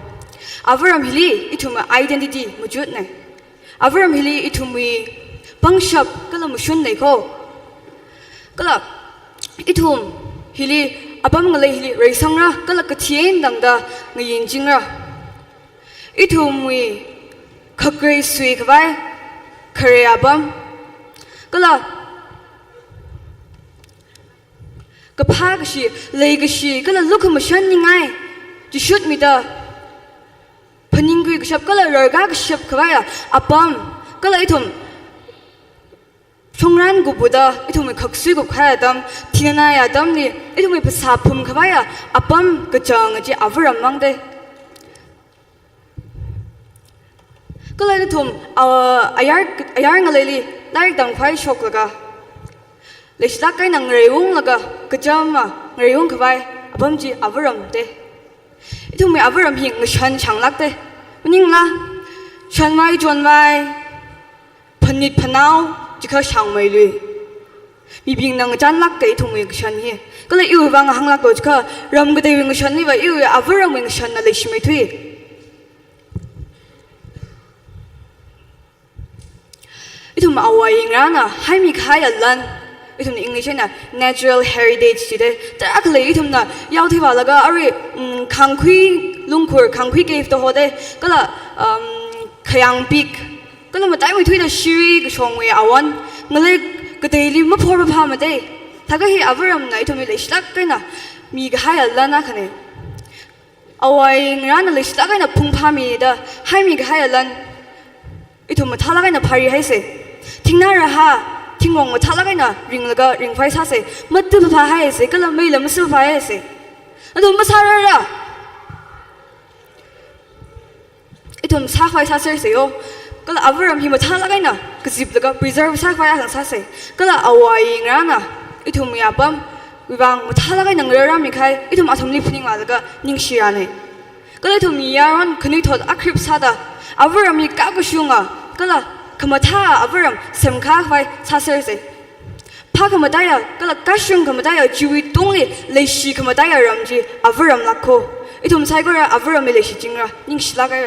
Speaker 21: 아브람 힐리 이투마 아이덴티티 무주네 아브람 힐리 이투미 방샵 그라 무슌네 거 그라 이투 힐리 아범 갈래 힐리 레상라 그라 그티엔 당다 ng인징라 이투미 커그레이 스위 그와 그레 아범 그라 kapagashi legashi kala look mo shan ningai to shoot me the
Speaker 14: พันิงกุยกชับก็เลยรอยก้ากชับเขาไว้อัปมก็เลยทุ่มช่วงนั้นกูบุดทุ่มขักซุยกูแค่ดำที่นั่นยาดำนี่ทุ่มภาษาพุ่มเขาไว้อัปมก็จังจีอาวรำมังเดก็เลยทุ่มอายาร์งเลยลีไล่ดังไฟช็อกละก็เลยสลักไอ้หนังเรียวงละก็จังเรียวงเขาไว้อัปมจีอาวรำเดทุ่มอาวรำหิงฉันช่างลักเดมันยิ่งละฉันไว้จวนไว้พันนิดพันเอาจะเข้าช่างไม่เลยมีเพียงนางจันลักเกยทุ่มกับฉันเฮก็เลยอยู่บางหังลักก็จะเข้ารำก็ได้วิ่งฉันนี่ว่าอยู่อาวรำวิ่งฉันนั่นเลยใช่ไหมทุยทุ่มเอาไว้ยังงั้นให้มีใครลันทุ่มในอังกฤษน่ะ natural heritage ที่ได้แต่ก็เลยทุ่มน่ะยาวที่ว่าแล้วก็อะไรคังคุยลุงคุยคังคุยเก็บตัวได้ก็ละขยังปีกก็เลยมาได้ไม่ทุยแต่ชีวิตก็ช่วงเวอวันงั้นเลยก็ได้รีบมาพอพามาได้ถ้าก็เห็นอาวรำไหนทุ่มเลยสลักกันน่ะมีก็ให้ลันนะคะเนี่ยเอาไว้งั้นเลยสลักกันน่ะพุ่งพามีเด้อให้มีก็ให้ลันทุ่มมาท่าละกันน่ะพารีให้เสทิ้งหน้าระฮะทิ้งวงมาท่าละกันน่ะริงแล้วก็ริงไฟซาเสมัดตัวพาให้เสก็เลยไม่ละมาซื้อพาให้เสทุ่มมาซาระทุ่มซาไฟซาเสเสียวก็เลยเอาไว้รำหิมะท่าละกันน่ะก็จิบแล้วก็ preserve ซาไฟอย่างซาเสก็เลยเอาไว้งั้นน่ะทุ่มมีอาบัมวิบังมาท่าละกันนั่งเรือรำมีใครทุ่มอาทำลิฟต์นิ่งมาแล้วก็นิ่งเชียร์เนี่ยก็เลยทุ่มมียารันคนนี้ถอดอัคริปซาดาเอาไว้รำมีก้าวก็ชุ่งก็เลยขมาท่าเอาไว้รำเสมข้าไฟซาเสเสพาขมาได้ก็เลยก้าวชุ่งขมาได้ชีวิตตรงนี้เลยชีขมาได้รำจีเอาไว้รำลักโคทุ่มใช้ก็เอาไว้รำไม่เลยชีจริงนิ่งชิลากัน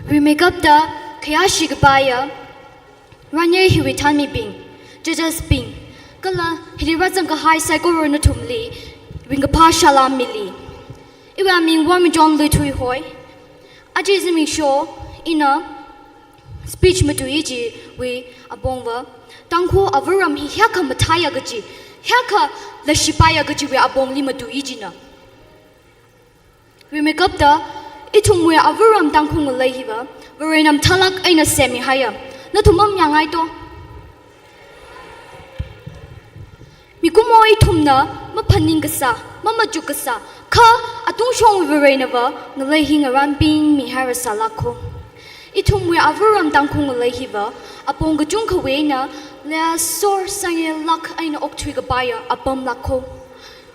Speaker 13: We make up the Kayashi Gabaya. Ranye he return me bing. Just bing. Gala he razam ka high cycle run tumli. Ring a pashala milli. Iwa mean warm John Lee Tui Hoy. Ajis me show in a speech matuiji we a bonga. Tanko avaram he haka mataya gaji. Haka the shipaya gaji we a bong lima tuijina. We make up the itum we avaram tangkung lehiva, verenam talak aina semi haya. Natumam yang I do. Mikumo itumna, mapaningasa, mama jukasa, ka atung shong verenava, nalehing around being mihara salako. Itum we avaram tangkung lehiva, upon gajunka wena, lea sor sange lak aina octwiga baya, abum lako.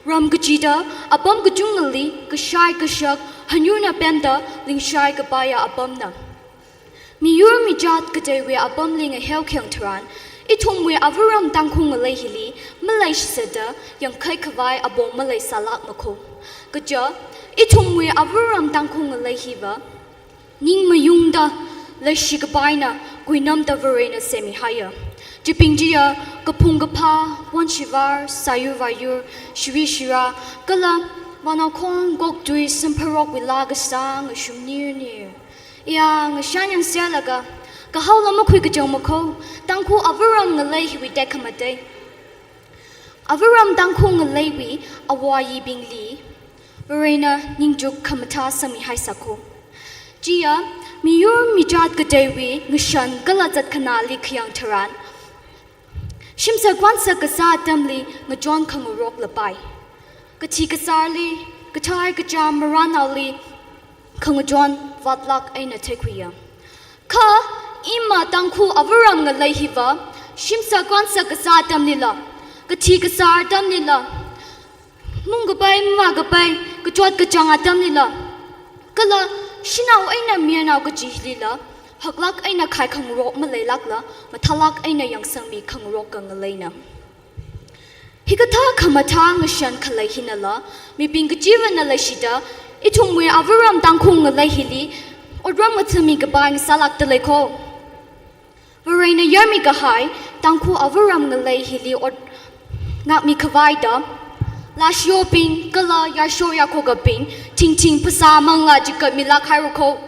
Speaker 13: Ram gajida, abum gajungali, gashai gashak, Hanyuna benda ling shai gabaya abumna. Mi yur mi jat gade we abum ling a hell kyang taran. Itum we avaram tangkung malahili, Malay seda, yang kai kavai abong Malay salak mako. Gaja, itum we avaram tangkung malahiva. Ning mayungda, lashi gabaina, guinam da verena semi higher. Jipingjia, gapungapa, one shivar, sayur vayur, shivishira, gala. Manakong gok dui semperok wilagasang ashum near. Yang shanyang sialaga. Kahawla makui gajomako. Danku avaram ngalay we dekamade. Avaram danku ngalay we awayi bing li. Verena ningjuk kamata sami haisako. Jia miyur mijat gadewi ngishan galazat kanali kiyang taran. Shimsa gwansa gasa damli ngajon kangurok labai. Kati kasarli, katai kajam maranali, kangajon vatlak aina tekwiya. Ka ima tangku avaram ngalehiva, shimsa kwansa kasadam nila, kati kasardam nila. Mungabay magabay, kajot kajang adam nila. Kala shinaw aina miyanaw kajihlila, haglak aina kai kangrok malaylakla, matalak aina yang sangmi kangrok kangalayna. Hikata kamata ngashan kalay hinala, mi bingajiva na lashida, itum we avaram tangkung ngalahili, or ramatami gabang salak deleko. Verena yarmi gahay, tangku avaram ngalahili or not mi kavaida. Lash yoping, gala yasho yakogabing, ting ting pasamang la jika milak haruko.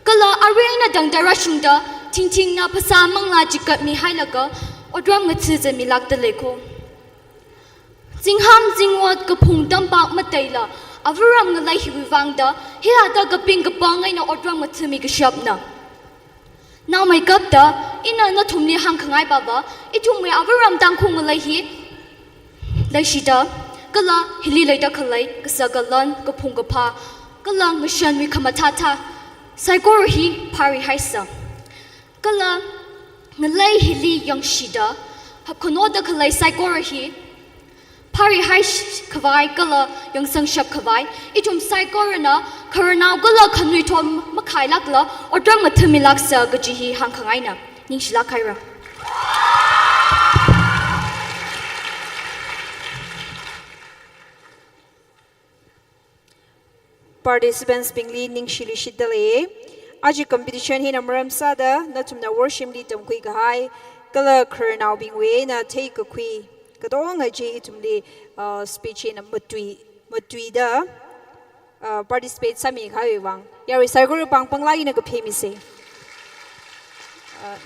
Speaker 13: Gala arena dang darashunda, ting ting na pasamang la jika mi hailaga. odram ngatsi je milak de leko jingham jingwat ka phungdam pak mataila avaram ngalai hi wangda hilata ka ping ka pangai na odram ngatsi mi ka shapna now my kapta ina na thumni hang khangai baba itum me avaram tang khung ngalai hi lai shita kala hili laita khalai ka sagalan ka phung ka pha kala ngashan wi khamatha saikor hi pari haisa kala ngalai hili yang shida hakhono da khalai saikor hi pari haish khawai kala yang sangshap khawai itum saikor na kharnau kala khanui thom makhai lakla odram mathmi laksa gaji hi hang khangai na ning shila khaira
Speaker 20: participants bingli ning shili shidale aji competition hi namram sada na tumna worship li tam kui gai kala kharnau bingwe na take kui kadong aji tumli speech in matui da participate sami khai wang yari saiguru pang lagi na ka phemi se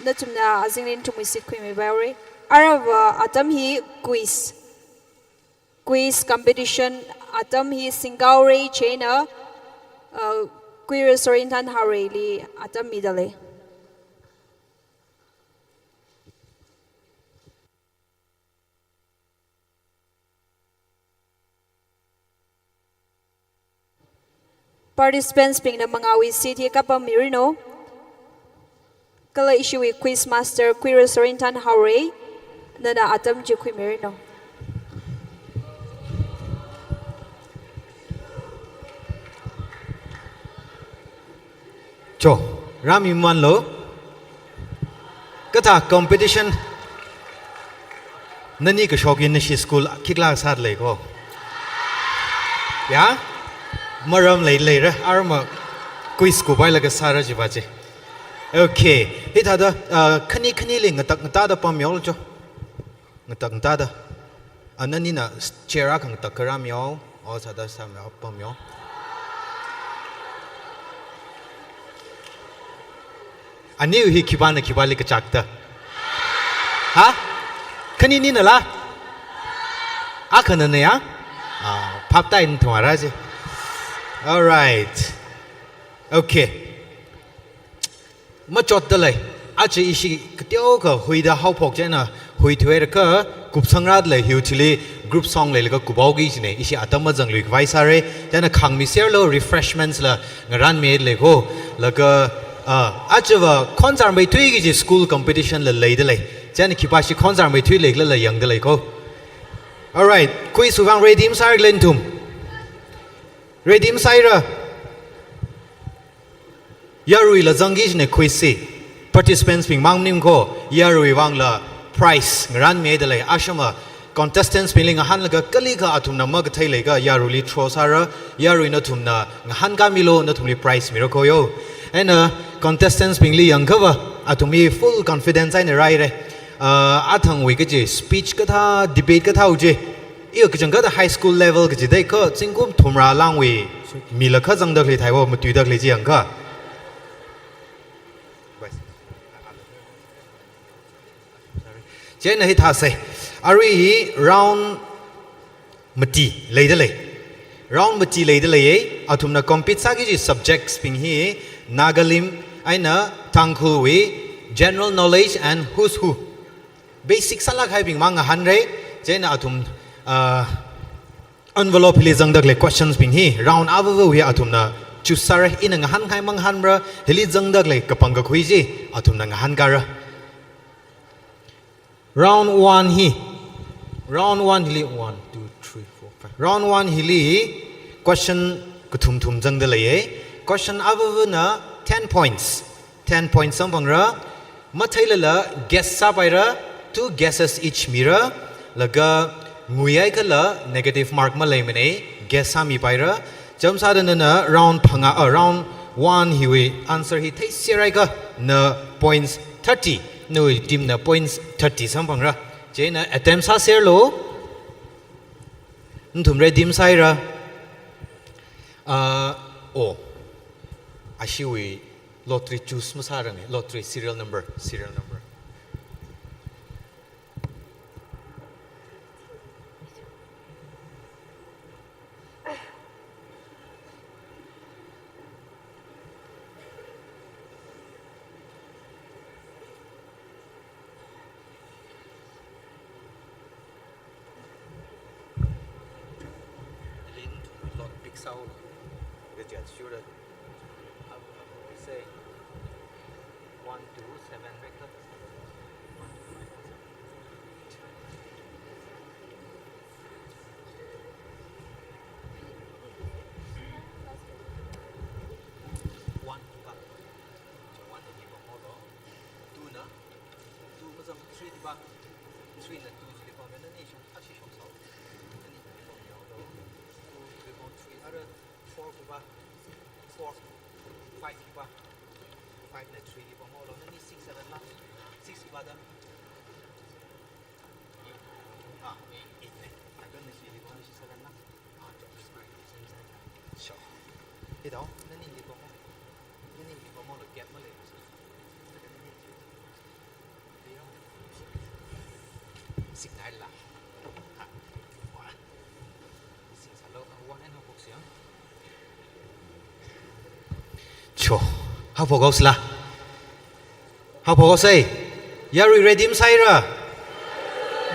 Speaker 20: na tumna azingin tumui sit kui me bare arava atam hi quiz competition atam hi singaure chena queer sorintan hareli atam midale participants ping na mangawi city kapam mirino kala issue quiz master queer sorintan hare nana atam ji kui mirino
Speaker 3: cho rami man lo kata competition nani ka shokin ni school kikla sat le ko ya maram lei ra arma quiz ko bai laga sara ji baje okay he thada khani le ngata da pam yol cho ngata da anani na chera khang takaram yo o sada sam pam yo ani hi kibali ka chakta ha khani ni na la akhana ne ya phap tai ni thwara je all right okay ma chot da lai achi ishi kteo ka huida hau phok jena hui thwer ka kup sangrad le hugely group song le ka kubau gi jine ishi atam ma jang lui vai sare jana khang mi ser lo refreshments la ngaran me le ko la ka achwa concert mai thui gi school competition la lei de lai jana khipashi concert mai thui le la yang de lai ko all right quiz wang redim sar glentum redim saira yarui la zangi ne quiz si participants ping mang nim ko yarui wang la price ngran me de lai ashama contestants feeling a han laga kali ka atum na mag thai lega yaruli thro sara yarui na thum na han ka milo na thumli price miro ko yo and contestants being li young cover atumi full confidence in rai re athang we ke speech ka tha debate ka tha uje iyo ke jang ka high school level ke dai ko chingkum thumra lang we mila kha jang dak le thai wo mutui dak le ji ang ka chen hi tha sai ari round mati le de le round mati le de le atum na compete sa ki subjects ping hi nagalim aina tangkhul we general knowledge and who's who basic sala khai ping mang han re chen atum envelope le jang dak le questions ping hi round avu we atum na chusare in ang han khai mang han bra heli jang dak le kapang ka khui ji atum na han ka ra round 1 hi round 1 hili 1 2 3 4 5 round 1 hili question kuthum thum jang de le question avu na 10 points sampang ra mathaila la guess sa paira 2 guesses each mira laga nguyai kala negative mark ma lai mane guess sa mi paira jam sa na round phanga round 1 hiwe answer hi thai sirai ka na points 30 no team na points 30 sampang ra je na attempt sa ser lo nthum re dim sai ra ashiwi lottery choose masarang lottery serial number soul. The jet should say 1 2 7 record. How pogos la? How pogos say? Yaru redim saira.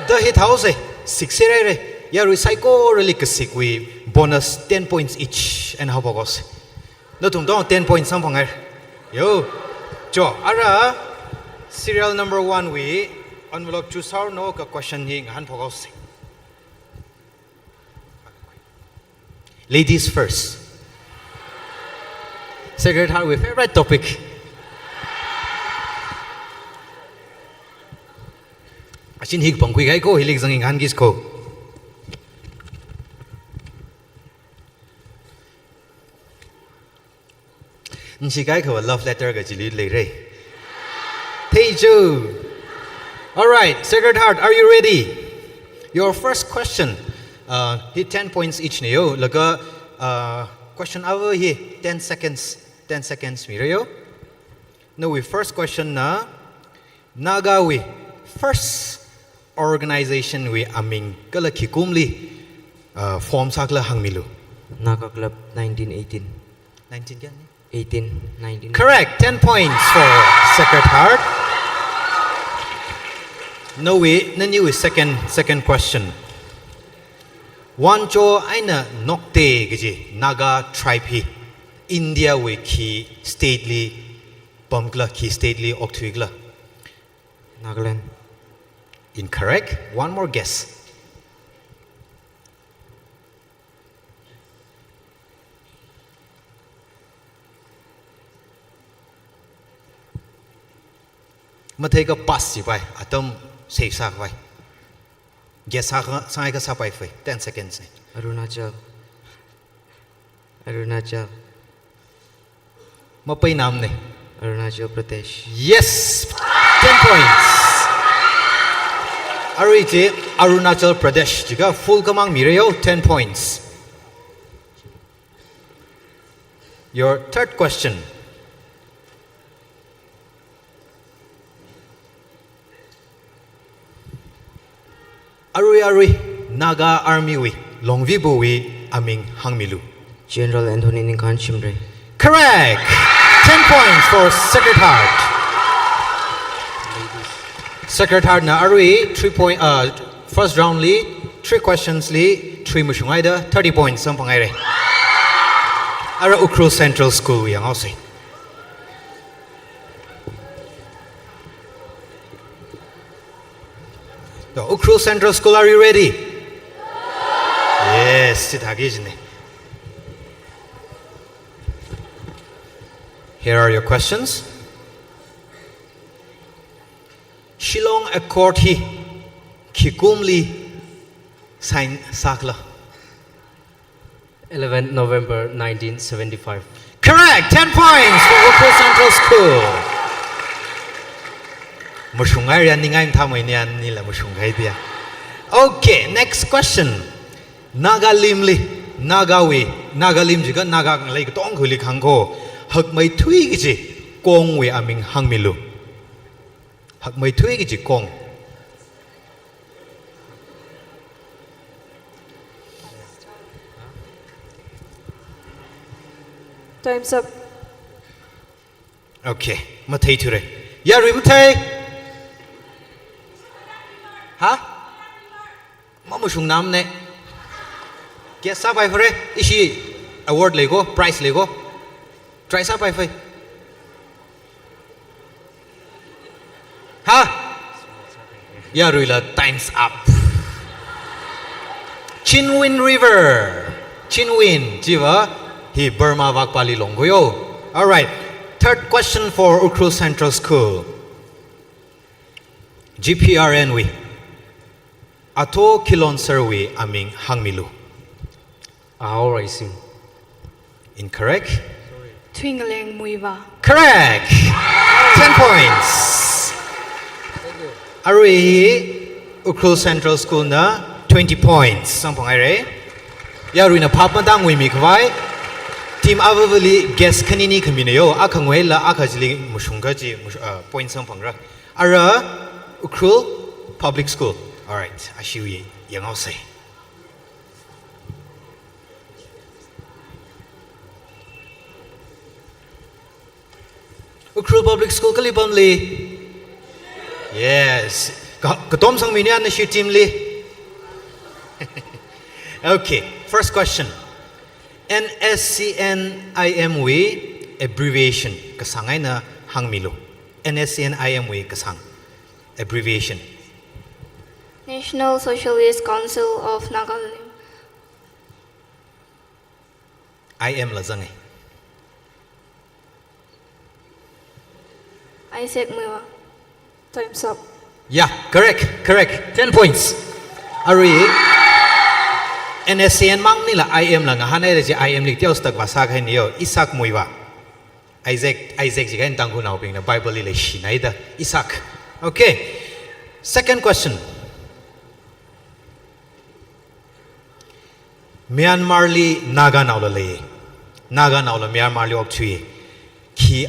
Speaker 3: The hit house 6 re. Yaru psycho relicasic we bonus 10 points each and how pogos. No tum dong 10 points some ponger. Yo. Jo ara serial number 1 we envelope choose our no question hing han pogos. Ladies first. Secretary, our favorite topic. Asin hig pang kui gai ko hilig zanging han gis ko. Nsi gai ko love letter ga jili le re. Teju. All right, Secretary, are you ready? Your first question. Hit 10 points each niyo. Laga question over here 10 seconds. 10 seconds mirayo. No, we first question na naga we first organization we aming kala kikumli form sakla hangmilu.
Speaker 8: Naga Club 1918.
Speaker 3: 19 yan?
Speaker 8: 18, 19.
Speaker 3: Correct. 10 points for Secretary. No, we nani we second question. Wancho aina nokte gaji Naga tribe hi. India we ki stately bumgla ki stately octwigla.
Speaker 8: Nagaland.
Speaker 3: Incorrect. One more guess. Ma take a pass si bai atom safe sak bai. Guess sa ka sa bai fai 10 seconds.
Speaker 8: Arunachal. Arunachal.
Speaker 3: Mapai naam ne?
Speaker 8: Arunachal Pradesh.
Speaker 3: Yes! 10 points. Arite Arunachal Pradesh. Jika full kamang mirayo 10 points. Your third question. Arui Naga Army we Longvibu we aming hangmilu.
Speaker 8: General Anthony Ninkan Chimre.
Speaker 3: Correct. 10 points for Secretary. Secretary na Arui 3 point first round li 3 questions li 3 mushungaida 30 points some pangaire. Ara Ukhrul Central School we ang also. The Ukhrul Central School, are you ready? Yes, here are your questions. Shillong Accord hi Kikumli sign sakla.
Speaker 8: 11 November 1975.
Speaker 3: Correct, 10 points for Ukhrul Central School. Okay, next question. Naga limli, Nagawi, Nagalim jiga Naga like tong huli kango. Hak may tui giji kong we aming hangmilu. Hak may tui giji kong.
Speaker 20: Time's up.
Speaker 3: Okay, matay ture. Yari matay. Ha? Mamushung nam ne. Get sabai for it. Ishi. award lego prize lego try sa pai phai ha ya ruila times up Chinwin River Chinwin jiwa hi Burma wak pali longgoyo all right third question for Ukhrul Central School GPRN we ato kilon serwi aming hangmilu
Speaker 5: Ahora sim.
Speaker 3: Incorrect.
Speaker 11: Twinkling muiva.
Speaker 3: Correct. 10 points. Arui Ukhrul Central School na 20 points. Sampong ai re. Ya ruina papandang wi mi kwai. Team avavali guess kanini kamino akangwei la akajili mushunga ji point sampong ra. Ara Ukhrul Public School. All right. Ashiwi yang au say. Ukhrul Public School kalibam li. Yes. Katom sang minian na shi team li. Okay. First question. NSCNIMW abbreviation kasangay na hangmilo. NSCNIMW kasang abbreviation.
Speaker 9: National Socialist Council of Nagaland.
Speaker 3: IM la zangay.
Speaker 9: Isaac Muiwa.
Speaker 20: Time's up.
Speaker 3: Yeah, correct. 10 points. Ari NSCN mang nila IM lang hanay na si IM lik tiyaw stag basa kay niyo Isaac Muiwa. Isaac si kain tangko na uping na Bible nila shinay da Isaac. Okay. Second question. Myanmar li Naga naula le. Naga naula Myanmar li optui. Ki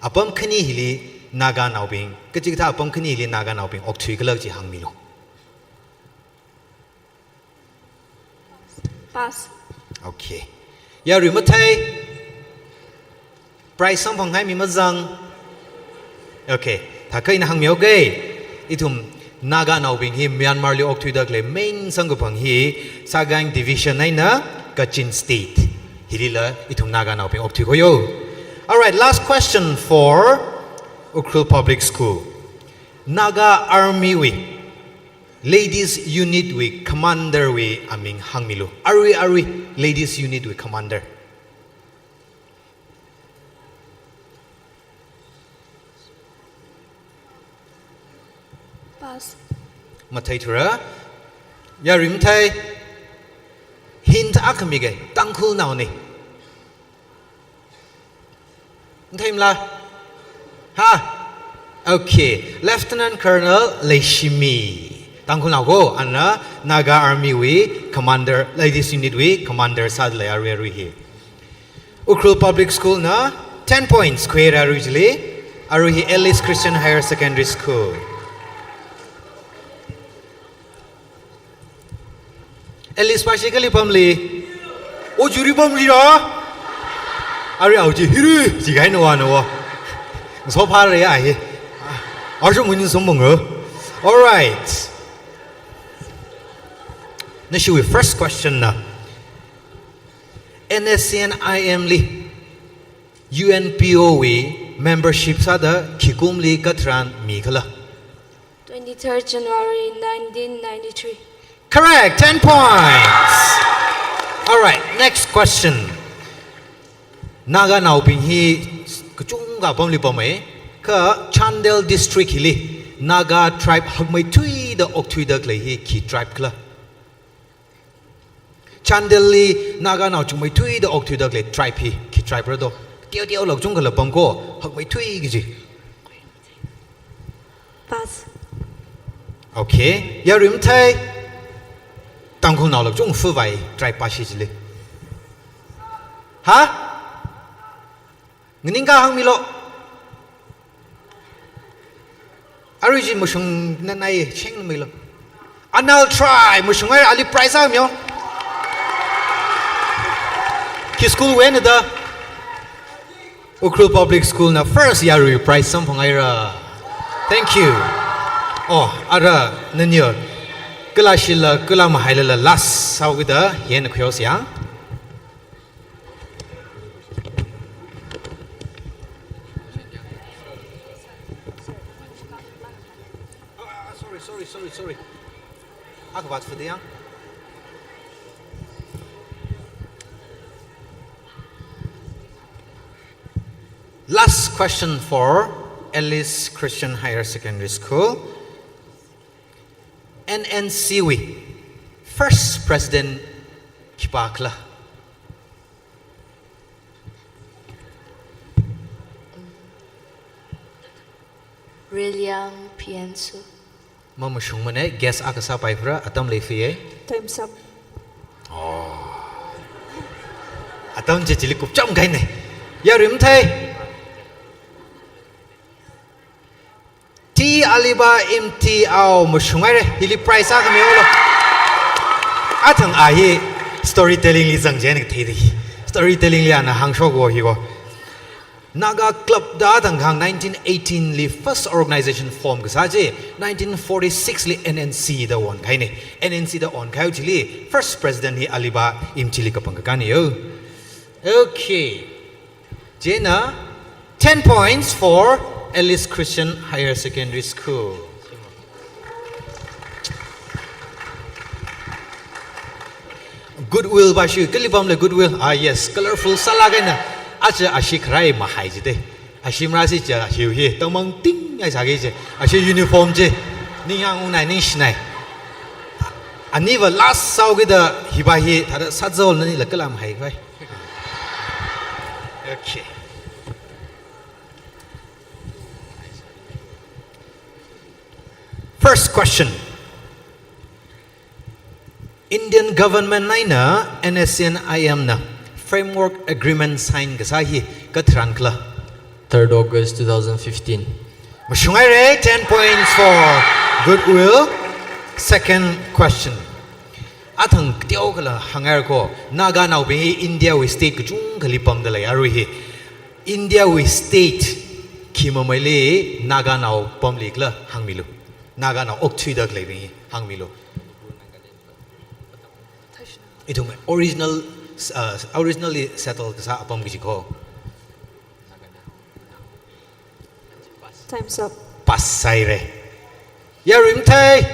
Speaker 3: apom khani hili Naga naubing kachikta apom khani hili Naga naubing optui kalak ji hangmilo.
Speaker 9: Pass.
Speaker 3: Okay. Ya rimatai price sampang hai mi mazang. Okay. Thakai na hangmyo gay. Itum Naga naubing hi Myanmar li optui dak le main sanggupang hi Sagang division ay na Kachin state. Hilila itum Naga naubing optui ko yo. All right, last question for Ukhrul Public School. Naga Army we, Ladies Unit we, Commander we, aming hangmilu. Arwi, Ladies Unit we, Commander.
Speaker 9: Pass.
Speaker 3: Matai tura. Yarim tai. Hint akamige. Tangkul now ni. Time la. Ha? Okay. Lieutenant Colonel Leishimi. Tangkul now go. Anna Naga Army we Commander. Ladies Unit we Commander Sadlay Arwi here. Ukhrul Public School na 10 points. Square Arujli. Aruhi Ellis Christian Higher Secondary School. Ellis basically pamli. O juri pamli ra. Ari auji hiru jigai no wa no. So far re ai. Arju munin sombong ro. All right. Now we first question na. NSCNIM li UNPO we membership sada kikum li katran mikala.
Speaker 9: 23rd January 1993.
Speaker 3: Correct, 10 points. All right, next question. Naga nauping hi kachunga pamli pamai ka Chandel district hili Naga tribe hagmai tui da oktui da klei hi ki tribe kla. Chandel li Naga nau chungmai tui da oktui da klei tribe hi ki tribe ra do. Tiao lok chung kala pamko hagmai tui gi.
Speaker 9: Pass.
Speaker 3: Okay, yarim thai Tang kong nào lập chung phu vài trai ba xí gì hả người ca hang mi lo origin một sung nên này chênh mi lo anal try một sung ai ali price sao miêu ki school when the Ukhrul Public School na first year price some phong ai ra thank you oh ara nên nhớ Kala shila kala mahailala las sau cái đó hiện khuyên xiang sorry. Aku wat for the young. Last question for Ellis Christian Higher Secondary School. NNCW, first president Kipakla.
Speaker 19: William Pienso.
Speaker 3: Mama Shumane, guess Akasa Pipra, Atam Lefie.
Speaker 20: Time's up.
Speaker 3: Atam Jitili Kupcham Gaine. Yarim Tay. T Aliba MT Ao Mushumare, Hilly Price Agamiolo. Atang Aye, storytelling is Angenic Teddy. Storytelling Liana Hangshogo Higo. Naga Club Datang 1918 li first organization form Gasaje, 1946 li NNC the one kaine. NNC the on Kauchili, first president hi Aliba Imchili Kapangakani. Okay. Jena, 10 points for Ellis Christian Higher Secondary School. Goodwill Bashu, Kalibam le goodwill. Ah yes, colorful salagana. Acha ashikrai mahajide. Ashimrasi ja hiu tamang ting ay sagije. Ashi uniform je. Niyang unai nishnai. Aniva last saugida hibahi tada sadzol nani lakalam hai vai. Okay. First question. Indian government naina NSN IM na framework agreement sign gasahi katrankla.
Speaker 8: 3rd August 2015.
Speaker 3: Mushungaire 10 points for goodwill. Second question. Athang tiokala hangar ko naga nau be India we state kuchung kalipam dalai aruhi. India we state kimamale naga nau pamlikla hangmilu. Naga nau oktui dak lebi hangmilu. Itu originally settled sa apam gijiko.
Speaker 20: Time's up.
Speaker 3: Pasaire. Yarim tay.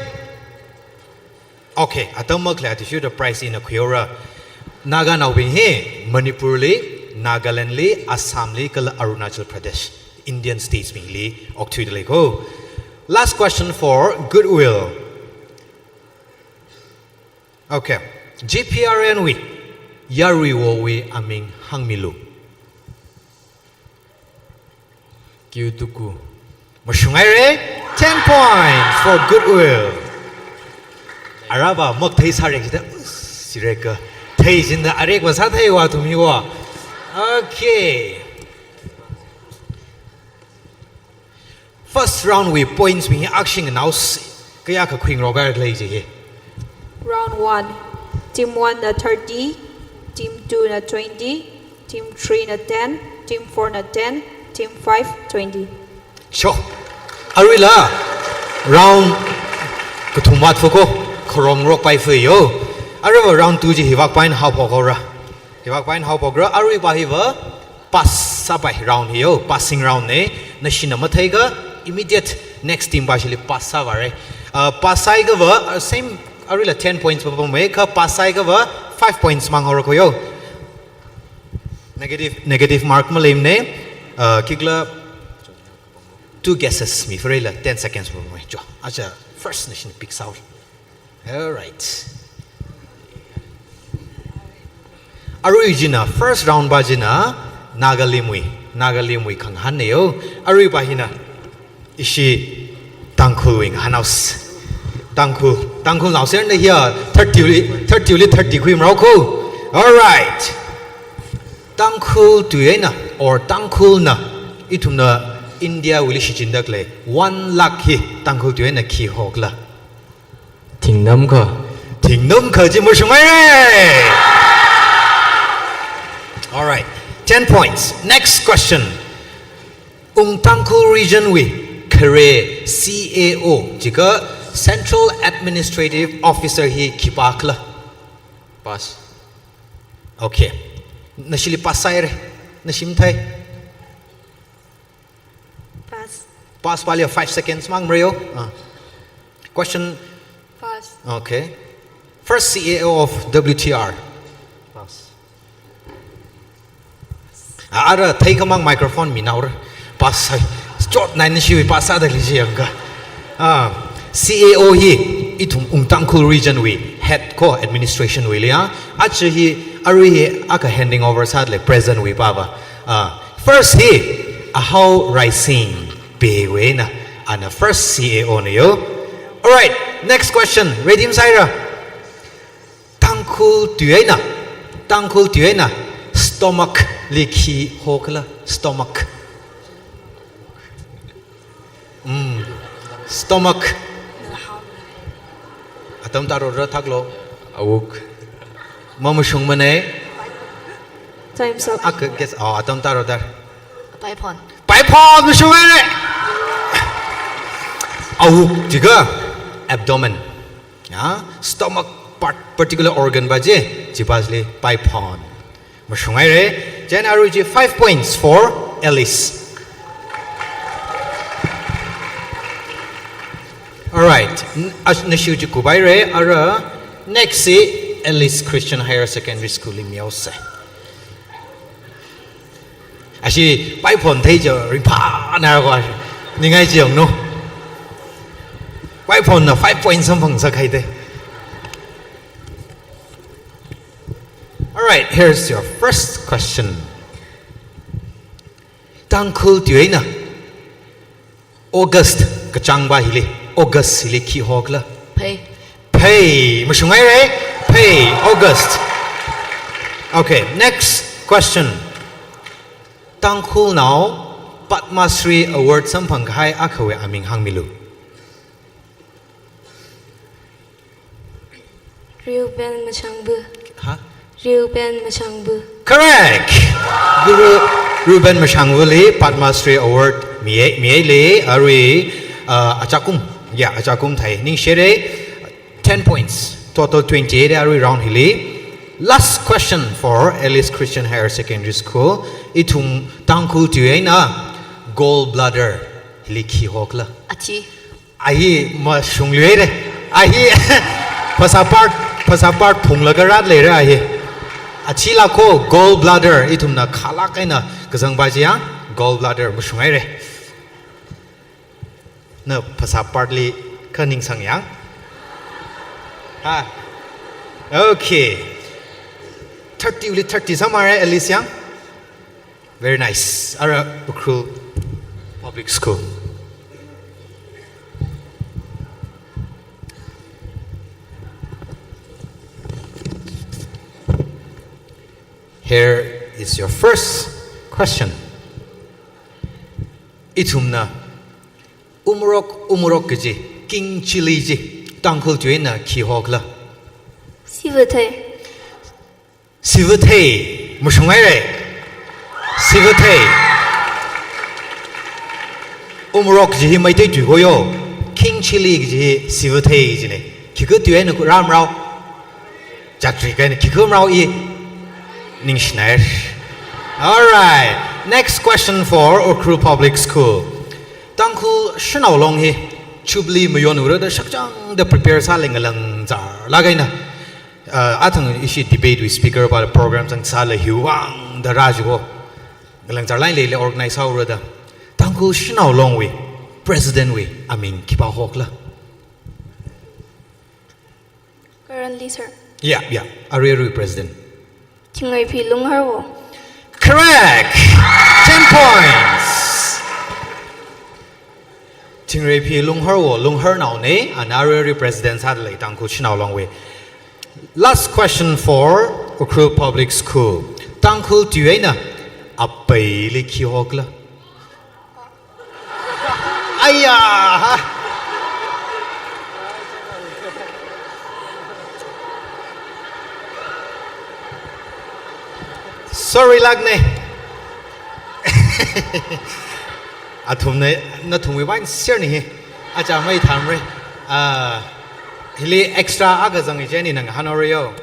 Speaker 3: Okay, atama clarification the price in a Kyora. Naga now being here, Manipur li, Nagaland li, Assam li, kala Arunachal Pradesh, Indian states being li, Oktui go. Last question for goodwill. Okay, GPRN we, Yari wo we aming hangmilu.
Speaker 8: Kyutuku.
Speaker 3: Mushungaire, 10 points for goodwill. Araba mok thai sarek jita sireka thai jinda arek wa sa thai wa tumi wa. Okay. First round we points me action now kaya ka khwing rogar lai je.
Speaker 20: Round 1. Team 1 na 30, Team 2 na 20, Team 3 na 10, Team 4 na 10, Team 5 20.
Speaker 3: Sure. Arila round kutumat foko khorong rok pai fe yo. Araba round 2 ji hiwak pain how pokora. Hiwak pain how pokora ari ba hiwa pass sabai round hiyo passing round ne nashina mathai ga immediate next team ba shili pass savare. Passai ga same arila 10 points pa make passai ga 5 points manghor ko yo. Negative mark malim ne kigla 2 guesses me for 10 seconds for me. Jo acha first nation picks out. All right. Arujina first round bajina Nagalimui kang haneo Ari bahina ishi tangkuing hanaus tangkul now send here 30 quim roko. All right. Tangkul tuena or tangkul na itumna India will shindakle 1 lakh hi tangkul tuena ki hogla.
Speaker 8: Tingnam ka
Speaker 3: ji mushumai. All right, 10 points. Next question. Tangkul region we kare CAO jika Central Administrative Officer hi kipakla.
Speaker 8: Pass.
Speaker 3: Okay. Nashili pasaire nashimthai.
Speaker 20: Pass.
Speaker 3: Pass pali 5 seconds mang Mario. Question.
Speaker 14: Pass.
Speaker 3: Okay. First CEO of WTR. Pass. Ara take among microphone mi naur. Pass. Chot nine shi pass ada liji anga. CAO hi itum Ungtangkul region we head co administration we liya. Achi hi ari hi aka handing over sadly present we baba. First hi a how rising be we na and the first CAO na yo. All right, next question. Ready Saira? Tangkul tuena. Tangkul tuena. Stomach likhi hokla. Stomach. Stomach. Atam taro ra thaklo. Awuk. Mamushung mane.
Speaker 21: Time's up.
Speaker 3: Ak guess. Oh, atam taro dar.
Speaker 14: Paipon.
Speaker 3: Paipon mushung mane. Awuk juga. Abdomen, stomach part particular organ baje jipasli paipon. Mushungai re, jen aruji 5 points for Ellis. All right, nashuji kubai re ara next si Ellis Christian Higher Secondary School imiose. Ashi paipon tejo rimpa na ko ningai jiong no. Why phone 5 points something sa kaide. All right, here's your first question. Tangkul tuena. August kachang ba hili. August hili ki hogla.
Speaker 14: Pay.
Speaker 3: Pay. Mushungai re? Pay. August. Okay, next question. Tangkul now Padma Shri Award sampang kai akawe aming hangmilu.
Speaker 21: Reuben Machangbu.
Speaker 3: Huh?
Speaker 21: Reuben Machangbu.
Speaker 3: Correct. Guru Reuben Mashangwuli Padma Shri Award miele ari achakum. Yeah, achakum thai. Ning shere 10 points. Total 28 ari round hili. Last question for Ellis Christian Higher Secondary School. Itum tangkul tuena gallbladder hili ki hokla.
Speaker 14: Achi.
Speaker 3: Ahi ma shungluere. Ahi pasapart punglagarat lere ahi. Achi lako gallbladder itum na khala kaina kazang bajia gallbladder mushungai re. Na pasapart li kaning sang yang. Okay. 30 samare Alicia. Very nice. Ara Ukhrul Public School. Here is your first question. Itumna umurok gaji king chili ji tangkul juena ki hogla.
Speaker 21: Sivate.
Speaker 3: Sivate mushungai re. Sivate umurok ji mai te tu goyo king chili ji sivate ji ne kigo tuena ku ram rao jakri kai ne kigo rao I Ningshner. All right. Next question for Ukhrul Public School. Tangkul shanao long hi chubli mayonura da shakjang da prepare sa lengalang zar lagay na. Atang ishi debate with speaker about the programs ang sala hiwang da rajo galang zar lain lele organize how da. Tangkul shanao long we president we amin kipa hokla.
Speaker 21: Currently, sir.
Speaker 3: Yeah. Ariru president.
Speaker 21: Chingai Lung Harwo.
Speaker 3: Correct. 10 points. Tingray Pi Lung Her now ne an honorary president hadley tangku chinao long way. Last question for Ukhrul Public School. Tangku tuena apai li ki hokla. Ayah. Sorry lagne. Atumne na thumi wain ser ni acha mai thamre hili extra aga jang jeni nang hanorio.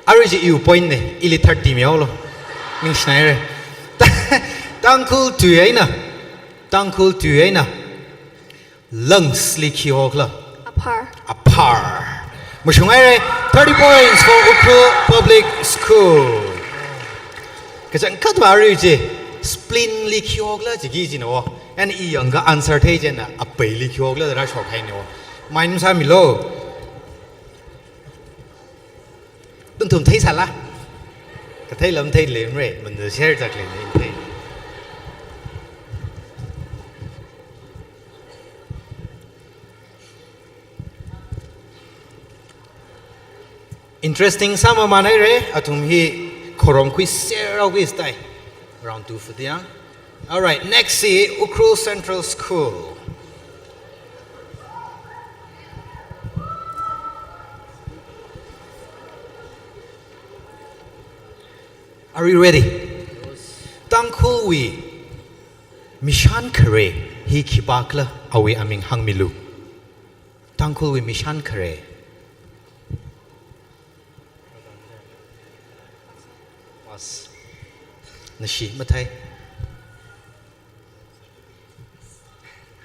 Speaker 3: Ariji you point ne ili 30 miolo. Ning Schneider. Tangkul tuena. Tangkul tuena. Lungs li kiokla. Apar. Mushungaire 30 points for Ukhrul Public School. Kajang katwa ariji spleen li kiokla jigi jino. And I younger answer taken a pay kiokla the rush of Hano. Mine Samilo. Don't taste a la. The tail of tail lane rate when the shares are clean. Interesting summer manere atum hi korom quiz sera quiz tai round 2 for the all right, next is Ukhrul Central School. Are you ready? Tangkul we Mishan Kare hi kibakla awi aming hangmilu. Tangkul we Mishan Kare. Was Nashi Matai.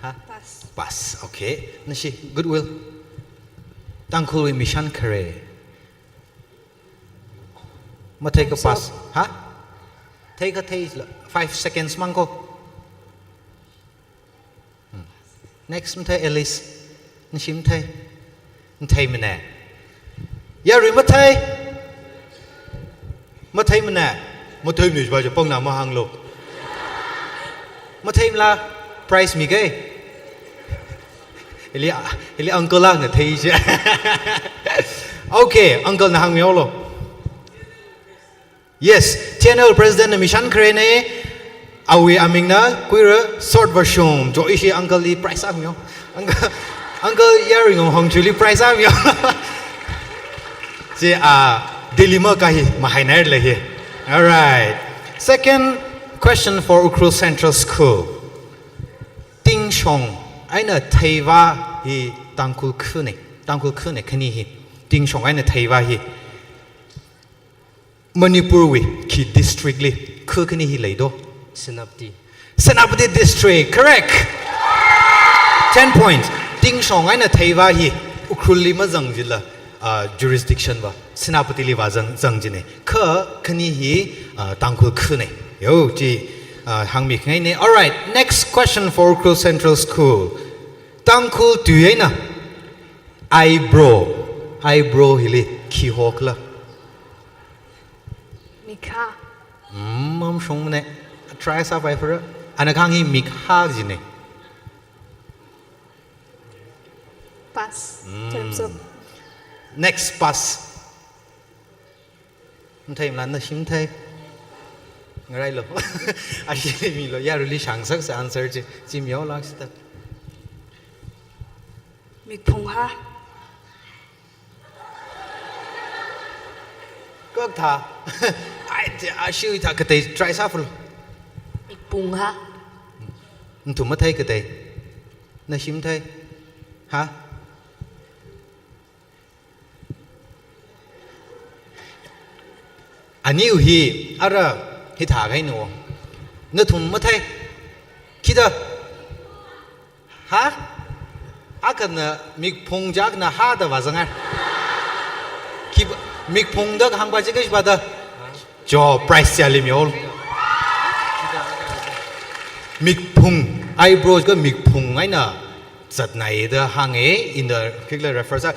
Speaker 3: Huh? Pass. Okay. Nashi, goodwill. Tangkul we Mishan Kare. Take a pass. Huh? Take a taste. 5 seconds, Mango. Next, Mate Ellis. Nashim Tay. Tay Mane. Yari Mate. Mate Mane. Mate Mish by Japong Mahang Look. Mate La. Price me gay. Ili uncle lang na taste. Okay, uncle na hang miolo. Yes, TNL President Mishan Krene, awi aming na kuira short version. Jo ishi uncle li price am yo. Uncle yaring hong chuli price am yo. Si dilemma kahi mahainar lehi. All right. Second question for Ukhrul Central School. Ting Shong, aina Taiwa hi tangkul kune kani hi. Ting Shong aina Taiwa hi. Manipur we ki district li kani hi leido. Senapati district, correct. 10 points. Ting Shong aina Taiwa hi Ukhrul li ma zangjila jurisdiction ba. Senapati li wa zangjine. Kani hi tangkul kune. Yo ji. All right, next question for Ukhrul Central School. Tangkul tuyena. Eyebrow hili kihokla.
Speaker 19: Mikha.
Speaker 3: Mam shongmane. Try sa by for anakangi mikha jine.
Speaker 19: Pass. Terms of.
Speaker 3: Next pass. Mthai mlan na shim thai. Right lo. Actually mi lo ya really shangsak sa answer ji miao lak sta.
Speaker 19: Mikphung ha.
Speaker 3: Kok tha. I shui tha kate try sa full.
Speaker 19: Mikphung ha.
Speaker 3: Ntu ma thai kate. Na shim thai. Ha? Aniu hi ara hi thả cái nổ nó thùng mất thay khi đó hả cần mic phong giác na ha đó vào rằng à khi mic phong đó hàng bao nhiêu cái gì đó cho price trả liền nhau mic phong eyebrows cái mic phong ấy nè giật này đó hàng ấy in the cái reference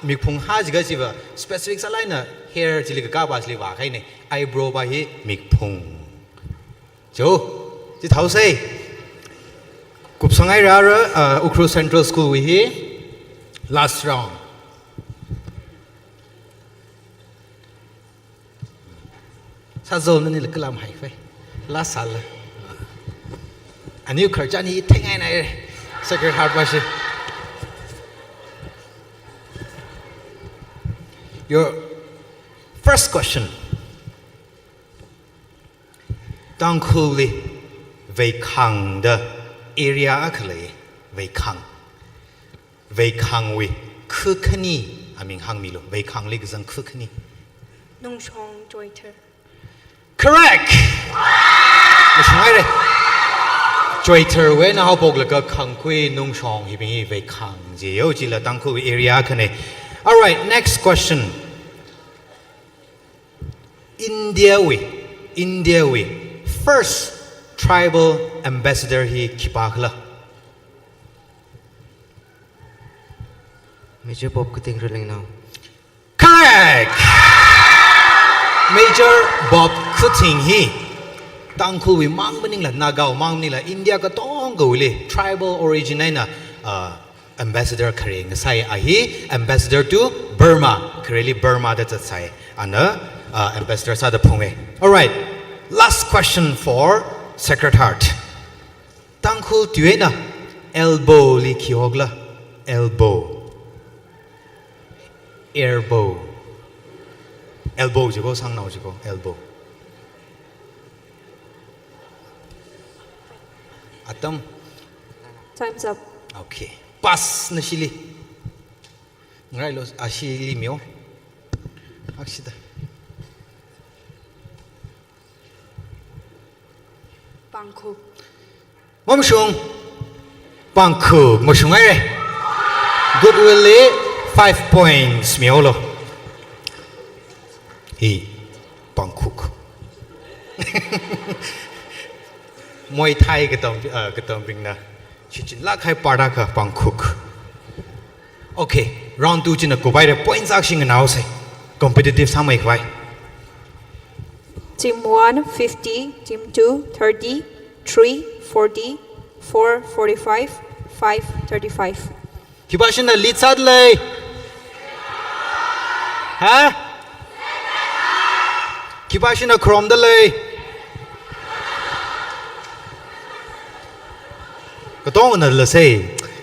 Speaker 3: mic phong ha gì cái gì vậy specific sao lại nè hair chỉ là cái cá bát chỉ vào cái này eyebrow ba hi mic phong Joe, chị thấu say. Cúp sang ai ra Ukhrul Central School we here. Last round. Sa zone này là cái làm hay phải. Last sal. Anh yêu khởi chân hi thanh ai này. Sacred Heart Worship. Your first question. Tangkul li về khang the area akle về khang we khukani I mean hang milo về khang li gzang khukani
Speaker 2: nung chong joiter
Speaker 3: correct ไม่ใช่เลยจอยเธอเว้ยนะเขาบอกแล้วก็ขังคุยนุ่งชองที่เป็นไปขังเจียวจีละตั้งคุย area กันเลย alright next question India we first tribal ambassador ที่คิดปากละ
Speaker 8: Major Bob kuting ruling now
Speaker 3: correct Major Bob Kuting ที่ตั้งคุยมั่งมันนี่แหละนาเกามั่งนี่แหละอินเดียก็ต้องกูเลย tribal origin นั่นนะ ambassador เครียงใส่ไอ้ ambassador to Burma เครียง Burma ได้จะใส่อันนั้นambassador ซาดพงเอ alright last question for secretary ตั้งคุยตัวน่ะ elbow ลิขิวกละ elbow elbow จีโก้สังนาวจีโก้ elbow Atom.
Speaker 20: Time's up.
Speaker 3: Okay. Pass na sili. Ngai los asili mio. Aksida.
Speaker 2: Bangkok
Speaker 3: Momshung. Bangkok. Moshung ai. Goodwill le 5 points mio lo. Hi. Bangkok. Muay Thai cái tông bình na chỉ là khai parda ka Bangkok okay round 2 chỉ là cô bay points action nào say competitive sang mai khai
Speaker 20: Team 1, 50. Team 2, 30. 3, 40. 4, 45. 5, 35.
Speaker 3: khi ba xin là lead sát lây hả khi ba xin là chrome đó lâyก็ต้องนั่นละสิ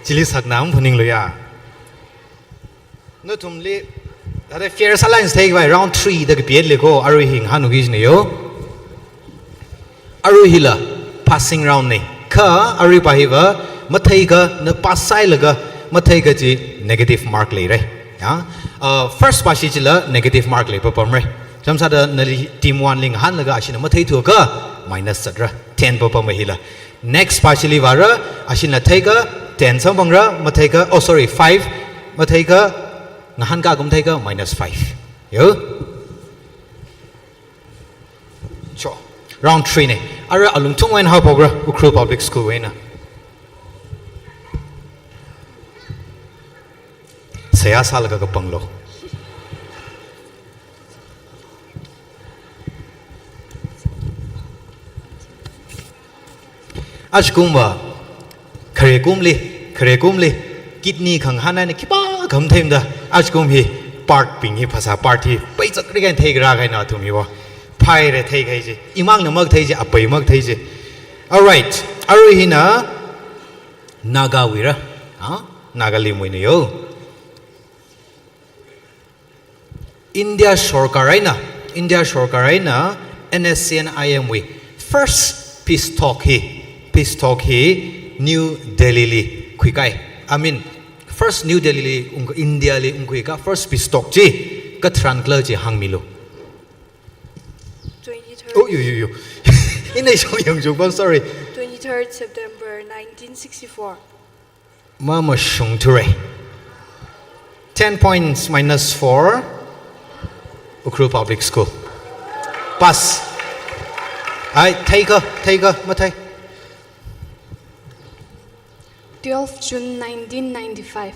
Speaker 3: จิลิสักน้ำพนิงเลยอ่ะนั่นทุ่มเลยแต่ fair salance take by round 3 เด็กเปียดเลยก็อารุหิงฮันุกิจเนี่ยโยอารุหิละ passing round นี่ค่ะอารุไปว่ามาเทก็เนื้อ pass ใส่เลยก็มาเทก็จี negative mark เลยเลยอ่ะfirst pass จีละ negative mark เลยปุ๊บเลยจำสัตว์นั่น team 1 ลิงฮันเลยก็อาชินะมาเทตัวก็ minus สัตว์ละ10ปุ๊บไม่หิละNext partially vara asin la thega 10 sam bangra ma thega oh sorry 5 ma thega ngahan ka gum thega minus 5 yo cho round 3 ne ara alung tung wen ha pogra Ukhrul public school wena saya sal ka panglo आज कुंभा खरे कुंभले kidney खंग हाना ने किपा खम them दा आज कुंभ ही part ping ही फसा party पैचक रे gun थेगरा गाय ना तुमी वा फाइ रे थै गै जे इमांग नमक थै जे अपै मक थै जे ऑलराइट अरु हिना नागा विरा हा नागाली मोइने यो इंडिया सरकार आइना NSCN IMW first peace talk he New Delhi li khuikai I mean first New Delhi li India li ka first peace talk ji ka trankler ji hangmilo
Speaker 2: 23rd
Speaker 3: oh you in ai song yang jong sorry
Speaker 2: 23rd September 1964
Speaker 3: mama shong ture 10 points minus 4 Ukhrul public school pass ai take ma thai
Speaker 2: 12 June 1995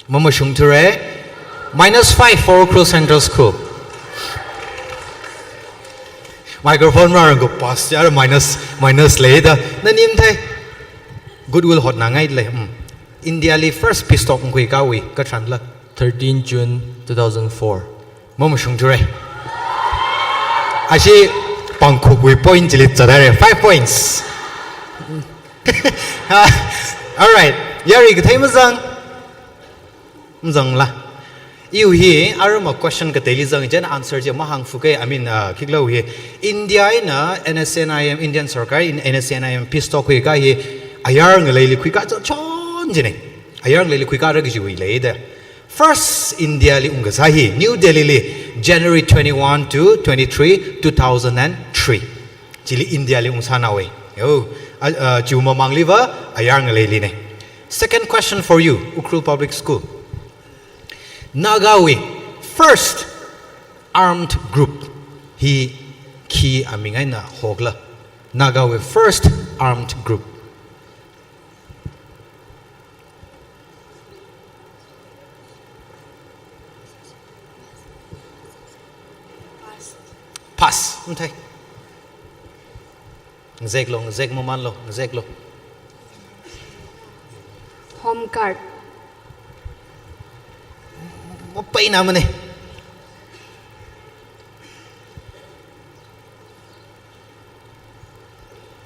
Speaker 3: Mama Shungture minus 5 for Ukhrul Central School microphone marang go pass yar minus later nanim thai goodwill hot na ngai le India li first peace talk ngui ka wi ka than la
Speaker 8: 13 June 2004
Speaker 3: Mama Shungture ashi Bangkok we point jilit chadare 5 points alright yari ka thai mazang la you hi arma question ka daily zang jen answer je mahang fuke I mean kiglo hi India na NSNIM Indian Sarkar in NSNIM peace talk hi ka hi ayar ngalai li khika chon jene ayar ngalai li khika ra gi wi le de first India li unga sa hi New Delhi li January 21 to 23 2003 chili India li ungsana we yo juma mangliva ayang le ne. Second question for you, Ukhrul Public School. Nagawi first armed group he ki amingai na hogla. Nagawi first armed group. Pass. Mthai. Zeg mo man lo, zeg lo.
Speaker 9: Home guard.
Speaker 3: Mo pay naman eh.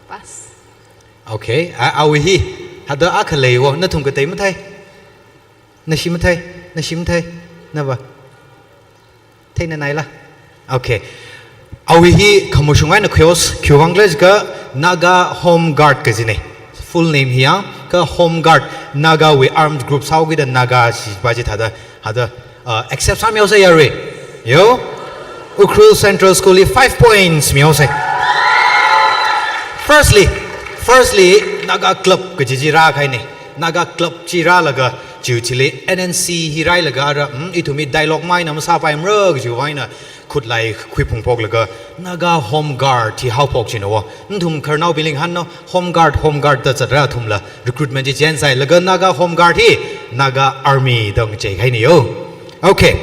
Speaker 9: Pass.
Speaker 3: Okay, awi hi hada akhalei wo na thum ka tai mthai. Na shim thai na ba. Thai na nai la. Okay. Awi hi khamushungai na khos khwangles ka Naga Home Guard ka jine. Full name here ka Home Guard Naga we armed groups how with the Naga si baji hada except some also yare. Yo Ukhrul Central School 5 points me also. Firstly Naga Club ka jira khai ne. Naga Club chira laga chile NNC hirai laga itumi dialogue mai nam sa pai mrog juwaina khut lai khupung pok laga Naga Home Guard thi how pok chino thum kharnau biling han no Home Guard da chadra thumla recruitment ji chen sai laga Naga Home Guard hi Naga Army dong che khai ni yo. Okay,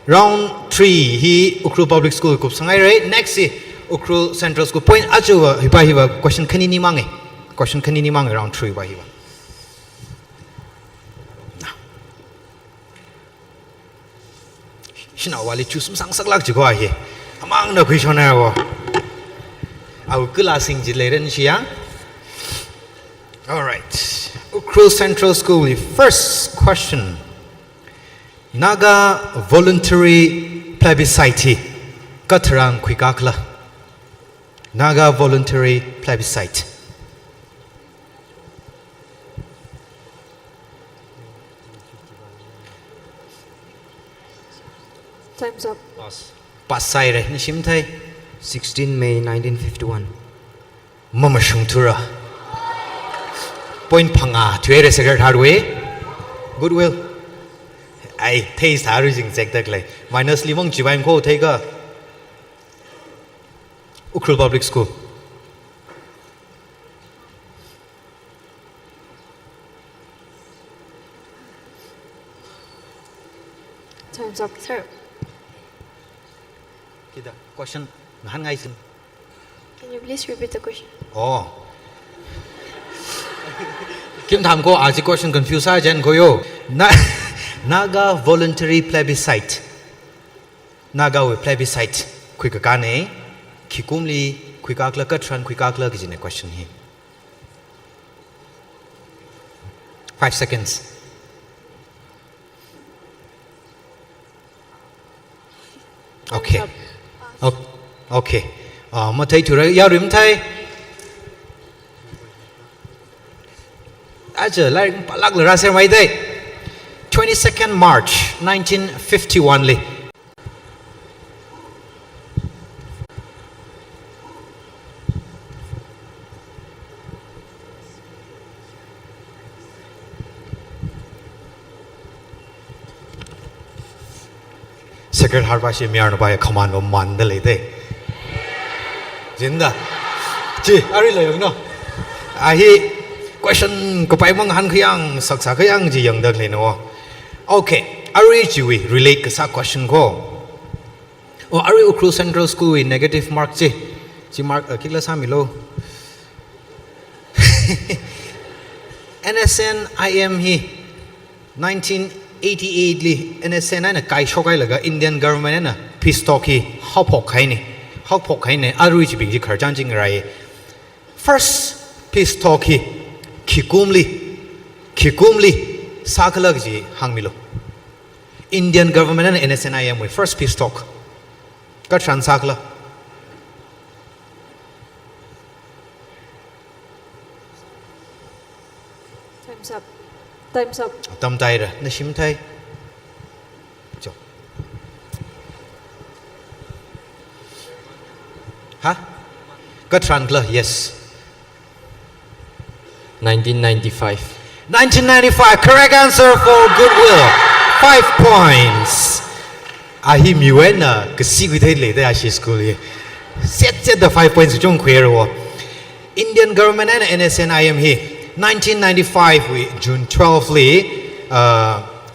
Speaker 3: round 3 hi Ukhrul Public School kup sangai re. Next hi Ukhrul Central School point achu hiba question khani ni mangai round 3 ba hiba. Shina wali chusum sang sak lak chiko ahi amang na question na wo au kula sing ji leren shia. All right, Ukhrul Central School first question. Naga voluntary plebiscite kathrang khikakla. Naga voluntary plebiscite.
Speaker 21: Time's up.
Speaker 3: Pass sai re nishim thai
Speaker 8: 16 May 1951.
Speaker 3: Mama shungtura. Point phanga thuere secretary we goodwill. Ai taste haru jing check tak lai minus limong jibaim ko thai ga Ukhrul Public School.
Speaker 21: Time's up. Sir.
Speaker 3: Kita question han ngai sin.
Speaker 9: Can you please repeat the question?
Speaker 3: Oh. Kim tham ko aji question confuse a jan ko yo. Naga voluntary plebiscite. Naga we plebiscite. Quick ka ne. Khikumli quick akla ka tran quick akla ki ne question hi. 5 seconds. Okay. Okay. Mà thấy thử ra điểm thay. Trở lại lắc ra xem mấy đây. 22nd March 1951 li. Secret Heart ba miar no ba command of man de le de. Jinda. Chi, ari le no. A hi question ko pai mong han khyang saksa khyang ji yang dak le no. Okay, ari ji we relate ka sa question ko. O ari Ukhrul Central School in negative mark chi. Chi mark kila sa milo. NSN IM hi 1988 li NSN na kai shokai laga Indian government na peace talk hi how phok khai ne arui chi bing ji kharjan jing rai. First peace talk hi khikumli sakala ji hangmilo Indian government na NSN IM we first peace talk ka tran sakla.
Speaker 21: Time's up. Time's up.
Speaker 3: Tam tai ra na shim thai. Cho. Huh? Katran yes.
Speaker 7: 1995.
Speaker 3: 1995, correct answer for Goodwill. 5 points. Ahim Yuena, kasi kuitay later ashi school ye. Set the 5 points jong queer wo. Indian government and NSNIM here. 1995 we June 12 li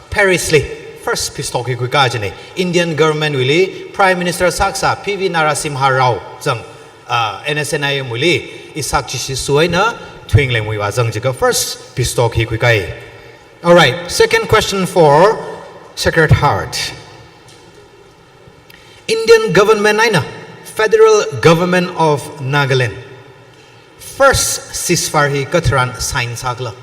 Speaker 3: Paris li first pistol ki kujane. Indian government wili Prime Minister Saksa PV Narasimha Rao zang NSNIM wili isak chishi suaina twing leng wi wa zang jiga first pistol ki kukai. All right, second question for Sacred Heart. Indian government aina Federal Government of Nagaland. First ceasefire hi katran sign sakla.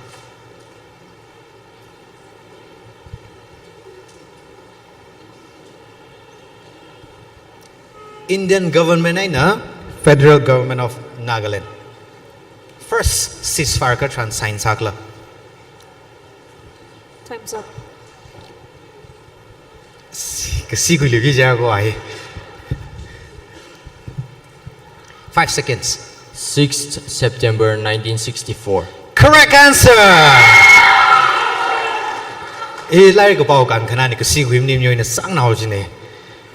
Speaker 3: Indian government aina Federal Government of Nagaland. First ceasefire katran sign sakla.
Speaker 20: Time's up.
Speaker 3: Kasi ko lagi jago ay. 5 seconds.
Speaker 7: 6th September 1964.
Speaker 3: Correct answer. Lai ko pao kan kanani kasi ko himnim nyo ina sang na hojine.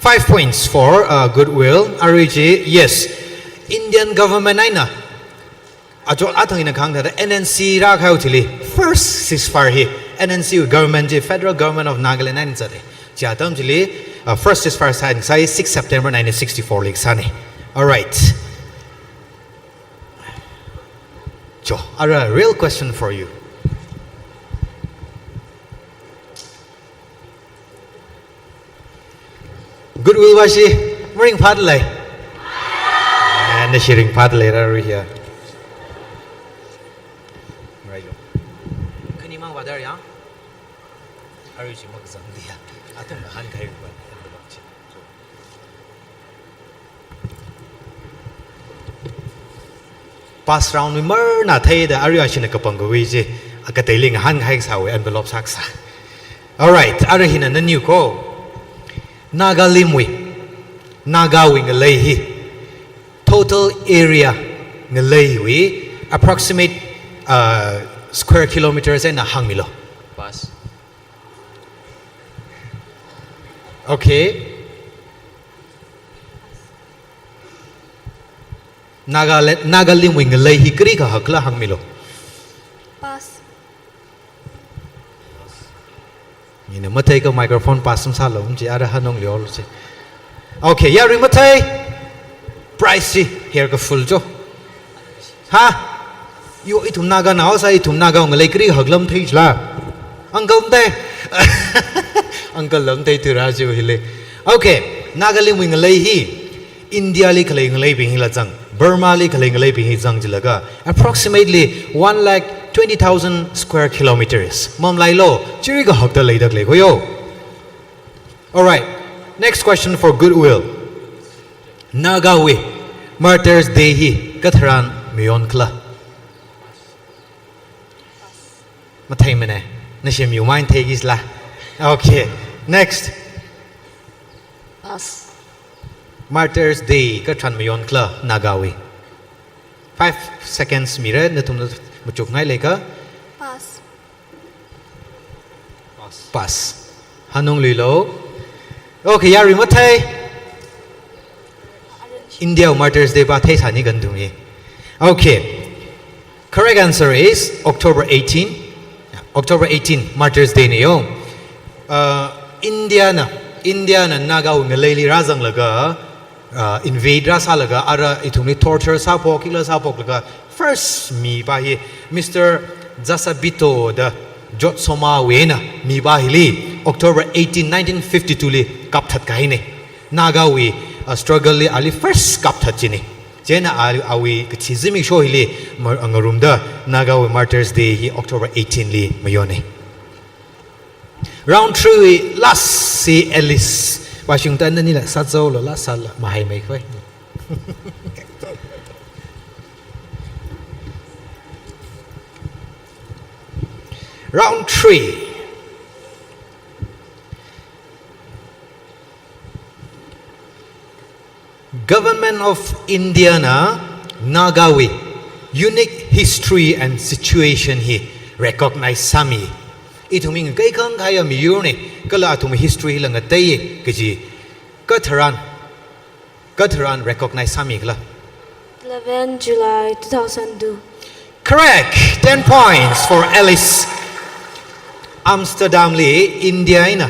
Speaker 3: 5 points for Goodwill. RG yes. Indian government ay na. Ajo atang ina kang da NNC ra khaw thili. First ceasefire hi. NNC government Federal Government of Nagaland ay zade. Jatam thili first ceasefire sign sai 6 September 1964 lik sani. All right. So, a real question for you. Goodwill was she ring padlay? And she ring padlay over here. Right. Can you mang water ya? Are you magzang dia? Atong han kayo ba? Pass round we mer na thay the area shin ka panggawi je akatailing han hai sa we envelope saksa. All right, ara hina na new ko. Nagalimwi. Nagawi ngalehi. Total area ngalehi approximate square kilometers na hangmilo.
Speaker 7: Pass.
Speaker 3: Okay. Nagalimwi ngalehi kri ka hakla hangmilo.
Speaker 19: Pass.
Speaker 3: Yun matay ka microphone pasum sa lom ji ara hanong liol ji. Okay, ya ring matay. Price ji here ka full jo. Ha? Yo itum naga na sa itum naga ngalai kri haglam thij la. Uncle te. Uncle lam te tu ra ji hile. Okay, Nagalimwi ngalehi India li khalai ngalai bing hila jang. Burma li khalai ngalai bing hi jang jilaga. Approximately 1,20,000 square kilometers. Mom lai lo chiri ka hakta lai dak le ko yo. All right. Next question for Goodwill. Nagawi Martyrs Day hi katharan miyon kla. Matay mene. Nashim you mind take is la. Okay. Next.
Speaker 19: Pass.
Speaker 3: Martyrs Day katharan miyon kla Nagawi. 5 seconds mire na tum muchuk ngai leka.
Speaker 19: Pass.
Speaker 3: Pass. Hanong lilo. Okay, yari matay. India Martyrs Day ba thay sani gandumi. Okay. Correct answer is October 18. October 18 Martyrs Day niyo. India na nagaw ngalay razang laga invade ra sa laga ara itumi torture sa po kila sa po laga first mi ba hi Mr. Jasabito the Jot Soma Wena mi ba hili October 18 1952 li kapthat kahine nagawi struggle li ali first kapthat chini jena awi kchizimi show hili angarumda nagawi Martyrs Day hi October 18 li mayone. Round 3 last si Ellis Washington na nila sa zolo la sala mahay may kway. Round 3. Government of India na Nagawi unique history and situation hi recognize sami itumi kai khang khai mi yurne kala atumi history langa tai keji katharan recognize sami kala
Speaker 9: 11 July 2002.
Speaker 3: correct 10 points for Alice Amsterdam li India ina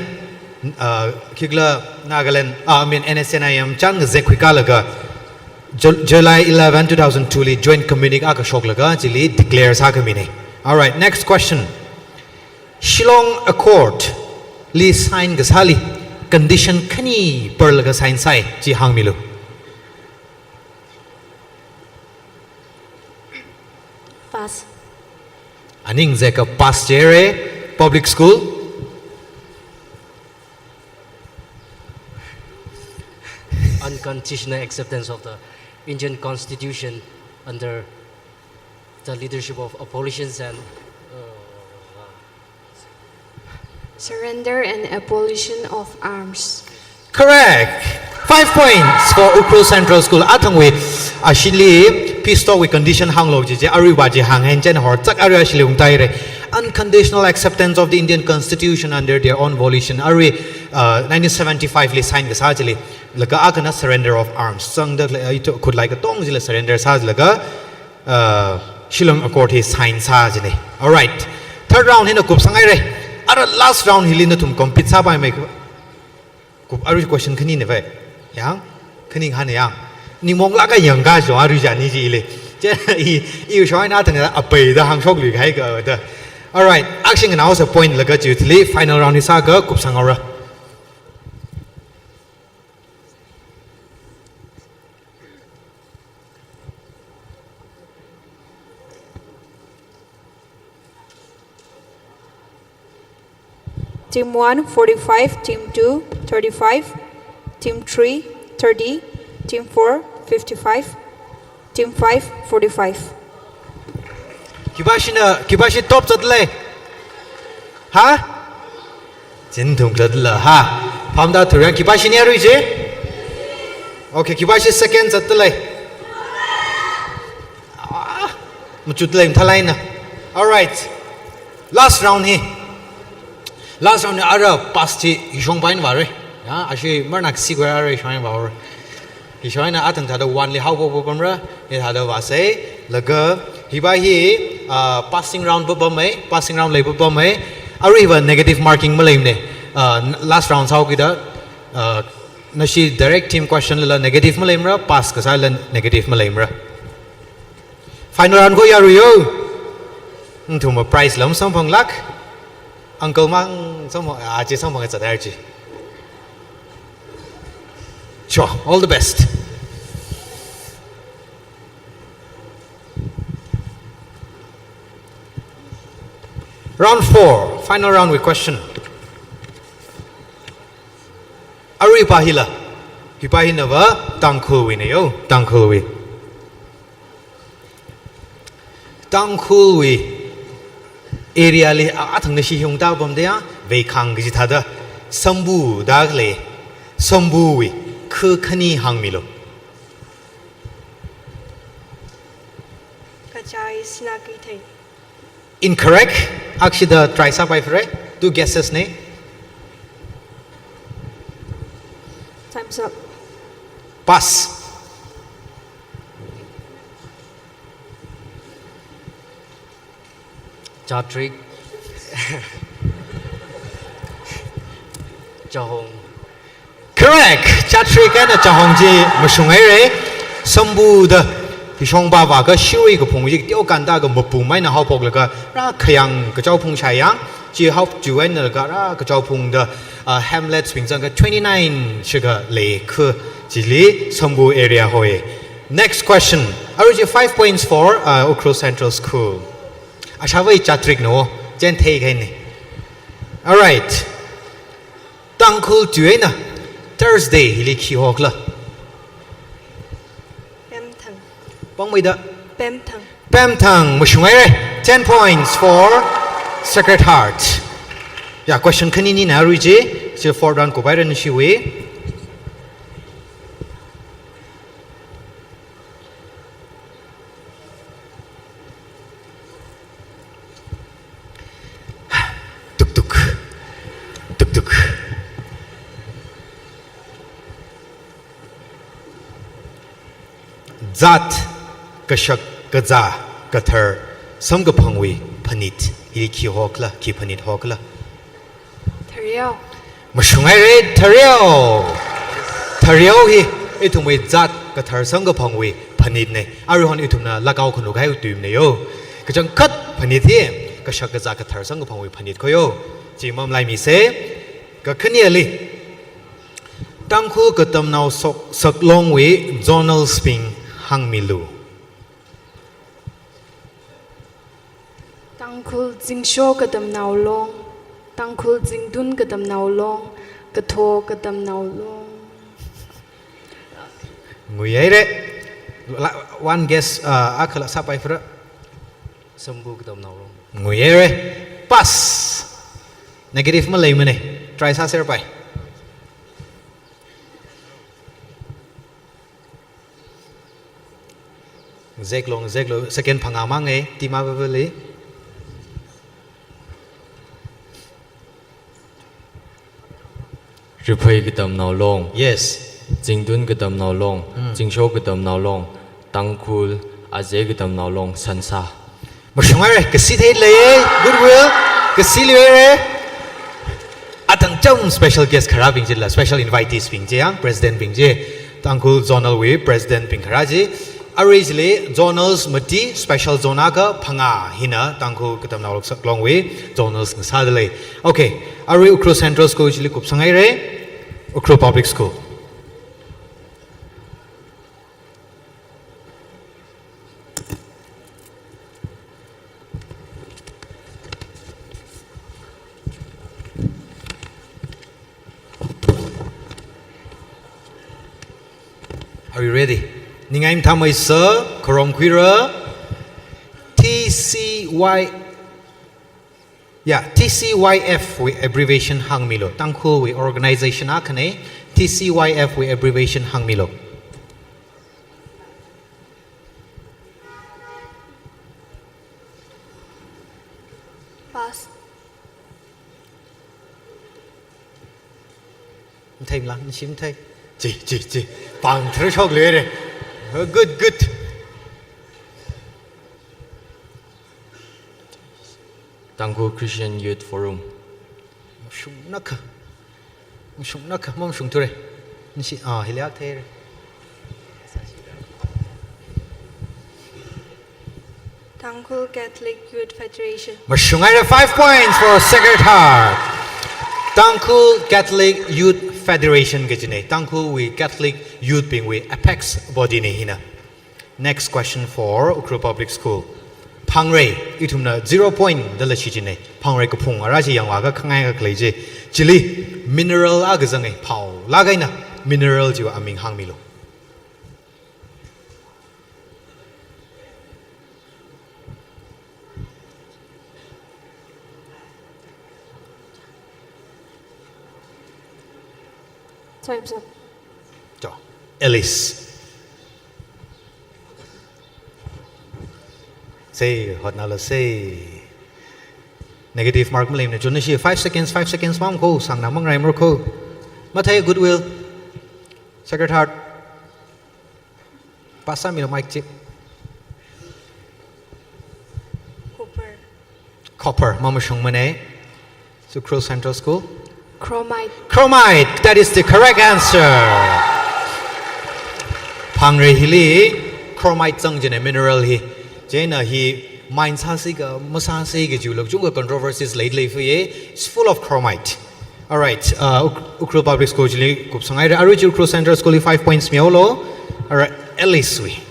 Speaker 3: kigla Nagaland I mean NSNIM chang zekwika laga July 11 2002 li joint communique aka shok laga jili declare sa kamine. All right, next question. Shillong Accord li sign gasali condition khani per laga sign sai ji hang milu.
Speaker 9: Pass.
Speaker 3: Aning zeka pass jere public school
Speaker 6: unconditional acceptance of the Indian Constitution under the leadership of abolitions and
Speaker 18: Surrender and abolition of arms.
Speaker 3: correct 5 points for Ukhrul Central School atangwe ashili peace talk with condition hang log je ariwa je hang hen chen hor chak ari ashili ungtai re unconditional acceptance of the Indian Constitution under their own volition ari 1975 li sign ga sa jili laga agana surrender of arms sang da could like a tong jila surrender sa laga Shillong Accord he sign sa jili. All right, third round hina kup sangai re ara last round hilina tum compete sa bai mai kup ari question khani ne vai yang khani han yang ni mong la ka yang ga jo ari ja ni ji le je i shoi na tang a pai da hang shok li khai ga da. All right, action now is a point laga jutli final round isa ga kup sangora.
Speaker 20: Team 1, 45. Team 2, 35. Team 3, 30. Team 4, 55. Team 5, 45.
Speaker 3: Kibashi top chatle ha jin thung chatla ha phamda thurang kibashi ne arui je okay kibashi second chatle muchutle thalai na. All right, last round he last round ara pasti hishong pain bare ya ashi marnak sigwa ara hishong bare hishong na atang thada one li how bo pamra he thada wa say laga hiba hi passing round bo mai passing round le bo mai ari ba negative marking malaim ne last round sao kida na shi direct team question la negative malaim ra pass ka sa la negative malaim ra final round ko yaru yo thuma prize lam sam phang lak Uncle Mang, someone, someone gets energy. Sure, all the best. Round 4, final round with question. Ari pahila, hipahina va tangkul wi yo, tangkul wi. Tangkul wi. Area li athang na shi hyong ta bam de ya ve khang gi tha da sambu dag le sambu wi khu khani hang mi lo
Speaker 21: Kachai sinaki thai.
Speaker 3: incorrect akshida try sa pai fre two guesses ne
Speaker 20: Time's up.
Speaker 3: pass
Speaker 6: Chatrick Chahong.
Speaker 3: correct chatri ka na chahong ji mushungai re sambu da hishong ba ba ga shiwi ga phung ji tio kan da ga mapu mai na hau pok la ga ra khyang ga chau phung chai yang ji hau ju wen na ga ra ga chau phung da hamlet swing jang ga 29 shiga le khu ji li sambu area hoye. Next question aruji 5 points for Ukhrul Central School. Ashawai chatrik no jen thei kai ni. All right, tangkul tuai na Thursday hili khi hok la
Speaker 21: Pem thang.
Speaker 3: bang mai da
Speaker 21: Pem thang.
Speaker 3: pam thang mushungai re 10 points for Sacred Heart. Yeah, question khani ni na ruji je for round ko bai ran shi we zat kashak kaza kathar samga phangwi phanit hi ki hokla ki phanit hokla
Speaker 11: Thariao.
Speaker 3: mashungai re thariao hi ithumwe zat kathar samga phangwi phanit ne arihon ithumna lakaw khunu gai utum ne yo kachang khat phanit hi kashak kaza kathar samga phangwi phanit khoyo chi mam lai mi se ka khniali tangkhu katam nau sok saklong we zonal sping hang milu
Speaker 11: Tangkul jingsho kadam nau long. Tangkul jingdun kadam nau long. Katho kadam nau long.
Speaker 3: nguyere one guess akhala sapai fra
Speaker 6: Sambu kadam nau long.
Speaker 3: nguyere pass negative malay mane try sa sir pai zeklong second phanga nge tima beli
Speaker 7: Ripai kadam nau long.
Speaker 3: Yes.
Speaker 7: Jingdun kadam nau long. Jingsho kadam nau long. Tangkul aze kadam nau long sansa.
Speaker 3: Mashungare kasi thay le goodwill kasi le atang chom special guest khara bing la special invitees bing je president bing je tangkul zonal we president bing khara ji originally zonals mati special zona ka phanga hina tangkul kadam nau long we zonals sadale okay ari Ukhrul Central School chili kup sangai re Ukhrul Public School. Are you ready? Ningaim thamai sir korom kwira TCYF we abbreviation hangmilo. Tangkul we organization akane TCYF we abbreviation hangmilo.
Speaker 19: Pass.
Speaker 3: Thay la, sim thay. Ji. Bang thử chok le re. Good.
Speaker 7: Tangkul Christian Youth Forum.
Speaker 3: Shung nak, mom shung tu re. Nsi hilak thay re.
Speaker 11: Tangkul Catholic Youth Federation.
Speaker 3: Mashungai 5 points for Secretary. Tangkul Catholic Youth Federation gajine. Tangkul we Catholic Youth being we apex body ne hina. Next question for Ukhrul Public School. Pangre itumna 0 point dalachi jine. Pangre kupung araji yang waga kangai ka kleje. Chili mineral agazangai pau. Lagay na mineral jiwa aming hangmilo.
Speaker 11: Time's up.
Speaker 3: Ellis. Say, hot na la say. Negative mark malim na juna siya 5 seconds mom ko sang na mang rhymer ko. Matay goodwill. Secretary. Pasa mi na mic chip. Copper. Mama shung mane. Ukhrul Central School. Chromite. That is the correct answer. Pangre hili chromite zang jene mineral hi. Jena hi mine sa si ga masa si ga ju lok junga controversies lately for ye. It's full of chromite. All right. Ukhrul Public School jili kup sangai ra aru Ukhrul Central School 5 points miolo. All right. Ellis we.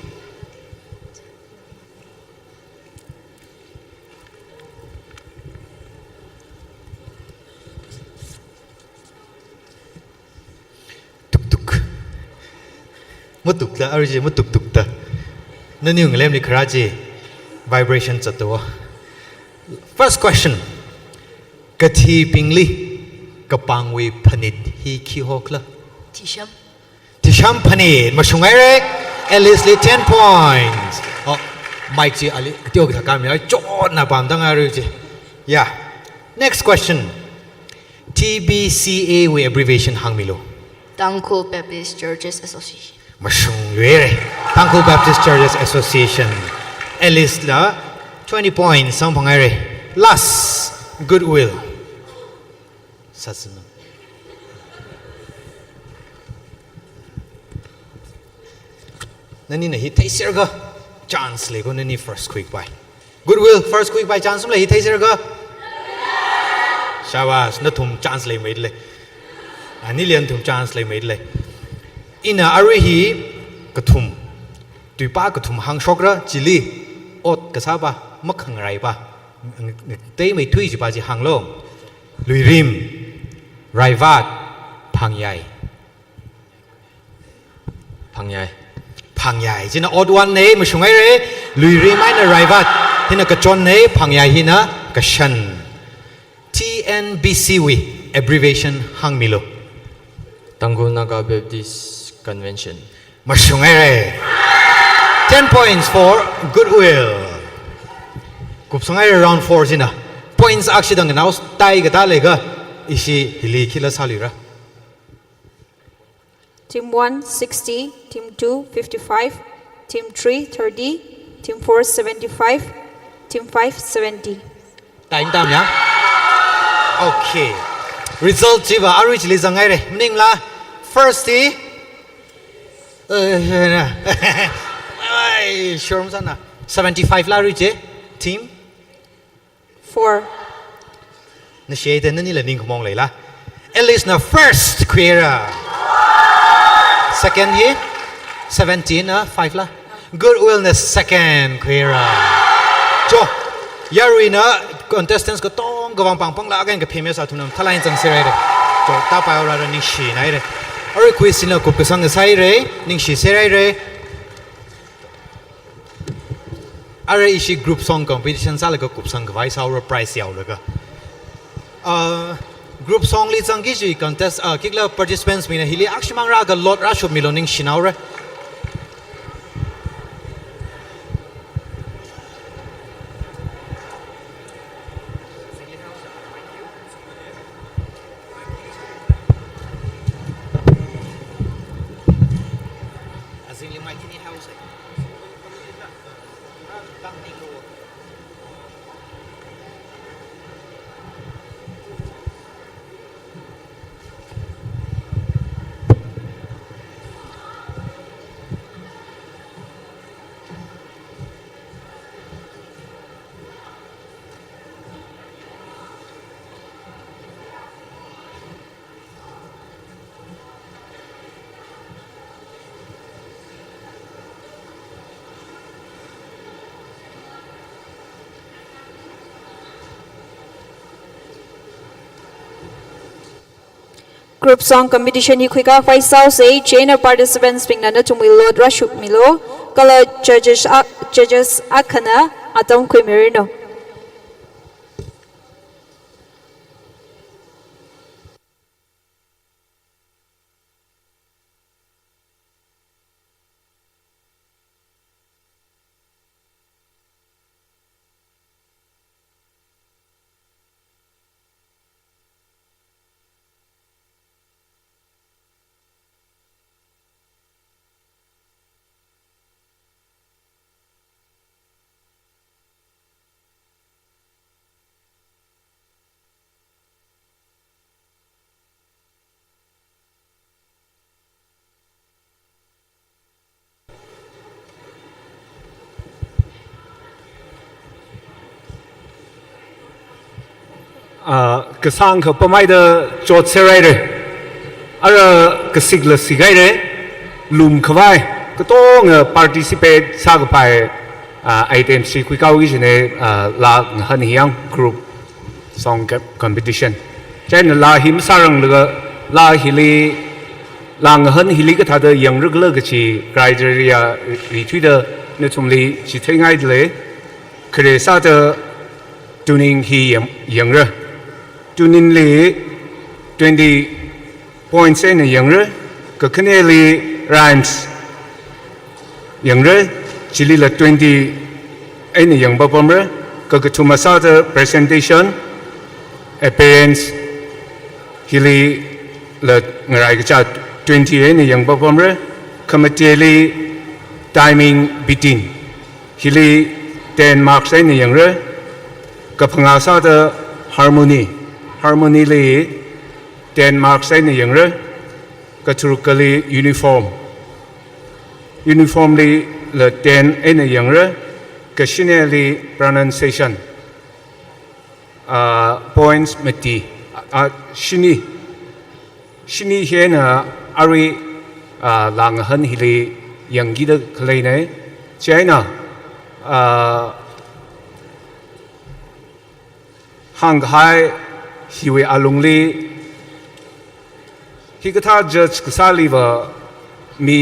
Speaker 3: Mutukta arji mutukta nani nglem ni kharaji vibration chatwa. First question kathi pingli kapangwi phanit hi khi hokla tisham phanit mashungai re Ellisly 10 points. Oh Mike ji ali tiok thaka mi chon na pam dang aru ji. Yeah, next question TBCA we abbreviation hangmilo.
Speaker 12: Tangkul Baptist Churches Association. Mashung Yuere, Tangku Baptist Churches Association. Alice la 20 points, Sampangare. Last, Goodwill. Satsuna. Nani na hit taser chance lego nani first quick buy. Goodwill first quick buy chance le hit taser Shabash na thum chance le made le. Ani lian thum chance le made le. Ina ari hi kathum. Tuipa kathum hang shokra chili ot kasaba makhang rai ba. Tay mai thui ji ba ji hang lo. Lui rim raivat pangyai.
Speaker 7: Pangyai.
Speaker 12: Pangyai jina odd one ne mushungai re lui rim ai na raivat hina kachon ne pangyai hina kashan. TNBCW abbreviation hang milo.
Speaker 7: Tangku Naga Baptist Convention.
Speaker 12: Mashungai 10 points for Goodwill. Kupsangai round 4 sina. Points aksidang naus tai gata lega isi hili kila salira.
Speaker 20: Team 1 60, Team 2 55, Team 3 30, Team 4 75, Team 5 70.
Speaker 12: Time tam ya. Okay. Result jiba arich li zangai re. Mning la first sure sana 75 la rich team
Speaker 20: 4.
Speaker 12: Na shade na nila ning kumong leila. Alice na first queera. Second here 17 5 la. Goodwill na second queera. Jo Yarui na contestants ko tong gawang pangpang la again ka PMS atunam thalain chang sirai re. Jo ta pa ora ning shi nai re. Ori quiz sina ko pesang sai re ning shi sirai re. Are ishi group song competition sa laga group song vai sa ora prize yaw laga. Group song li chang gi contest kikla participants mina hili akshimang ra ga lot ra shub miloning shinaw re.
Speaker 20: Group song competition hi khuika fai sau se chain of participants ping na chumi lot rashuk milo color judges akhana atom khuimerino.
Speaker 17: cái sang khởi bơm ai đó chốt xe ray đấy, cái xích là xích ray đấy, lùm khởi vai, cái to người participate sa cái bài item xí quy cao cái này là hơn hiang group song competition, cho nên là hiếm sa rằng là hili là người hơn hili cái thà đó yang rất là cái chỉ criteria retweet đó nếu chúng li chỉ thấy ngay đấy, cái sa đó tuning hi yang rồi. Tunin li 20 points in a younger, Kakaneli rhymes younger, Chili la 20 in a young bomber, Kakatumasata presentation, appearance, Hili la Naraikacha 20 in a young bomber,
Speaker 15: committee timing bitin hili 10 marks ay niyang re kapangasa da harmony li 10 marks ay niyang re katurukali uniform li le 10 ay niyang re kashineli pronunciation points mati shini hena ari lang han hili yang gida kalay na China hang hai hiwi alungli hikata judge kusali ba mi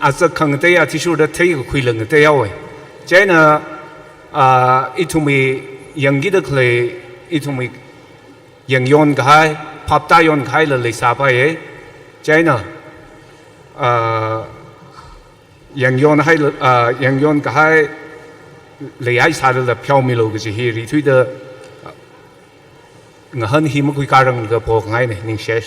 Speaker 15: asa kang te ya tishu da te ko khuilang te yawe China itumi yang gida kalay itumi yang yon gai papta yon gai la le sa pa ye China yang yon gai le ai sa la pyao mi lo ge ji ri thui de nga han hi mo kui ka rang de po ngai ne ning she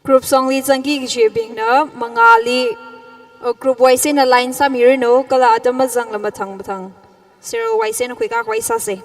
Speaker 20: Group song li zangi gi bing na mangali group wise na line sa mir no kala atama zang lama thang serial wise na kwika kwai sa se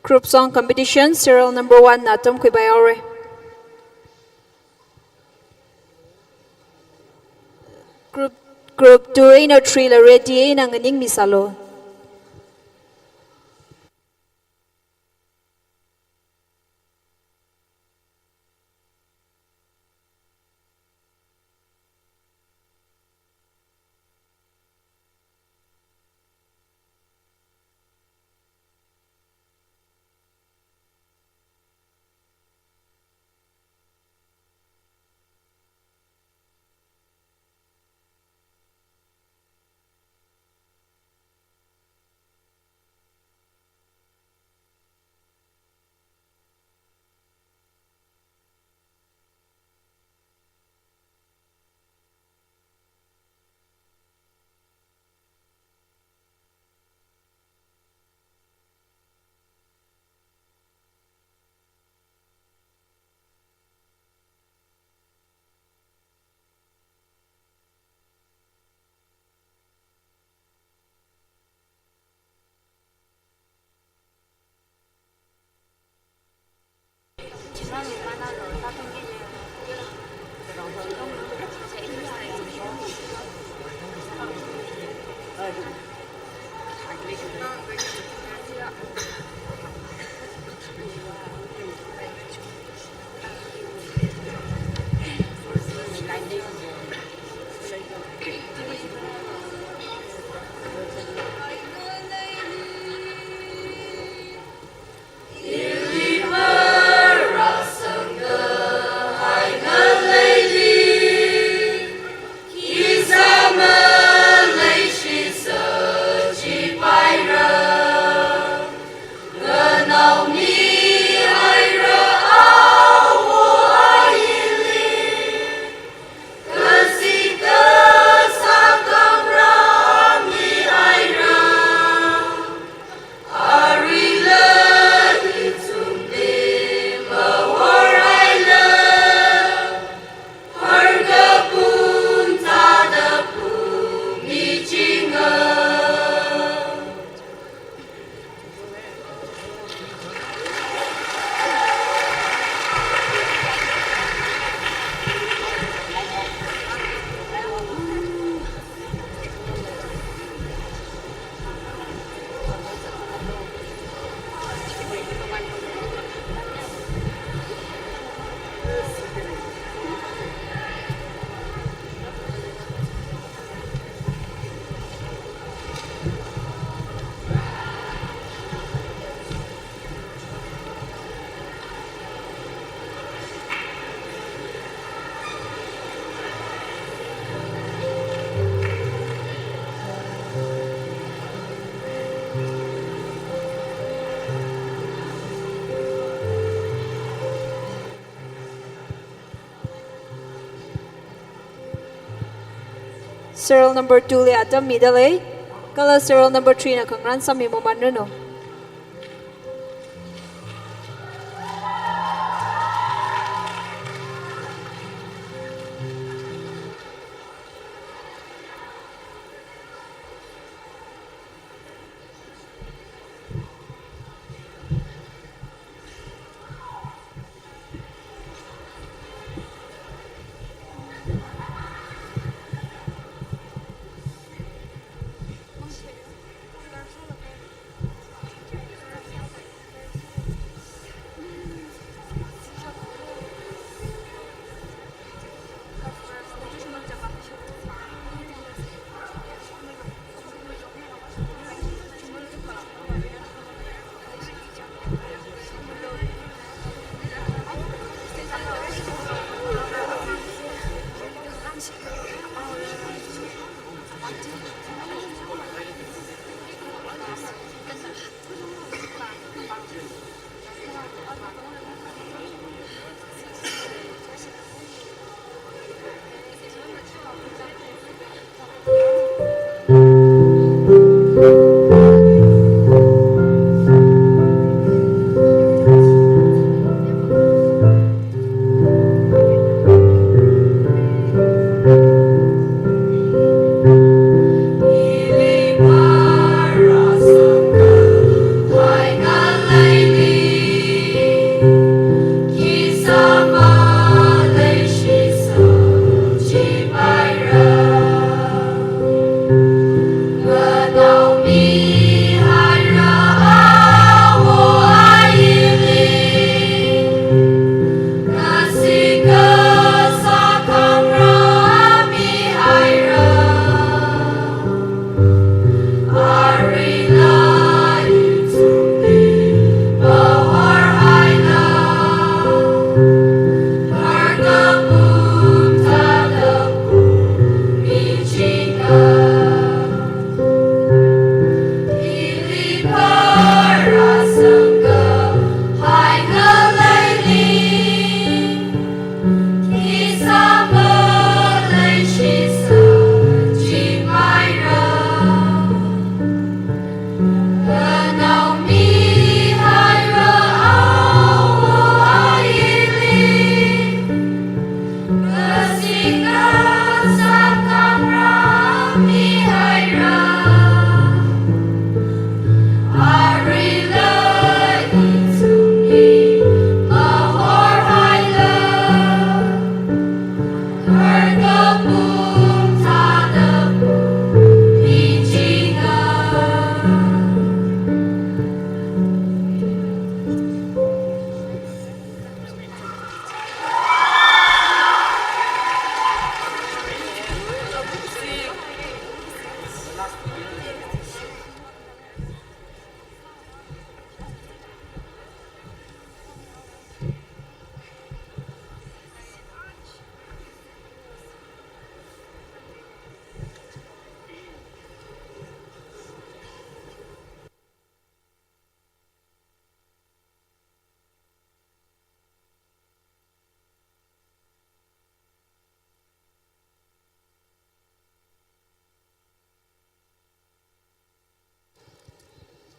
Speaker 20: Group song competition serial number 1 natum kui bayore group 2 ina 3 la ready ina nganing misalo serial number 2 le atam midale kala serial number 3 na kangran sami mo manreno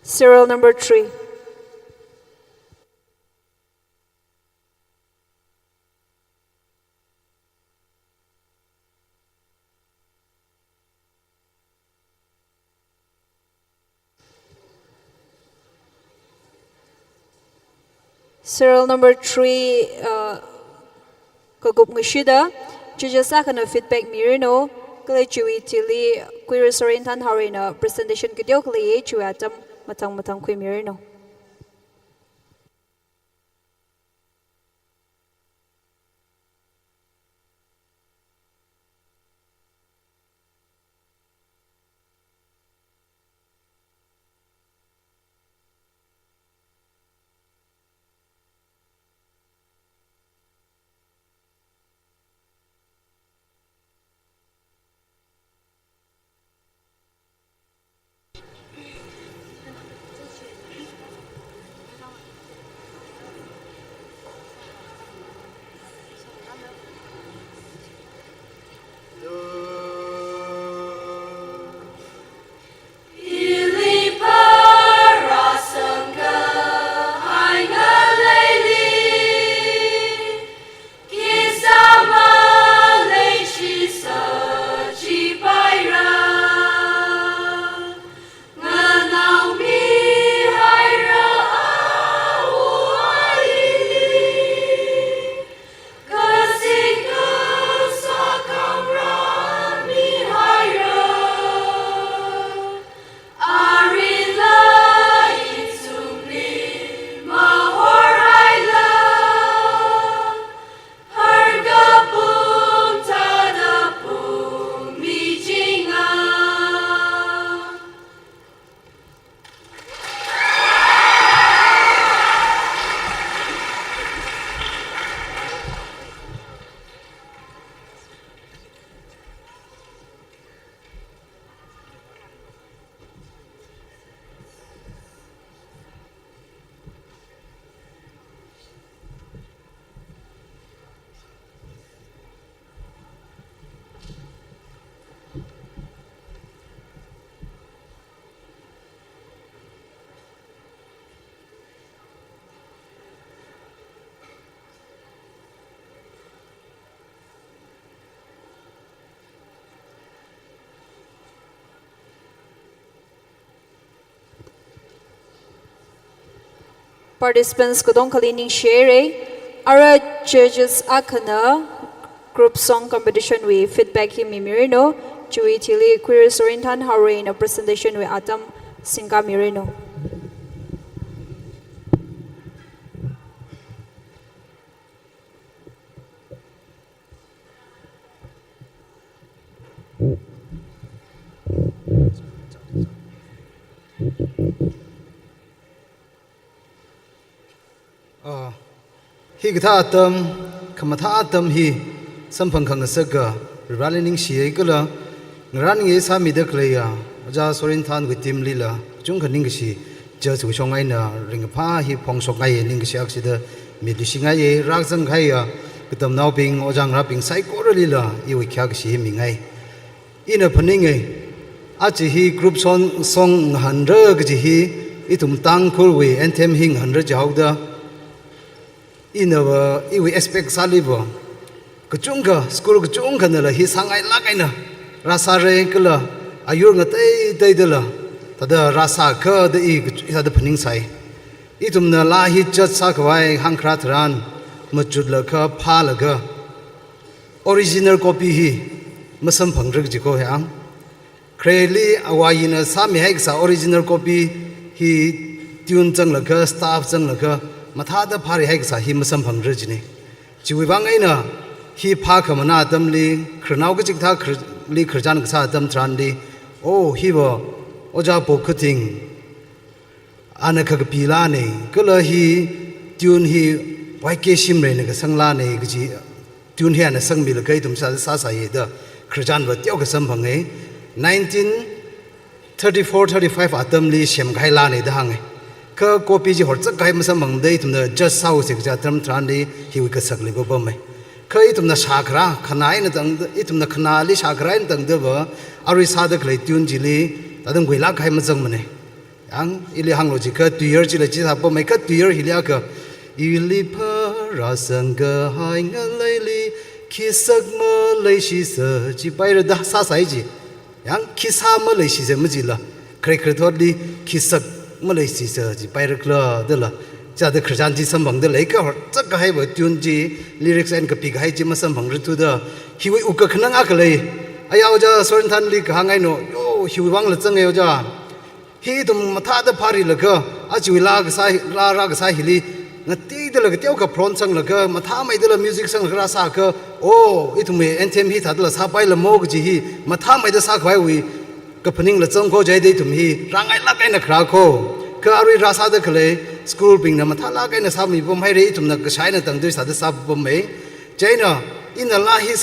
Speaker 20: serial number 3 serial number 3 kagup ngishida jujasa kana feedback mirino kale chui tili queer sorin tan harina presentation kidio kle chui atam matang matang khui mirino participants kadong kalining share ara judges akana group song competition with feedback hi mimirino chui tili queer sorintan hare in a presentation with Atam Singa Mirino.
Speaker 10: Hi gata atam kamatha atam hi sampang khang saga ralining shi gala ngrani ye sa mi de kleya ja sorin than with tim lila chung khaning shi ja chu chong ai na ring pha hi phong sok ngai ning shi ak si de mi di singa ye rak jang khai ya kitam nau ping ojang ra ping sai ko lila i wi kya shi mi ngai ina phaning ei a chi hi group song 100 gi hi itum tang khul we anthem hing 100 jaw da inawa iwi expect salibo kachunga school kachunga nala hi sangai lagaina rasa re kala ayur ngatai tai dala tada rasa ka de I da phaning sai itumna la hi chat sa kwai hangkra thran machud la kha pha laga original copy hi masam phangrek jiko yang kreli awayina sa mi haik sa original copy hi tune chang laga staff chang laga mathada phari haik sa hi masam phangrek jini chiwi bangaina hi pha khamana tamli khrnau ga chiktha li khirjan ga sa tam tran li o hi bo oja po khuting ana kha pila ne kala hi tune hi waike sim re ne ga sangla ne ga ji tune hi ana sang mi la kai tum sa sa ye da khirjan ba tyo ga sam phangai 1934 35 atam li sem gai la ne da hangai ka copy ji hor chak gai masam mang dei tum da just sau se ga tam tran li hi wi ka sak li bo mai ka itum na sakra khanai na tang itum na khana li sakra in tang de ba ari sa da klai tune ji li tadam goi la gai ma jang mane yang ili hang lo ji ka tu year ji la ji sa bo mai ka tu year hi lia ka ili pa ra sang ga hai nga lai li ki sak ma lai shi sa ji pai ra da sa sai ji yang ki sa ma lai shi sa ma ji la kre kre thot li ki sak ma lai shi sa ji pai ra kla de la cha de khrijan ji sam bang de lai ka hor chak ga hai ba tune ji lyrics and copy ga hai ji ma sam bang ru tu da hi wi u ka khnang a ka lai aya ja sorin than li ka hangai no yo hi wi wang la chang e ja hi tum matha da phari la ka a chi wi la ga sa ra ga sa hi li ngati de la ga teu ka phron chang la ka matha mai de la music sang ra sa ka o I tum me anthem hi tha de la sa pai la mo ga ji hi matha mai da sa khwai wi ka phaning la chang ko jai de tum hi rangai la kai na khra kho ka ari ra sa de khle school ping na matha la kai na sa mi bom hai re tum na ka sai na tang de sa de sa bom me jaina in la hi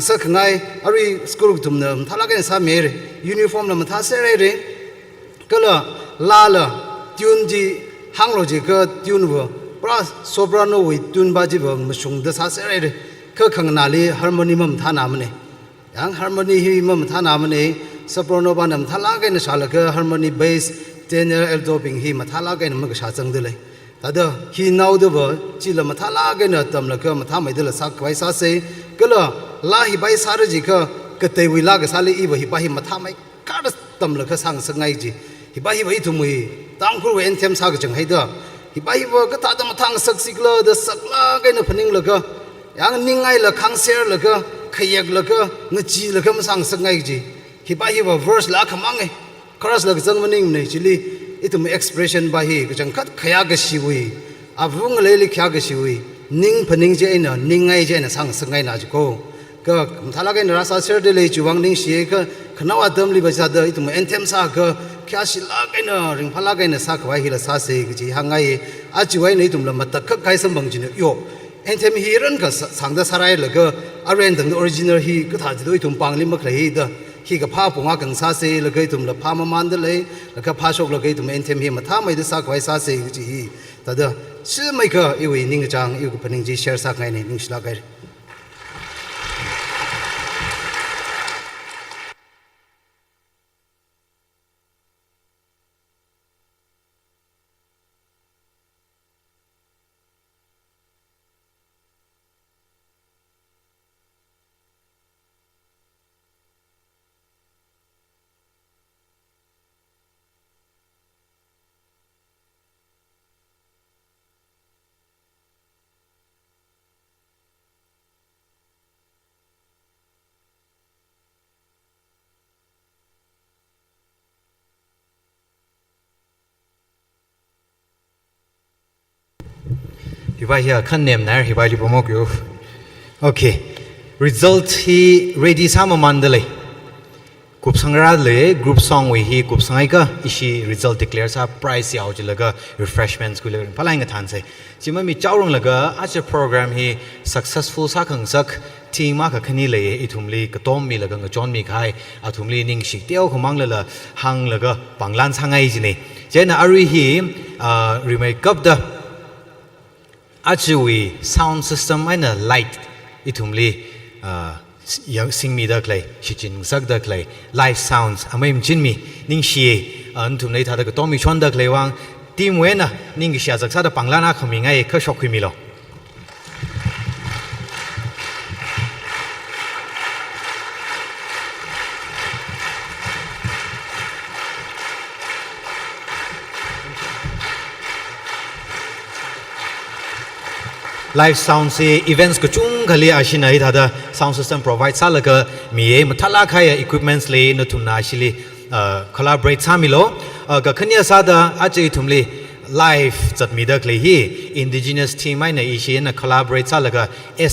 Speaker 10: sa khngai ari school tum na matha la kai na sa me re uniform na matha se re kala la tune ji hang lo ji ka tune wo pra soprano with tune ba ji bang musung da sa se re ka khang na li harmony mam tha na mane yang harmony hi mam tha na mane soprano ba nam tha la kai na sa la ka harmony bass tenor alto ping hi matha la kai na ma ka sa chang de le tada hi nau de ba chi la matha la kai na tam la ka matha mai de la sa kwai sa se kala la hi bai sa ra ji ka te wi la ga sa le I ba hi ba hi matha mai ka da tam la ka sang sang ngai ji hi ba thu mui tang khu wen them sa ga chang hai da hi ba ka ta da mathang sak sik la da sak la kai na phaning la ka yang ningai la khang ser la ka khayak la ka ngachi la ka ma sang sak ngai ji hi ba verse la khamang ai chorus la ga chang maning nei chili itum expression ba hi ga chang khat khaya ga si wi avung le li khya ga si wi ning phaning je ina ningai je na sang sak ngai na ji ko ka thala ga na sa ser de le chuwang ning si ka khnawa dam li ba sa da itum anthem sa ka kya si la ga na ring phala ga na sa khwai hi la sa se ji hangai a chi wai nei tum la ma tak kai sam bang ji ne yo anthem hi ran ka sang da sarai la ga aren dang original hi ka tha ji doi tum pang li ma khlai da hi ka pha punga kang sa se la gai tum la pha ma man da le la ka pha shok la gai tum anthem hi ma tha mai da sa khwai sa se ji hi ta da si mai ka I wi ning chang I ku paning ji share sa ngai nei ning sla gai
Speaker 12: hi bai hi khan nem nar hi bai li promok yo okay result hi ready sama mandale kup sangra le group song we hi kup sangai ka ishi result declare sa prize yaw jilaga refreshments ku le phalai nga than sai chima mi chawrong laga acha program hi successful sa khang sak team ma ka khani le ithumli ka tom mi laga nga chon mi khai athumli ning shik teo khomang la hang laga panglan sangai jini jena ari hi remake up the actually sound system and a light ithumli yang sing mi da klai shichin sak da klai live sounds amem chin mi ning shi an thum nei tha da to mi chon da klai wang team we na ning sha jak sa da panglana khami ngai kha shok mi lo live sound se events ko chung khali ashina hi thada sound system provide sa laga mi e mathala khaya equipments le na thumna shili collaborate samilo ga khania sa da ache thumli live chat mi da kle hi indigenous team ai na ishi na collaborate sa laga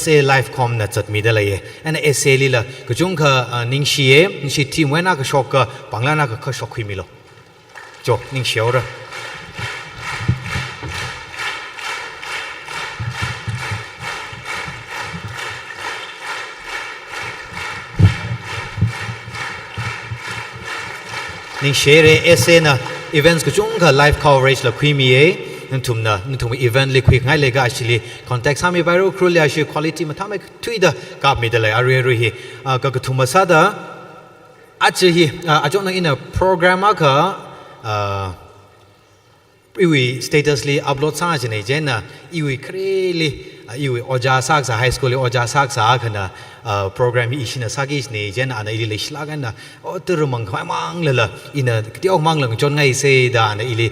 Speaker 12: SA live com na chat mi da le and SA li la ko chung kha ning shi e ning shi team we na ka shok ka bangla na ka kha shok khui mi lo jo ning shiao ra ning share essay na events ko chung ka live coverage la khui mi e nthum event li khui ngai le ga actually context ha mi viral Ukhrul ya shi quality ma thamek thui da kap mi de la ari hi ka ka thuma sa da achi hi ajong na in a program ka iwi status li upload sa jene jena iwi kreli iwi oja sak sa high school oja sak sa khana program ishina sagis ne jena ana ili lishla gana otur mang khai mang la ina tiok mang lang chon ngai se da ana ili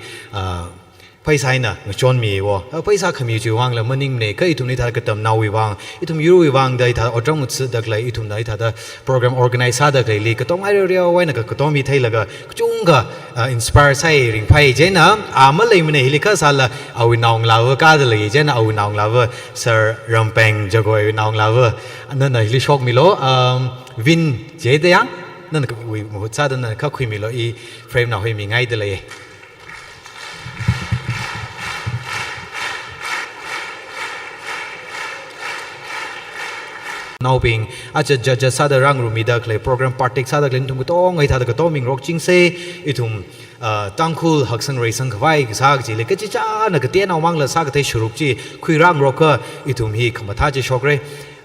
Speaker 12: paisa ina chon mi wo paisa khami ju wang la maning ne kai thum ni thar ka tam nawi wang ithum yuru wi wang dai tha otong utsu dak lai ithum dai tha da program organize sa dak lai li ka tong ai ria wai na ka tong mi thai laga chung ga inspire sai ring phai jena ama lai mane hilika sala awi naung lawa ka da lai jena awi naung lawa sir rampeng jagoi naung lawa anan na hili shok mi lo win je de yang nan ka wi mo cha da na ka khui mi lo I frame na hoi mi ngai de lai now being acha judge sa da rang rumi da kle program partik sa da klen tum to ngai tha da to ming rok ching se itum tangkhul haksang rei sang khwai sa ji le ka chi cha na ka te naw mang la sa ka te shuruk chi khui rang rok ka itum hi khama tha ji shokre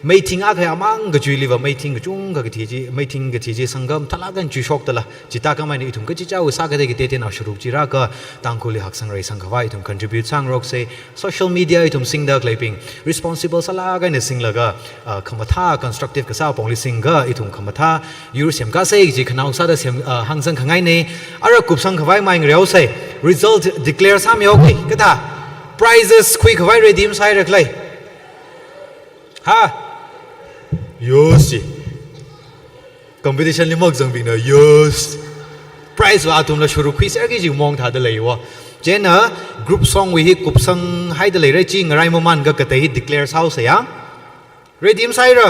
Speaker 12: meeting a kha amang ga jui liwa meeting ga chung ga thi ji meeting ga thi ji sangam thala gan chu shok tala chita ka mai ni itum ka chi cha sa ka de ki te na shuruk chi ra ka tangkhul haksang rei sang khwai itum contribute sang rok se social media itum sing da clapping responsible sala ga ne sing la ga khama tha constructive ka sa pong li sing ga itum khama tha yur sem ka se ji khanau sa da sem hang sang khangai ne ara kup sang khwai mai ngreu se result declare sam yo kai ka tha prizes quick khwai redeem sai rak lai ha yosi competition limok jang bing na yos prize wa atum la shuru quiz er gi ji mong tha da lei wa jena group song we hi kup sang hai da lei re chi ngarai mo man ga ka te hi declare house ya redeem sai ra